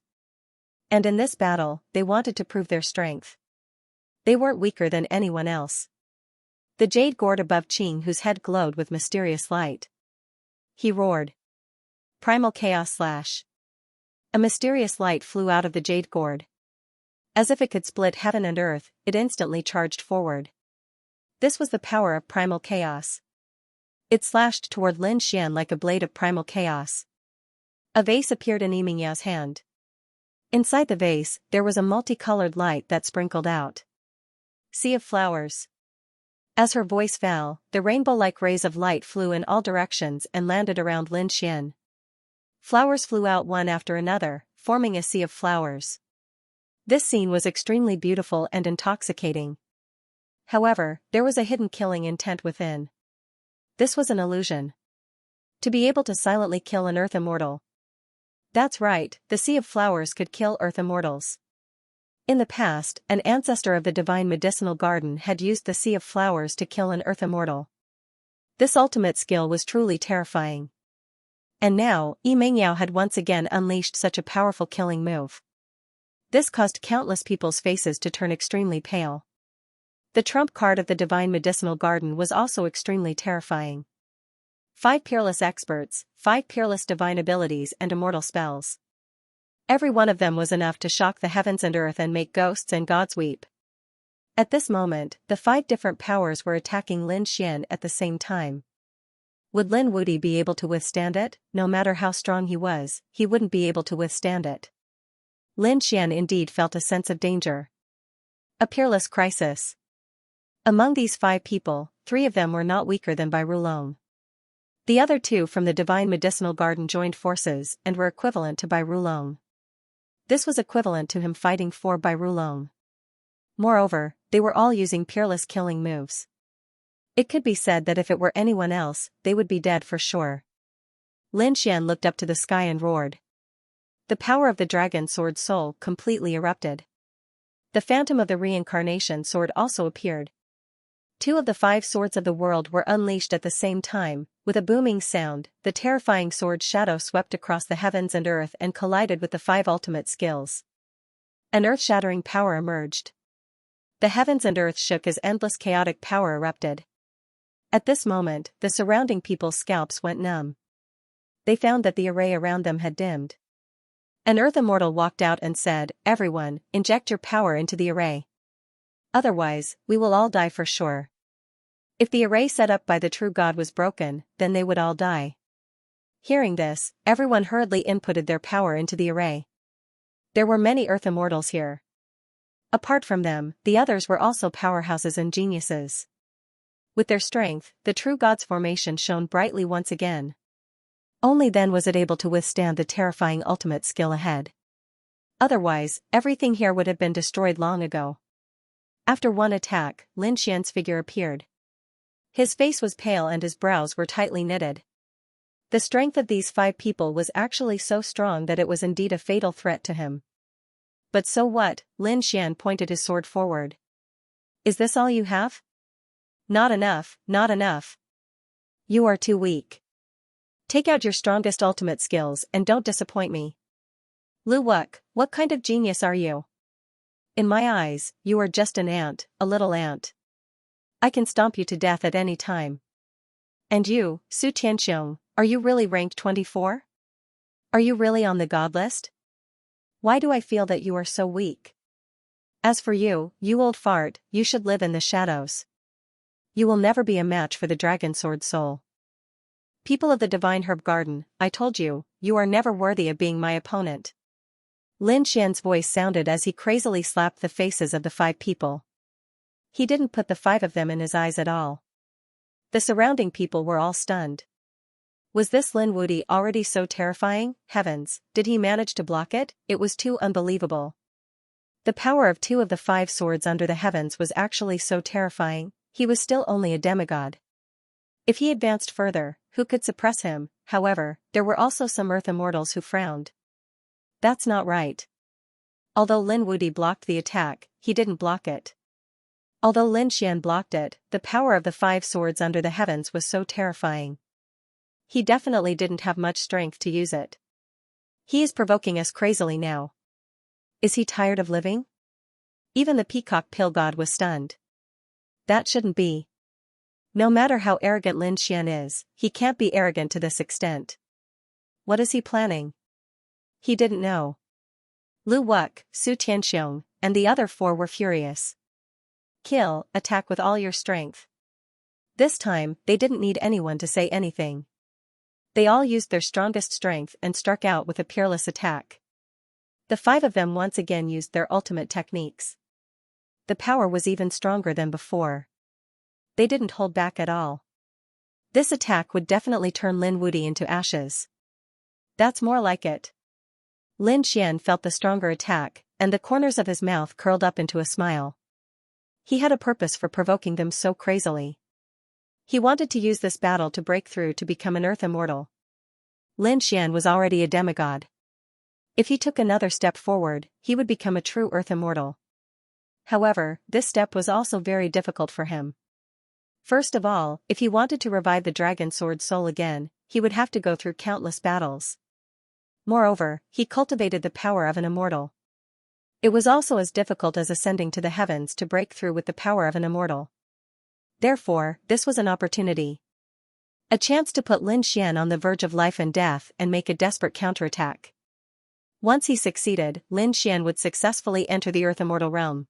And in this battle, they wanted to prove their strength. They weren't weaker than anyone else. The jade gourd above Qing, whose head glowed with mysterious light. He roared. Primal Chaos Slash. A mysterious light flew out of the jade gourd. As if it could split heaven and earth, it instantly charged forward. This was the power of primal chaos. It slashed toward Lin Xian like a blade of primal chaos. A vase appeared in Yi Mengyao's hand. Inside the vase, there was a multicolored light that sprinkled out. Sea of flowers. As her voice fell, the rainbow-like rays of light flew in all directions and landed around Lin Xian. Flowers flew out one after another, forming a sea of flowers. This scene was extremely beautiful and intoxicating. However, there was a hidden killing intent within. This was an illusion. To be able to silently kill an earth immortal. That's right, the sea of flowers could kill earth immortals. In the past, an ancestor of the divine medicinal garden had used the sea of flowers to kill an earth immortal. This ultimate skill was truly terrifying. And now, Yi Mengyao had once again unleashed such a powerful killing move. This caused countless people's faces to turn extremely pale. The trump card of the divine medicinal garden was also extremely terrifying. 5 peerless experts, 5 peerless divine abilities and immortal spells. Every one of them was enough to shock the heavens and earth and make ghosts and gods weep. At this moment, the 5 different powers were attacking Lin Xian at the same time. Would Lin Wudi be able to withstand it? No matter how strong he was, he wouldn't be able to withstand it. Lin Xian indeed felt a sense of danger. A peerless crisis. Among these 5 people, 3 of them were not weaker than Bai Rulong. The other 2 from the divine medicinal garden joined forces and were equivalent to Bai Rulong. This was equivalent to him fighting for Bai Rulong. Moreover, they were all using peerless killing moves. It could be said that if it were anyone else, they would be dead for sure. Lin Xian looked up to the sky and roared. The power of the dragon sword soul completely erupted. The phantom of the reincarnation sword also appeared. Two of the 5 swords of the world were unleashed at the same time. With a booming sound, the terrifying sword shadow swept across the heavens and earth and collided with the 5 ultimate skills. An earth-shattering power emerged. The heavens and earth shook as endless chaotic power erupted. At this moment, the surrounding people's scalps went numb. They found that the array around them had dimmed. An earth immortal walked out and said, "Everyone, inject your power into the array. Otherwise, we will all die for sure." If the array set up by the true God was broken, then they would all die. Hearing this, everyone hurriedly inputted their power into the array. There were many earth immortals here. Apart from them, the others were also powerhouses and geniuses. With their strength, the true God's formation shone brightly once again. Only then was it able to withstand the terrifying ultimate skill ahead. Otherwise, everything here would have been destroyed long ago. After one attack, Lin Xian's figure appeared. His face was pale and his brows were tightly knitted. The strength of these 5 people was actually so strong that it was indeed a fatal threat to him. But so what? Lin Xian pointed his sword forward. "Is this all you have?" "Not enough, not enough. You are too weak. Take out your strongest ultimate skills and don't disappoint me." "Lu Wuk, what kind of genius are you? In my eyes, you are just an ant, a little ant. I can stomp you to death at any time." "And you, Su Tianxiong, are you really ranked 24? Are you really on the god list? Why do I feel that you are so weak? As for you, you old fart, you should live in the shadows. You will never be a match for the dragon sword soul. People of the divine herb garden, I told you, you are never worthy of being my opponent." Lin Xian's voice sounded as he crazily slapped the faces of the 5 people. He didn't put the 5 of them in his eyes at all. The surrounding people were all stunned. Was this Lin Wudi already so terrifying? Heavens, did he manage to block it? It was too unbelievable. The power of 2 of the 5 swords under the heavens was actually so terrifying. He was still only a demigod. If he advanced further, who could suppress him? However, there were also some earth immortals who frowned. That's not right. Although Lin Wudi blocked the attack, he didn't block it. Although Lin Xian blocked it, the power of the 5 swords under the heavens was so terrifying. He definitely didn't have much strength to use it. He is provoking us crazily now. Is he tired of living? Even the peacock pill god was stunned. That shouldn't be. No matter how arrogant Lin Xian is, he can't be arrogant to this extent. What is he planning? He didn't know. Lu Wuk, Su Tianxiong, and the other 4 were furious. Kill, attack with all your strength. This time, they didn't need anyone to say anything. They all used their strongest strength and struck out with a peerless attack. The 5 of them once again used their ultimate techniques. The power was even stronger than before. They didn't hold back at all. This attack would definitely turn Lin Wudi into ashes. That's more like it. Lin Xian felt the stronger attack, and the corners of his mouth curled up into a smile. He had a purpose for provoking them so crazily. He wanted to use this battle to break through to become an earth immortal. Lin Xian was already a demigod. If he took another step forward, he would become a true earth immortal. However, this step was also very difficult for him. First of all, if he wanted to revive the dragon sword soul again, he would have to go through countless battles. Moreover, he cultivated the power of an immortal. It was also as difficult as ascending to the heavens to break through with the power of an immortal. Therefore, this was an opportunity. A chance to put Lin Xian on the verge of life and death and make a desperate counterattack. Once he succeeded, Lin Xian would successfully enter the earth immortal realm.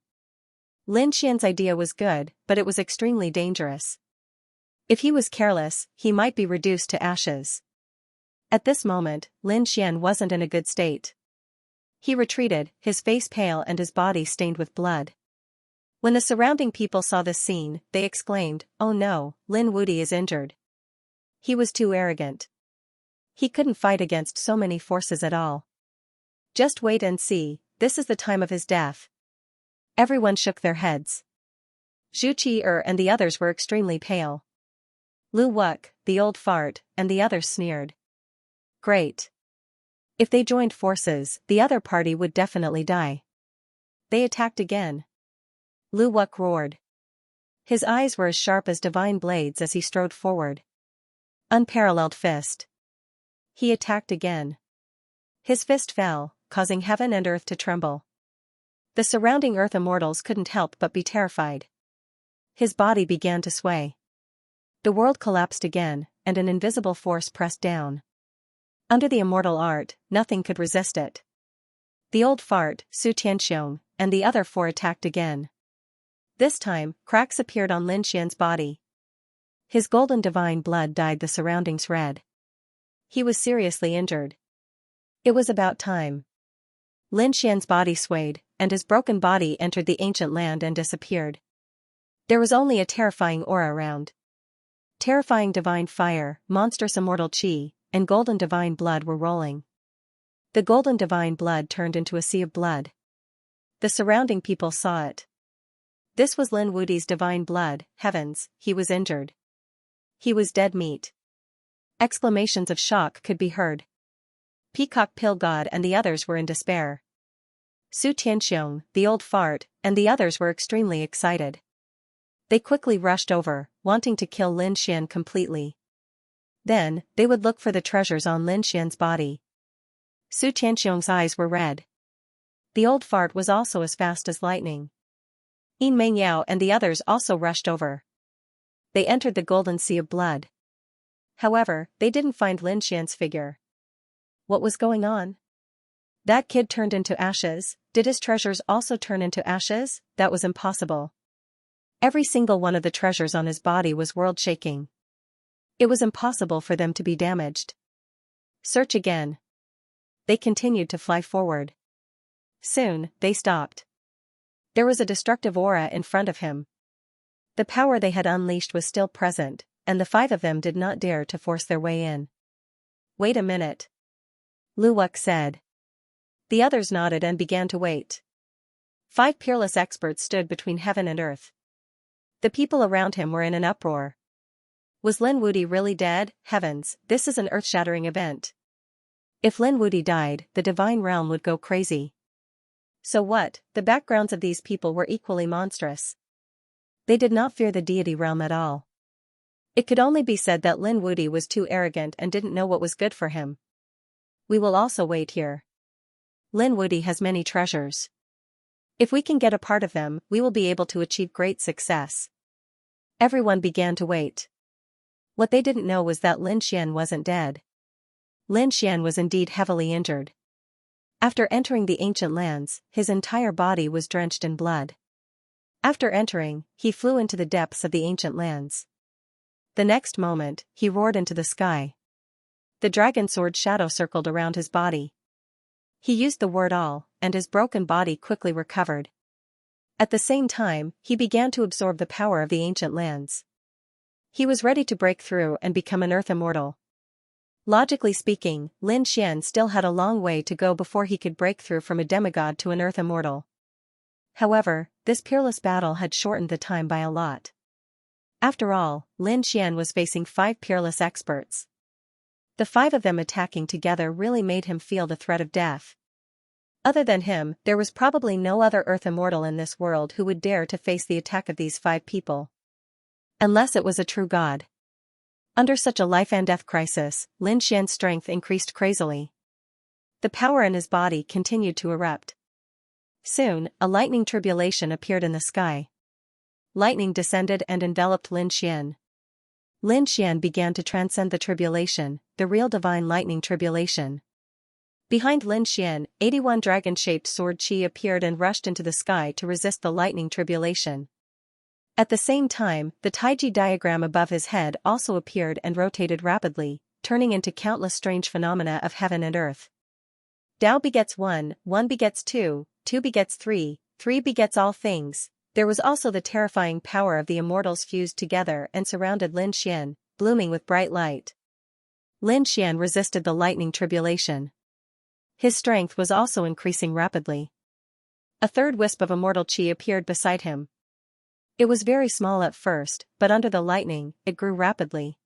Lin Xian's idea was good, but it was extremely dangerous. If he was careless, he might be reduced to ashes. At this moment, Lin Xian wasn't in a good state. He retreated, his face pale and his body stained with blood. When the surrounding people saw this scene, they exclaimed, "Oh no, Lin Wudi is injured. He was too arrogant. He couldn't fight against so many forces at all. Just wait and see, this is the time of his death." Everyone shook their heads. Zhu Qi and the others were extremely pale. Lu Wuk, the old fart, and the others sneered. Great. If they joined forces, the other party would definitely die. They attacked again. Lu Wuk roared. His eyes were as sharp as divine blades as he strode forward. Unparalleled fist. He attacked again. His fist fell, causing heaven and earth to tremble. The surrounding earth immortals couldn't help but be terrified. His body began to sway. The world collapsed again, and an invisible force pressed down. Under the immortal art, nothing could resist it. The old fart, Xianxia, and the other four attacked again. This time, cracks appeared on Xian's body. His golden divine blood dyed the surroundings red. He was seriously injured. It was about time. Xian's body swayed, and his broken body entered the ancient land and disappeared. There was only a terrifying aura around. Terrifying divine fire, monstrous immortal chi, and golden divine blood were rolling. The golden divine blood turned into a sea of blood. The surrounding people saw it. This was Lin Wudi's divine blood. Heavens, he was injured. He was dead meat. Exclamations of shock could be heard. Peacock Pill God and the others were in despair. Xianxia, the old fart, and the others were extremely excited. They quickly rushed over, wanting to kill Xian completely. Then, they would look for the treasures on Xian's body. Xianxia's eyes were red. The old fart was also as fast as lightning. Yin Mengyao and the others also rushed over. They entered the golden sea of blood. However, they didn't find Xian's figure. What was going on? That kid turned into ashes. Did his treasures also turn into ashes? That was impossible. Every single one of the treasures on his body was world-shaking. It was impossible for them to be damaged. Search again. They continued to fly forward. Soon, they stopped. There was a destructive aura in front of him. The power they had unleashed was still present, and the five of them did not dare to force their way in. Wait a minute. Lu Wuk said. The others nodded and began to wait. 5 peerless experts stood between heaven and earth. The people around him were in an uproar. Was Lin Wudi really dead? Heavens, this is an earth-shattering event. If Lin Wudi died, the divine realm would go crazy. So what? The backgrounds of these people were equally monstrous. They did not fear the deity realm at all. It could only be said that Lin Wudi was too arrogant and didn't know what was good for him. We will also wait here. Lin Wudi has many treasures. If we can get a part of them, we will be able to achieve great success. Everyone began to wait. What they didn't know was that Xian wasn't dead. Xian was indeed heavily injured. After entering the ancient lands, his entire body was drenched in blood. After entering, he flew into the depths of the ancient lands. The next moment, he roared into the sky. The dragon sword shadow circled around his body. He used the word all, and his broken body quickly recovered. At the same time, he began to absorb the power of the ancient lands. He was ready to break through and become an earth immortal. Logically speaking, Xian still had a long way to go before he could break through from a demigod to an earth immortal. However, this peerless battle had shortened the time by a lot. After all, Xian was facing 5 peerless experts. The 5 of them attacking together really made him feel the threat of death. Other than him, there was probably no other earth immortal in this world who would dare to face the attack of these 5 people. Unless it was a true god. Under such a life and death crisis, Xian's strength increased crazily. The power in his body continued to erupt. Soon, a lightning tribulation appeared in the sky. Lightning descended and enveloped Xian. Xian began to transcend the tribulation, the real divine lightning tribulation. Behind Xian, 81 dragon-shaped sword chi appeared and rushed into the sky to resist the lightning tribulation. At the same time, the Taiji diagram above his head also appeared and rotated rapidly, turning into countless strange phenomena of heaven and earth. Tao begets 1, 1 begets 2, 2 begets 3, 3 begets all things. There was also the terrifying power of the immortals fused together and surrounded Xian, blooming with bright light. Xian resisted the lightning tribulation. His strength was also increasing rapidly. A third wisp of immortal chi appeared beside him. It was very small at first, but under the lightning, it grew rapidly.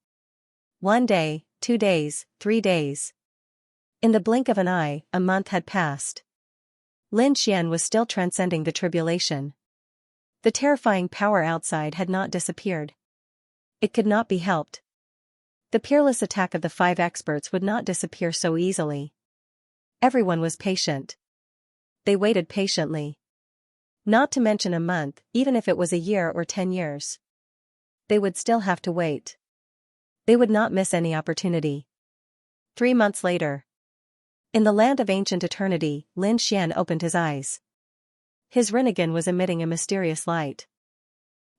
1 day, 2 days, 3 days. In the blink of an eye, a month had passed. Xian was still transcending the tribulation. The terrifying power outside had not disappeared. It could not be helped. The peerless attack of the 5 experts would not disappear so easily. Everyone was patient. They waited patiently. Not to mention a month, even if it was a year or 10 years. They would still have to wait. They would not miss any opportunity. 3 months later. In the land of ancient eternity, Lin Xian opened his eyes. His Rinnegan was emitting a mysterious light.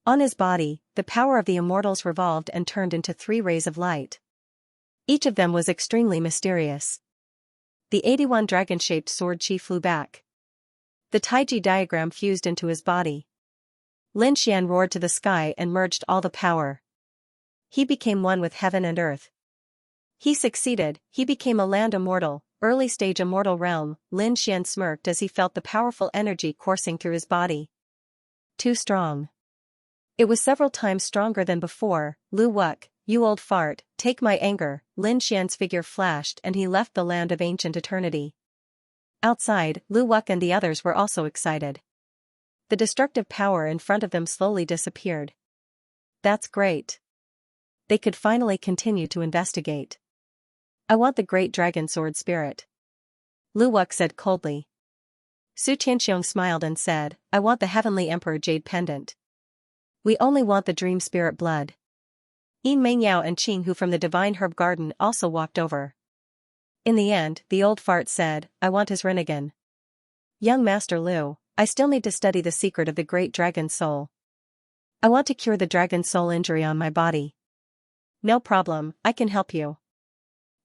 On his body, the power of the immortals revolved and turned into 3 rays of light. Each of them was extremely mysterious. The 81 dragon-shaped sword chi flew back. The Taiji diagram fused into his body. Lin Xian roared to the sky and merged all the power. He became one with heaven and earth. He succeeded, he became a land immortal, early stage immortal realm. Lin Xian smirked as he felt the powerful energy coursing through his body. Too strong. It was several times stronger than before. Lu Wuk, you old fart, take my anger. Lin Xian's figure flashed and he left the land of ancient eternity. Outside, Lu Wuk and the others were also excited. The destructive power in front of them slowly disappeared. That's great. They could finally continue to investigate. I want the great dragon sword spirit. Lu Wuk said coldly. Su Qianxiong smiled and said, I want the heavenly emperor jade pendant. We only want the dream spirit blood. Yin Mengyao and Qing Hu from the divine herb garden also walked over. In the end, the old fart said, I want his Rinnegan. Young Master Lu, I still need to study the secret of the great dragon soul. I want to cure the dragon soul injury on my body. No problem, I can help you.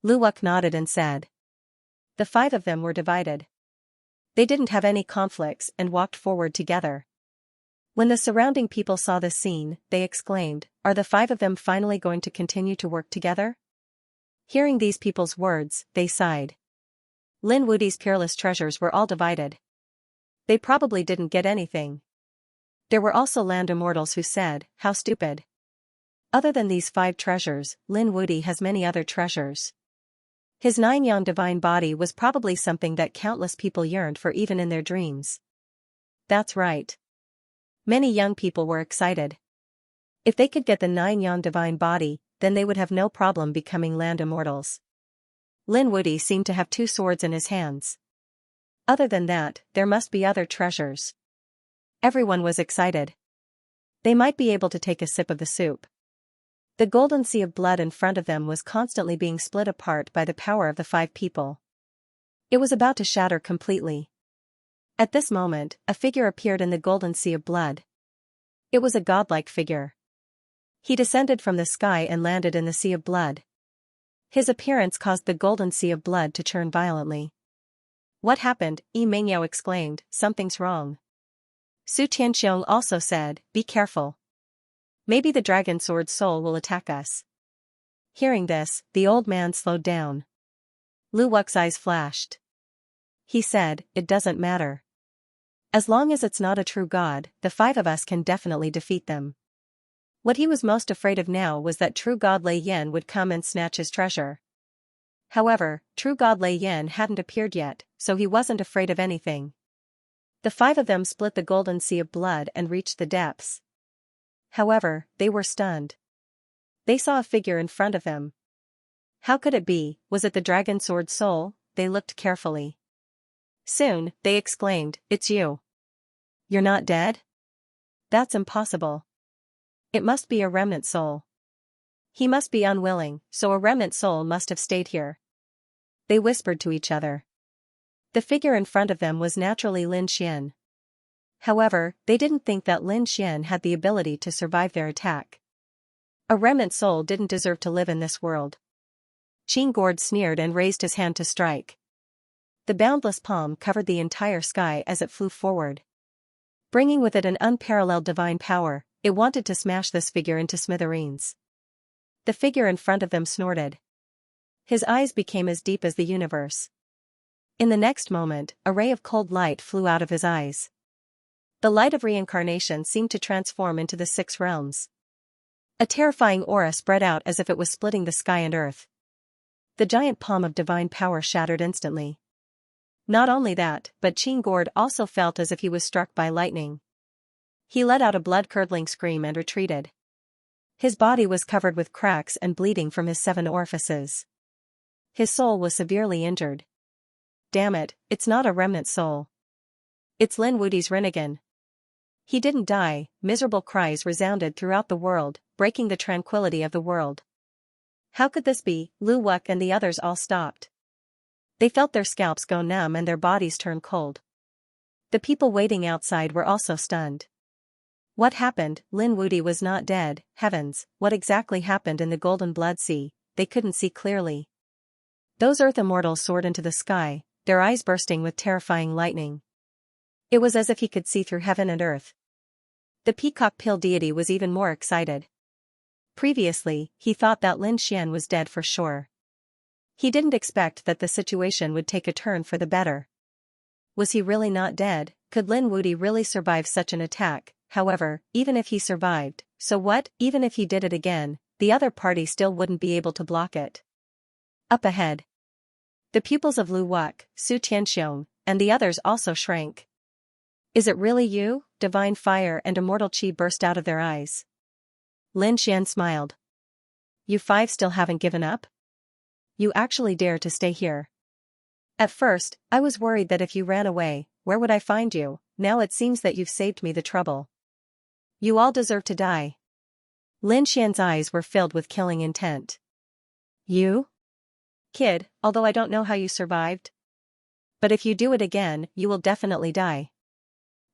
Lu Wuk nodded and said. The 5 of them were divided. They didn't have any conflicts and walked forward together. When the surrounding people saw this scene, they exclaimed, are the 5 of them finally going to continue to work together? Hearing these people's words, they sighed. Lin Wudi's peerless treasures were all divided. They probably didn't get anything. There were also land immortals who said, how stupid. Other than these 5 treasures, Lin Wudi has many other treasures. His 9-yang divine body was probably something that countless people yearned for even in their dreams. That's right. Many young people were excited. If they could get the 9-yang divine body, then they would have no problem becoming land immortals. Lin Wudi seemed to have 2 swords in his hands. Other than that, there must be other treasures. Everyone was excited. They might be able to take a sip of the soup. The golden sea of blood in front of them was constantly being split apart by the power of the 5 people. It was about to shatter completely. At this moment, a figure appeared in the golden sea of blood. It was a godlike figure. He descended from the sky and landed in the sea of blood. His appearance caused the golden sea of blood to churn violently. What happened? Yi Mengyao exclaimed, something's wrong. Su Tianxiong also said, be careful. Maybe the dragon sword soul will attack us. Hearing this, the old man slowed down. Lu Wuk's eyes flashed. He said, it doesn't matter. As long as it's not a true god, the 5 of us can definitely defeat them. What he was most afraid of now was that true god Lei Yen would come and snatch his treasure. However, true god Lei Yen hadn't appeared yet, so he wasn't afraid of anything. The 5 of them split the golden sea of blood and reached the depths. However, they were stunned. They saw a figure in front of them. How could it be? Was it the dragon sword soul? They looked carefully. Soon, they exclaimed, it's you. You're not dead? That's impossible. It must be a remnant soul. He must be unwilling, so a remnant soul must have stayed here. They whispered to each other. The figure in front of them was naturally Lin Xian. However, they didn't think that Lin Xian had the ability to survive their attack. A remnant soul didn't deserve to live in this world. Qing Gord sneered and raised his hand to strike. The boundless palm covered the entire sky as it flew forward. Bringing with it an unparalleled divine power, it wanted to smash this figure into smithereens. The figure in front of them snorted. His eyes became as deep as the universe. In the next moment, a ray of cold light flew out of his eyes. The light of reincarnation seemed to transform into the 6 realms. A terrifying aura spread out as if it was splitting the sky and earth. The giant palm of divine power shattered instantly. Not only that, but Qing Gord also felt as if he was struck by lightning. He let out a blood-curdling scream and retreated. His body was covered with cracks and bleeding from his 7 orifices. His soul was severely injured. Damn it, it's not a remnant soul. It's Lin Wudi's Rinnegan. He didn't die. Miserable cries resounded throughout the world, breaking the tranquility of the world. How could this be? Lu Wuk and the others all stopped. They felt their scalps go numb and their bodies turn cold. The people waiting outside were also stunned. What happened? Lin Wudi was not dead. Heavens, what exactly happened in the Golden Blood Sea? They couldn't see clearly. Those earth immortals soared into the sky, their eyes bursting with terrifying lightning. It was as if he could see through heaven and earth. The peacock pill deity was even more excited. Previously, he thought that Lin Xian was dead for sure. He didn't expect that the situation would take a turn for the better. Was he really not dead? Could Lin Wudi really survive such an attack? However, even if he survived, so what? Even if he did it again, the other party still wouldn't be able to block it. Up ahead. The pupils of Lu Wuk, Su Tianxiong, and the others also shrank. Is it really you? Divine fire and immortal qi burst out of their eyes. Lin Xian smiled. You 5 still haven't given up? You actually dare to stay here. At first, I was worried that if you ran away, where would I find you? Now it seems that you've saved me the trouble. You all deserve to die. Lin Xian's eyes were filled with killing intent. You? Kid, although I don't know how you survived. But if you do it again, you will definitely die.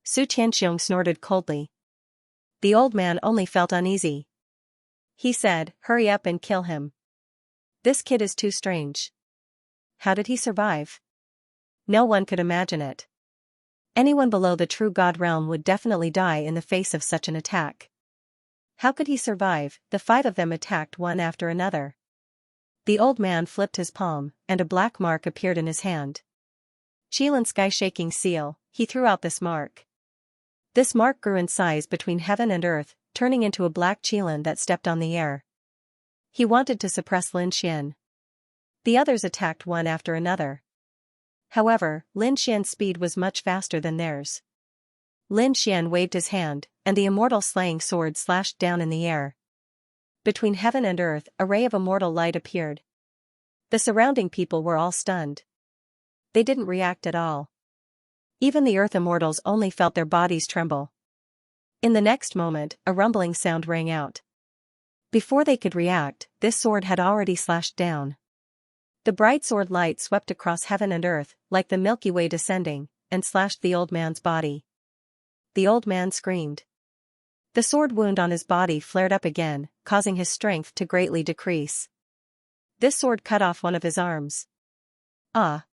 Su Tianxiong snorted coldly. The old man only felt uneasy. He said, hurry up and kill him. This kid is too strange. How did he survive? No one could imagine it. Anyone below the true God realm would definitely die in the face of such an attack. How could he survive? The 5 of them attacked one after another. The old man flipped his palm, and a black mark appeared in his hand. Qilin sky-shaking seal, he threw out this mark. This mark grew in size between heaven and earth, turning into a black Qilin that stepped on the air. He wanted to suppress Lin Xian. The others attacked one after another. However, Lin Xian's speed was much faster than theirs. Lin Xian waved his hand, and the immortal slaying sword slashed down in the air. Between heaven and earth, a ray of immortal light appeared. The surrounding people were all stunned. They didn't react at all. Even the earth immortals only felt their bodies tremble. In the next moment, a rumbling sound rang out. Before they could react, this sword had already slashed down. The bright sword light swept across heaven and earth, like the Milky Way descending, and slashed the old man's body. The old man screamed. The sword wound on his body flared up again, causing his strength to greatly decrease. This sword cut off one of his arms. Ah!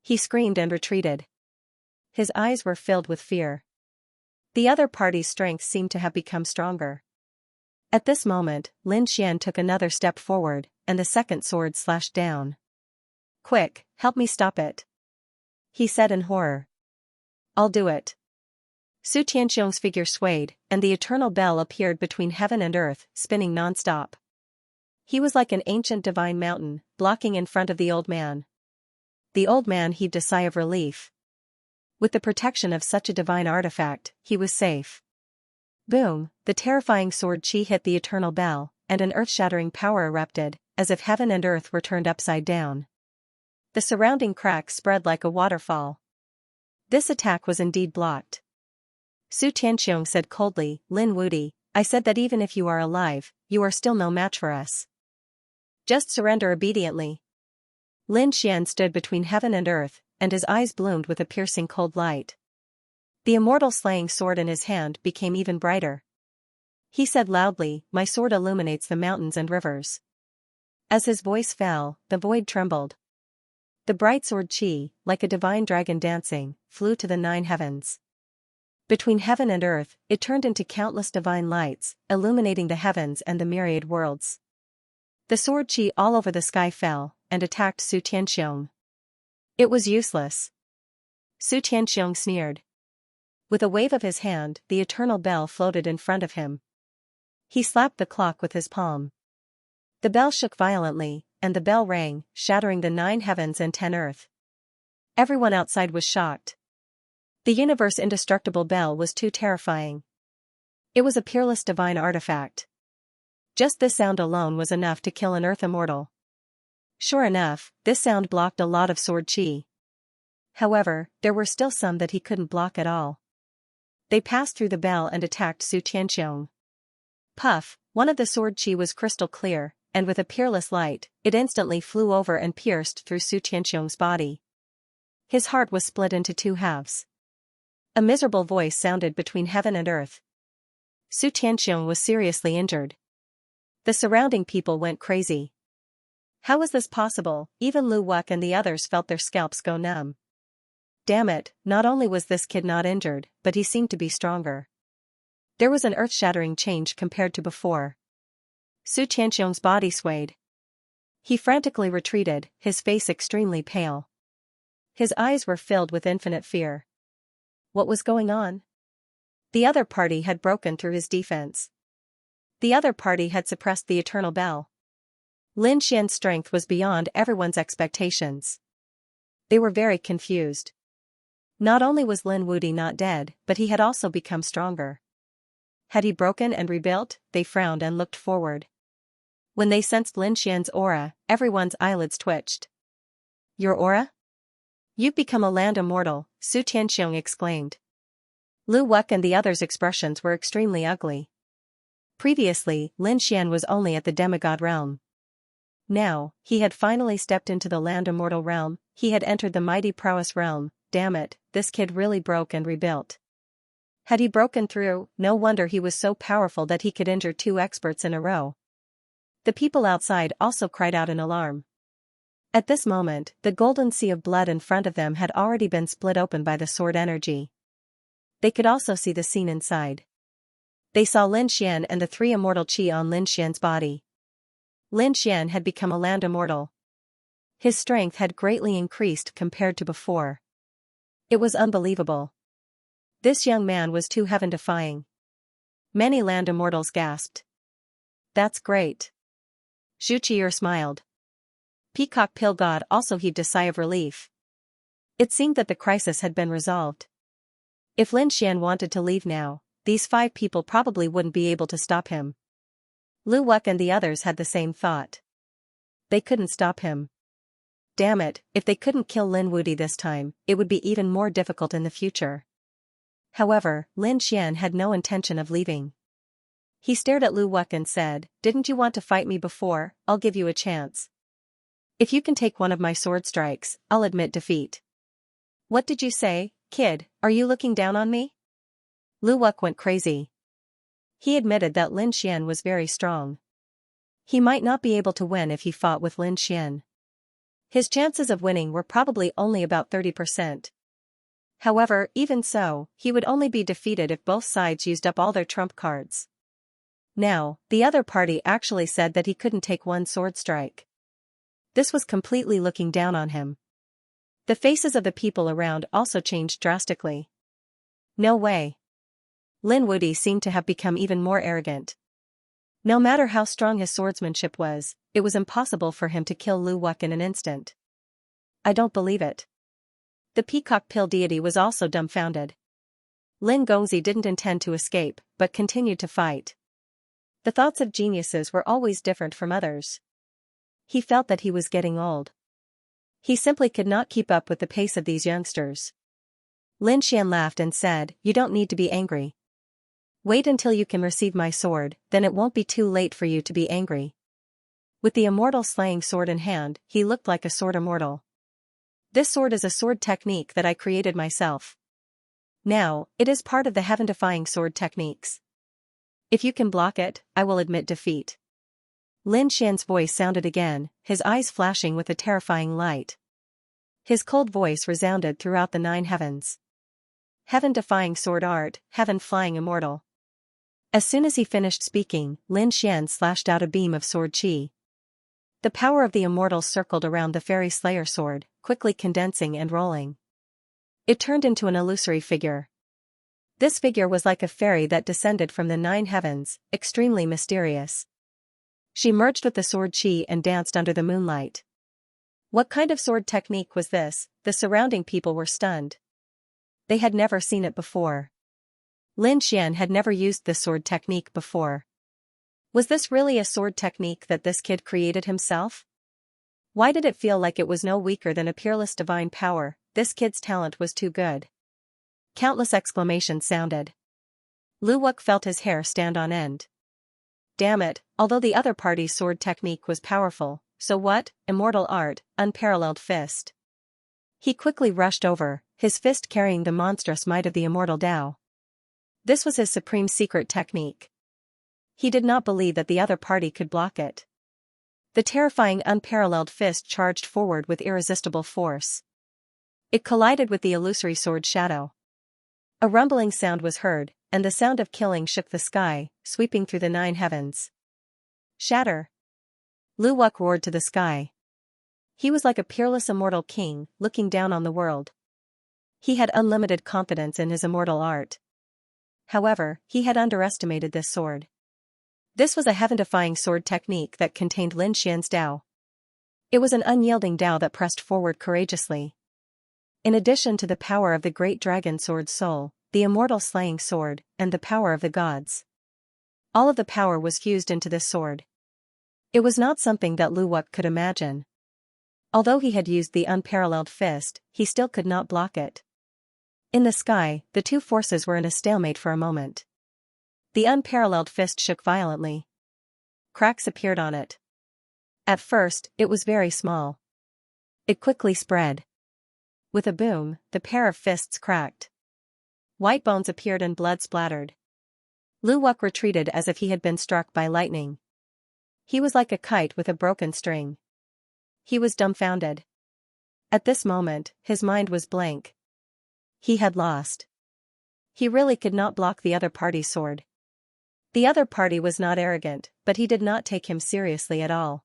He screamed and retreated. His eyes were filled with fear. The other party's strength seemed to have become stronger. At this moment, Lin Xian took another step forward, and the second sword slashed down. Quick, help me stop it. He said in horror. I'll do it. Su Tianxiong's figure swayed, and the eternal bell appeared between heaven and earth, spinning non-stop. He was like an ancient divine mountain, blocking in front of the old man. The old man heaved a sigh of relief. With the protection of such a divine artifact, he was safe. Boom, the terrifying sword chi hit the eternal bell, and an earth-shattering power erupted, as if heaven and earth were turned upside down. The surrounding cracks spread like a waterfall. This attack was indeed blocked. Su Tianxiong said coldly, Lin Wudi, I said that even if you are alive, you are still no match for us. Just surrender obediently. Lin Xian stood between heaven and earth, and his eyes bloomed with a piercing cold light. The immortal slaying sword in his hand became even brighter. He said loudly, my sword illuminates the mountains and rivers. As his voice fell, the void trembled. The bright sword chi, like a divine dragon dancing, flew to the 9 heavens. Between heaven and earth, it turned into countless divine lights, illuminating the heavens and the myriad worlds. The sword chi all over the sky fell, and attacked Su Tianxiong. It was useless. Su Tianxiong sneered. With a wave of his hand, the eternal bell floated in front of him. He slapped the clock with his palm. The bell shook violently, and the bell rang, shattering the 9 heavens and 10 earth. Everyone outside was shocked. The universe-indestructible bell was too terrifying. It was a peerless divine artifact. Just this sound alone was enough to kill an earth immortal. Sure enough, this sound blocked a lot of sword chi. However, there were still some that he couldn't block at all. They passed through the bell and attacked Su Tianxiong. Puff, one of the sword chi was crystal clear, and with a peerless light, it instantly flew over and pierced through Su Tianxiong's body. His heart was split into two halves. A miserable voice sounded between heaven and earth. Su Tianxiong was seriously injured. The surrounding people went crazy. How was this possible? Even Lu Wuck and the others felt their scalps go numb. Damn it, not only was this kid not injured, but he seemed to be stronger. There was an earth-shattering change compared to before. Su Tianxiong's body swayed. He frantically retreated, his face extremely pale. His eyes were filled with infinite fear. What was going on? The other party had broken through his defense. The other party had suppressed the eternal bell. Lin Xian's strength was beyond everyone's expectations. They were very confused. Not only was Lin Wudi not dead, but he had also become stronger. Had he broken and rebuilt? They frowned and looked forward. When they sensed Lin Xian's aura, everyone's eyelids twitched. Your aura? You've become a land immortal, Su Tianxiong exclaimed. Lu Wuck and the others' expressions were extremely ugly. Previously, Lin Xian was only at the demigod realm. Now, he had finally stepped into the land immortal realm, he had entered the mighty prowess realm. Damn it, this kid really broke and rebuilt. Had he broken through? No wonder he was so powerful that he could injure two experts in a row. The people outside also cried out in alarm. At this moment, the golden sea of blood in front of them had already been split open by the sword energy. They could also see the scene inside. They saw Lin Xian and the three immortal chi on Lin Xian's body. Lin Xian had become a land immortal. His strength had greatly increased compared to before. It was unbelievable. This young man was too heaven-defying. Many land immortals gasped. That's great. Zhu Qier smiled. Peacock Pill God also heaved a sigh of relief. It seemed that the crisis had been resolved. If Lin Xian wanted to leave now, these 5 people probably wouldn't be able to stop him. Lu Wuck and the others had the same thought. They couldn't stop him. Damn it, if they couldn't kill Lin Wudi this time, it would be even more difficult in the future. However, Lin Xian had no intention of leaving. He stared at Lu Wuck and said, "Didn't you want to fight me before? I'll give you a chance. If you can take one of my sword strikes, I'll admit defeat." What did you say, kid? Are you looking down on me? Lu Wuck went crazy. He admitted that Lin Xian was very strong. He might not be able to win if he fought with Lin Xian. His chances of winning were probably only about 30%. However, even so, he would only be defeated if both sides used up all their trump cards. Now, the other party actually said that he couldn't take one sword strike. This was completely looking down on him. The faces of the people around also changed drastically. No way. Lin Wudi seemed to have become even more arrogant. No matter how strong his swordsmanship was, it was impossible for him to kill Lu Wuck in an instant. I don't believe it. The Peacock Pill deity was also dumbfounded. Lin Gongzi didn't intend to escape, but continued to fight. The thoughts of geniuses were always different from others. He felt that he was getting old. He simply could not keep up with the pace of these youngsters. Lin Xian laughed and said, "You don't need to be angry. Wait until you can receive my sword, then it won't be too late for you to be angry." With the immortal slaying sword in hand, he looked like a sword immortal. This sword is a sword technique that I created myself. Now, it is part of the heaven-defying sword techniques. If you can block it, I will admit defeat. Lin Xian's voice sounded again, his eyes flashing with a terrifying light. His cold voice resounded throughout the 9 heavens. Heaven-defying sword art, heaven-flying immortal. As soon as he finished speaking, Lin Xian slashed out a beam of sword chi. The power of the immortals circled around the fairy slayer sword, quickly condensing and rolling. It turned into an illusory figure. This figure was like a fairy that descended from the 9 heavens, extremely mysterious. She merged with the sword chi and danced under the moonlight. What kind of sword technique was this? The surrounding people were stunned. They had never seen it before. Lin Xian had never used the sword technique before. Was this really a sword technique that this kid created himself? Why did it feel like it was no weaker than a peerless divine power? This kid's talent was too good. Countless exclamations sounded. Lu Wuk felt his hair stand on end. Damn it, although the other party's sword technique was powerful, so what? Immortal art, unparalleled fist. He quickly rushed over, his fist carrying the monstrous might of the immortal Tao. This was his supreme secret technique. He did not believe that the other party could block it. The terrifying unparalleled fist charged forward with irresistible force. It collided with the illusory sword shadow. A rumbling sound was heard, and the sound of killing shook the sky, sweeping through the 9 heavens. Shatter! Lu Wuk roared to the sky. He was like a peerless immortal king, looking down on the world. He had unlimited confidence in his immortal art. However, he had underestimated this sword. This was a heaven-defying sword technique that contained Lin Xian's Tao. It was an unyielding Tao that pressed forward courageously. In addition to the power of the great dragon sword's soul, the immortal slaying sword, and the power of the gods. All of the power was fused into this sword. It was not something that Lu Wuk could imagine. Although he had used the unparalleled fist, he still could not block it. In the sky, the two forces were in a stalemate for a moment. The unparalleled fist shook violently. Cracks appeared on it. At first, it was very small. It quickly spread. With a boom, the pair of fists cracked. White bones appeared and blood splattered. Lu Wuk retreated as if he had been struck by lightning. He was like a kite with a broken string. He was dumbfounded. At this moment, his mind was blank. He had lost. He really could not block the other party's sword. The other party was not arrogant, but he did not take him seriously at all.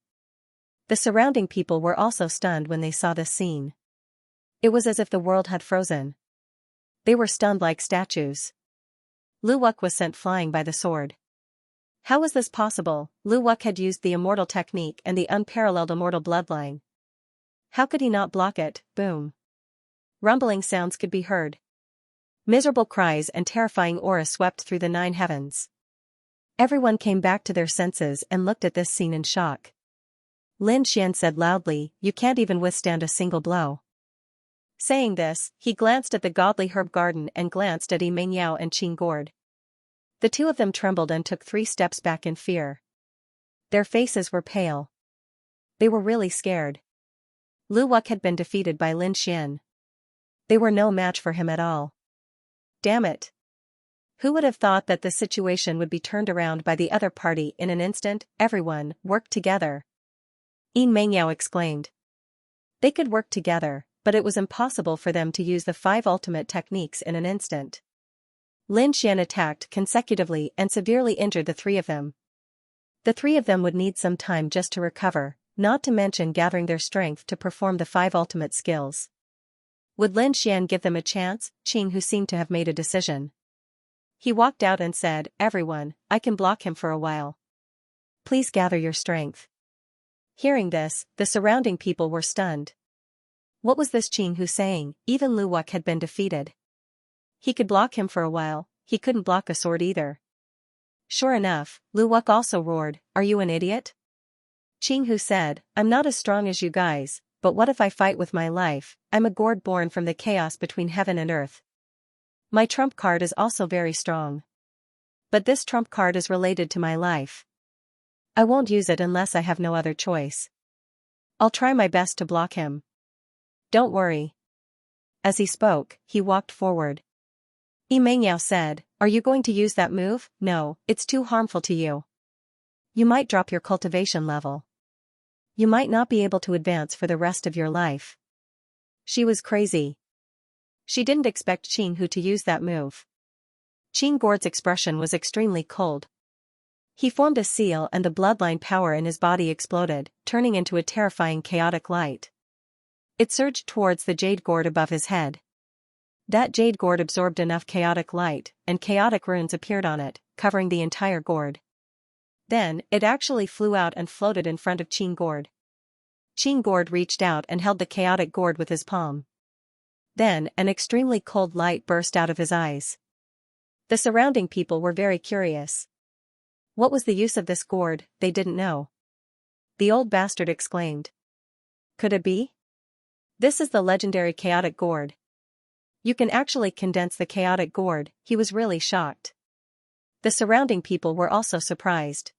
The surrounding people were also stunned when they saw this scene. It was as if the world had frozen. They were stunned like statues. Lu Wuk was sent flying by the sword. How was this possible? Lu Wuk had used the immortal technique and the unparalleled immortal bloodline. How could he not block it? Boom. Rumbling sounds could be heard. Miserable cries and terrifying auras swept through the 9 heavens. Everyone came back to their senses and looked at this scene in shock. Lin Xian said loudly, "You can't even withstand a single blow." Saying this, he glanced at the godly herb garden and glanced at Meng Yao and Qing Gord. The two of them trembled and took 3 steps back in fear. Their faces were pale. They were really scared. Lu Wuk had been defeated by Lin Xian. They were no match for him at all. Damn it! Who would have thought that the situation would be turned around by the other party in an instant? Everyone worked together. Meng Yao exclaimed. They could work together, but it was impossible for them to use the 5 ultimate techniques in an instant. Lin Xian attacked consecutively and severely injured the 3 of them. The 3 of them would need some time just to recover, not to mention gathering their strength to perform the 5 ultimate skills. Would Lin Xian give them a chance? Qing, who seemed to have made a decision. He walked out and said, "Everyone, I can block him for a while. Please gather your strength." Hearing this, the surrounding people were stunned. What was this Qing Hu saying? Even Lu Wuk had been defeated. He could block him for a while, he couldn't block a sword either. Sure enough, Lu Wuk also roared, "Are you an idiot?" Qing Hu said, "I'm not as strong as you guys, but what if I fight with my life? I'm a gourd born from the chaos between heaven and earth. My trump card is also very strong. But this trump card is related to my life. I won't use it unless I have no other choice. I'll try my best to block him. Don't worry." As he spoke, he walked forward. Meng Yao said, "Are you going to use that move?" "No, it's too harmful to you. You might drop your cultivation level. You might not be able to advance for the rest of your life." She was crazy. She didn't expect Qing Hu to use that move. Qing Gord's expression was extremely cold. He formed a seal and the bloodline power in his body exploded, turning into a terrifying chaotic light. It surged towards the jade gourd above his head. That jade gourd absorbed enough chaotic light, and chaotic runes appeared on it, covering the entire gourd. Then, it actually flew out and floated in front of Qing Gord. Qing Gord reached out and held the chaotic gourd with his palm. Then, an extremely cold light burst out of his eyes. The surrounding people were very curious. What was the use of this gourd, they didn't know. The old bastard exclaimed. Could it be? This is the legendary chaotic gourd. You can actually condense the chaotic gourd. He was really shocked. The surrounding people were also surprised.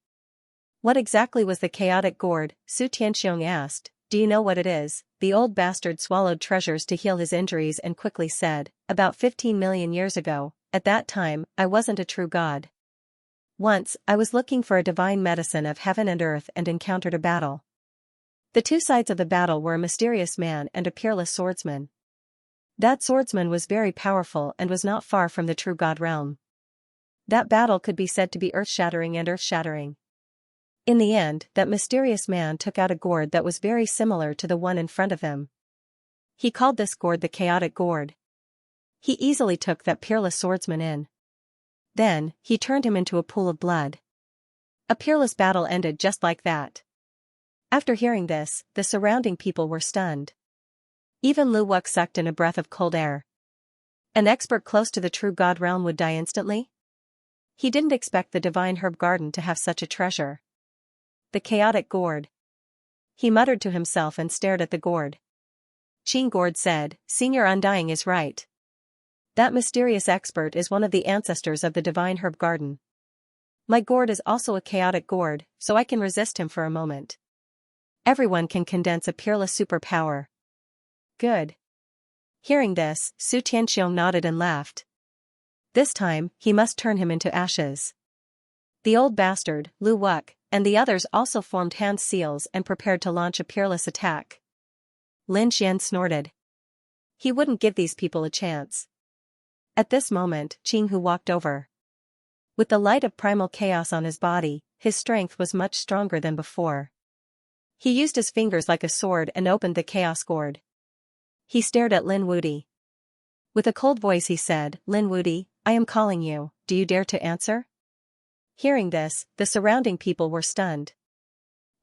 What exactly was the chaotic gourd? Su Tianxiong asked. Do you know what it is? The old bastard swallowed treasures to heal his injuries and quickly said, about 15 million years ago, at that time, I wasn't a true god. Once, I was looking for a divine medicine of heaven and earth and encountered a battle. The two sides of the battle were a mysterious man and a peerless swordsman. That swordsman was very powerful and was not far from the true god realm. That battle could be said to be earth-shattering and earth-shattering. In the end, that mysterious man took out a gourd that was very similar to the one in front of him. He called this gourd the chaotic gourd. He easily took that peerless swordsman in. Then, he turned him into a pool of blood. A peerless battle ended just like that. After hearing this, the surrounding people were stunned. Even Lu Wuk sucked in a breath of cold air. An expert close to the true god realm would die instantly? He didn't expect the divine herb garden to have such a treasure. The chaotic gourd. He muttered to himself and stared at the gourd. Qing Gourd said, Senior Undying is right. That mysterious expert is one of the ancestors of the divine herb garden. My gourd is also a chaotic gourd, so I can resist him for a moment. Everyone can condense a peerless superpower. Good. Hearing this, Su Tianxiong nodded and laughed. This time, he must turn him into ashes. The old bastard, Lu Wuk, and the others also formed hand seals and prepared to launch a peerless attack. Lin Xian snorted. He wouldn't give these people a chance. At this moment, Qing Hu walked over. With the light of primal chaos on his body, his strength was much stronger than before. He used his fingers like a sword and opened the chaos gourd. He stared at Lin Wudi. With a cold voice he said, Lin Wudi, I am calling you, do you dare to answer? Hearing this, the surrounding people were stunned.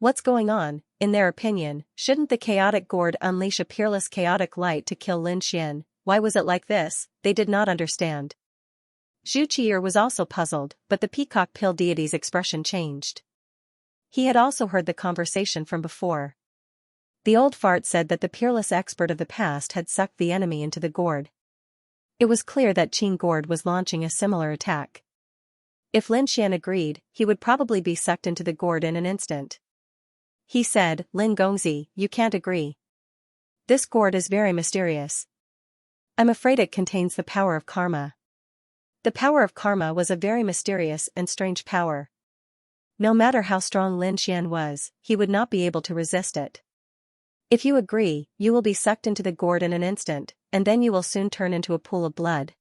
What's going on? In their opinion, shouldn't the chaotic gourd unleash a peerless chaotic light to kill Lin Xian? Why was it like this? They did not understand. Zhu Qier was also puzzled, but the peacock pill deity's expression changed. He had also heard the conversation from before. The old fart said that the peerless expert of the past had sucked the enemy into the gourd. It was clear that Qing Gourd was launching a similar attack. If Lin Xian agreed, he would probably be sucked into the gourd in an instant. He said, Lin Gongzi, you can't agree. This gourd is very mysterious. I'm afraid it contains the power of karma. The power of karma was a very mysterious and strange power. No matter how strong Lin Xian was, he would not be able to resist it. If you agree, you will be sucked into the gourd in an instant, and then you will soon turn into a pool of blood.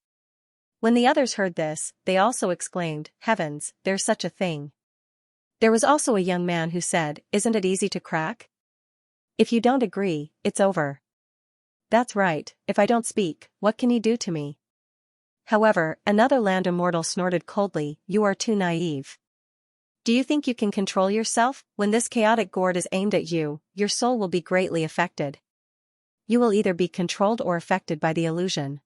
When the others heard this, they also exclaimed, Heavens, there's such a thing. There was also a young man who said, Isn't it easy to crack? If you don't agree, it's over. That's right, if I don't speak, what can you do to me? However, another land immortal snorted coldly, You are too naive. Do you think you can control yourself? When this chaotic gourd is aimed at you, your soul will be greatly affected. You will either be controlled or affected by the illusion.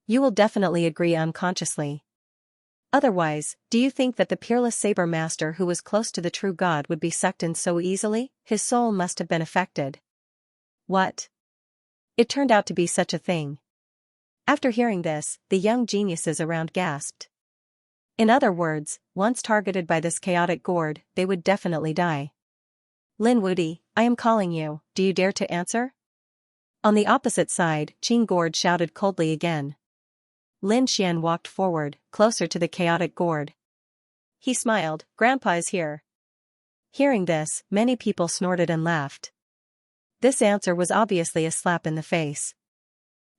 You will definitely agree unconsciously. Otherwise, do you think that the peerless saber master who was close to the true god would be sucked in so easily? His soul must have been affected. What? It turned out to be such a thing. After hearing this, the young geniuses around gasped. In other words, once targeted by this chaotic gourd, they would definitely die. Lin Wudi, I am calling you, do you dare to answer? On the opposite side, Qing Gourd shouted coldly again. Lin Xian walked forward, closer to the chaotic gourd. He smiled, Grandpa is here. Hearing this, many people snorted and laughed. This answer was obviously a slap in the face.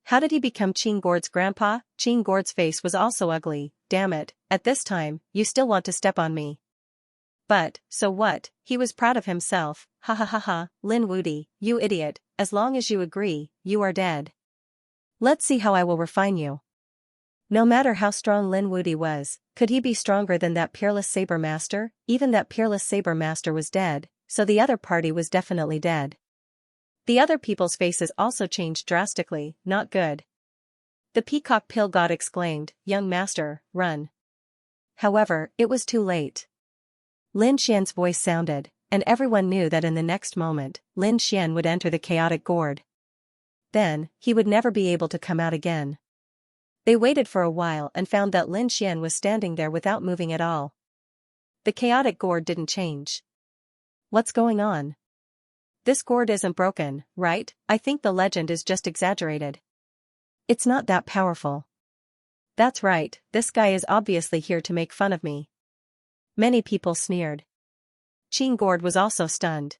How did he become Qing Gourd's grandpa? Qing Gourd's face was also ugly, damn it, at this time, you still want to step on me. But, so what, he was proud of himself, ha ha ha ha, Lin Wudi, you idiot, as long as you agree, you are dead. Let's see how I will refine you. No matter how strong Lin Wudi was, could he be stronger than that peerless saber master? Even that peerless saber master was dead, so the other party was definitely dead. The other people's faces also changed drastically, not good. The peacock pill god exclaimed, "Young master, run." However, it was too late. Lin Xian's voice sounded, and everyone knew that in the next moment, Lin Xian would enter the chaotic gourd. Then, he would never be able to come out again. They waited for a while and found that Lin Xian was standing there without moving at all. The chaotic gourd didn't change. What's going on? This gourd isn't broken, right? I think the legend is just exaggerated. It's not that powerful. That's right, this guy is obviously here to make fun of me. Many people sneered. Qing gourd was also stunned.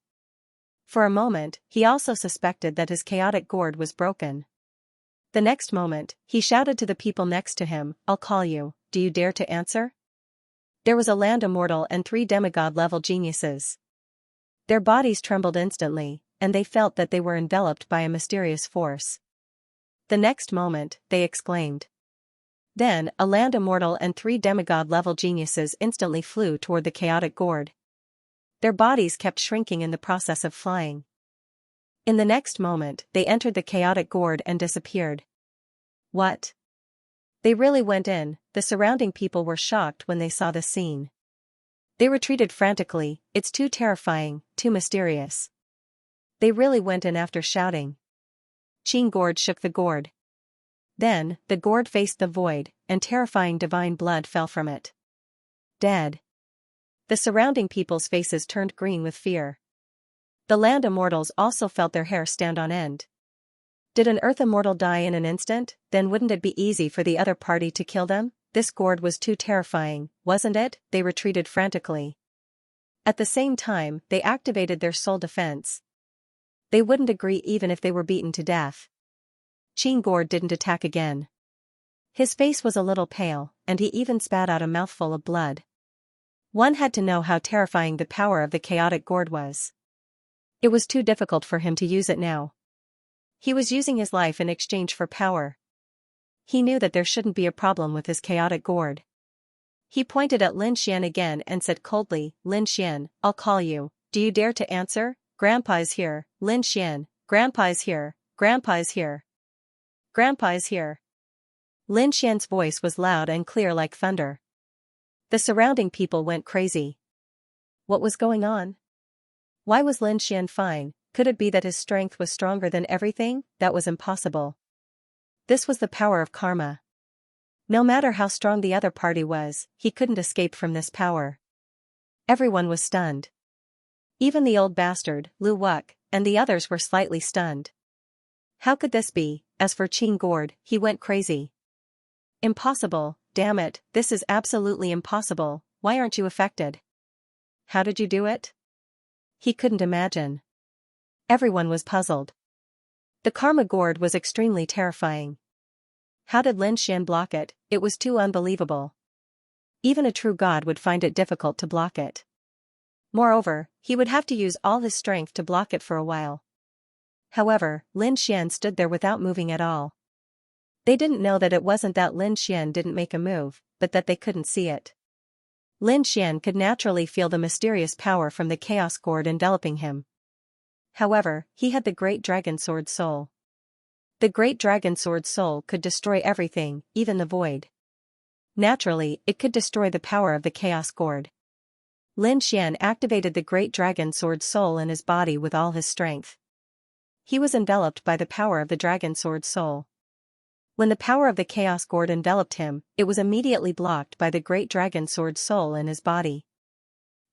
For a moment, he also suspected that his chaotic gourd was broken. The next moment, he shouted to the people next to him, "I'll call you, do you dare to answer?" There was a land immortal and 3 demigod-level geniuses. Their bodies trembled instantly, and they felt that they were enveloped by a mysterious force. The next moment, they exclaimed. Then, a land immortal and 3 demigod-level geniuses instantly flew toward the chaotic gourd. Their bodies kept shrinking in the process of flying. In the next moment, they entered the chaotic gourd and disappeared. What? They really went in. The surrounding people were shocked when they saw the scene. They retreated frantically. "It's too terrifying, too mysterious." They really went in after shouting. Qing gourd shook the gourd. Then, the gourd faced the void, and terrifying divine blood fell from it. Dead. The surrounding people's faces turned green with fear. The land immortals also felt their hair stand on end. Did an earth immortal die in an instant? Then wouldn't it be easy for the other party to kill them? This gourd was too terrifying, wasn't it? They retreated frantically. At the same time, they activated their soul defense. They wouldn't agree even if they were beaten to death. Qing gourd didn't attack again. His face was a little pale, and he even spat out a mouthful of blood. One had to know how terrifying the power of the chaotic gourd was. It was too difficult for him to use it now. He was using his life in exchange for power. He knew that there shouldn't be a problem with his chaotic gourd. He pointed at Lin Xian again and said coldly, "Lin Xian, I'll call you. Do you dare to answer?" "Grandpa is here, Lin Xian. Grandpa is here. Grandpa is here. Grandpa is here." Lin Xian's voice was loud and clear like thunder. The surrounding people went crazy. What was going on? Why was Lin Xian fine? Could it be that his strength was stronger than everything? That was impossible. This was the power of karma. No matter how strong the other party was, he couldn't escape from this power. Everyone was stunned. Even the old bastard, Lu Wuk, and the others were slightly stunned. How could this be? As for Qing gourd, he went crazy. Impossible, damn it, this is absolutely impossible. Why aren't you affected? How did you do it? He couldn't imagine. Everyone was puzzled. The karma gourd was extremely terrifying. How did Lin Xian block it? It was too unbelievable. Even a true god would find it difficult to block it. Moreover, he would have to use all his strength to block it for a while. However, Lin Xian stood there without moving at all. They didn't know that it wasn't that Lin Xian didn't make a move, but that they couldn't see it. Lin Xian could naturally feel the mysterious power from the chaos gourd enveloping him. However, he had the great dragon sword soul. The great dragon sword soul could destroy everything, even the void. Naturally, it could destroy the power of the chaos gourd. Lin Xian activated the great dragon sword soul in his body with all his strength. He was enveloped by the power of the dragon sword soul. When the power of the chaos gourd enveloped him, it was immediately blocked by the great dragon sword soul in his body.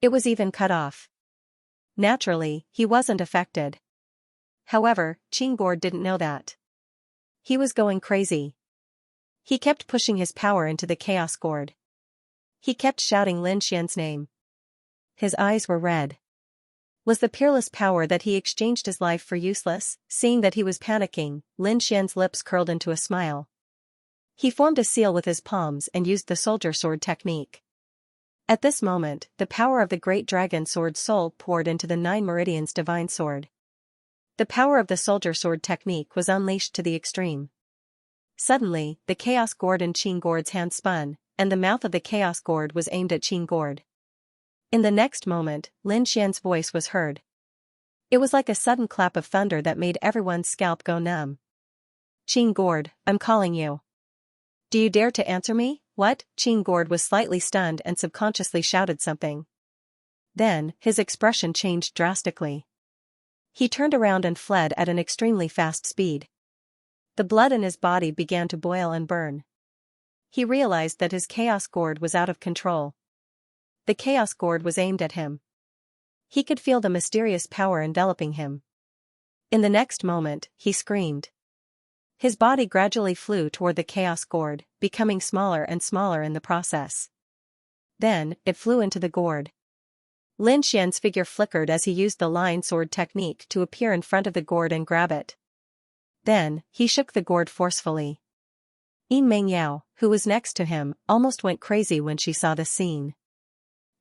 It was even cut off. Naturally, he wasn't affected. However, Qing gourd didn't know that. He was going crazy. He kept pushing his power into the chaos gourd. He kept shouting Lin Xian's name. His eyes were red. Was the peerless power that he exchanged his life for useless? Seeing that he was panicking, Lin Xian's lips curled into a smile. He formed a seal with his palms and used the soldier sword technique. At this moment, the power of the great dragon sword soul poured into the 9 meridians divine sword. The power of the soldier sword technique was unleashed to the extreme. Suddenly, the chaos gourd in Qing gourd's hand spun, and the mouth of the chaos gourd was aimed at Qing gourd. In the next moment, Lin Xian's voice was heard. It was like a sudden clap of thunder that made everyone's scalp go numb. "Qing gourd, I'm calling you." Do you dare to answer me? What? Qing Gord was slightly stunned and subconsciously shouted something. Then, his expression changed drastically. He turned around and fled at an extremely fast speed. The blood in his body began to boil and burn. He realized that his Chaos Gourd was out of control. The Chaos Gourd was aimed at him. He could feel the mysterious power enveloping him. In the next moment, he screamed. His body gradually flew toward the Chaos Gourd, becoming smaller and smaller in the process. Then, it flew into the gourd. Lin Xian's figure flickered as he used the line sword technique to appear in front of the gourd and grab it. Then, he shook the gourd forcefully. Yin Mengyao, who was next to him, almost went crazy when she saw the scene.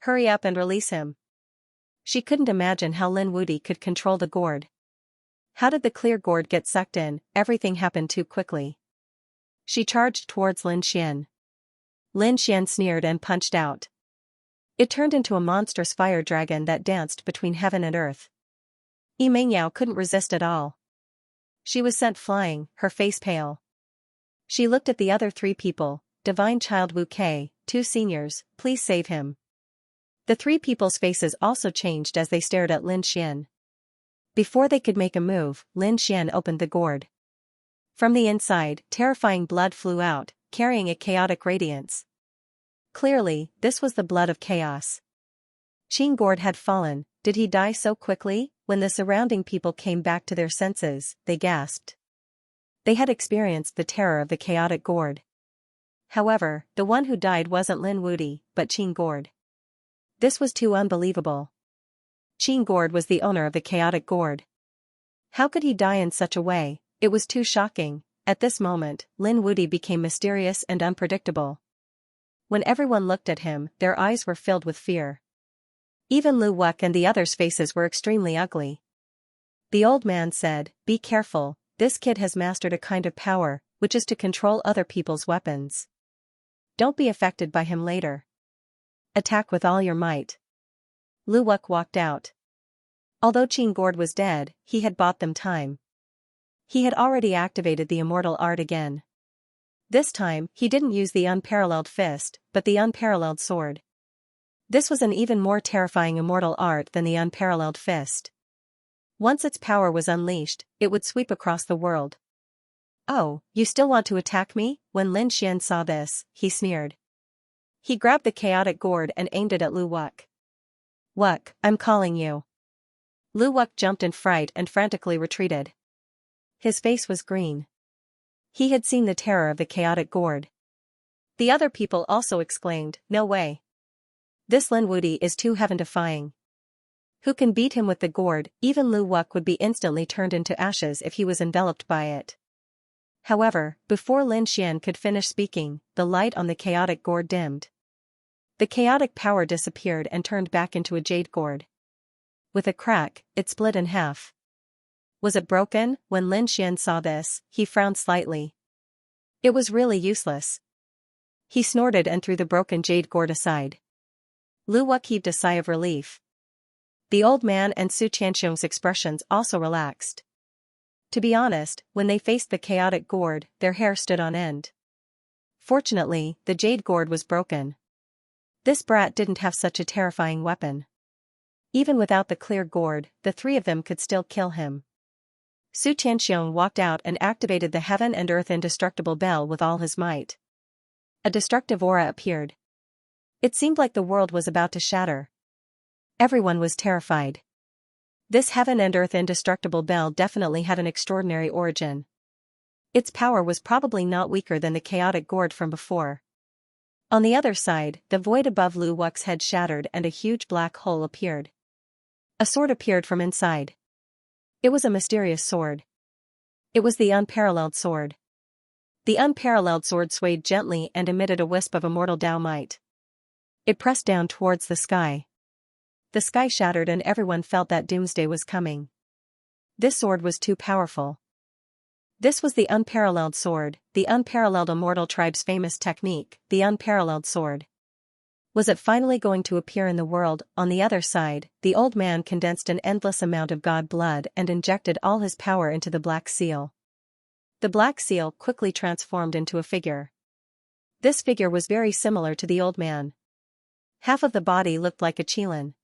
Hurry up and release him. She couldn't imagine how Lin Wuti could control the gourd. How did the clear gourd get sucked in? Everything happened too quickly. She charged towards Lin Xian. Lin Xian sneered and punched out. It turned into a monstrous fire dragon that danced between heaven and earth. Yi Mengyao couldn't resist at all. She was sent flying, her face pale. She looked at the other three people. Divine Child Wu Kei, 2 seniors, please save him. The three people's faces also changed as they stared at Lin Xian. Before they could make a move, Lin Xian opened the gourd. From the inside, terrifying blood flew out, carrying a chaotic radiance. Clearly, this was the blood of chaos. Qing Gourd had fallen. Did he die so quickly? When the surrounding people came back to their senses, they gasped. They had experienced the terror of the chaotic gourd. However, the one who died wasn't Lin Wuti, but Qing Gourd. This was too unbelievable. Qing Gourd was the owner of the chaotic gourd. How could he die in such a way? It was too shocking. At this moment, Lin Wuti became mysterious and unpredictable. When everyone looked at him, their eyes were filled with fear. Even Lu Wuk and the others' faces were extremely ugly. The old man said, "Be careful, this kid has mastered a kind of power, which is to control other people's weapons. Don't be affected by him later. Attack with all your might." Lu Wuk walked out. Although Qing Gourd was dead, he had bought them time. He had already activated the immortal art again. This time, he didn't use the unparalleled fist, but the unparalleled sword. This was an even more terrifying immortal art than the unparalleled fist. Once its power was unleashed, it would sweep across the world. "Oh, you still want to attack me?" When Lin Xian saw this, he sneered. He grabbed the chaotic gourd and aimed it at Lu Wuk. "Wuk, I'm calling you." Lu Wuk jumped in fright and frantically retreated. His face was green. He had seen the terror of the chaotic gourd. The other people also exclaimed, "No way. This Lin Wuti is too heaven-defying. Who can beat him with the gourd?" Even Lu Wuk would be instantly turned into ashes if he was enveloped by it. However, before Lin Xian could finish speaking, the light on the chaotic gourd dimmed. The chaotic power disappeared and turned back into a jade gourd. With a crack, it split in half. Was it broken? When Lin Xian saw this, he frowned slightly. It was really useless. He snorted and threw the broken jade gourd aside. Lu Wuk heaved a sigh of relief. The old man and Su Qianxiong's expressions also relaxed. To be honest, when they faced the chaotic gourd, their hair stood on end. Fortunately, the jade gourd was broken. This brat didn't have such a terrifying weapon. Even without the clear gourd, the three of them could still kill him. Su Qianxiong walked out and activated the heaven and earth indestructible bell with all his might. A destructive aura appeared. It seemed like the world was about to shatter. Everyone was terrified. This heaven and earth indestructible bell definitely had an extraordinary origin. Its power was probably not weaker than the chaotic gourd from before. On the other side, the void above Lu Wuk's head shattered and a huge black hole appeared. A sword appeared from inside. It was a mysterious sword. It was the unparalleled sword. The unparalleled sword swayed gently and emitted a wisp of immortal Dao might. It pressed down towards the sky. The sky shattered and everyone felt that doomsday was coming. This sword was too powerful. This was the unparalleled sword, the unparalleled immortal tribe's famous technique, the unparalleled sword. Was it finally going to appear in the world? On the other side, the old man condensed an endless amount of god blood and injected all his power into the black seal. The black seal quickly transformed into a figure. This figure was very similar to the old man. Half of the body looked like a qilin.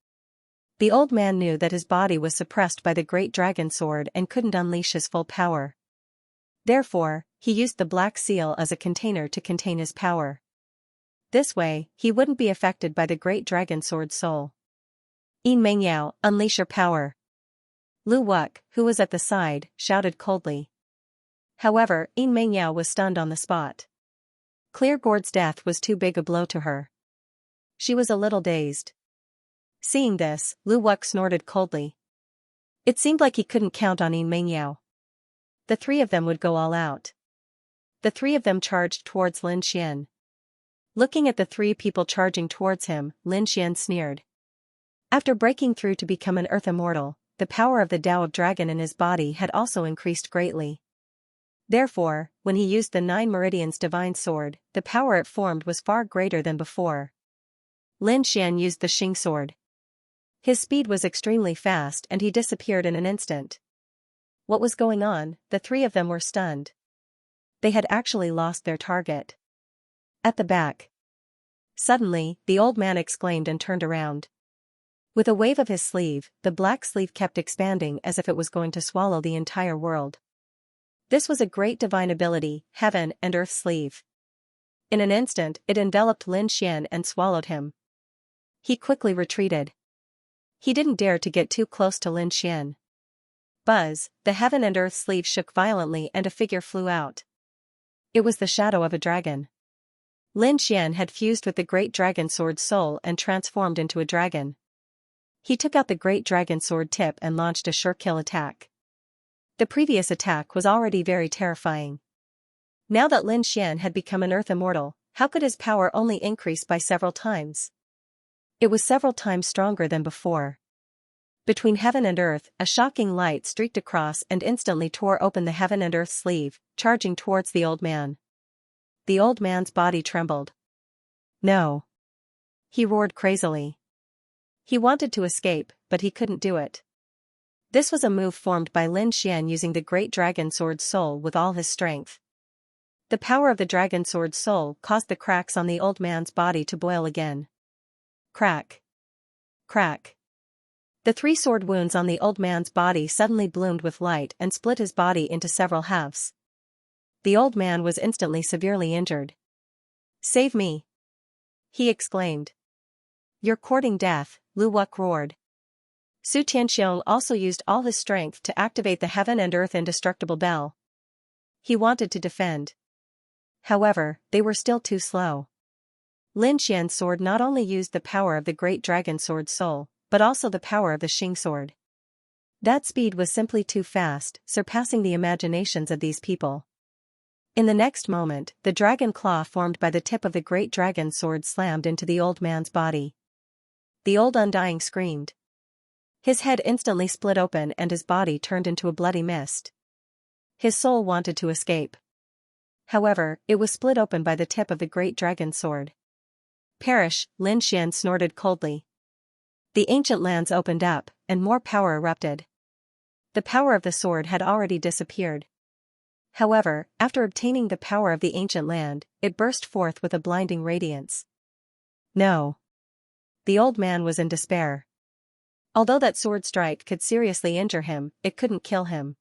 The old man knew that his body was suppressed by the great dragon sword and couldn't unleash his full power. Therefore, he used the black seal as a container to contain his power. This way, he wouldn't be affected by the great dragon sword's soul. Yin Mengyao, unleash your power. Lu Wuk, who was at the side, shouted coldly. However, Yin Mengyao was stunned on the spot. Clear Gourd's death was too big a blow to her. She was a little dazed. Seeing this, Lu Wuk snorted coldly. It seemed like he couldn't count on Yin Mengyao. The three of them would go all out. The three of them charged towards Lin Xian. Looking at the three people charging towards him, Lin Xian sneered. After breaking through to become an earth immortal, the power of the Tao of Dragon in his body had also increased greatly. Therefore, when he used the 9 Meridians divine sword, the power it formed was far greater than before. Lin Xian used the Xing sword. His speed was extremely fast and he disappeared in an instant. What was going on? The three of them were stunned. They had actually lost their target. At the back. Suddenly, the old man exclaimed and turned around. With a wave of his sleeve, the black sleeve kept expanding as if it was going to swallow the entire world. This was a great divine ability, heaven and earth sleeve. In an instant, it enveloped Lin Xian and swallowed him. He quickly retreated. He didn't dare to get too close to Lin Xian. Buzz, the heaven and earth sleeve shook violently and a figure flew out. It was the shadow of a dragon. Lin Xian had fused with the great dragon sword's soul and transformed into a dragon. He took out the great dragon sword tip and launched a sure kill attack. The previous attack was already very terrifying. Now that Lin Xian had become an earth immortal, how could his power only increase by several times? It was several times stronger than before. Between heaven and earth, a shocking light streaked across and instantly tore open the heaven and earth sleeve, charging towards the old man. The old man's body trembled. No! He roared crazily. He wanted to escape, but he couldn't do it. This was a move formed by Lin Xian using the great dragon sword's soul with all his strength. The power of the dragon sword's soul caused the cracks on the old man's body to boil again. Crack! Crack! The 3 sword wounds on the old man's body suddenly bloomed with light and split his body into several halves. The old man was instantly severely injured. Save me! He exclaimed. You're courting death, Lu Wuk roared. Su Tianxiong also used all his strength to activate the heaven and earth indestructible bell. He wanted to defend. However, they were still too slow. Lin Xian's sword not only used the power of the great dragon sword's soul, but also the power of the Xing sword. That speed was simply too fast, surpassing the imaginations of these people. In the next moment, the dragon claw formed by the tip of the great dragon sword slammed into the old man's body. The old undying screamed. His head instantly split open and his body turned into a bloody mist. His soul wanted to escape. However, it was split open by the tip of the great dragon sword. Perish, Lin Xian snorted coldly. The ancient lands opened up, and more power erupted. The power of the sword had already disappeared. However, after obtaining the power of the ancient land, it burst forth with a blinding radiance. No! The old man was in despair. Although that sword strike could seriously injure him, it couldn't kill him.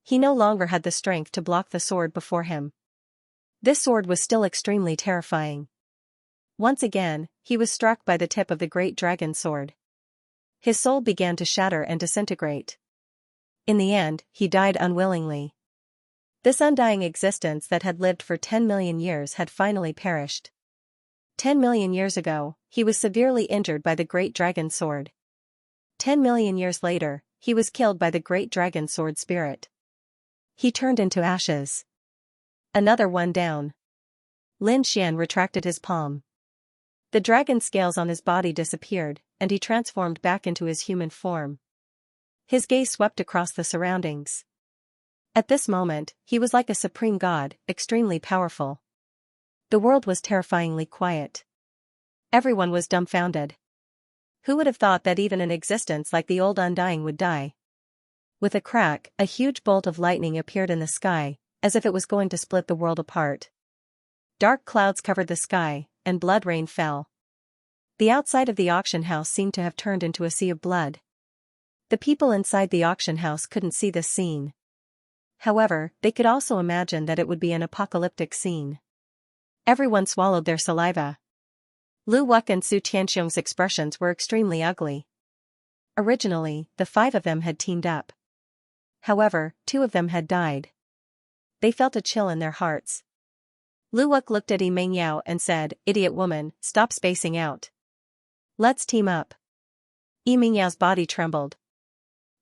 He no longer had the strength to block the sword before him. This sword was still extremely terrifying. Once again, he was struck by the tip of the great dragon sword. His soul began to shatter and disintegrate. In the end, he died unwillingly. This undying existence that had lived for 10 million years had finally perished. 10 million years ago, he was severely injured by the great dragon sword. 10 million years later, he was killed by the great dragon sword spirit. He turned into ashes. Another one down. Lin Xian retracted his palm. The dragon scales on his body disappeared, and he transformed back into his human form. His gaze swept across the surroundings. At this moment, he was like a supreme god, extremely powerful. The world was terrifyingly quiet. Everyone was dumbfounded. Who would have thought that even an existence like the old undying would die? With a crack, a huge bolt of lightning appeared in the sky, as if it was going to split the world apart. Dark clouds covered the sky, and blood rain fell. The outside of the auction house seemed to have turned into a sea of blood. The people inside the auction house couldn't see this scene. However, they could also imagine that it would be an apocalyptic scene. Everyone swallowed their saliva. Lu Wuck and Su Tianxiong's expressions were extremely ugly. Originally, the 5 of them had teamed up. However, 2 of them had died. They felt a chill in their hearts. Lu Wuck looked at Meng Yao and said, "Idiot woman, stop spacing out. Let's team up." Meng Yao's body trembled.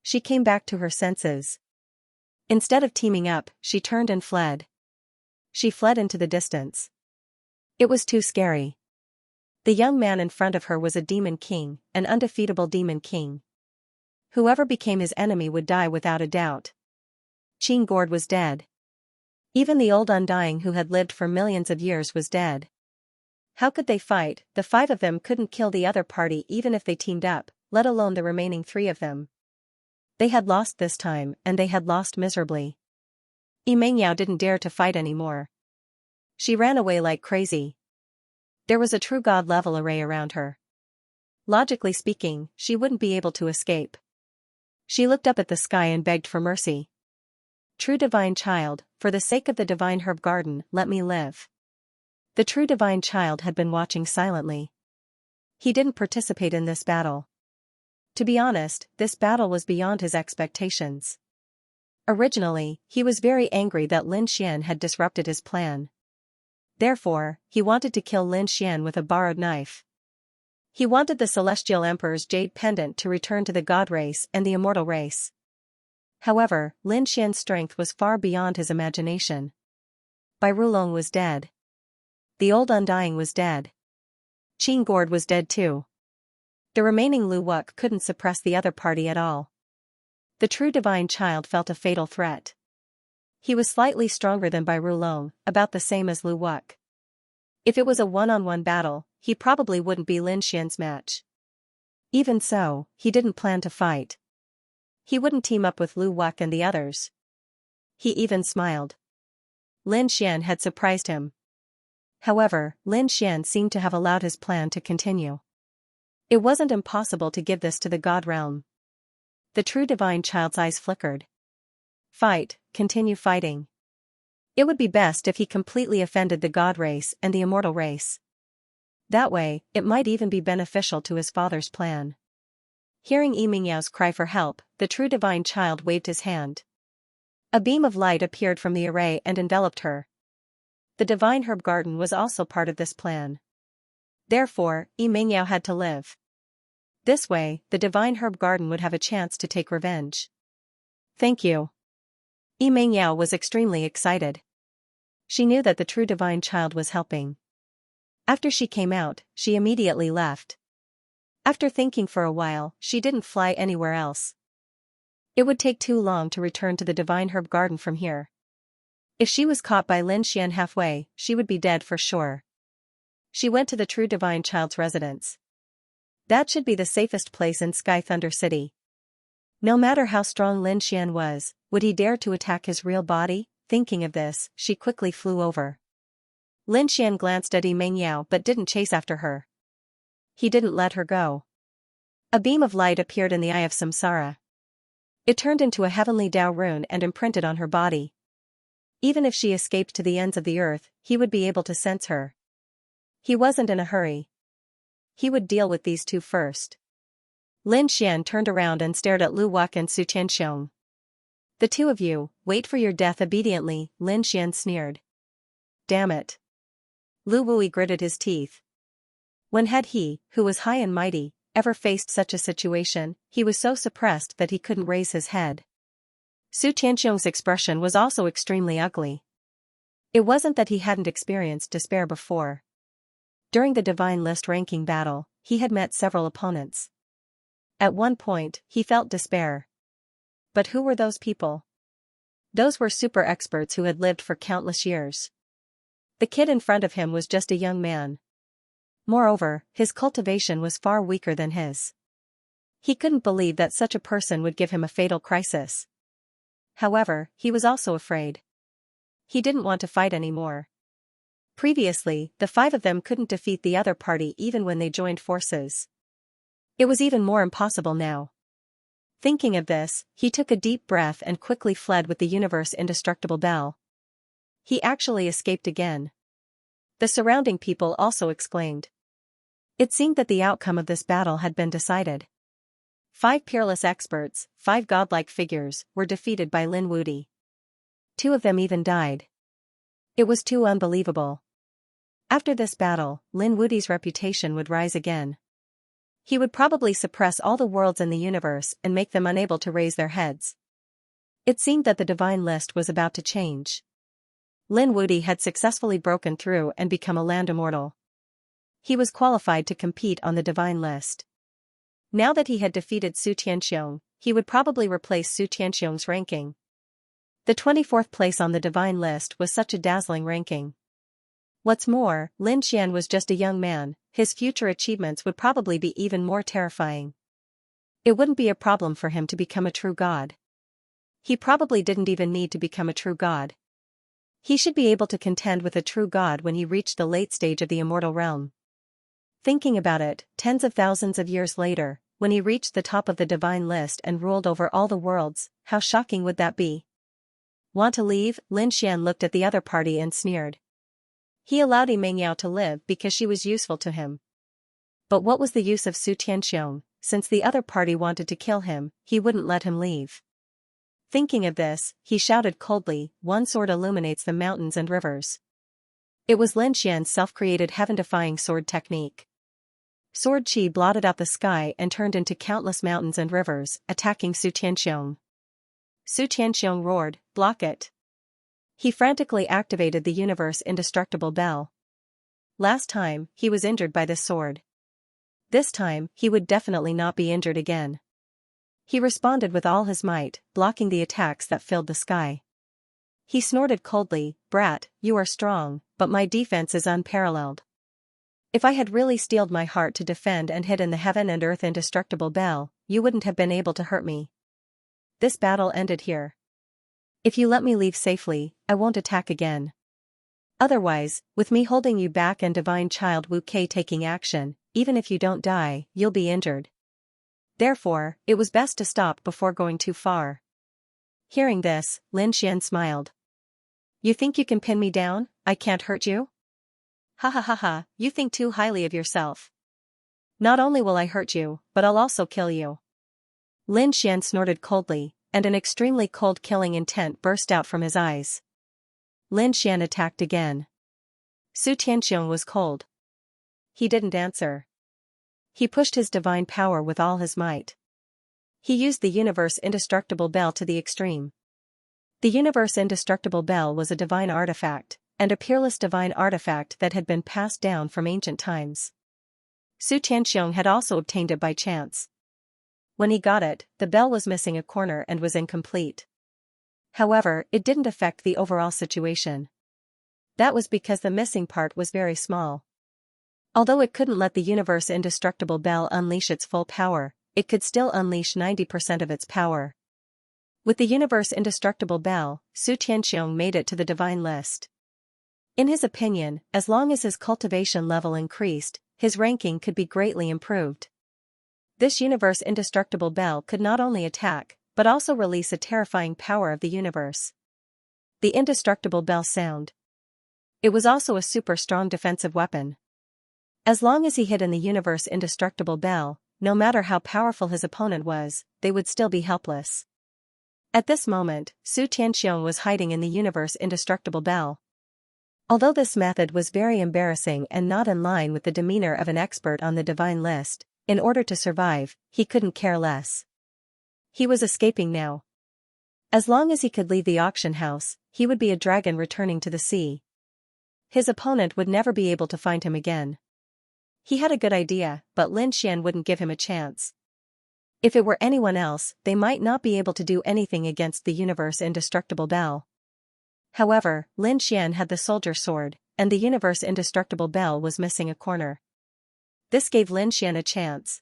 She came back to her senses. Instead of teaming up, she turned and fled. She fled into the distance. It was too scary. The young man in front of her was a demon king, an undefeatable demon king. Whoever became his enemy would die without a doubt. Qing Gord was dead. Even the old undying who had lived for millions of years was dead. How could they fight? The 5 of them couldn't kill the other party even if they teamed up, let alone the remaining 3 of them. They had lost this time, and they had lost miserably. Meng Yao didn't dare to fight anymore. She ran away like crazy. There was a true god-level array around her. Logically speaking, she wouldn't be able to escape. She looked up at the sky and begged for mercy. "True divine child, for the sake of the divine herb garden, let me live." The true divine child had been watching silently. He didn't participate in this battle. To be honest, this battle was beyond his expectations. Originally, he was very angry that Lin Xian had disrupted his plan. Therefore, he wanted to kill Lin Xian with a borrowed knife. He wanted the Celestial Emperor's jade pendant to return to the god race and the immortal race. However, Lin Xian's strength was far beyond his imagination. Bai Rulong was dead. The old undying was dead. Qing Gord was dead too. The remaining Lu Wuck couldn't suppress the other party at all. The true divine child felt a fatal threat. He was slightly stronger than Bai Rulong, about the same as Lu Wuck. If it was a one-on-one battle, he probably wouldn't be Lin Xian's match. Even so, he didn't plan to fight. He wouldn't team up with Lu Wuck and the others. He even smiled. Lin Xian had surprised him. However, Lin Xian seemed to have allowed his plan to continue. It wasn't impossible to give this to the god realm. The true divine child's eyes flickered. Fight, continue fighting. It would be best if he completely offended the god race and the immortal race. That way, it might even be beneficial to his father's plan. Hearing Meng Yao's cry for help, the true divine child waved his hand. A beam of light appeared from the array and enveloped her. The divine herb garden was also part of this plan. Therefore, Meng Yao had to live. This way, the divine herb garden would have a chance to take revenge. "Thank you." Meng Yao was extremely excited. She knew that the true divine child was helping. After she came out, she immediately left. After thinking for a while, she didn't fly anywhere else. It would take too long to return to the divine herb garden from here. If she was caught by Lin Xian halfway, she would be dead for sure. She went to the true divine child's residence. That should be the safest place in Sky Thunder City. No matter how strong Lin Xian was, would he dare to attack his real body? Thinking of this, she quickly flew over. Lin Xian glanced at Meng Yao but didn't chase after her. He didn't let her go. A beam of light appeared in the eye of Samsara. It turned into a heavenly Dao rune and imprinted on her body. Even if she escaped to the ends of the earth, he would be able to sense her. He wasn't in a hurry. He would deal with these 2 first. Lin Xian turned around and stared at Lu Wuck and Su Tianxiong. "The 2 of you, wait for your death obediently," Lin Xian sneered. "Damn it." Lu Wui gritted his teeth. When had he, who was high and mighty, ever faced such a situation? He was so suppressed that he couldn't raise his head. Su Tianxiong's expression was also extremely ugly. It wasn't that he hadn't experienced despair before. During the Divine List ranking battle, he had met several opponents. At one point, he felt despair. But who were those people? Those were super experts who had lived for countless years. The kid in front of him was just a young man. Moreover, his cultivation was far weaker than his. He couldn't believe that such a person would give him a fatal crisis. However, he was also afraid. He didn't want to fight anymore. Previously, the five of them couldn't defeat the other party even when they joined forces. It was even more impossible now. Thinking of this, he took a deep breath and quickly fled with the universe indestructible bell. He actually escaped again. The surrounding people also exclaimed. It seemed that the outcome of this battle had been decided. 5 peerless experts, 5 godlike figures, were defeated by Lin Wudy. 2 of them even died. It was too unbelievable. After this battle, Lin Wudy's reputation would rise again. He would probably suppress all the worlds in the universe and make them unable to raise their heads. It seemed that the divine list was about to change. Lin Wudy had successfully broken through and become a land immortal. He was qualified to compete on the divine list. Now that he had defeated Su Tianxiong, he would probably replace Su Tianxiong's ranking. The 24th place on the divine list was such a dazzling ranking. What's more, Lin Xian was just a young man, his future achievements would probably be even more terrifying. It wouldn't be a problem for him to become a true god. He probably didn't even need to become a true god. He should be able to contend with a true god when he reached the late stage of the immortal realm. Thinking about it, tens of thousands of years later, when he reached the top of the divine list and ruled over all the worlds, how shocking would that be? Want to leave? Lin Xian looked at the other party and sneered. He allowed Yi Mengyao to live because she was useful to him. But what was the use of Su Tianxiong? Since the other party wanted to kill him, he wouldn't let him leave. Thinking of this, he shouted coldly, "One sword illuminates the mountains and rivers." It was Lin Xian's self-created heaven-defying sword technique. Sword chi blotted out the sky and turned into countless mountains and rivers, attacking Su Tianxiong. Su Tianxiong roared, "Block it." He frantically activated the universe indestructible bell. Last time, he was injured by this sword. This time, he would definitely not be injured again. He responded with all his might, blocking the attacks that filled the sky. He snorted coldly, "Brat, you are strong, but my defense is unparalleled. If I had really steeled my heart to defend and hid in the heaven and earth indestructible bell, you wouldn't have been able to hurt me. This battle ended here. If you let me leave safely, I won't attack again. Otherwise, with me holding you back and divine child Wu Kei taking action, even if you don't die, you'll be injured. Therefore, it was best to stop before going too far." Hearing this, Lin Xian smiled. "You think you can pin me down? I can't hurt you? Ha ha ha ha, you think too highly of yourself. Not only will I hurt you, but I'll also kill you." Lin Xian snorted coldly, and an extremely cold killing intent burst out from his eyes. Lin Xian attacked again. Su Tianxiong was cold. He didn't answer. He pushed his divine power with all his might. He used the universe indestructible bell to the extreme. The universe indestructible bell was a divine artifact, and a peerless divine artifact that had been passed down from ancient times. Su Tianxiong had also obtained it by chance. When he got it, the bell was missing a corner and was incomplete. However, it didn't affect the overall situation. That was because the missing part was very small. Although it couldn't let the universe indestructible bell unleash its full power, it could still unleash 90% of its power. With the universe indestructible bell, Su Tianxiong made it to the divine list. In his opinion, as long as his cultivation level increased, his ranking could be greatly improved. This universe indestructible bell could not only attack, but also release a terrifying power of the universe. The indestructible bell sound. It was also a super strong defensive weapon. As long as he hid in the universe indestructible bell, no matter how powerful his opponent was, they would still be helpless. At this moment, Su Tianxiong was hiding in the universe indestructible bell. Although this method was very embarrassing and not in line with the demeanor of an expert on the divine list, in order to survive, he couldn't care less. He was escaping now. As long as he could leave the auction house, he would be a dragon returning to the sea. His opponent would never be able to find him again. He had a good idea, but Lin Xian wouldn't give him a chance. If it were anyone else, they might not be able to do anything against the universe indestructible bell. However, Lin Xian had the soldier sword, and the universe indestructible bell was missing a corner. This gave Lin Xian a chance.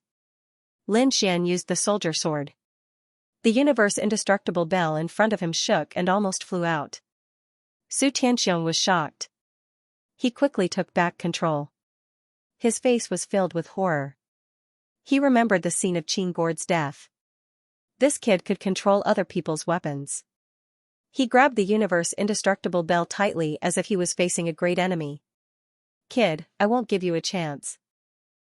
Lin Xian used the soldier sword. The universe indestructible bell in front of him shook and almost flew out. Su Tianxiong was shocked. He quickly took back control. His face was filled with horror. He remembered the scene of Qin Gord's death. This kid could control other people's weapons. He grabbed the universe indestructible bell tightly as if he was facing a great enemy. Kid, I won't give you a chance.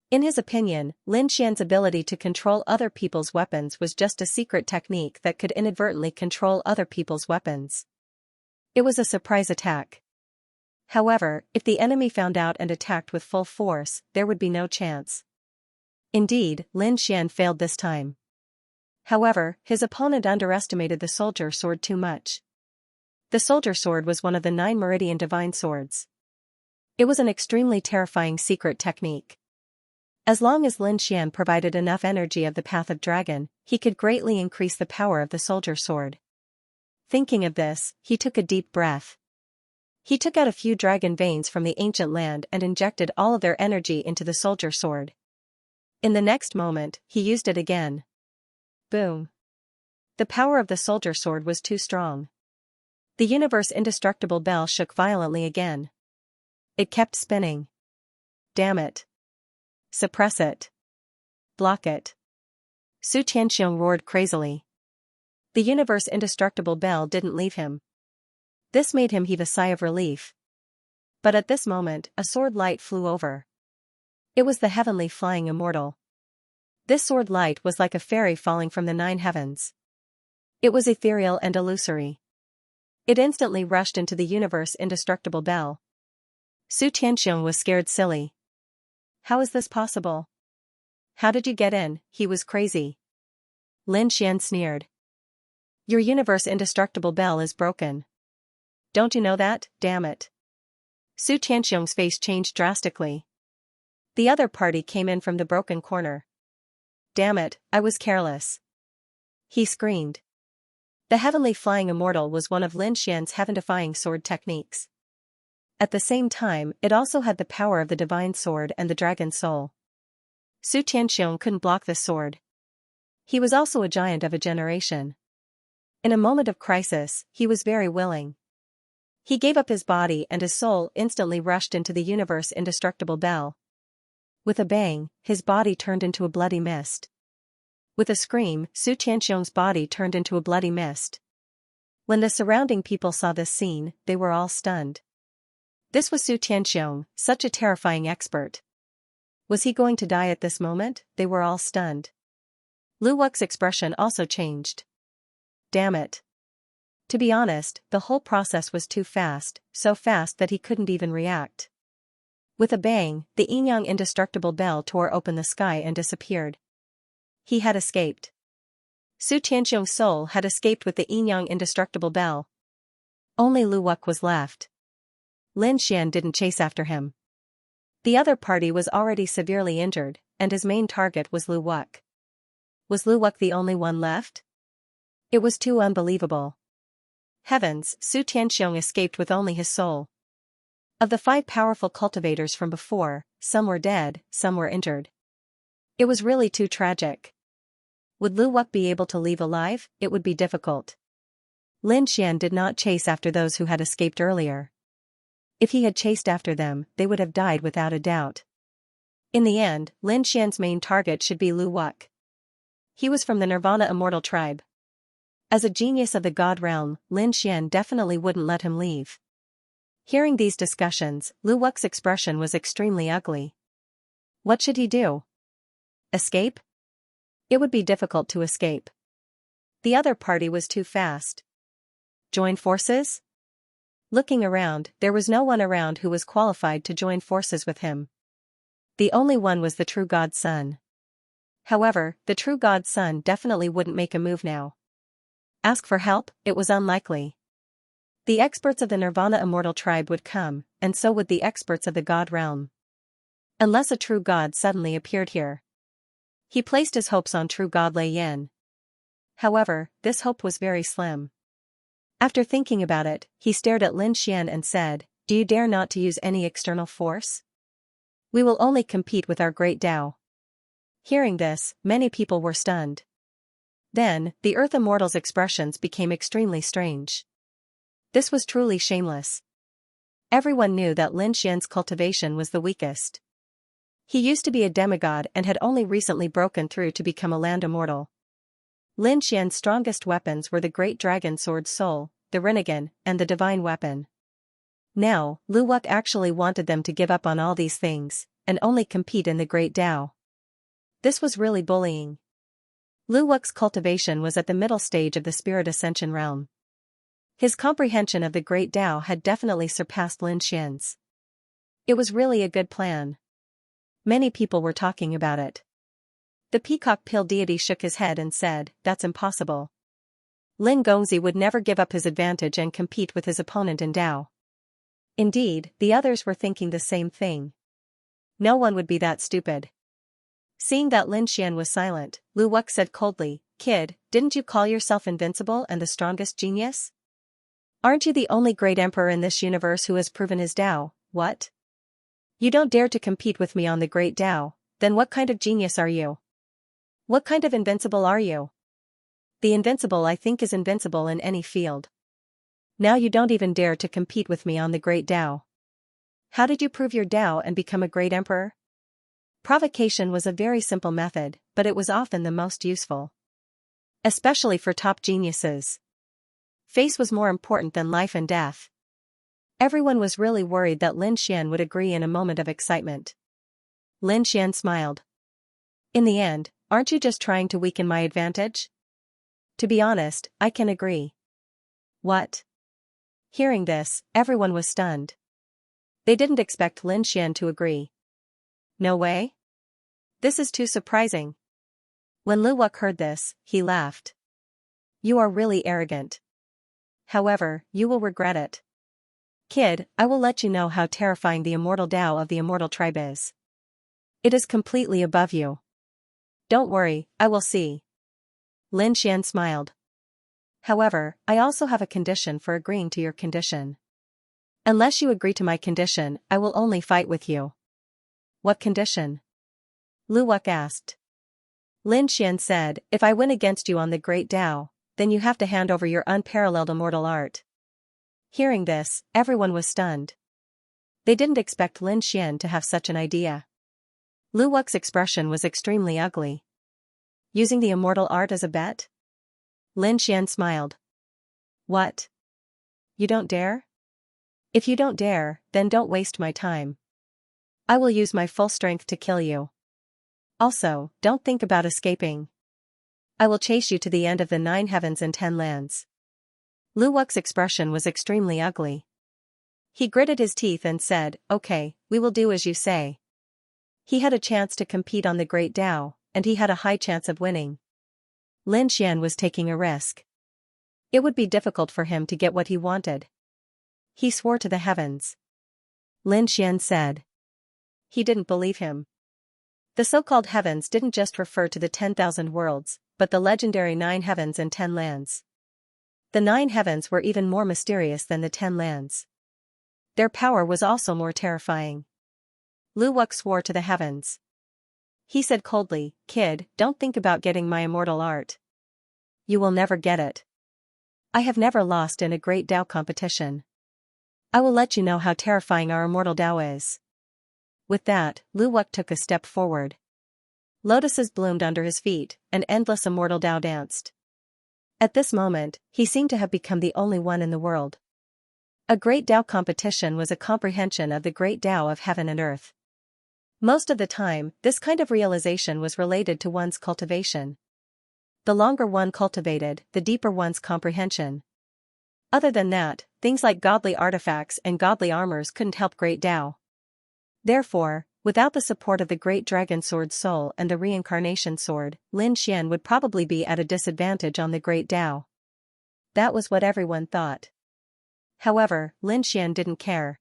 In his opinion, Lin Xian's ability to control other people's weapons was just a secret technique that could inadvertently control other people's weapons. It was a surprise attack. However, if the enemy found out and attacked with full force, there would be no chance. Indeed, Lin Xian failed this time. However, his opponent underestimated the soldier sword too much. The soldier sword was one of the 9 meridian divine swords. It was an extremely terrifying secret technique. As long as Lin Xian provided enough energy of the Path of Dragon, he could greatly increase the power of the soldier sword. Thinking of this, he took a deep breath. He took out a few dragon veins from the ancient land and injected all of their energy into the soldier sword. In the next moment, he used it again. Boom. The power of the soldier sword was too strong. The universe indestructible bell shook violently again. It kept spinning. Damn it. Suppress it. Block it. Su Tianxiong roared crazily. The universe indestructible bell didn't leave him. This made him heave a sigh of relief. But at this moment, a sword light flew over. It was the heavenly flying immortal. This sword light was like a fairy falling from the 9 heavens. It was ethereal and illusory. It instantly rushed into the universe indestructible bell. Su Tianxiong was scared silly. How is this possible? How did you get in? He was crazy. Lin Xian sneered. Your universe indestructible bell is broken. Don't you know that? Damn it. Su Tianxiong's face changed drastically. The other party came in from the broken corner. Damn it, I was careless. He screamed. The heavenly flying immortal was one of Lin Xian's heaven-defying sword techniques. At the same time, it also had the power of the divine sword and the dragon soul. Su Tianxiong couldn't block this sword. He was also a giant of a generation. In a moment of crisis, he was very willing. He gave up his body and his soul instantly rushed into the universe indestructible bell. With a bang, his body turned into a bloody mist. With a scream, Su Tianxiong's body turned into a bloody mist. When the surrounding people saw this scene, they were all stunned. This was Su Tianxiong, such a terrifying expert. Was he going to die at this moment? They were all stunned. Lu Wu's expression also changed. Damn it. To be honest, the whole process was too fast, so fast that he couldn't even react. With a bang, the Yin-Yang indestructible bell tore open the sky and disappeared. He had escaped. Su Tianxiong's soul had escaped with the Yin-Yang indestructible bell. Only Lu Wu was left. Lin Xian didn't chase after him. The other party was already severely injured, and his main target was Lu Wu. Was Lu Wu the only one left? It was too unbelievable. Heavens, Su Tianxiong escaped with only his soul. Of the 5 powerful cultivators from before, some were dead, some were injured. It was really too tragic. Would Lu Wu be able to leave alive? It would be difficult. Lin Xian did not chase after those who had escaped earlier. If he had chased after them, they would have died without a doubt. In the end, Lin Xian's main target should be Lu Wu. He was from the Nirvana Immortal tribe. As a genius of the God realm, Lin Xian definitely wouldn't let him leave. Hearing these discussions, Lu Wu's expression was extremely ugly. What should he do? Escape? It would be difficult to escape. The other party was too fast. Join forces? Looking around, there was no one around who was qualified to join forces with him. The only one was the true God's son. However, the true God's son definitely wouldn't make a move now. Ask for help? It was unlikely. The experts of the Nirvana Immortal tribe would come, and so would the experts of the God realm. Unless a true God suddenly appeared here. He placed his hopes on true God Lei Yin. However, this hope was very slim. After thinking about it, he stared at Lin Xian and said, "Do you dare not to use any external force? We will only compete with our great Tao." Hearing this, many people were stunned. Then, the Earth Immortal's expressions became extremely strange. This was truly shameless. Everyone knew that Lin Xian's cultivation was the weakest. He used to be a demigod and had only recently broken through to become a land immortal. Lin Xian's strongest weapons were the great dragon sword soul, the Rinnegan, and the divine weapon. Now, Lu Wuk actually wanted them to give up on all these things, and only compete in the Great Tao. This was really bullying. Lu Wuk's cultivation was at the middle stage of the spirit ascension realm. His comprehension of the Great Tao had definitely surpassed Lin Xian's. It was really a good plan. Many people were talking about it. The peacock pill deity shook his head and said, "That's impossible. Lin Gongzi would never give up his advantage and compete with his opponent in Tao." Indeed, the others were thinking the same thing. No one would be that stupid. Seeing that Lin Xian was silent, Lu Wuk said coldly, "Kid, didn't you call yourself invincible and the strongest genius? Aren't you the only great emperor in this universe who has proven his Tao? What? You don't dare to compete with me on the Great Tao, then what kind of genius are you? What kind of invincible are you? The invincible I think is invincible in any field. Now you don't even dare to compete with me on the Great Tao. How did you prove your Tao and become a great emperor?" Provocation was a very simple method, but it was often the most useful. Especially for top geniuses. Face was more important than life and death. Everyone was really worried that Lin Xian would agree in a moment of excitement. Lin Xian smiled. "In the end, aren't you just trying to weaken my advantage? To be honest, I can agree." "What?" Hearing this, everyone was stunned. They didn't expect Lin Xian to agree. "No way? This is too surprising." When Lu Wuk heard this, he laughed. "You are really arrogant. However, you will regret it. Kid, I will let you know how terrifying the immortal Tao of the immortal tribe is. It is completely above you. Don't worry, I will see." Lin Xian smiled. "However, I also have a condition for agreeing to your condition. Unless you agree to my condition, I will only fight with you." "What condition?" Lu Wuk asked. Lin Xian said, "If I win against you on the Great Tao, then you have to hand over your unparalleled immortal art." Hearing this, everyone was stunned. They didn't expect Lin Xian to have such an idea. Lu Wuk's expression was extremely ugly. Using the immortal art as a bet? Lin Xian smiled. "What? You don't dare? If you don't dare, then don't waste my time. I will use my full strength to kill you. Also, don't think about escaping. I will chase you to the end of the 9 heavens and 10 lands." Lu Wuk's expression was extremely ugly. He gritted his teeth and said, "Okay, we will do as you say." He had a chance to compete on the Great Tao, and he had a high chance of winning. Lin Xian was taking a risk. It would be difficult for him to get what he wanted. He swore to the heavens. Lin Xian said. He didn't believe him. The so-called heavens didn't just refer to the 10,000 worlds, but the legendary 9 heavens and 10 lands. The 9 heavens were even more mysterious than the 10 lands. Their power was also more terrifying. Lu Wuk swore to the heavens. He said coldly, "Kid, don't think about getting my immortal art. You will never get it. I have never lost in a great Tao competition. I will let you know how terrifying our immortal Tao is." With that, Lu Wuk took a step forward. Lotuses bloomed under his feet, and endless immortal Tao danced. At this moment, he seemed to have become the only one in the world. A great Tao competition was a comprehension of the great Tao of heaven and earth. Most of the time, this kind of realization was related to one's cultivation. The longer one cultivated, the deeper one's comprehension. Other than that, things like godly artifacts and godly armors couldn't help great Tao. Therefore, without the support of the great dragon sword soul and the reincarnation sword, Lin Xian would probably be at a disadvantage on the great Tao. That was what everyone thought. However, Lin Xian didn't care.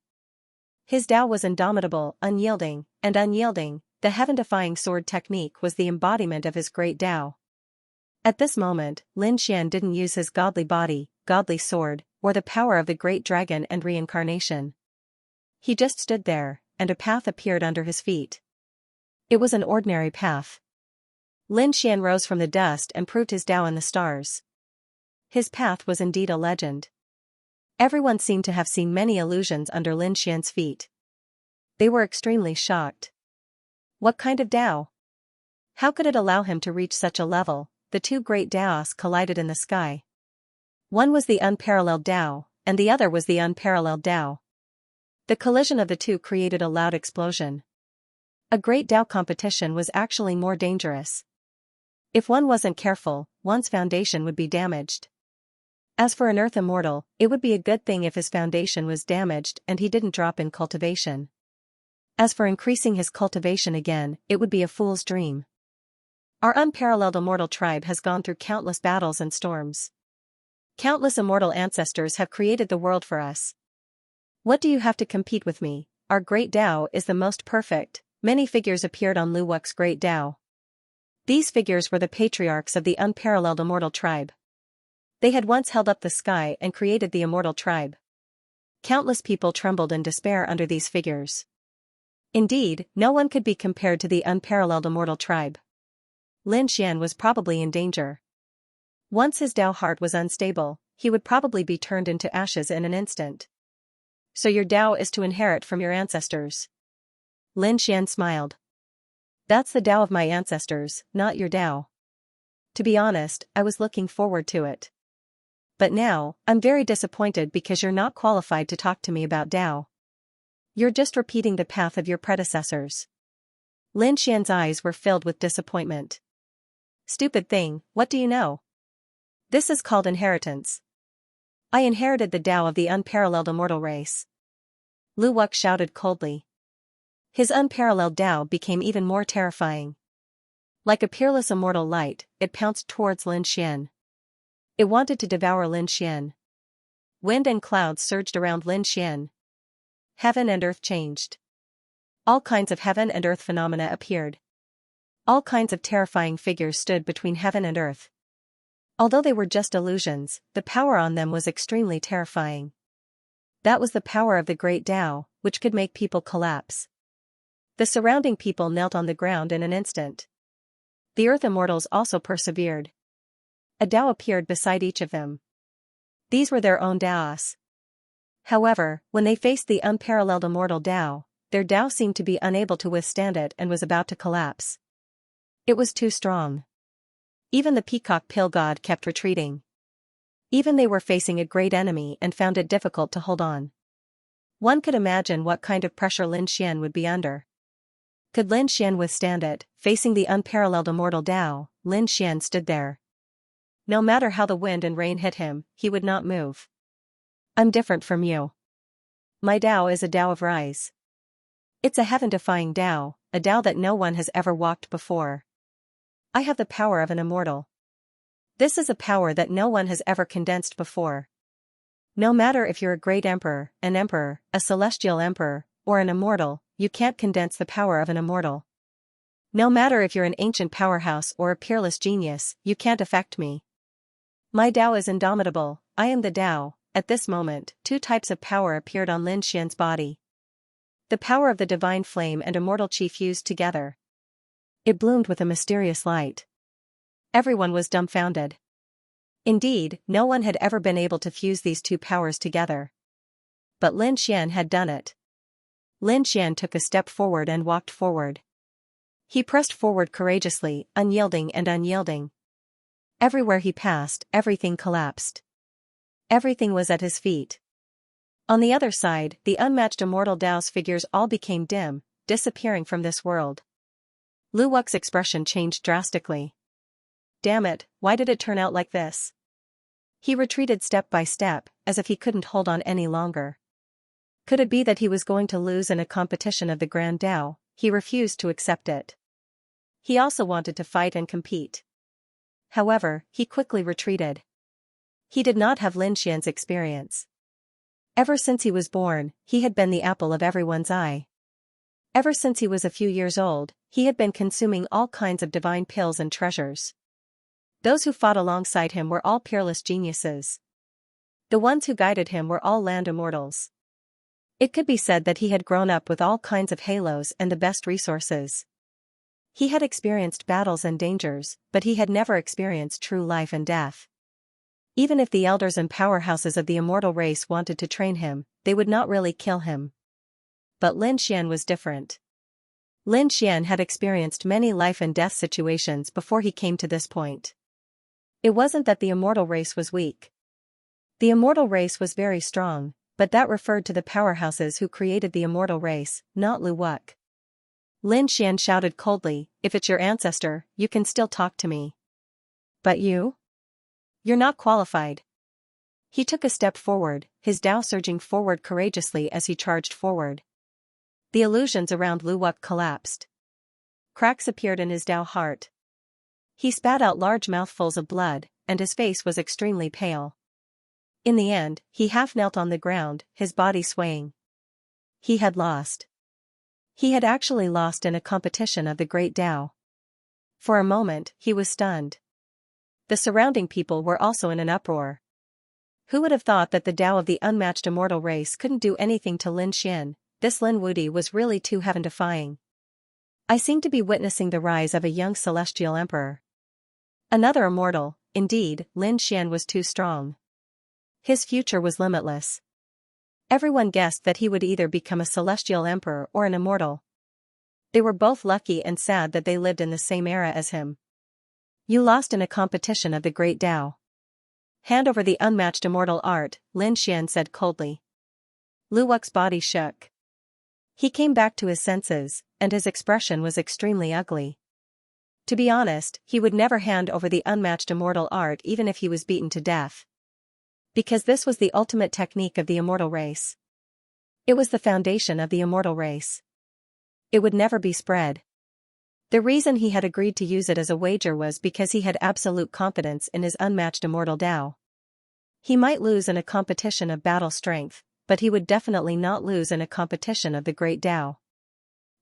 His Tao was indomitable, unyielding, the heaven-defying sword technique was the embodiment of his great Tao. At this moment, Lin Xian didn't use his godly body, godly sword, or the power of the great dragon and reincarnation. He just stood there, and a path appeared under his feet. It was an ordinary path. Lin Xian rose from the dust and proved his Tao in the stars. His path was indeed a legend. Everyone seemed to have seen many illusions under Lin Xian's feet. They were extremely shocked. What kind of Tao? How could it allow him to reach such a level? The two great Taos collided in the sky. One was the unparalleled Tao, and the other was the unparalleled Tao. The collision of the two created a loud explosion. A great Tao competition was actually more dangerous. If one wasn't careful, one's foundation would be damaged. As for an earth immortal, it would be a good thing if his foundation was damaged and he didn't drop in cultivation. As for increasing his cultivation again, it would be a fool's dream. Our unparalleled immortal tribe has gone through countless battles and storms. Countless immortal ancestors have created the world for us. What do you have to compete with me? Our great Tao is the most perfect. Many figures appeared on Lu Wux's great Tao. These figures were the patriarchs of the unparalleled immortal tribe. They had once held up the sky and created the immortal tribe. Countless people trembled in despair under these figures. Indeed, no one could be compared to the unparalleled immortal tribe. Lin Xian was probably in danger. Once his Tao heart was unstable, he would probably be turned into ashes in an instant. So your Tao is to inherit from your ancestors. Lin Xian smiled. That's the Tao of my ancestors, not your Tao. To be honest, I was looking forward to it. But now, I'm very disappointed because you're not qualified to talk to me about Tao. You're just repeating the path of your predecessors. Lin Xian's eyes were filled with disappointment. Stupid thing, what do you know? This is called inheritance. I inherited the Tao of the unparalleled immortal race. Lu Wux shouted coldly. His unparalleled Tao became even more terrifying. Like a peerless immortal light, it pounced towards Lin Xian. It wanted to devour Lin Xian. Wind and clouds surged around Lin Xian. Heaven and earth changed. All kinds of heaven and earth phenomena appeared. All kinds of terrifying figures stood between heaven and earth. Although they were just illusions, the power on them was extremely terrifying. That was the power of the great Tao, which could make people collapse. The surrounding people knelt on the ground in an instant. The earth immortals also persevered. A Tao appeared beside each of them. These were their own Taos. However, when they faced the unparalleled immortal Tao, their Tao seemed to be unable to withstand it and was about to collapse. It was too strong. Even the peacock pill god kept retreating. Even they were facing a great enemy and found it difficult to hold on. One could imagine what kind of pressure Lin Xian would be under. Could Lin Xian withstand it? Facing the unparalleled immortal Tao, Lin Xian stood there. No matter how the wind and rain hit him, he would not move. I'm different from you. My Tao is a Tao of rise. It's a heaven-defying Tao, a Tao that no one has ever walked before. I have the power of an immortal. This is a power that no one has ever condensed before. No matter if you're a great emperor, a celestial emperor, or an immortal, you can't condense the power of an immortal. No matter if you're an ancient powerhouse or a peerless genius, you can't affect me. My Tao is indomitable, I am the Tao. At this moment, two types of power appeared on Lin Xian's body. The power of the divine flame and immortal chi fused together. It bloomed with a mysterious light. Everyone was dumbfounded. Indeed, no one had ever been able to fuse these two powers together. But Lin Xian had done it. Lin Xian took a step forward and walked forward. He pressed forward courageously, unyielding and unyielding. Everywhere he passed, everything collapsed. Everything was at his feet. On the other side, the unmatched immortal Tao's figures all became dim, disappearing from this world. Lu Wux's expression changed drastically. Damn it, why did it turn out like this? He retreated step by step, as if he couldn't hold on any longer. Could it be that he was going to lose in a competition of the Grand Tao? He refused to accept it. He also wanted to fight and compete. However, he quickly retreated. He did not have Lin Xian's experience. Ever since he was born, he had been the apple of everyone's eye. Ever since he was a few years old, he had been consuming all kinds of divine pills and treasures. Those who fought alongside him were all peerless geniuses. The ones who guided him were all land immortals. It could be said that he had grown up with all kinds of halos and the best resources. He had experienced battles and dangers, but he had never experienced true life and death. Even if the elders and powerhouses of the immortal race wanted to train him, they would not really kill him. But Lin Xian was different. Lin Xian had experienced many life and death situations before he came to this point. It wasn't that the immortal race was weak. The immortal race was very strong, but that referred to the powerhouses who created the immortal race, not Lu Wuk. Lin Xian shouted coldly, "If it's your ancestor, you can still talk to me. But you? You're not qualified." He took a step forward, his Dao surging forward courageously as he charged forward. The illusions around Lu Wuk collapsed. Cracks appeared in his Dao heart. He spat out large mouthfuls of blood, and his face was extremely pale. In the end, he half knelt on the ground, his body swaying. He had lost. He had actually lost in a competition of the Great Dao. For a moment, he was stunned. The surrounding people were also in an uproar. Who would have thought that the Dao of the unmatched immortal race couldn't do anything to Lin Xian? This Lin Wudi was really too heaven-defying. I seem to be witnessing the rise of a young celestial emperor. Another immortal, indeed, Lin Xian was too strong. His future was limitless. Everyone guessed that he would either become a celestial emperor or an immortal. They were both lucky and sad that they lived in the same era as him. You lost in a competition of the Great Dao. Hand over the unmatched immortal art, Lin Xian said coldly. Lu Wuk's body shook. He came back to his senses, and his expression was extremely ugly. To be honest, he would never hand over the unmatched immortal art even if he was beaten to death. Because this was the ultimate technique of the immortal race. It was the foundation of the immortal race. It would never be spread. The reason he had agreed to use it as a wager was because he had absolute confidence in his unmatched immortal Dao. He might lose in a competition of battle strength, but he would definitely not lose in a competition of the Great Dao.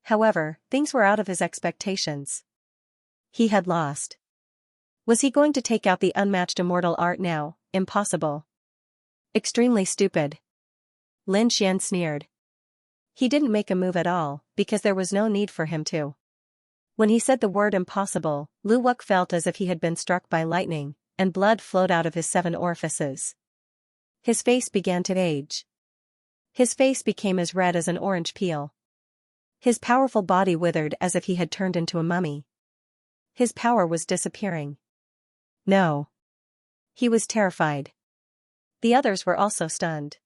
However, things were out of his expectations. He had lost. Was he going to take out the unmatched immortal art now? Impossible. Extremely stupid. Lin Xian sneered. He didn't make a move at all, because there was no need for him to. When he said the word impossible, Lu Wuk felt as if he had been struck by lightning, and blood flowed out of his 7 orifices. His face began to age. His face became as red as an orange peel. His powerful body withered as if he had turned into a mummy. His power was disappearing. No. He was terrified. The others were also stunned.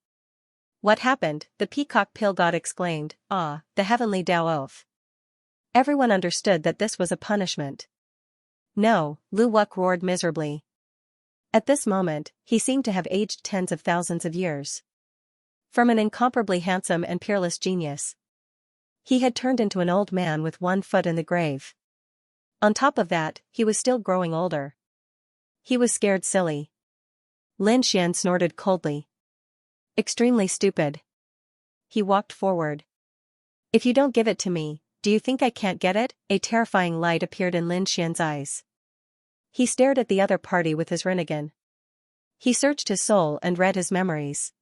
What happened? The peacock pill god exclaimed, "Ah, the heavenly Dao oath." Everyone understood that this was a punishment. No, Lu Wuk roared miserably. At this moment, he seemed to have aged tens of thousands of years. From an incomparably handsome and peerless genius, he had turned into an old man with 1 foot in the grave. On top of that, he was still growing older. He was scared silly. Lin Xian snorted coldly. Extremely stupid. He walked forward. If you don't give it to me, do you think I can't get it? A terrifying light appeared in Lin Xian's eyes. He stared at the other party with his Rinnegan. He searched his soul and read his memories.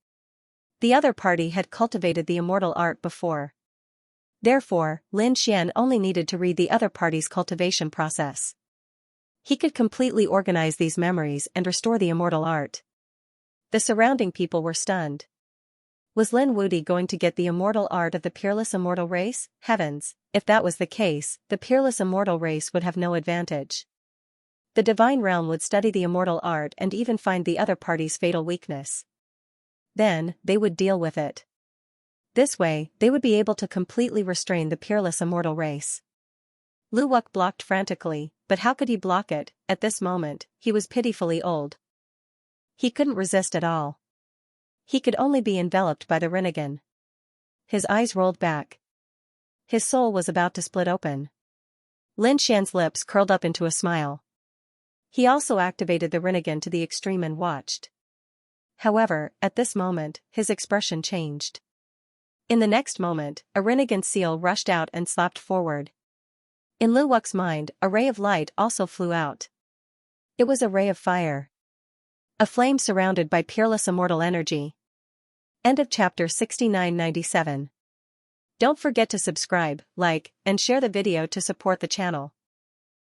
The other party had cultivated the immortal art before. Therefore, Lin Xian only needed to read the other party's cultivation process. He could completely organize these memories and restore the immortal art. The surrounding people were stunned. Was Lin Wudi going to get the immortal art of the peerless immortal race? Heavens, if that was the case, the peerless immortal race would have no advantage. The divine realm would study the immortal art and even find the other party's fatal weakness. Then, they would deal with it. This way, they would be able to completely restrain the peerless immortal race. Lu Wuk blocked frantically, but how could he block it? At this moment, he was pitifully old. He couldn't resist at all. He could only be enveloped by the Rinnegan. His eyes rolled back. His soul was about to split open. Lin Xian's lips curled up into a smile. He also activated the Rinnegan to the extreme and watched. However, at this moment, his expression changed. In the next moment, a Rinnegan seal rushed out and slapped forward. In Lu Wuk's mind, a ray of light also flew out. It was a ray of fire. A flame surrounded by peerless immortal energy. End of chapter 6997. Don't forget to subscribe, like, and share the video to support the channel.